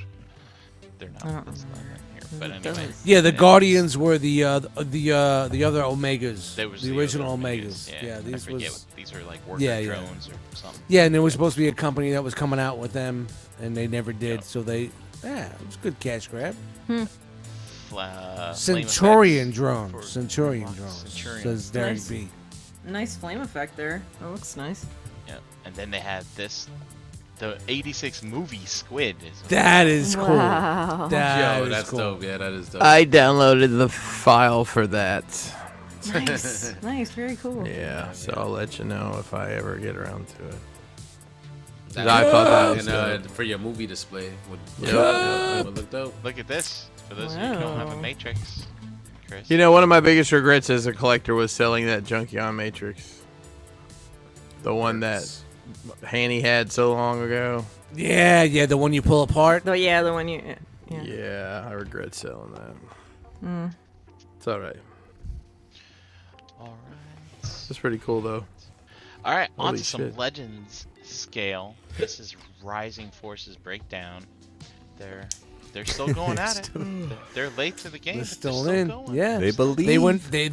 [SPEAKER 6] They're not. It's not right here. But anyway.
[SPEAKER 3] doesn't-
[SPEAKER 5] Yeah, the
[SPEAKER 6] and
[SPEAKER 5] Guardians were the other Omegas.
[SPEAKER 6] There was
[SPEAKER 5] the original Omegas. Yeah,
[SPEAKER 6] I
[SPEAKER 5] these
[SPEAKER 6] forget
[SPEAKER 5] was.
[SPEAKER 6] what, these were like worker
[SPEAKER 5] Yeah, yeah.
[SPEAKER 6] drones or something.
[SPEAKER 5] Yeah, and there was supposed to be a company that was coming out with them, and they never did.
[SPEAKER 6] Yep.
[SPEAKER 5] So it was a good cash grab.
[SPEAKER 6] Flame
[SPEAKER 5] Centurion
[SPEAKER 6] effects
[SPEAKER 5] drones.
[SPEAKER 6] for-
[SPEAKER 5] Centurion drones.
[SPEAKER 6] Centurion.
[SPEAKER 5] Says Derek
[SPEAKER 3] Nice.
[SPEAKER 5] B.
[SPEAKER 3] Nice flame effect there. That looks nice.
[SPEAKER 6] Yeah, and then they had this, the '86 movie Squid.
[SPEAKER 5] That is cool.
[SPEAKER 3] Wow.
[SPEAKER 5] That
[SPEAKER 2] Yo,
[SPEAKER 5] is
[SPEAKER 2] that's
[SPEAKER 5] cool.
[SPEAKER 2] dope. Yeah, that is dope.
[SPEAKER 7] I downloaded the file for that.
[SPEAKER 3] Nice. Nice. Very cool.
[SPEAKER 7] Yeah, so I'll let you know if I ever get around to it.
[SPEAKER 2] That-
[SPEAKER 7] I thought that was
[SPEAKER 2] and,
[SPEAKER 7] dope.
[SPEAKER 2] for your movie display would,
[SPEAKER 7] Yep.
[SPEAKER 2] would look dope.
[SPEAKER 6] Look at this. For those of you who don't have a
[SPEAKER 3] Wow.
[SPEAKER 6] Matrix, Chris.
[SPEAKER 7] You know, one of my biggest regrets as a collector was selling that Junkion Matrix. The one that Hanny had so long ago.
[SPEAKER 5] Yeah, the one you pull apart.
[SPEAKER 3] Oh yeah, the one you. Yeah.
[SPEAKER 7] Yeah, I regret selling that.
[SPEAKER 3] Mm.
[SPEAKER 7] It's all right.
[SPEAKER 6] All right.
[SPEAKER 7] It's pretty cool though.
[SPEAKER 6] All right, on
[SPEAKER 7] Holy
[SPEAKER 6] to some
[SPEAKER 7] shit.
[SPEAKER 6] Legends scale. This is Rising Forces Breakdown. They're still going at it. They're late to the game.
[SPEAKER 5] They're
[SPEAKER 6] but
[SPEAKER 5] still in.
[SPEAKER 6] Going.
[SPEAKER 5] Yeah,
[SPEAKER 1] They believe.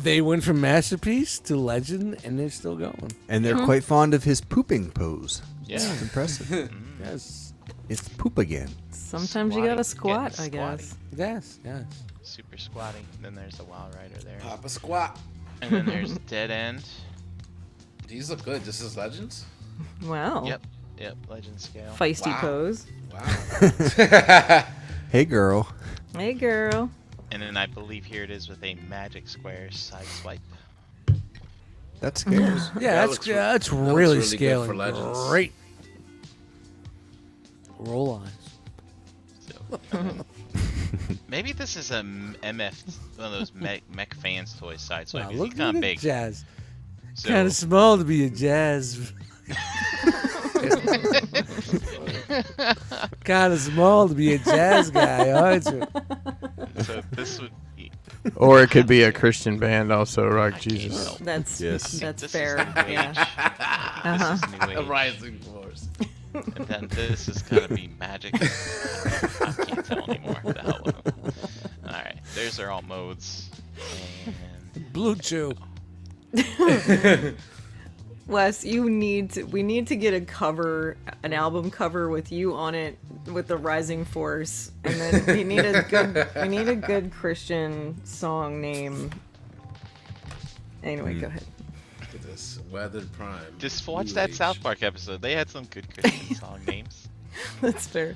[SPEAKER 5] They went from masterpiece to legend, and they're still going.
[SPEAKER 1] And they're quite fond of his pooping pose.
[SPEAKER 6] Yeah.
[SPEAKER 1] It's impressive.
[SPEAKER 5] Yes,
[SPEAKER 1] It's poop again.
[SPEAKER 3] Sometimes you gotta
[SPEAKER 6] Squatting,
[SPEAKER 3] squat, I
[SPEAKER 6] getting
[SPEAKER 3] guess.
[SPEAKER 5] yes.
[SPEAKER 6] Super squatting. Then there's a Wild Rider there.
[SPEAKER 2] Papa Squat.
[SPEAKER 6] And then there's Dead End.
[SPEAKER 2] These look good. This is Legends.
[SPEAKER 3] Wow.
[SPEAKER 6] Yep, Legend scale.
[SPEAKER 3] Feisty
[SPEAKER 2] Wow.
[SPEAKER 3] pose.
[SPEAKER 2] Wow.
[SPEAKER 1] Hey, girl.
[SPEAKER 3] Hey, girl.
[SPEAKER 6] And then I believe here it is with a Magic Square side swipe.
[SPEAKER 1] That scares.
[SPEAKER 5] Yeah,
[SPEAKER 2] looks
[SPEAKER 5] that's
[SPEAKER 2] looks
[SPEAKER 5] really
[SPEAKER 2] really good
[SPEAKER 5] scaling.
[SPEAKER 2] for Legends.
[SPEAKER 5] Great. Roll eyes.
[SPEAKER 6] So, maybe this is a MF, one of those mech fans toy side swipe.
[SPEAKER 5] Wow,
[SPEAKER 6] He's
[SPEAKER 5] look
[SPEAKER 6] kind
[SPEAKER 5] at
[SPEAKER 6] of
[SPEAKER 5] the
[SPEAKER 6] big.
[SPEAKER 5] jazz.
[SPEAKER 6] So,
[SPEAKER 5] Kind of small to be a jazz. Kind of small to be a jazz guy, aren't you?
[SPEAKER 6] so this would be.
[SPEAKER 7] Or it could be a Christian band also, Rock Jesus.
[SPEAKER 6] help.
[SPEAKER 3] That's
[SPEAKER 1] Yes.
[SPEAKER 3] that's
[SPEAKER 6] This
[SPEAKER 3] fair.
[SPEAKER 6] Is new
[SPEAKER 3] Yeah.
[SPEAKER 6] age. This is new
[SPEAKER 2] A
[SPEAKER 6] age.
[SPEAKER 2] Rising Force.
[SPEAKER 6] And then this is gonna be magic. I can't tell anymore. The hell with them. All right, there's our alt modes. And
[SPEAKER 5] Blue Chew.
[SPEAKER 3] Wes, we need to get a cover, an album cover with you on it with the Rising Force, and then we need a good Christian song name. Anyway, go ahead.
[SPEAKER 2] Look at this weathered prime.
[SPEAKER 6] Just watch
[SPEAKER 2] New
[SPEAKER 6] that
[SPEAKER 2] age.
[SPEAKER 6] South Park episode. They had some good Christian song names.
[SPEAKER 3] That's fair.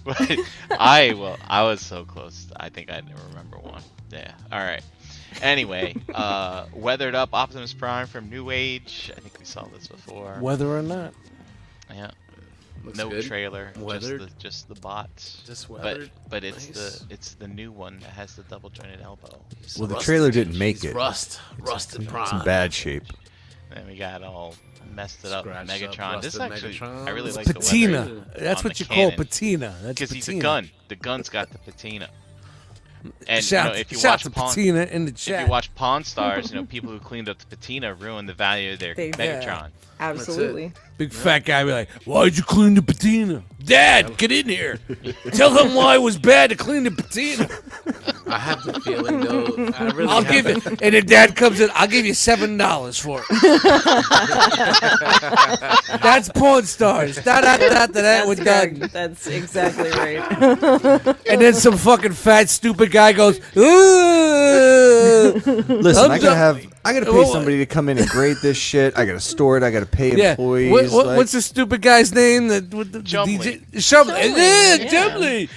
[SPEAKER 6] But I was so close. I think I never remember one. Yeah. All right. Anyway, weathered up Optimus Prime from New Age. I think we saw this before.
[SPEAKER 5] Whether or not.
[SPEAKER 6] Yeah.
[SPEAKER 2] Looks
[SPEAKER 6] No
[SPEAKER 2] good.
[SPEAKER 6] trailer.
[SPEAKER 2] Weathered.
[SPEAKER 6] Just the bots.
[SPEAKER 2] Just weathered.
[SPEAKER 6] But it's
[SPEAKER 2] Nice.
[SPEAKER 6] it's the new one that has the double jointed elbow.
[SPEAKER 1] Well, the trailer didn't make it.
[SPEAKER 2] Rusted prime.
[SPEAKER 1] It's in bad shape.
[SPEAKER 6] And we got all messed it up.
[SPEAKER 2] Scratched
[SPEAKER 6] Megatron.
[SPEAKER 2] up,
[SPEAKER 6] This
[SPEAKER 2] rusted
[SPEAKER 6] actually,
[SPEAKER 2] Megatron.
[SPEAKER 6] I really
[SPEAKER 2] It's
[SPEAKER 6] like the
[SPEAKER 5] Patina.
[SPEAKER 6] weathering
[SPEAKER 5] That's
[SPEAKER 6] on
[SPEAKER 5] what
[SPEAKER 6] the
[SPEAKER 5] you call
[SPEAKER 6] cannon.
[SPEAKER 5] patina. That's
[SPEAKER 6] Because he's a
[SPEAKER 5] patina.
[SPEAKER 6] gun. The gun's got the patina. And
[SPEAKER 5] Shout,
[SPEAKER 6] if you
[SPEAKER 5] shout
[SPEAKER 6] watch
[SPEAKER 5] to
[SPEAKER 6] Pawn,
[SPEAKER 5] patina in the
[SPEAKER 6] if
[SPEAKER 5] chat.
[SPEAKER 6] you watch Pawn Stars, people who cleaned up the patina ruined the value of their
[SPEAKER 3] They-
[SPEAKER 6] Megatron.
[SPEAKER 3] Absolutely.
[SPEAKER 5] Big fat guy be like, why'd you clean the patina? Dad, get in here. Tell them why it was bad to clean the patina.
[SPEAKER 2] I have the feeling though. I really
[SPEAKER 5] I'll
[SPEAKER 2] have
[SPEAKER 5] give it. And if dad comes in, I'll give you $7 for it. That's Pawn Stars. That with
[SPEAKER 3] Correct.
[SPEAKER 5] dad.
[SPEAKER 3] That's exactly right.
[SPEAKER 5] And then some fucking fat stupid guy goes, ooh.
[SPEAKER 1] Listen, I
[SPEAKER 5] Thumbs up.
[SPEAKER 1] gotta pay
[SPEAKER 5] Whoa.
[SPEAKER 1] somebody to come in and grade this shit. I gotta store it. I gotta pay
[SPEAKER 5] Yeah.
[SPEAKER 1] employees. like-
[SPEAKER 5] What's the stupid guy's name? The
[SPEAKER 6] Chumley.
[SPEAKER 5] DJ? Chumley.
[SPEAKER 3] Chumley, yeah.
[SPEAKER 5] Chumley.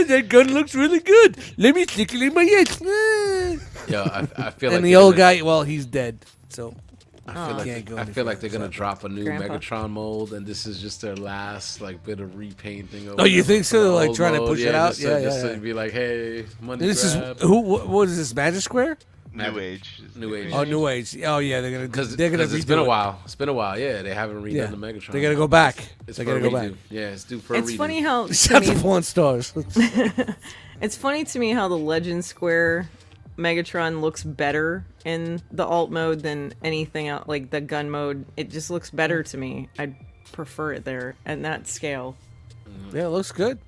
[SPEAKER 5] That gun looks really good. Let me stick it in my head.
[SPEAKER 2] Yo, I feel like
[SPEAKER 5] And the
[SPEAKER 2] they're
[SPEAKER 5] old
[SPEAKER 2] gonna-
[SPEAKER 5] guy, well, he's dead. So
[SPEAKER 2] I feel like
[SPEAKER 5] Can't go
[SPEAKER 2] I
[SPEAKER 5] any
[SPEAKER 2] feel like
[SPEAKER 5] further.
[SPEAKER 2] they're gonna drop a new
[SPEAKER 3] Grandpa.
[SPEAKER 2] Megatron mold, and this is just their last bit of repainting. Or
[SPEAKER 5] Oh, you
[SPEAKER 2] whatever
[SPEAKER 5] think so?
[SPEAKER 2] for the
[SPEAKER 5] They're, like,
[SPEAKER 2] old
[SPEAKER 5] trying to
[SPEAKER 2] mode.
[SPEAKER 5] push it out?
[SPEAKER 2] Just
[SPEAKER 5] Yeah,
[SPEAKER 2] just
[SPEAKER 5] yeah.
[SPEAKER 2] to be like, hey, money
[SPEAKER 5] this is
[SPEAKER 2] grab.
[SPEAKER 5] what is this? Magic Square?
[SPEAKER 6] New Age.
[SPEAKER 2] New Age.
[SPEAKER 5] Oh, New Age. Oh yeah, they're gonna
[SPEAKER 2] Because
[SPEAKER 5] they're gonna
[SPEAKER 2] it's been
[SPEAKER 5] redo
[SPEAKER 2] a
[SPEAKER 5] it.
[SPEAKER 2] while. It's been a while. Yeah, they haven't redone
[SPEAKER 5] Yeah.
[SPEAKER 2] the Megatron.
[SPEAKER 5] They gotta go back.
[SPEAKER 2] It's
[SPEAKER 5] They
[SPEAKER 2] for
[SPEAKER 5] gotta
[SPEAKER 2] a
[SPEAKER 5] go
[SPEAKER 2] redo.
[SPEAKER 5] back.
[SPEAKER 2] Yeah, it's due for a
[SPEAKER 3] It's
[SPEAKER 2] redo.
[SPEAKER 3] funny how to
[SPEAKER 5] Shut the
[SPEAKER 3] me,
[SPEAKER 5] Pawn Stars.
[SPEAKER 3] it's funny to me how the Legend Square Megatron looks better in the alt mode than anything else, like the gun mode. It just looks better to me. I'd prefer it there at that scale.
[SPEAKER 5] Yeah, it looks good.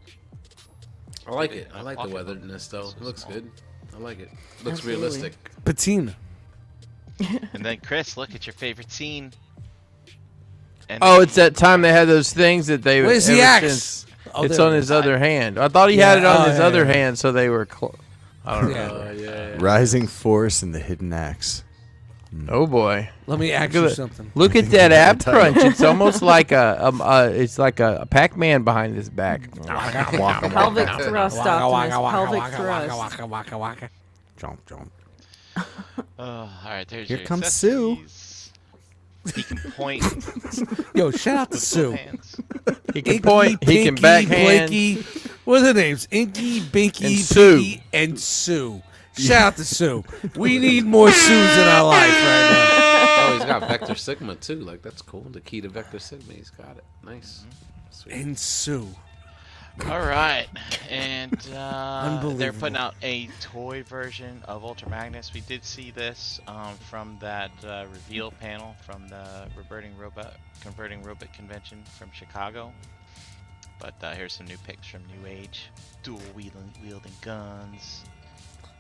[SPEAKER 2] I like it. I like the weatheredness though. It looks good. I like it. Looks
[SPEAKER 3] Absolutely.
[SPEAKER 2] realistic.
[SPEAKER 5] Patina.
[SPEAKER 6] And then Chris, look at your favorite scene. And
[SPEAKER 7] Oh, it's that time they had those things that they.
[SPEAKER 5] Where's the
[SPEAKER 7] ever
[SPEAKER 5] axe?
[SPEAKER 7] since-
[SPEAKER 5] Oh,
[SPEAKER 7] it's
[SPEAKER 5] there
[SPEAKER 7] on
[SPEAKER 5] it
[SPEAKER 7] his other hand. I thought he
[SPEAKER 5] Yeah,
[SPEAKER 7] had it on
[SPEAKER 5] oh,
[SPEAKER 7] his
[SPEAKER 5] yeah,
[SPEAKER 7] other
[SPEAKER 5] yeah.
[SPEAKER 7] hand, so they were. I don't
[SPEAKER 5] Yeah.
[SPEAKER 7] know.
[SPEAKER 2] Yeah.
[SPEAKER 1] Rising Force and the Hidden Axe.
[SPEAKER 7] Oh boy!
[SPEAKER 5] Let me ask
[SPEAKER 7] Look
[SPEAKER 5] you
[SPEAKER 7] at-
[SPEAKER 5] something.
[SPEAKER 7] Look at that ab crunch. It's almost like it's like a Pac-Man behind his back.
[SPEAKER 3] Pelvic thrust, Optimus. Pelvic thrust.
[SPEAKER 1] Jump, jump.
[SPEAKER 6] all right, there's
[SPEAKER 1] Here
[SPEAKER 6] your
[SPEAKER 1] comes Sue.
[SPEAKER 6] accessories. He can point
[SPEAKER 5] Yo, shout out to
[SPEAKER 6] with
[SPEAKER 5] Sue.
[SPEAKER 6] both hands.
[SPEAKER 7] He can
[SPEAKER 5] Inky,
[SPEAKER 7] point. He can
[SPEAKER 5] Pinky,
[SPEAKER 7] backhand.
[SPEAKER 5] Blinky. What are their names? Inky, Binky,
[SPEAKER 7] And Sue.
[SPEAKER 5] Pinky, and Sue. Shout out to Sue. We need more Sues in our life right
[SPEAKER 2] Oh, he's got Vector Sigma too. Like that's cool. The key to Vector Sigma. He's got it. Nice. Sweet.
[SPEAKER 5] now. And Sue.
[SPEAKER 6] All right, and they're
[SPEAKER 5] Unbelievable.
[SPEAKER 6] putting out a toy version of Ultra Magnus. We did see this from that reveal panel from the Converting Robot Convention from Chicago. But here's some new pics from New Age. Dual wielding guns.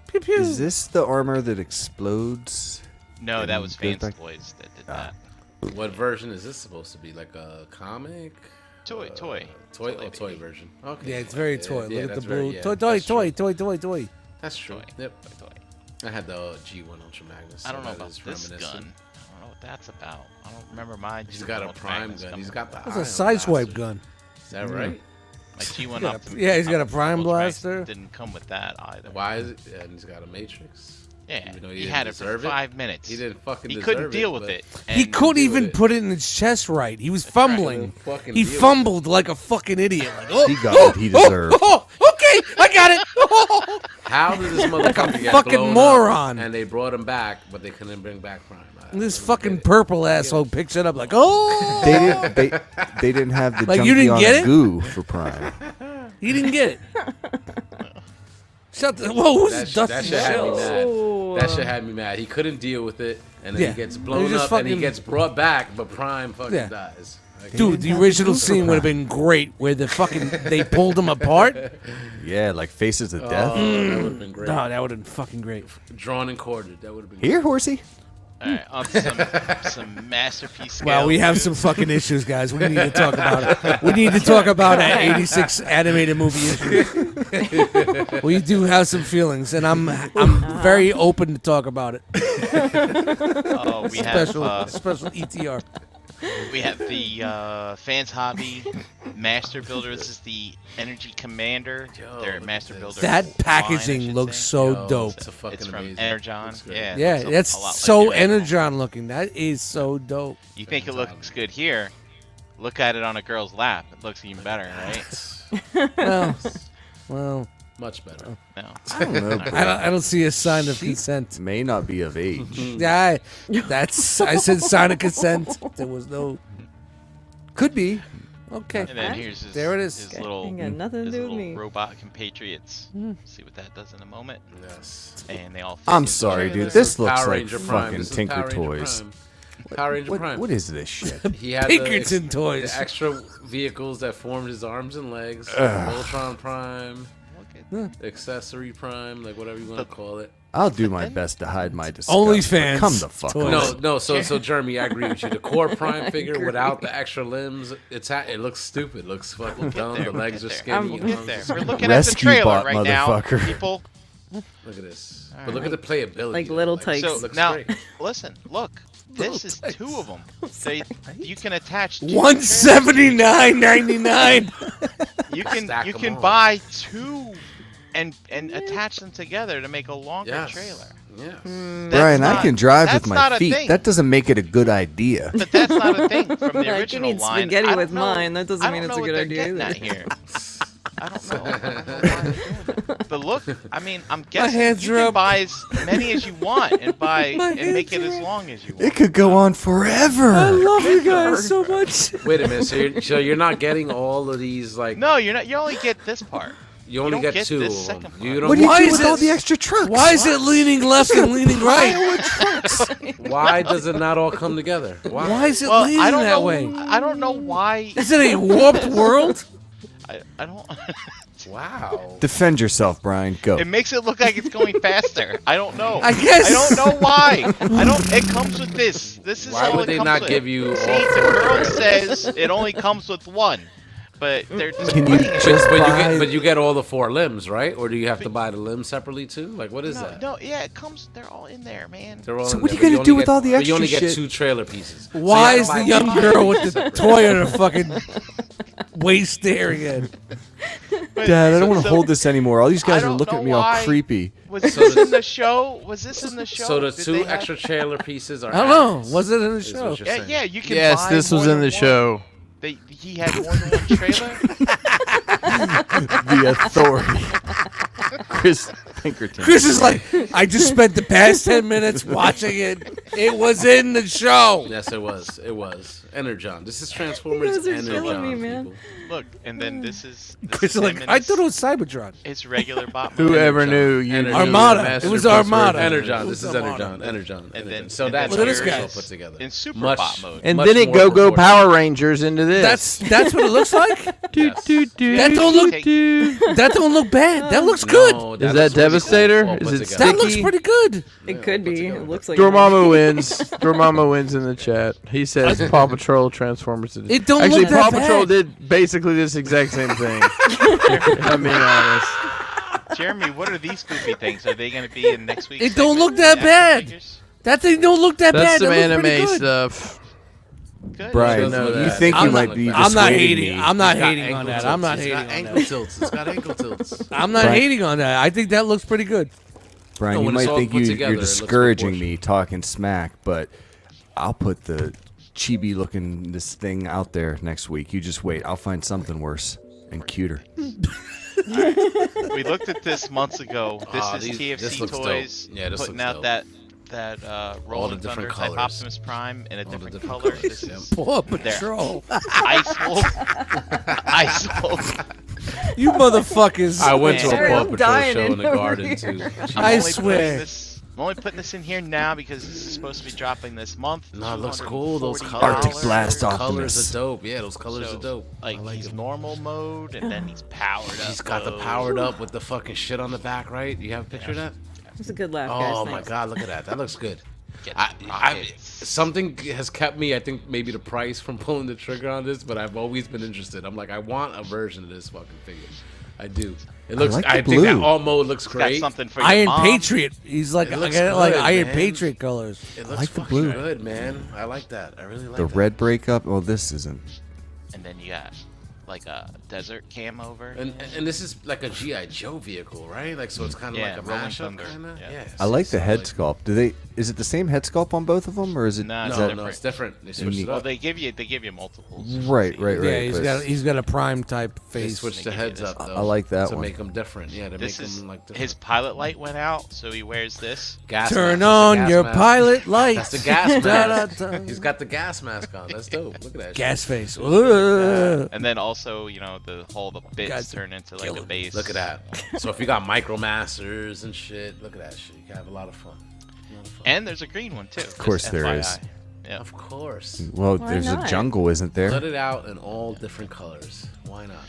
[SPEAKER 5] Pew pew.
[SPEAKER 1] Is this the armor that explodes?
[SPEAKER 6] No, that
[SPEAKER 1] And
[SPEAKER 6] was
[SPEAKER 1] goes
[SPEAKER 6] Fans
[SPEAKER 1] back-
[SPEAKER 6] Toys that did that.
[SPEAKER 2] What version is this supposed to be? Like a comic?
[SPEAKER 6] Toy.
[SPEAKER 2] Toy
[SPEAKER 6] baby.
[SPEAKER 2] version. Okay.
[SPEAKER 5] Yeah, it's very
[SPEAKER 2] Yeah,
[SPEAKER 5] toy.
[SPEAKER 2] yeah,
[SPEAKER 5] Look at the
[SPEAKER 2] that's very-
[SPEAKER 5] blue.
[SPEAKER 2] yeah,
[SPEAKER 5] Toy.
[SPEAKER 2] that's true.
[SPEAKER 5] Toy.
[SPEAKER 2] That's true.
[SPEAKER 6] Toy.
[SPEAKER 2] Yep.
[SPEAKER 6] Toy.
[SPEAKER 2] I had the G1 Ultra Magnus.
[SPEAKER 6] I don't
[SPEAKER 2] so
[SPEAKER 6] know
[SPEAKER 2] that
[SPEAKER 6] about
[SPEAKER 2] is
[SPEAKER 6] this gun. I
[SPEAKER 2] reminiscent.
[SPEAKER 6] don't know what that's about. I don't remember my.
[SPEAKER 2] He's
[SPEAKER 6] G1
[SPEAKER 2] got a
[SPEAKER 6] Ultra
[SPEAKER 2] prime
[SPEAKER 6] Magnus
[SPEAKER 2] gun.
[SPEAKER 6] coming
[SPEAKER 2] He's got the.
[SPEAKER 5] That's a
[SPEAKER 2] ion
[SPEAKER 5] sideswipe
[SPEAKER 2] blaster.
[SPEAKER 5] gun.
[SPEAKER 2] Is that right?
[SPEAKER 6] My G1
[SPEAKER 5] got a-
[SPEAKER 6] Optimus-
[SPEAKER 5] yeah, he's got a
[SPEAKER 6] Optimus
[SPEAKER 5] prime
[SPEAKER 6] Ultra Magnus
[SPEAKER 5] blaster.
[SPEAKER 6] Didn't come with that either.
[SPEAKER 2] Why is it? Yeah, and he's got a Matrix.
[SPEAKER 6] Yeah,
[SPEAKER 2] Even though
[SPEAKER 6] he
[SPEAKER 2] didn't
[SPEAKER 6] had it for
[SPEAKER 2] deserve
[SPEAKER 6] 5 minutes.
[SPEAKER 2] He didn't fucking.
[SPEAKER 6] He
[SPEAKER 2] deserve
[SPEAKER 6] couldn't deal with
[SPEAKER 2] but
[SPEAKER 6] it.
[SPEAKER 5] He
[SPEAKER 6] and-
[SPEAKER 5] couldn't
[SPEAKER 2] deal
[SPEAKER 5] even
[SPEAKER 2] with it.
[SPEAKER 5] put it in his chest right. He was fumbling.
[SPEAKER 2] fucking
[SPEAKER 5] He
[SPEAKER 2] deal with
[SPEAKER 5] fumbled like a fucking idiot. Like, oh,
[SPEAKER 1] He got what he deserved.
[SPEAKER 5] okay, I got it.
[SPEAKER 2] How did this motherfucker get
[SPEAKER 5] fucking
[SPEAKER 2] blown up
[SPEAKER 5] moron.
[SPEAKER 2] And they brought him back, but they couldn't bring back Prime.
[SPEAKER 5] This fucking purple asshole picks it up like, oh,
[SPEAKER 1] They didn't have the
[SPEAKER 5] Like, you didn't
[SPEAKER 1] junkie
[SPEAKER 5] get
[SPEAKER 1] on
[SPEAKER 5] it?
[SPEAKER 1] goo for Prime.
[SPEAKER 5] he didn't get it. Shut the. Whoa, who's
[SPEAKER 2] That,
[SPEAKER 5] Dusty
[SPEAKER 2] that shit had me
[SPEAKER 3] Oh.
[SPEAKER 2] mad. That shit had me mad. He couldn't deal with it, and then
[SPEAKER 5] Yeah.
[SPEAKER 2] he gets
[SPEAKER 5] He
[SPEAKER 2] blown
[SPEAKER 5] just
[SPEAKER 2] up, and he
[SPEAKER 5] fucking-
[SPEAKER 2] gets brought back, but Prime fucking
[SPEAKER 5] Yeah.
[SPEAKER 2] dies. Like,
[SPEAKER 5] Dude, the original scene would have been great where the fucking they pulled him apart.
[SPEAKER 1] Yeah, like Faces of
[SPEAKER 2] oh,
[SPEAKER 1] Death.
[SPEAKER 2] that would have been great.
[SPEAKER 5] No, that would have been fucking great.
[SPEAKER 2] Drawn and quartered. That would have been
[SPEAKER 1] Here, horsey.
[SPEAKER 6] All right, on to some masterpiece scale.
[SPEAKER 5] Well, we have some fucking issues, guys. We need to talk about it. We need to talk about an 86 animated movie issue. Well, you do have some feelings, and I'm very open to talk about it.
[SPEAKER 6] Oh, we have
[SPEAKER 5] Special ETR.
[SPEAKER 6] we have the Fans Hobby Master Builder. This is the Energy Commander. Their Master Builder.
[SPEAKER 5] That
[SPEAKER 6] line, I
[SPEAKER 5] packaging
[SPEAKER 6] should
[SPEAKER 5] looks
[SPEAKER 6] say.
[SPEAKER 5] so dope.
[SPEAKER 2] It's a fucking
[SPEAKER 6] It's from
[SPEAKER 2] amazing.
[SPEAKER 6] Energon.
[SPEAKER 2] Looks great.
[SPEAKER 6] Yeah,
[SPEAKER 5] Yeah,
[SPEAKER 6] it looks
[SPEAKER 5] that's
[SPEAKER 6] a lot like
[SPEAKER 5] so
[SPEAKER 6] your animal.
[SPEAKER 5] Energon looking. That is so dope.
[SPEAKER 6] You think it looks good here? Look at it on a girl's lap. It looks even better, right?
[SPEAKER 5] Well,
[SPEAKER 2] Much better.
[SPEAKER 6] No.
[SPEAKER 1] I don't know. bro.
[SPEAKER 5] I don't see a sign of consent.
[SPEAKER 1] May not be of age.
[SPEAKER 5] Yeah, I said sign of consent. There was no.
[SPEAKER 1] Could be.
[SPEAKER 5] Okay.
[SPEAKER 6] And then here's his,
[SPEAKER 5] There it is.
[SPEAKER 6] his little,
[SPEAKER 3] Ain't got nothing to
[SPEAKER 6] his
[SPEAKER 3] do with
[SPEAKER 6] little
[SPEAKER 3] me.
[SPEAKER 6] robot compatriots. See what that does in a moment.
[SPEAKER 2] Yes.
[SPEAKER 6] And they all. fit
[SPEAKER 1] I'm
[SPEAKER 6] into
[SPEAKER 1] sorry,
[SPEAKER 6] it.
[SPEAKER 1] dude.
[SPEAKER 2] This
[SPEAKER 1] This
[SPEAKER 2] is
[SPEAKER 1] looks
[SPEAKER 2] Power
[SPEAKER 1] like
[SPEAKER 2] Ranger Prime.
[SPEAKER 1] fucking
[SPEAKER 2] This is
[SPEAKER 1] Tinker
[SPEAKER 2] Power Ranger
[SPEAKER 1] Toys.
[SPEAKER 2] Prime. Power Ranger Prime.
[SPEAKER 1] What is this shit?
[SPEAKER 2] He had
[SPEAKER 5] Pinkerton
[SPEAKER 2] the
[SPEAKER 5] toys.
[SPEAKER 2] extra vehicles that formed his arms and legs. Voltron Prime,
[SPEAKER 6] Look at
[SPEAKER 2] Accessory Prime, like whatever you want to call it.
[SPEAKER 1] I'll do my best to hide my disgust.
[SPEAKER 5] OnlyFans
[SPEAKER 1] but Come the fuck
[SPEAKER 5] toys.
[SPEAKER 1] on.
[SPEAKER 2] No, so Jeremy, I agree with you. The core Prime figure without the extra limbs, it looks stupid. It looks fucking dumb.
[SPEAKER 6] there,
[SPEAKER 2] The
[SPEAKER 6] we'll
[SPEAKER 2] legs are
[SPEAKER 6] get
[SPEAKER 2] skinny.
[SPEAKER 6] We'll
[SPEAKER 2] and
[SPEAKER 6] get
[SPEAKER 2] arms
[SPEAKER 6] there.
[SPEAKER 2] are
[SPEAKER 6] We're
[SPEAKER 2] skinny.
[SPEAKER 6] looking at the
[SPEAKER 1] Rescue
[SPEAKER 6] trailer
[SPEAKER 1] bot,
[SPEAKER 6] right now,
[SPEAKER 1] motherfucker.
[SPEAKER 6] people.
[SPEAKER 2] Look at this. But look at the playability.
[SPEAKER 3] Like little tykes.
[SPEAKER 6] So
[SPEAKER 2] looks
[SPEAKER 6] now,
[SPEAKER 2] great.
[SPEAKER 6] listen, look. This is two of them. You can attach two
[SPEAKER 5] $179.99.
[SPEAKER 6] You can
[SPEAKER 2] Stack
[SPEAKER 6] you
[SPEAKER 2] 'em
[SPEAKER 6] can
[SPEAKER 2] all.
[SPEAKER 6] buy two and attach them together to make a longer
[SPEAKER 2] Yes.
[SPEAKER 6] trailer.
[SPEAKER 2] Yeah.
[SPEAKER 1] Brian, I
[SPEAKER 6] not-
[SPEAKER 1] can drive
[SPEAKER 6] that's
[SPEAKER 1] with
[SPEAKER 6] not
[SPEAKER 1] my
[SPEAKER 6] a
[SPEAKER 1] feet.
[SPEAKER 6] thing.
[SPEAKER 1] That doesn't make it a good idea.
[SPEAKER 6] But that's not a thing from the
[SPEAKER 3] I can
[SPEAKER 6] original
[SPEAKER 3] eat
[SPEAKER 6] line.
[SPEAKER 3] spaghetti
[SPEAKER 6] I don't
[SPEAKER 3] with
[SPEAKER 6] know-
[SPEAKER 3] mine. That doesn't
[SPEAKER 6] I
[SPEAKER 3] mean
[SPEAKER 6] don't
[SPEAKER 3] it's
[SPEAKER 6] know
[SPEAKER 3] a good
[SPEAKER 6] what they're
[SPEAKER 3] idea
[SPEAKER 6] getting
[SPEAKER 3] either.
[SPEAKER 6] at here. I don't know. I don't know why they're doing it. But look, I mean, I'm guessing
[SPEAKER 5] hands
[SPEAKER 6] you
[SPEAKER 5] are
[SPEAKER 6] can
[SPEAKER 5] up.
[SPEAKER 6] buy as many as you want and
[SPEAKER 5] My
[SPEAKER 6] make it
[SPEAKER 5] hands
[SPEAKER 6] as
[SPEAKER 5] are
[SPEAKER 6] long as you
[SPEAKER 1] It
[SPEAKER 6] want.
[SPEAKER 1] could go on forever.
[SPEAKER 5] I love you guys so much.
[SPEAKER 2] Wait a minute. So you're not getting all of these like.
[SPEAKER 6] No, you're not. You only get this part.
[SPEAKER 2] You only
[SPEAKER 6] don't
[SPEAKER 2] get
[SPEAKER 6] get
[SPEAKER 2] two
[SPEAKER 6] this
[SPEAKER 2] of them.
[SPEAKER 6] second
[SPEAKER 2] You
[SPEAKER 6] part.
[SPEAKER 2] don't.
[SPEAKER 1] What do you
[SPEAKER 5] Why
[SPEAKER 1] do
[SPEAKER 5] is
[SPEAKER 1] with
[SPEAKER 5] it-
[SPEAKER 1] all the extra trucks?
[SPEAKER 5] Why is it leaning left and leaning right?
[SPEAKER 2] Why does it not all come together? Why?
[SPEAKER 5] Why is it
[SPEAKER 6] Well,
[SPEAKER 5] leaning
[SPEAKER 6] I don't
[SPEAKER 5] that
[SPEAKER 6] know.
[SPEAKER 5] way?
[SPEAKER 6] I don't know why.
[SPEAKER 5] Is it a warped world?
[SPEAKER 6] I don't.
[SPEAKER 2] Wow.
[SPEAKER 1] Defend yourself, Brian. Go.
[SPEAKER 6] It makes it look like it's going faster. I don't know.
[SPEAKER 5] I guess.
[SPEAKER 6] I don't know why. I don't. It comes with this. This is
[SPEAKER 2] Why
[SPEAKER 6] all
[SPEAKER 2] would
[SPEAKER 6] it
[SPEAKER 2] they
[SPEAKER 6] comes
[SPEAKER 2] not
[SPEAKER 6] with.
[SPEAKER 2] give you
[SPEAKER 6] See,
[SPEAKER 2] all
[SPEAKER 6] the
[SPEAKER 2] four
[SPEAKER 6] girl
[SPEAKER 2] trailers?
[SPEAKER 6] says it only comes with one, but they're just
[SPEAKER 1] Can you
[SPEAKER 6] putting it-
[SPEAKER 1] just
[SPEAKER 2] But you get all the four limbs, right? Or do you have to buy the limbs separately too? Like what is
[SPEAKER 6] no,
[SPEAKER 2] that?
[SPEAKER 6] no, yeah, it comes. They're all in there, man.
[SPEAKER 2] They're all
[SPEAKER 1] So
[SPEAKER 2] in
[SPEAKER 1] what
[SPEAKER 2] there,
[SPEAKER 1] are you
[SPEAKER 2] but
[SPEAKER 1] gonna do
[SPEAKER 2] only
[SPEAKER 1] with
[SPEAKER 2] get-
[SPEAKER 1] all the
[SPEAKER 2] but You only
[SPEAKER 1] extra
[SPEAKER 2] get
[SPEAKER 1] shit?
[SPEAKER 2] two trailer pieces. So you
[SPEAKER 5] Why
[SPEAKER 2] have
[SPEAKER 5] is
[SPEAKER 2] to
[SPEAKER 5] the
[SPEAKER 2] buy
[SPEAKER 5] young
[SPEAKER 2] two
[SPEAKER 5] girl with the
[SPEAKER 2] separate.
[SPEAKER 5] toy on her fucking waist staring at?
[SPEAKER 6] But-
[SPEAKER 1] Dad, I don't want to
[SPEAKER 6] so-
[SPEAKER 1] hold this anymore. All these
[SPEAKER 6] I
[SPEAKER 1] guys are
[SPEAKER 6] don't
[SPEAKER 1] looking
[SPEAKER 6] know
[SPEAKER 1] at me all
[SPEAKER 6] why-
[SPEAKER 1] creepy.
[SPEAKER 6] Was this in the show? Was this in the show?
[SPEAKER 2] So the
[SPEAKER 6] Did
[SPEAKER 2] two
[SPEAKER 6] they have-
[SPEAKER 2] extra trailer pieces are.
[SPEAKER 5] I don't know.
[SPEAKER 2] ads,
[SPEAKER 5] Was it in the
[SPEAKER 2] is
[SPEAKER 5] show?
[SPEAKER 2] what you're
[SPEAKER 6] Yeah,
[SPEAKER 2] saying.
[SPEAKER 6] yeah, you can.
[SPEAKER 7] Yes,
[SPEAKER 6] buy
[SPEAKER 7] this was
[SPEAKER 6] more
[SPEAKER 7] in
[SPEAKER 6] than
[SPEAKER 7] the
[SPEAKER 6] one.
[SPEAKER 7] show.
[SPEAKER 6] He had more than one trailer.
[SPEAKER 1] The authority. Chris Pinkerton.
[SPEAKER 5] Chris is like, I just spent the past 10 minutes watching it. It was in the show.
[SPEAKER 2] Yes, it was. It was. Energon. This is Transformers
[SPEAKER 3] guys are
[SPEAKER 2] Energon.
[SPEAKER 3] killing me, man.
[SPEAKER 2] people.
[SPEAKER 6] Look, and then this is.
[SPEAKER 5] Chris is like, I thought it was Cybertron.
[SPEAKER 6] It's regular bot mode.
[SPEAKER 7] Whoever knew you
[SPEAKER 2] Energy.
[SPEAKER 7] knew
[SPEAKER 5] Armada.
[SPEAKER 7] the Master
[SPEAKER 5] It was
[SPEAKER 7] Plus
[SPEAKER 5] Armada.
[SPEAKER 7] version.
[SPEAKER 2] Energon. This is
[SPEAKER 5] Who's
[SPEAKER 2] Energon. Energon.
[SPEAKER 6] And then
[SPEAKER 2] So
[SPEAKER 6] and
[SPEAKER 2] that's
[SPEAKER 6] then
[SPEAKER 5] Look at this
[SPEAKER 6] here's
[SPEAKER 5] guy.
[SPEAKER 2] all put together.
[SPEAKER 6] in super
[SPEAKER 2] Much-
[SPEAKER 6] bot mode.
[SPEAKER 7] And
[SPEAKER 2] Much
[SPEAKER 7] then it
[SPEAKER 2] more
[SPEAKER 7] go
[SPEAKER 2] proportional.
[SPEAKER 7] Power Rangers into this.
[SPEAKER 5] That's what it looks like?
[SPEAKER 2] Yes.
[SPEAKER 5] That don't look that don't look bad. That looks good.
[SPEAKER 2] No,
[SPEAKER 7] Is
[SPEAKER 2] looks
[SPEAKER 7] that
[SPEAKER 2] really
[SPEAKER 7] Devastator?
[SPEAKER 2] cool, all
[SPEAKER 7] Is
[SPEAKER 2] put
[SPEAKER 7] it
[SPEAKER 2] together.
[SPEAKER 5] That looks
[SPEAKER 7] sticky?
[SPEAKER 5] pretty good.
[SPEAKER 3] It could be. It looks like.
[SPEAKER 7] Dormammu wins. Dormammu wins in the chat. He says Paw Patrol Transformers.
[SPEAKER 5] It don't
[SPEAKER 7] Actually,
[SPEAKER 5] look that
[SPEAKER 7] Paw
[SPEAKER 5] bad.
[SPEAKER 7] Patrol did basically this exact same thing. I'm being honest.
[SPEAKER 6] Jeremy, what are these goofy things? Are they going to be in next week's?
[SPEAKER 5] It don't
[SPEAKER 6] segment
[SPEAKER 5] look
[SPEAKER 6] of
[SPEAKER 5] that
[SPEAKER 6] action
[SPEAKER 5] bad.
[SPEAKER 6] figures?
[SPEAKER 5] That thing don't look that
[SPEAKER 7] That's
[SPEAKER 5] bad.
[SPEAKER 7] some
[SPEAKER 5] That looks pretty
[SPEAKER 7] anime
[SPEAKER 5] good.
[SPEAKER 7] stuff.
[SPEAKER 6] Good.
[SPEAKER 1] Brian,
[SPEAKER 7] know
[SPEAKER 1] you
[SPEAKER 7] that.
[SPEAKER 1] think you
[SPEAKER 5] I'm
[SPEAKER 1] might
[SPEAKER 5] not-
[SPEAKER 1] be
[SPEAKER 5] I'm not
[SPEAKER 1] dissuading
[SPEAKER 5] hating.
[SPEAKER 1] me.
[SPEAKER 5] I'm not
[SPEAKER 2] It's got
[SPEAKER 5] hating on
[SPEAKER 2] ankle
[SPEAKER 5] that. I'm not
[SPEAKER 2] tilts.
[SPEAKER 5] hating
[SPEAKER 2] It's got
[SPEAKER 5] on
[SPEAKER 2] ankle
[SPEAKER 5] that.
[SPEAKER 2] tilts. It's got ankle tilts.
[SPEAKER 5] I'm not
[SPEAKER 1] Right.
[SPEAKER 5] hating on that. I think that looks pretty good.
[SPEAKER 1] Brian,
[SPEAKER 2] No,
[SPEAKER 1] you
[SPEAKER 2] when it's
[SPEAKER 1] might
[SPEAKER 2] all
[SPEAKER 1] think
[SPEAKER 2] put together,
[SPEAKER 1] you're
[SPEAKER 2] it looks
[SPEAKER 1] discouraging
[SPEAKER 2] proportional.
[SPEAKER 1] me talking smack, but I'll put the chibi looking this thing out there next week. You just wait. I'll find something worse and cuter.
[SPEAKER 6] We looked at this months ago. This
[SPEAKER 2] Ah,
[SPEAKER 6] is
[SPEAKER 2] these-
[SPEAKER 6] TFC
[SPEAKER 2] this looks dope.
[SPEAKER 6] Toys
[SPEAKER 2] Yeah, this
[SPEAKER 6] putting
[SPEAKER 2] looks
[SPEAKER 6] out
[SPEAKER 2] dope.
[SPEAKER 6] that Rolling
[SPEAKER 2] the different
[SPEAKER 6] Thunder type
[SPEAKER 2] colors.
[SPEAKER 6] Optimus Prime in a
[SPEAKER 2] the
[SPEAKER 6] different
[SPEAKER 2] different
[SPEAKER 6] color.
[SPEAKER 2] colors,
[SPEAKER 6] This
[SPEAKER 2] yep.
[SPEAKER 6] is
[SPEAKER 5] Paw Patrol.
[SPEAKER 6] Ice Wolf. Ice Wolf.
[SPEAKER 5] You motherfuckers.
[SPEAKER 2] I went to a
[SPEAKER 3] Sorry,
[SPEAKER 2] Paw
[SPEAKER 3] I'm
[SPEAKER 2] Patrol
[SPEAKER 3] dying
[SPEAKER 2] show in the
[SPEAKER 3] over
[SPEAKER 2] garden
[SPEAKER 3] here.
[SPEAKER 2] too.
[SPEAKER 5] I
[SPEAKER 6] I'm only
[SPEAKER 5] swear.
[SPEAKER 6] putting this- I'm only putting this in here now because this is supposed to be dropping this month.
[SPEAKER 2] No, it looks cool. Those
[SPEAKER 6] $240.
[SPEAKER 2] colors.
[SPEAKER 1] Arctic Blast
[SPEAKER 2] Those
[SPEAKER 1] Optimus.
[SPEAKER 2] colors are dope. Yeah, those colors
[SPEAKER 6] So,
[SPEAKER 2] are dope.
[SPEAKER 6] Like,
[SPEAKER 2] I like
[SPEAKER 6] he's
[SPEAKER 2] them.
[SPEAKER 6] normal mode and then he's powered up.
[SPEAKER 2] He's got the
[SPEAKER 6] mode.
[SPEAKER 2] powered up with the fucking shit on the back, right? You have a picture of that?
[SPEAKER 3] It's a good laugh, guys.
[SPEAKER 2] Oh my
[SPEAKER 3] Thanks.
[SPEAKER 2] god, look at that. That looks good.
[SPEAKER 6] Get
[SPEAKER 2] I,
[SPEAKER 6] rockets.
[SPEAKER 2] something has kept me. I think maybe the price from pulling the trigger on this, but I've always been interested. I'm like, I want a version of this fucking figure. I do. It looks.
[SPEAKER 1] like the
[SPEAKER 2] I think that
[SPEAKER 1] blue.
[SPEAKER 2] all mode looks
[SPEAKER 6] Got
[SPEAKER 2] great.
[SPEAKER 6] something for your
[SPEAKER 5] Iron
[SPEAKER 6] mom.
[SPEAKER 5] Patriot. He's like
[SPEAKER 2] It looks
[SPEAKER 5] like
[SPEAKER 2] good,
[SPEAKER 5] Iron
[SPEAKER 2] man.
[SPEAKER 5] Patriot colors.
[SPEAKER 2] It
[SPEAKER 1] I
[SPEAKER 2] looks
[SPEAKER 1] like the
[SPEAKER 2] fucking
[SPEAKER 1] blue.
[SPEAKER 2] good, man. I like that. I really like
[SPEAKER 1] The
[SPEAKER 2] that.
[SPEAKER 1] red breakup. Well, this isn't.
[SPEAKER 6] And then you got like a desert cam over.
[SPEAKER 2] And this is like a GI Joe vehicle, right? Like so, it's kind of
[SPEAKER 6] Yeah,
[SPEAKER 2] like a
[SPEAKER 6] Rolling
[SPEAKER 2] mashup,
[SPEAKER 6] Thunder.
[SPEAKER 2] kind of.
[SPEAKER 6] Yeah.
[SPEAKER 2] Yeah.
[SPEAKER 1] I like the
[SPEAKER 2] so,
[SPEAKER 1] head sculpt. Do they? Is it the same head sculpt on both of them, or is it?
[SPEAKER 6] No,
[SPEAKER 1] is
[SPEAKER 6] it's
[SPEAKER 1] that-
[SPEAKER 6] different.
[SPEAKER 2] No, it's different. They switched it
[SPEAKER 6] Well,
[SPEAKER 2] up.
[SPEAKER 6] they give you multiples.
[SPEAKER 1] Right, right,
[SPEAKER 5] Yeah,
[SPEAKER 1] right.
[SPEAKER 5] he's got a prime type
[SPEAKER 2] They
[SPEAKER 5] face.
[SPEAKER 2] switched the
[SPEAKER 6] They give you
[SPEAKER 2] heads
[SPEAKER 6] this.
[SPEAKER 2] up though.
[SPEAKER 1] I like that
[SPEAKER 2] to
[SPEAKER 1] one.
[SPEAKER 2] make them different. Yeah, to
[SPEAKER 6] This
[SPEAKER 2] make
[SPEAKER 6] is
[SPEAKER 2] them like different.
[SPEAKER 6] his pilot light went out, so he wears this.
[SPEAKER 2] gas
[SPEAKER 5] Turn
[SPEAKER 2] mask. That's the
[SPEAKER 5] on
[SPEAKER 2] gas
[SPEAKER 5] your
[SPEAKER 2] mask.
[SPEAKER 5] pilot lights.
[SPEAKER 2] That's the gas
[SPEAKER 5] Da,
[SPEAKER 2] mask.
[SPEAKER 5] da, da.
[SPEAKER 2] He's got the gas mask on. That's dope. Look at that.
[SPEAKER 5] Gas face. Ugh.
[SPEAKER 6] And then also, the bits
[SPEAKER 5] Guys
[SPEAKER 6] turn into like
[SPEAKER 5] killing
[SPEAKER 6] a
[SPEAKER 5] me.
[SPEAKER 6] base.
[SPEAKER 2] Look at that. So if you got Micromasters and shit, look at that shit. You can have a lot of fun.
[SPEAKER 6] And there's a green one too.
[SPEAKER 1] Of course there is.
[SPEAKER 6] Yeah.
[SPEAKER 2] Of course.
[SPEAKER 1] Well,
[SPEAKER 3] Why
[SPEAKER 1] there's
[SPEAKER 3] not?
[SPEAKER 1] a jungle, isn't there?
[SPEAKER 2] Let it out in all different colors. Why not?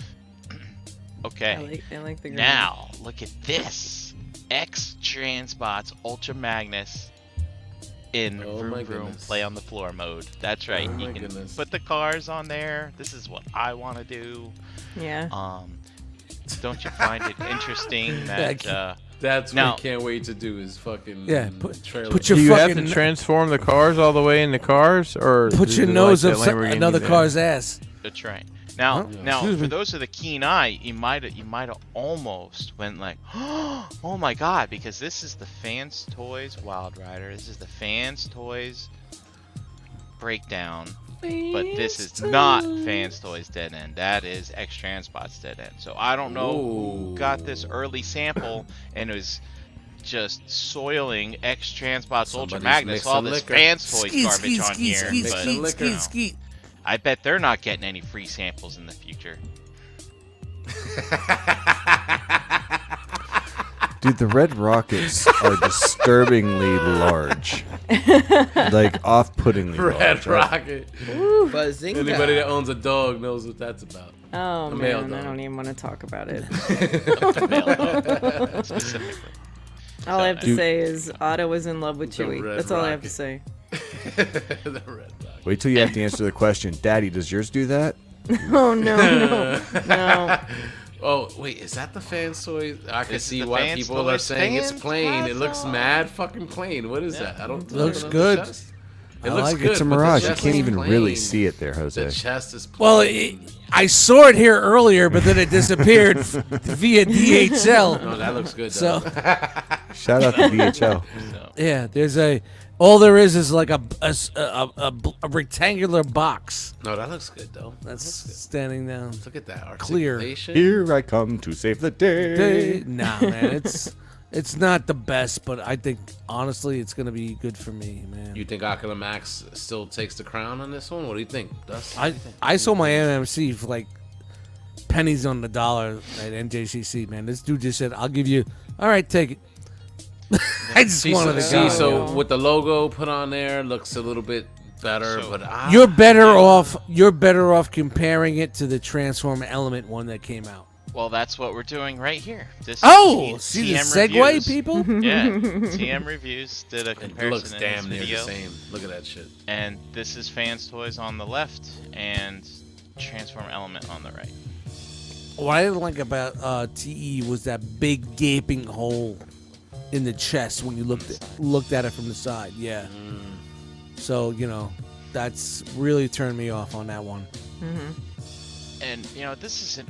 [SPEAKER 6] Okay.
[SPEAKER 3] I like the green.
[SPEAKER 6] Now look at this. X Transbots Ultra Magnus in
[SPEAKER 2] Oh my
[SPEAKER 6] Vroom Vroom
[SPEAKER 2] goodness.
[SPEAKER 6] Play on the Floor mode. That's right.
[SPEAKER 2] Oh
[SPEAKER 6] you
[SPEAKER 2] my
[SPEAKER 6] can
[SPEAKER 2] goodness.
[SPEAKER 6] put the cars on there. This is what I want to do.
[SPEAKER 3] Yeah.
[SPEAKER 6] Don't you find it interesting that
[SPEAKER 2] That's
[SPEAKER 6] Now-
[SPEAKER 2] what I can't wait to do is fucking
[SPEAKER 5] Yeah,
[SPEAKER 2] trailer.
[SPEAKER 5] put your
[SPEAKER 7] Do you have
[SPEAKER 5] fucking
[SPEAKER 7] to transform the cars all the way into cars, or
[SPEAKER 5] put
[SPEAKER 7] is
[SPEAKER 5] your
[SPEAKER 7] it
[SPEAKER 5] nose
[SPEAKER 7] like
[SPEAKER 5] up
[SPEAKER 7] that Lamborghini
[SPEAKER 5] another
[SPEAKER 7] there?
[SPEAKER 5] car's ass.
[SPEAKER 6] that's right. Now,
[SPEAKER 5] Huh?
[SPEAKER 6] now
[SPEAKER 5] Excuse
[SPEAKER 6] for
[SPEAKER 5] me.
[SPEAKER 6] those with a keen eye, you might have almost went like, oh my god, because this is the Fans Toys Wild Rider. This is the Fans Toys Breakdown. But this is not Fans Toys Dead End. That is X Transbots Dead End. So I don't know who got this early sample and was just soiling X Transbots Ultra
[SPEAKER 2] Somebody's
[SPEAKER 6] Magnus, all
[SPEAKER 2] mixing
[SPEAKER 6] this
[SPEAKER 2] liquor.
[SPEAKER 6] Fans Toys garbage on here.
[SPEAKER 2] skeet,
[SPEAKER 6] But
[SPEAKER 2] skeet, liquor.
[SPEAKER 5] skeet.
[SPEAKER 6] I bet they're not getting any free samples in the future.
[SPEAKER 1] Dude, the red rockets are disturbingly large. Like off-puttingly
[SPEAKER 2] Red
[SPEAKER 1] large. right?
[SPEAKER 2] Rocket.
[SPEAKER 8] Bazinga.
[SPEAKER 2] Anybody that owns a dog knows what that's about.
[SPEAKER 3] Oh
[SPEAKER 2] A male
[SPEAKER 3] man, I
[SPEAKER 2] dog.
[SPEAKER 3] don't even want to talk about it.
[SPEAKER 6] Specifically.
[SPEAKER 3] All I have to
[SPEAKER 1] Dude.
[SPEAKER 3] say is Otto was in love with
[SPEAKER 2] The
[SPEAKER 3] Chewie.
[SPEAKER 2] red
[SPEAKER 3] That's all I have to
[SPEAKER 2] rocket.
[SPEAKER 3] say.
[SPEAKER 2] The Red Rocket.
[SPEAKER 1] Wait till you have to answer the question. Daddy, does yours do that?
[SPEAKER 3] Oh no, no.
[SPEAKER 2] Oh wait, is that the Fans Toys? I can
[SPEAKER 6] This is
[SPEAKER 2] see
[SPEAKER 6] the
[SPEAKER 2] why
[SPEAKER 6] Fans
[SPEAKER 2] people are
[SPEAKER 6] Toys
[SPEAKER 2] saying it's
[SPEAKER 6] Fans
[SPEAKER 2] plain. It looks
[SPEAKER 6] Plaza.
[SPEAKER 2] mad fucking plain. What is that? I don't.
[SPEAKER 5] Looks
[SPEAKER 2] I don't know the
[SPEAKER 5] good.
[SPEAKER 2] chest.
[SPEAKER 5] I
[SPEAKER 2] It looks
[SPEAKER 5] like it.
[SPEAKER 2] good.
[SPEAKER 1] It's a
[SPEAKER 2] but the
[SPEAKER 1] mirage. You
[SPEAKER 2] chest
[SPEAKER 1] can't
[SPEAKER 2] is
[SPEAKER 1] even really
[SPEAKER 2] plain.
[SPEAKER 1] see it there, Jose.
[SPEAKER 2] The chest is plain.
[SPEAKER 5] Well, I saw it here earlier, but then it disappeared via DHL.
[SPEAKER 2] No, that looks good.
[SPEAKER 5] So
[SPEAKER 2] Though.
[SPEAKER 1] Shout out to DHL.
[SPEAKER 5] yeah, there's all there is like a rectangular box
[SPEAKER 2] No, that looks good though.
[SPEAKER 5] that's
[SPEAKER 2] That
[SPEAKER 5] standing down.
[SPEAKER 2] looks good. Look at that
[SPEAKER 5] Clear.
[SPEAKER 2] articulation.
[SPEAKER 1] Here I come to save the day.
[SPEAKER 5] Nah, man, it's not the best, but I think honestly it's gonna be good for me, man.
[SPEAKER 2] You think Akira Max still takes the crown on this one? What do you think, Dust?
[SPEAKER 5] I sold my MMC for like pennies on the dollar at NJCC, man. This dude just said, "I'll give you." All right, take it. I just wanted to
[SPEAKER 2] see,
[SPEAKER 5] go.
[SPEAKER 2] so with the logo put on there, looks a little bit better,
[SPEAKER 6] So-
[SPEAKER 2] but
[SPEAKER 5] You're better off. You're better off comparing it to the Transform Element one that came out.
[SPEAKER 6] Well, that's what we're doing right here. This
[SPEAKER 5] Oh,
[SPEAKER 6] is
[SPEAKER 5] see the
[SPEAKER 6] TM
[SPEAKER 5] segue,
[SPEAKER 6] Reviews.
[SPEAKER 5] people.
[SPEAKER 6] Yeah, TM Reviews did a
[SPEAKER 2] it
[SPEAKER 6] comparison
[SPEAKER 2] looks
[SPEAKER 6] in
[SPEAKER 2] damn
[SPEAKER 6] this
[SPEAKER 2] near
[SPEAKER 6] video,
[SPEAKER 2] the same. Look at that shit.
[SPEAKER 6] and this is Fans Toys on the left and Transform Element on the right.
[SPEAKER 5] What I didn't like about TE was that big gaping hole in the chest when you looked at it from the side. Yeah. So that's really turned me off on that one.
[SPEAKER 6] And this is,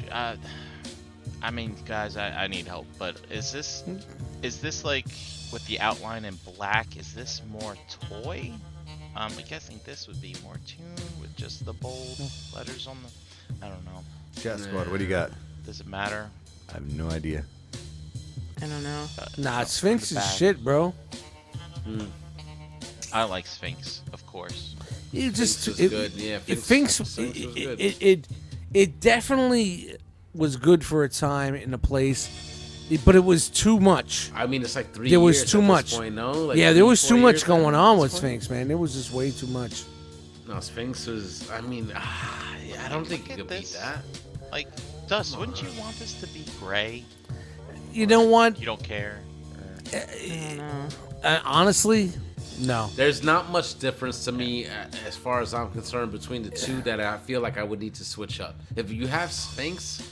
[SPEAKER 6] I mean, guys, I need help. But is this like with the outline in black? Is this more toy? I'm guessing this would be more tuned with just the bold letters on the. I don't know.
[SPEAKER 1] Chat squad, what do you got?
[SPEAKER 6] Does it matter?
[SPEAKER 1] I have no idea.
[SPEAKER 3] I don't know.
[SPEAKER 5] Nah, Sphinx is
[SPEAKER 6] bad.
[SPEAKER 5] shit, bro.
[SPEAKER 6] I like Sphinx, of course.
[SPEAKER 5] You just
[SPEAKER 2] Sphinx is good. Yeah,
[SPEAKER 5] Sphinx
[SPEAKER 2] was good.
[SPEAKER 5] it definitely was good for a time in a place, but it was too much.
[SPEAKER 2] I mean, it's like 3
[SPEAKER 5] There was
[SPEAKER 2] years
[SPEAKER 5] too
[SPEAKER 2] at this
[SPEAKER 5] much.
[SPEAKER 2] point, no? Like
[SPEAKER 5] Yeah,
[SPEAKER 2] 3,
[SPEAKER 5] there was
[SPEAKER 2] 4
[SPEAKER 5] too much
[SPEAKER 2] years
[SPEAKER 5] going
[SPEAKER 2] at
[SPEAKER 5] on
[SPEAKER 2] this
[SPEAKER 5] with
[SPEAKER 2] point?
[SPEAKER 5] Sphinx, man. There was just way too much.
[SPEAKER 2] No, Sphinx was. I mean, I don't think you
[SPEAKER 6] Look
[SPEAKER 2] could
[SPEAKER 6] at
[SPEAKER 2] beat
[SPEAKER 6] this.
[SPEAKER 2] that.
[SPEAKER 6] Like, Dust, wouldn't you want this to be gray?
[SPEAKER 5] You know what?
[SPEAKER 6] You don't care?
[SPEAKER 3] I don't know.
[SPEAKER 5] Honestly, No.
[SPEAKER 2] There's not much difference to me as far as I'm concerned between the two that I feel like I would need to switch up. If you have Sphinx,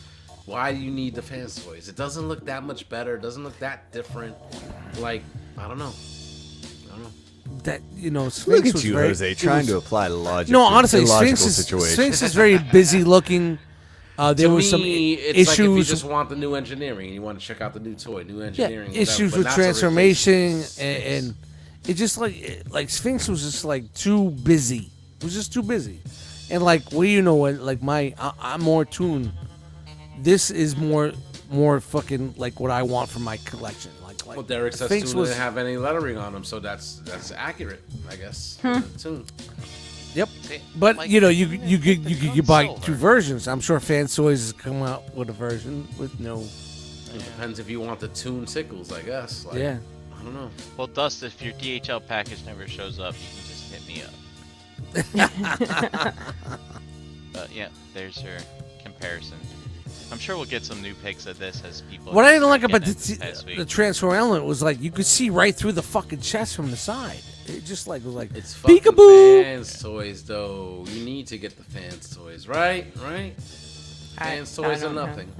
[SPEAKER 2] why do you need the Fans Toys? It doesn't look that much better. It doesn't look that different. Like, I don't know.
[SPEAKER 5] That Sphinx
[SPEAKER 1] Look at
[SPEAKER 5] was
[SPEAKER 1] you,
[SPEAKER 5] very,
[SPEAKER 1] Jose, trying to apply logic.
[SPEAKER 5] No,
[SPEAKER 1] to
[SPEAKER 5] honestly,
[SPEAKER 1] illogical
[SPEAKER 5] Sphinx
[SPEAKER 1] situations.
[SPEAKER 5] is very busy looking. There
[SPEAKER 2] To
[SPEAKER 5] was some
[SPEAKER 2] me, it's like if you
[SPEAKER 5] issues.
[SPEAKER 2] just want the new engineering and you want to check out the new toy, new engineering.
[SPEAKER 5] issues
[SPEAKER 2] whatever,
[SPEAKER 5] with
[SPEAKER 2] but not to replace
[SPEAKER 5] transformation
[SPEAKER 2] Sphinx.
[SPEAKER 5] and it just like Sphinx was just like too busy. It was just too busy, and like I'm more tuned. This is more fucking like what I want for my collection. Like
[SPEAKER 2] Well, Derek says
[SPEAKER 5] Sphinx
[SPEAKER 2] Tune didn't have any lettering on them, so that's accurate, I guess. Tune.
[SPEAKER 5] Yep.
[SPEAKER 6] See,
[SPEAKER 5] But
[SPEAKER 6] like,
[SPEAKER 5] you could buy
[SPEAKER 6] silver.
[SPEAKER 5] two versions. I'm sure Fans Toys has come out with a version with no.
[SPEAKER 2] It depends if you want the Tune sickles, I guess. Like,
[SPEAKER 5] Yeah.
[SPEAKER 2] I don't know.
[SPEAKER 6] Well, Dust, if your DHL package never shows up, you can just hit me up. But yeah, there's your comparison. I'm sure we'll get some new pics of this as people.
[SPEAKER 5] What I didn't like
[SPEAKER 6] start
[SPEAKER 5] about
[SPEAKER 6] getting it this
[SPEAKER 5] the
[SPEAKER 6] week.
[SPEAKER 5] transform element was like you could see right through the fucking chest from the side. It just like was like
[SPEAKER 2] It's fucking
[SPEAKER 5] peekaboo.
[SPEAKER 2] Fans Toys, though. You need to get the Fans Toys, right? Right? Fans Toys are nothing.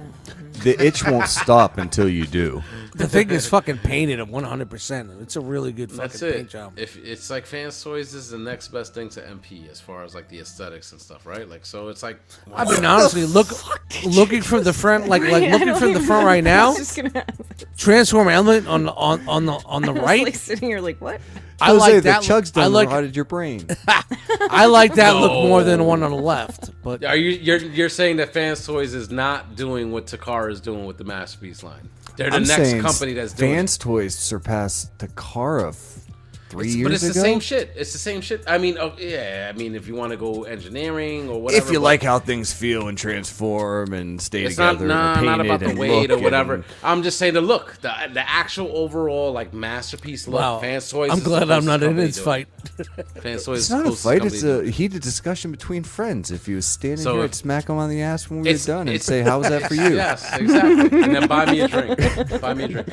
[SPEAKER 1] The itch won't stop until you do.
[SPEAKER 5] The thing is fucking painted at 100%. It's a really good fucking
[SPEAKER 2] That's
[SPEAKER 5] paint
[SPEAKER 2] it.
[SPEAKER 5] job.
[SPEAKER 2] If it's like Fans Toys is the next best thing to MP as far as like the aesthetics and stuff, right? Like so, it's like.
[SPEAKER 5] I mean, honestly, looking from the front, like looking from the front right
[SPEAKER 3] I
[SPEAKER 5] now,
[SPEAKER 3] was just gonna
[SPEAKER 5] transform element on the
[SPEAKER 3] I was
[SPEAKER 5] right.
[SPEAKER 3] like sitting here like what?
[SPEAKER 5] I
[SPEAKER 1] Jose,
[SPEAKER 5] like
[SPEAKER 1] the
[SPEAKER 5] that.
[SPEAKER 1] chug's
[SPEAKER 5] I
[SPEAKER 1] done
[SPEAKER 5] like
[SPEAKER 1] rotted your brain.
[SPEAKER 5] I like that look
[SPEAKER 2] No.
[SPEAKER 5] more than the one on the left. But
[SPEAKER 2] Are you're saying that Fans Toys is not doing what Takara is doing with the Masterpiece line? They're the
[SPEAKER 1] I'm
[SPEAKER 2] next
[SPEAKER 1] saying
[SPEAKER 2] company that's doing
[SPEAKER 1] Fans Toys surpassed Takara 3
[SPEAKER 2] it.
[SPEAKER 1] years
[SPEAKER 2] But it's
[SPEAKER 1] ago.
[SPEAKER 2] the same shit. It's the same shit. I mean, yeah. I mean, if you want to go engineering or whatever.
[SPEAKER 1] If you
[SPEAKER 2] but
[SPEAKER 1] like how things feel and transform and stay
[SPEAKER 2] it's not,
[SPEAKER 1] together, and
[SPEAKER 2] not
[SPEAKER 1] painted
[SPEAKER 2] about the
[SPEAKER 1] and
[SPEAKER 2] weight or
[SPEAKER 1] look
[SPEAKER 2] whatever.
[SPEAKER 1] and-
[SPEAKER 2] I'm just saying the look, the actual overall like masterpiece look.
[SPEAKER 5] wow,
[SPEAKER 2] Fans Toys.
[SPEAKER 5] I'm
[SPEAKER 2] is the
[SPEAKER 5] glad I'm
[SPEAKER 2] closest
[SPEAKER 5] not in
[SPEAKER 2] company
[SPEAKER 5] this
[SPEAKER 2] to it.
[SPEAKER 5] fight.
[SPEAKER 2] Fans Toys.
[SPEAKER 1] It's
[SPEAKER 2] is
[SPEAKER 1] not
[SPEAKER 2] the
[SPEAKER 1] a
[SPEAKER 2] closest
[SPEAKER 1] fight.
[SPEAKER 2] company
[SPEAKER 1] It's
[SPEAKER 2] to
[SPEAKER 1] a
[SPEAKER 2] it.
[SPEAKER 1] heated discussion between friends. If you was standing
[SPEAKER 2] So
[SPEAKER 1] here,
[SPEAKER 2] if-
[SPEAKER 1] I'd smack him on the ass when we were
[SPEAKER 2] It's-
[SPEAKER 1] done and
[SPEAKER 2] it's-
[SPEAKER 1] say, "How was that for you?"
[SPEAKER 2] Yes, exactly. And then buy me a drink. Buy me a drink.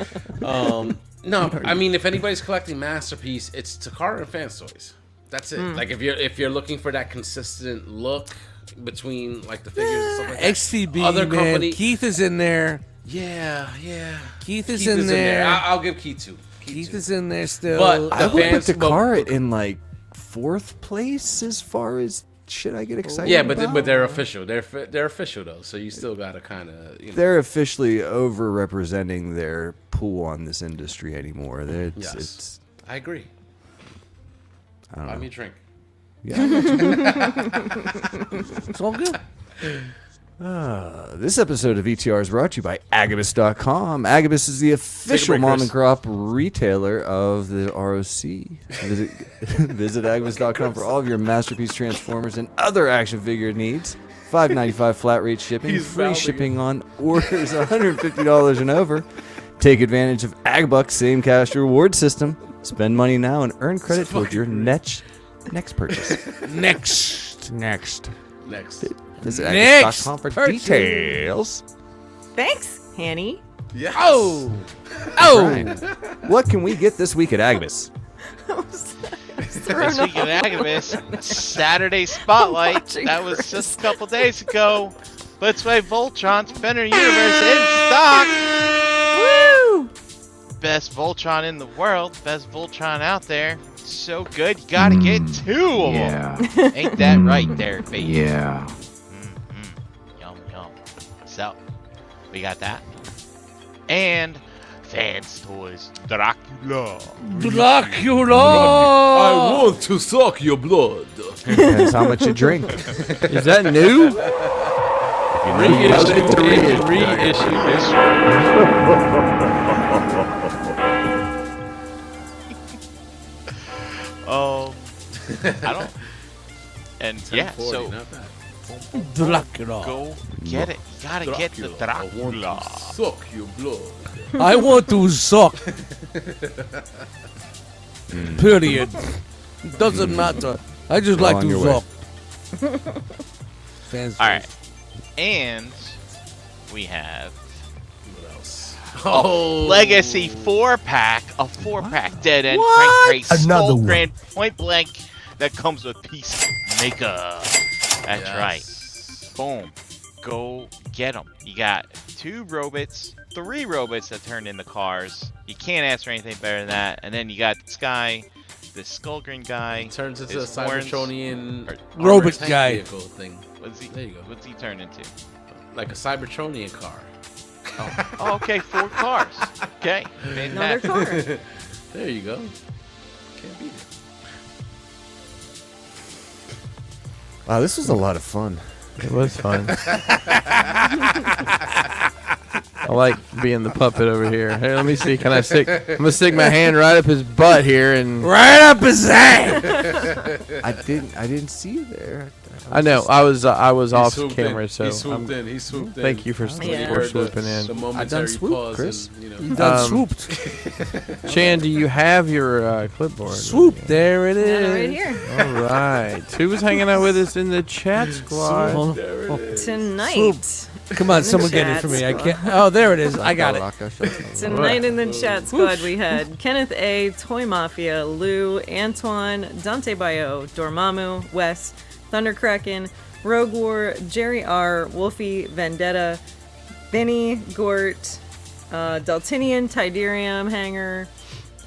[SPEAKER 2] No, I mean, if anybody's collecting Masterpiece, it's Takara and Fans Toys. That's it. Like if you're looking for that consistent look between like the figures and stuff like that.
[SPEAKER 5] XTB,
[SPEAKER 2] Other
[SPEAKER 5] man.
[SPEAKER 2] company-
[SPEAKER 5] Keith is in there.
[SPEAKER 2] Yeah.
[SPEAKER 5] Keith is in there.
[SPEAKER 2] I'll give Keith two.
[SPEAKER 5] Keith
[SPEAKER 2] two.
[SPEAKER 5] is in there still.
[SPEAKER 2] But
[SPEAKER 1] I
[SPEAKER 2] The
[SPEAKER 1] would
[SPEAKER 2] fans-
[SPEAKER 1] put Takara in like 4th place as far as shit I get excited.
[SPEAKER 2] Yeah,
[SPEAKER 1] about.
[SPEAKER 2] but they're official. They're official though, so you still gotta kind of.
[SPEAKER 1] They're officially overrepresenting their pool on this industry anymore.
[SPEAKER 2] Yes.
[SPEAKER 1] It's
[SPEAKER 2] I agree.
[SPEAKER 1] I don't
[SPEAKER 2] Buy
[SPEAKER 1] know.
[SPEAKER 2] me a drink.
[SPEAKER 1] Yeah.
[SPEAKER 5] it's all good.
[SPEAKER 1] This episode of ETR is brought to you by Agabus.com. Agabus is the official
[SPEAKER 2] break,
[SPEAKER 1] mom
[SPEAKER 2] Chris.
[SPEAKER 1] and crop retailer of the ROC. Visit Agabus.com for all of your Masterpiece Transformers and other action figure needs. $5.95 flat rate shipping,
[SPEAKER 2] He's
[SPEAKER 1] free
[SPEAKER 2] mouthing
[SPEAKER 1] shipping on orders $150 and over. Take advantage of Agbuck's same cash reward system. Spend money now and earn credit towards your next purchase.
[SPEAKER 5] Next.
[SPEAKER 2] Next.
[SPEAKER 1] Visit
[SPEAKER 5] Next
[SPEAKER 1] Agabus.com for
[SPEAKER 5] purchase.
[SPEAKER 1] details.
[SPEAKER 3] Thanks, Hanny.
[SPEAKER 2] Yes.
[SPEAKER 5] Oh.
[SPEAKER 1] Ryan, what can we get this week at Agabus?
[SPEAKER 6] This week in Agabus, Saturday Spotlight.
[SPEAKER 3] Watching
[SPEAKER 6] That was
[SPEAKER 3] Chris.
[SPEAKER 6] just a couple days ago. Let's play Voltron Spinner Universe in stock.
[SPEAKER 3] Woo!
[SPEAKER 6] Best Voltron in the world. Best Voltron out there. So good, you gotta get 2 of them. Ain't that right there, baby?
[SPEAKER 9] Yeah.
[SPEAKER 6] Yum, yum. So, we got that. And Fans Toys Dracula.
[SPEAKER 5] Dracula.
[SPEAKER 2] want to suck your blood.
[SPEAKER 1] Depends how much you drink. Is that new?
[SPEAKER 6] Oh, I don't. And yeah, so
[SPEAKER 2] not bad.
[SPEAKER 5] Dracula.
[SPEAKER 6] go get it. You gotta get the Dracula.
[SPEAKER 2] Suck your blood.
[SPEAKER 5] I want to suck. Period. Doesn't matter. I just
[SPEAKER 1] Go
[SPEAKER 5] like
[SPEAKER 1] on
[SPEAKER 5] to
[SPEAKER 1] your way.
[SPEAKER 5] suck. Fans.
[SPEAKER 6] All right, and we have
[SPEAKER 2] else. Oh,
[SPEAKER 6] Legacy 4-pack, a 4-pack dead end
[SPEAKER 8] What?
[SPEAKER 6] crank crate
[SPEAKER 8] Another
[SPEAKER 6] Skull
[SPEAKER 8] one.
[SPEAKER 6] Grand point blank that comes with Peacemaker. That's right. Boom. Go get them. You got 2 robots, 3 robots that turn into cars. You can't ask for anything better than that. And then you got this guy, this Skullgrin guy.
[SPEAKER 2] Turns into a
[SPEAKER 6] his horns-
[SPEAKER 2] Cybertronian
[SPEAKER 5] Robot
[SPEAKER 2] armored tank
[SPEAKER 5] guy.
[SPEAKER 2] vehicle thing. There you go.
[SPEAKER 6] What's he turn into?
[SPEAKER 2] Like a Cybertronian car.
[SPEAKER 6] Oh, okay, 4 cars. Okay,
[SPEAKER 3] Another
[SPEAKER 6] fantastic.
[SPEAKER 3] car.
[SPEAKER 2] There you go. Can't beat it.
[SPEAKER 1] Wow, this was a lot of fun.
[SPEAKER 7] It was fun. I like being the puppet over here. Hey, let me see. Can I stick? I'm gonna stick my hand right up his butt here, and
[SPEAKER 5] Right up his ass.
[SPEAKER 1] I didn't see you there.
[SPEAKER 7] I know I was
[SPEAKER 2] He
[SPEAKER 7] off
[SPEAKER 2] swooped
[SPEAKER 7] camera,
[SPEAKER 2] in.
[SPEAKER 7] so
[SPEAKER 2] he swooped in. He swooped in.
[SPEAKER 7] thank you for,
[SPEAKER 3] Yeah.
[SPEAKER 7] for swooping
[SPEAKER 2] The
[SPEAKER 7] in.
[SPEAKER 2] momentary
[SPEAKER 1] swooped,
[SPEAKER 2] pause
[SPEAKER 1] Chris.
[SPEAKER 2] and, you know.
[SPEAKER 5] You done
[SPEAKER 7] Um,
[SPEAKER 5] swooped.
[SPEAKER 7] Chan, do you have your clipboard?
[SPEAKER 5] Swoop. There it is.
[SPEAKER 3] Yeah, right here.
[SPEAKER 7] All right. Who was hanging out with us in the chat squad?
[SPEAKER 5] Hold on.
[SPEAKER 2] There it is.
[SPEAKER 3] Tonight.
[SPEAKER 5] Come on, someone get it
[SPEAKER 3] chat
[SPEAKER 5] for me. I
[SPEAKER 3] squad.
[SPEAKER 5] can't. Oh, there it is. I got it.
[SPEAKER 3] Tonight in the chat squad we had Kenneth A, Toy Mafia, Lou, Antoine, Dante Bayo, Dormammu, Wes, Thunderkraken, Rogue War, Jerry R, Wolfie, Vendetta, Benny, Gort, Deltinian, Tiderium, Hanger,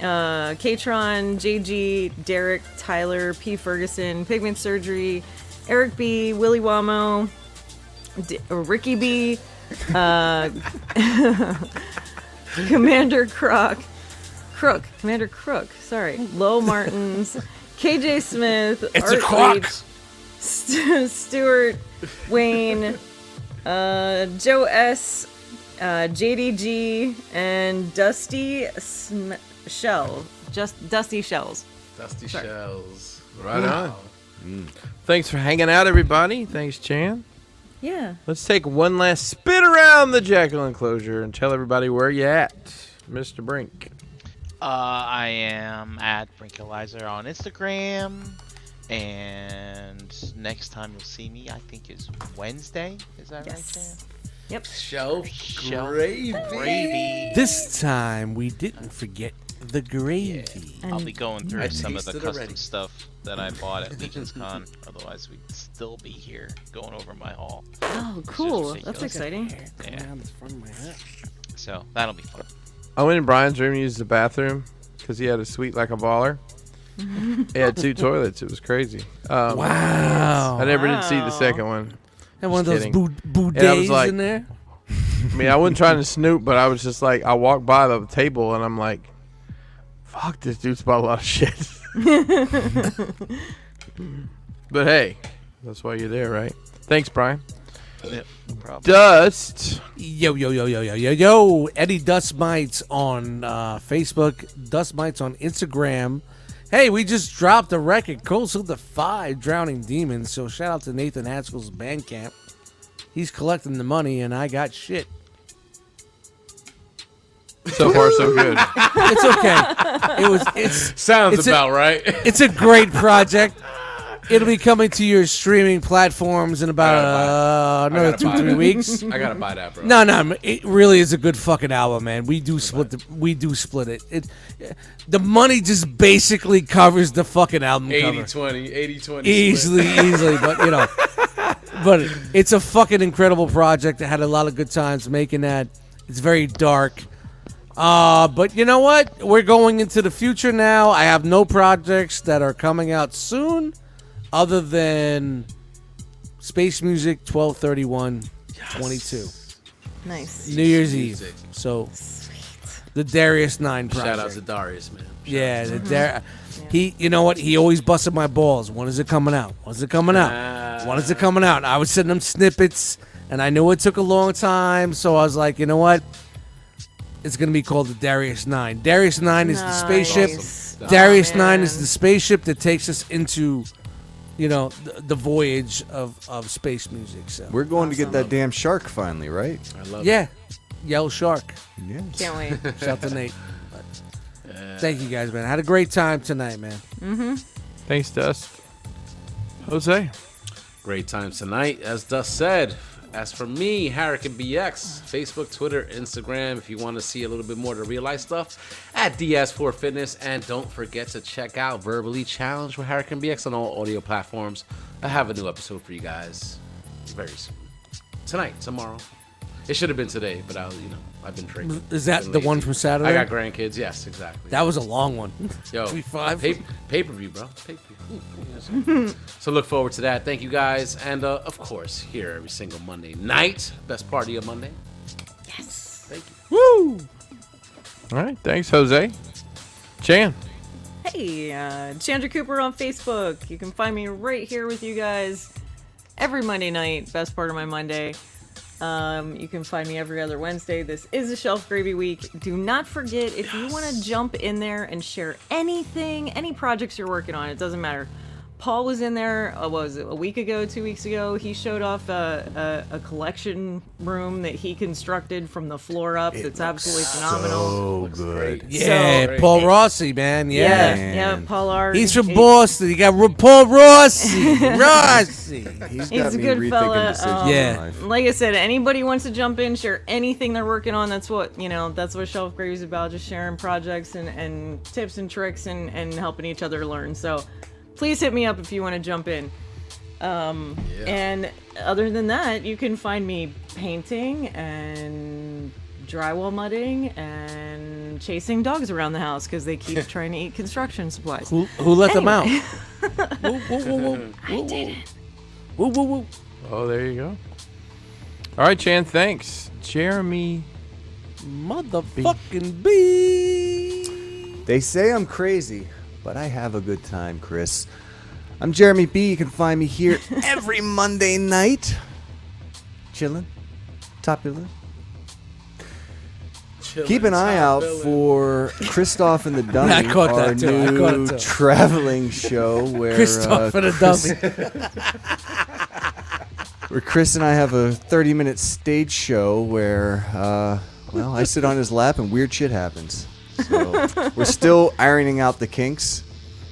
[SPEAKER 3] Katron, JG, Derek, Tyler, P. Ferguson, Pigment Surgery, Eric B, Willy Wamo, Ricky B, Commander Commander Crook, sorry, Low Martins, KJ Smith,
[SPEAKER 5] It's
[SPEAKER 3] Art
[SPEAKER 5] a crock.
[SPEAKER 3] H, Stuart, Wayne, Joe S, JDG, and Dusty Shell. Just Dusty Shells.
[SPEAKER 2] Dusty
[SPEAKER 3] Sorry.
[SPEAKER 2] Shells.
[SPEAKER 7] Right on. Thanks for hanging out, everybody. Thanks, Chan.
[SPEAKER 3] Yeah.
[SPEAKER 7] Let's take one last spin around the Jackal enclosure and tell everybody where you at, Mr. Brink.
[SPEAKER 6] I am at Brinkalizer on Instagram. And next time you'll see me, I think, is Wednesday. Is that right, Chan?
[SPEAKER 3] Yes. Yep.
[SPEAKER 2] Shelf
[SPEAKER 6] Shelf
[SPEAKER 2] gravy.
[SPEAKER 6] Gravy.
[SPEAKER 5] This time we didn't forget the gravy.
[SPEAKER 6] I'll be going through
[SPEAKER 2] I
[SPEAKER 6] some of the
[SPEAKER 2] tasted
[SPEAKER 6] custom
[SPEAKER 2] already.
[SPEAKER 6] stuff that I bought at Legion's Con. Otherwise, we'd still be here going over my haul.
[SPEAKER 3] Oh, cool.
[SPEAKER 6] ridiculous.
[SPEAKER 3] That's exciting.
[SPEAKER 6] Yeah. So that'll be fun.
[SPEAKER 7] I went in Brian's room and used the bathroom because he had a suite like a baller. He had 2 toilets. It was crazy.
[SPEAKER 5] Wow.
[SPEAKER 7] I never did see the
[SPEAKER 3] Wow.
[SPEAKER 7] second one.
[SPEAKER 5] And one of those
[SPEAKER 7] kidding.
[SPEAKER 5] bidets
[SPEAKER 7] And I was like-
[SPEAKER 5] in there.
[SPEAKER 7] I mean, I wasn't trying to snoop, but I was just like, I walked by the table and I'm like, fuck, this dude's bought a lot of shit. But hey, that's why you're there, right? Thanks, Brian.
[SPEAKER 6] Yep, no problem.
[SPEAKER 7] Dust.
[SPEAKER 5] Yo. Eddie Dustmightz on Facebook. Dustmightz on Instagram. Hey, we just dropped a record, Coastal to 5, Drowning Demons. So shout out to Nathan Haskell's Bandcamp. He's collecting the money, and I got shit.
[SPEAKER 7] So far, so good.
[SPEAKER 5] It's okay. It's
[SPEAKER 2] Sounds
[SPEAKER 5] It's
[SPEAKER 2] about right.
[SPEAKER 5] it's a great project. It'll be coming to your streaming platforms in about another 2-3 weeks.
[SPEAKER 2] I gotta buy that, bro.
[SPEAKER 5] No, it really is a good fucking album, man. We do split it. The money just basically covers the fucking album cover.
[SPEAKER 2] 80-20, 80-20.
[SPEAKER 5] Easily, but it's a fucking incredible project. I had a lot of good times making that. It's very dark. But you know what? We're going into the future now. I have no projects that are coming out soon other than Space Music 12/31/22.
[SPEAKER 3] Nice.
[SPEAKER 5] New Year's Eve. So the Darius 9 project.
[SPEAKER 2] Shout out to Darius, man.
[SPEAKER 5] Yeah, he. You know what? He always busted my balls. When is it coming out? When is it coming out? When is it coming out? I was sending him snippets, and I knew it took a long time. So I was like, you know what? It's gonna be called the Darius 9. Darius 9 is the spaceship.
[SPEAKER 3] Nice.
[SPEAKER 5] Darius
[SPEAKER 3] Oh,
[SPEAKER 5] 9
[SPEAKER 3] man.
[SPEAKER 5] is the spaceship that takes us into, the voyage of space music. So
[SPEAKER 1] We're going to get that damn shark finally, right?
[SPEAKER 2] I love
[SPEAKER 5] yeah, Yellow Shark.
[SPEAKER 1] Yeah.
[SPEAKER 3] Can't wait.
[SPEAKER 5] Shout out to Nate. Thank you guys, man. I had a great time tonight, man.
[SPEAKER 7] Thanks, Dust. Jose.
[SPEAKER 2] Great times tonight. As Dust said, As for me, Harrican BX, Facebook, Twitter, Instagram, if you want to see a little bit more of the real life stuff, at DS4 Fitness. And don't forget to check out Verbally Challenged with Harrican BX on all audio platforms. I have a new episode for you guys very soon. Tonight, tomorrow. It should have been today, but I've been drinking.
[SPEAKER 5] Is that the one from Saturday?
[SPEAKER 2] I got grandkids. Yes, exactly.
[SPEAKER 5] That was a long one.
[SPEAKER 2] Yo,
[SPEAKER 5] 3-5.
[SPEAKER 2] pay-per-view, bro. Pay-per-view. So look forward to that. Thank you guys. And of course, here every single Monday night. Best party of Monday.
[SPEAKER 3] Yes.
[SPEAKER 2] Thank you.
[SPEAKER 4] Woo! All right. Thanks, Jose. Chan.
[SPEAKER 3] Hey, Chandra Cooper on Facebook. You can find me right here with you guys every Monday night. Best part of my Monday. You can find me every other Wednesday. This is a Shelf Gravy Week. Do not forget, if you want to jump in there and share anything, any projects you're working on, it doesn't matter. Paul was in there, what was it, a week ago, 2 weeks ago? He showed off a collection room that he constructed from the floor up. That's absolutely phenomenal.
[SPEAKER 1] So good.
[SPEAKER 5] Yeah,
[SPEAKER 2] So
[SPEAKER 5] Paul
[SPEAKER 2] great.
[SPEAKER 5] Rossi, man.
[SPEAKER 3] Yeah,
[SPEAKER 5] Yeah.
[SPEAKER 3] Paul R.
[SPEAKER 5] He's from Boston. You got Paul Rossi. Rossi.
[SPEAKER 1] He's
[SPEAKER 3] He's
[SPEAKER 1] got
[SPEAKER 3] a
[SPEAKER 1] me
[SPEAKER 3] good
[SPEAKER 1] rethinking
[SPEAKER 3] fella.
[SPEAKER 1] decisions
[SPEAKER 5] Yeah.
[SPEAKER 1] in life.
[SPEAKER 3] Like I said, anybody wants to jump in, share anything they're working on. That's what that's what Shelf Gravy is about. Just sharing projects and tips and tricks and helping each other learn. So please hit me up if you want to jump in. And other than that, you can find me painting and drywall mudding and chasing dogs around the house because they keep trying to eat construction supplies.
[SPEAKER 5] Who let them out?
[SPEAKER 3] Anyway.
[SPEAKER 5] Whoa, whoa, whoa, whoa.
[SPEAKER 3] I didn't.
[SPEAKER 5] Whoa, whoa, whoa.
[SPEAKER 4] Oh, there you go. All right, Chan. Thanks. Jeremy.
[SPEAKER 5] Motherfucking B.
[SPEAKER 1] They say I'm crazy, but I have a good time, Chris. I'm Jeremy B. You can find me here every Monday night. Chillin'. Top your list. Keep an eye out for Christoph and the Dummy,
[SPEAKER 5] I caught
[SPEAKER 1] our
[SPEAKER 5] that too. I caught
[SPEAKER 1] new
[SPEAKER 5] it too.
[SPEAKER 1] traveling show where
[SPEAKER 5] Christoph and a dummy.
[SPEAKER 1] where Chris and I have a 30-minute stage show where, I sit on his lap and weird shit happens. So we're still ironing out the kinks,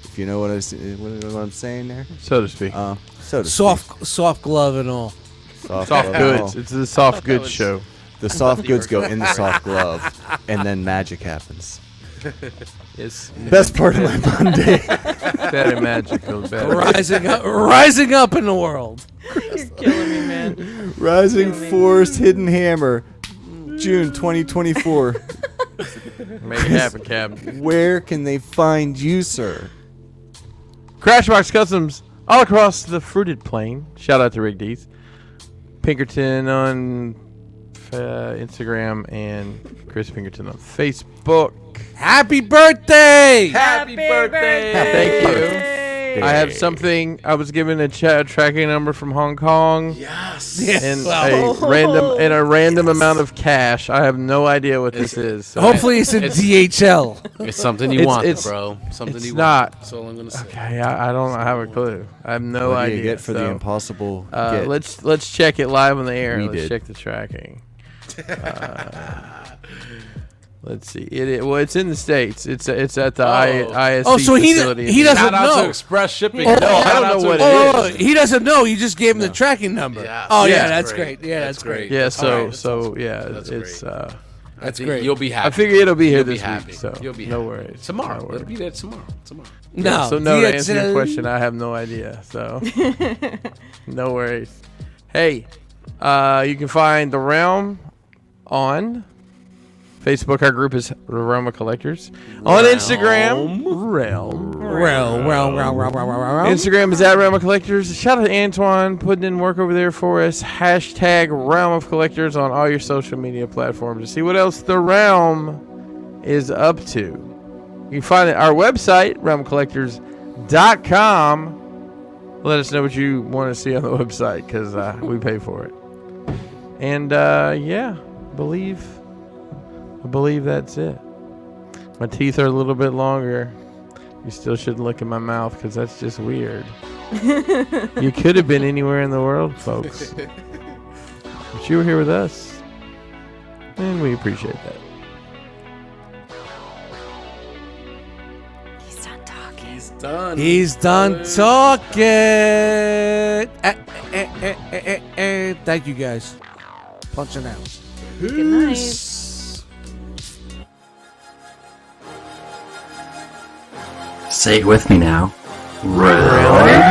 [SPEAKER 1] if you know what I'm saying there.
[SPEAKER 4] So to speak.
[SPEAKER 1] So to speak.
[SPEAKER 5] Soft glove and all.
[SPEAKER 4] Soft
[SPEAKER 1] glove.
[SPEAKER 4] goods. It's the soft goods
[SPEAKER 6] was-
[SPEAKER 4] show.
[SPEAKER 1] The soft goods go in the soft glove, and then magic happens.
[SPEAKER 4] It's
[SPEAKER 1] Best part of my Monday.
[SPEAKER 4] better magical. Better.
[SPEAKER 5] Rising up in the world.
[SPEAKER 3] You're killing me, man.
[SPEAKER 1] Rising Force Hidden Hammer, June 2024.
[SPEAKER 4] Make it happen, Cap.
[SPEAKER 1] Where can they find you, sir?
[SPEAKER 4] Crashbox Customs all across the fruited plain. Shout out to Rick Dees. Pinkerton on Instagram and Chris Pinkerton on Facebook.
[SPEAKER 5] Happy birthday!
[SPEAKER 3] Happy birthday!
[SPEAKER 4] Thank you. I have something. I was given a tracking number from Hong Kong.
[SPEAKER 2] Yes.
[SPEAKER 4] And a random amount of cash. I have no idea what this is. So.
[SPEAKER 5] Hopefully it's in DHL.
[SPEAKER 2] It's something you want, bro. Something
[SPEAKER 4] it's
[SPEAKER 2] you
[SPEAKER 4] not.
[SPEAKER 2] want. That's all I'm gonna say.
[SPEAKER 4] Okay, I don't have a clue. I have no
[SPEAKER 1] What do
[SPEAKER 4] idea.
[SPEAKER 1] you get for the impossible get?
[SPEAKER 4] Let's check it live on the air.
[SPEAKER 1] We
[SPEAKER 4] Let's
[SPEAKER 1] did.
[SPEAKER 4] check the tracking. Let's see. It's in the States. It's at the ISC
[SPEAKER 5] Oh, so
[SPEAKER 4] facility.
[SPEAKER 5] he doesn't
[SPEAKER 2] Shout out
[SPEAKER 5] know.
[SPEAKER 2] to Express Shipping.
[SPEAKER 5] Oh,
[SPEAKER 2] No,
[SPEAKER 5] I
[SPEAKER 2] shout
[SPEAKER 4] don't
[SPEAKER 2] out
[SPEAKER 4] know
[SPEAKER 2] to
[SPEAKER 4] what it
[SPEAKER 2] Express
[SPEAKER 5] Oh, he doesn't know. You just gave him the tracking number.
[SPEAKER 2] Yeah.
[SPEAKER 5] Oh,
[SPEAKER 2] Yeah,
[SPEAKER 5] yeah,
[SPEAKER 2] that's
[SPEAKER 5] that's
[SPEAKER 2] great.
[SPEAKER 5] great. Yeah,
[SPEAKER 2] That's
[SPEAKER 5] that's great.
[SPEAKER 2] great.
[SPEAKER 4] Yeah. So
[SPEAKER 2] Alright,
[SPEAKER 4] so yeah.
[SPEAKER 2] That's
[SPEAKER 4] It's
[SPEAKER 2] great.
[SPEAKER 5] That's
[SPEAKER 2] I think
[SPEAKER 5] great.
[SPEAKER 2] You'll be happy.
[SPEAKER 4] I figure it'll be here
[SPEAKER 2] You'll be
[SPEAKER 4] this
[SPEAKER 2] happy.
[SPEAKER 4] week. So
[SPEAKER 2] You'll be
[SPEAKER 4] no
[SPEAKER 2] happy.
[SPEAKER 4] worries.
[SPEAKER 2] Tomorrow.
[SPEAKER 4] No
[SPEAKER 2] It'll
[SPEAKER 4] worries.
[SPEAKER 2] be there tomorrow.
[SPEAKER 5] No.
[SPEAKER 4] So no, to answer your
[SPEAKER 5] DHL.
[SPEAKER 4] question, I have no idea. So no worries. Hey, you can find The Realm on Facebook. Our group is The Realm of Collectors. On Instagram, Realm. Instagram is at Realm of Collectors. Shout out to Antoine putting in work over there for us. Hashtag Realm of Collectors on all your social media platforms to see what else The Realm is up to. You can find it our website, realmcollectors.com. Let us know what you want to see on the website because we pay for it. And I believe that's it. My teeth are a little bit longer. You still shouldn't look in my mouth because that's just weird. You could have been anywhere in the world, folks. But you were here with us. And we appreciate that.
[SPEAKER 3] He's done talking.
[SPEAKER 2] He's done.
[SPEAKER 5] He's done talking. Thank you guys. Punching out.
[SPEAKER 3] Good night.
[SPEAKER 9] Say it with me now.
[SPEAKER 7] Really?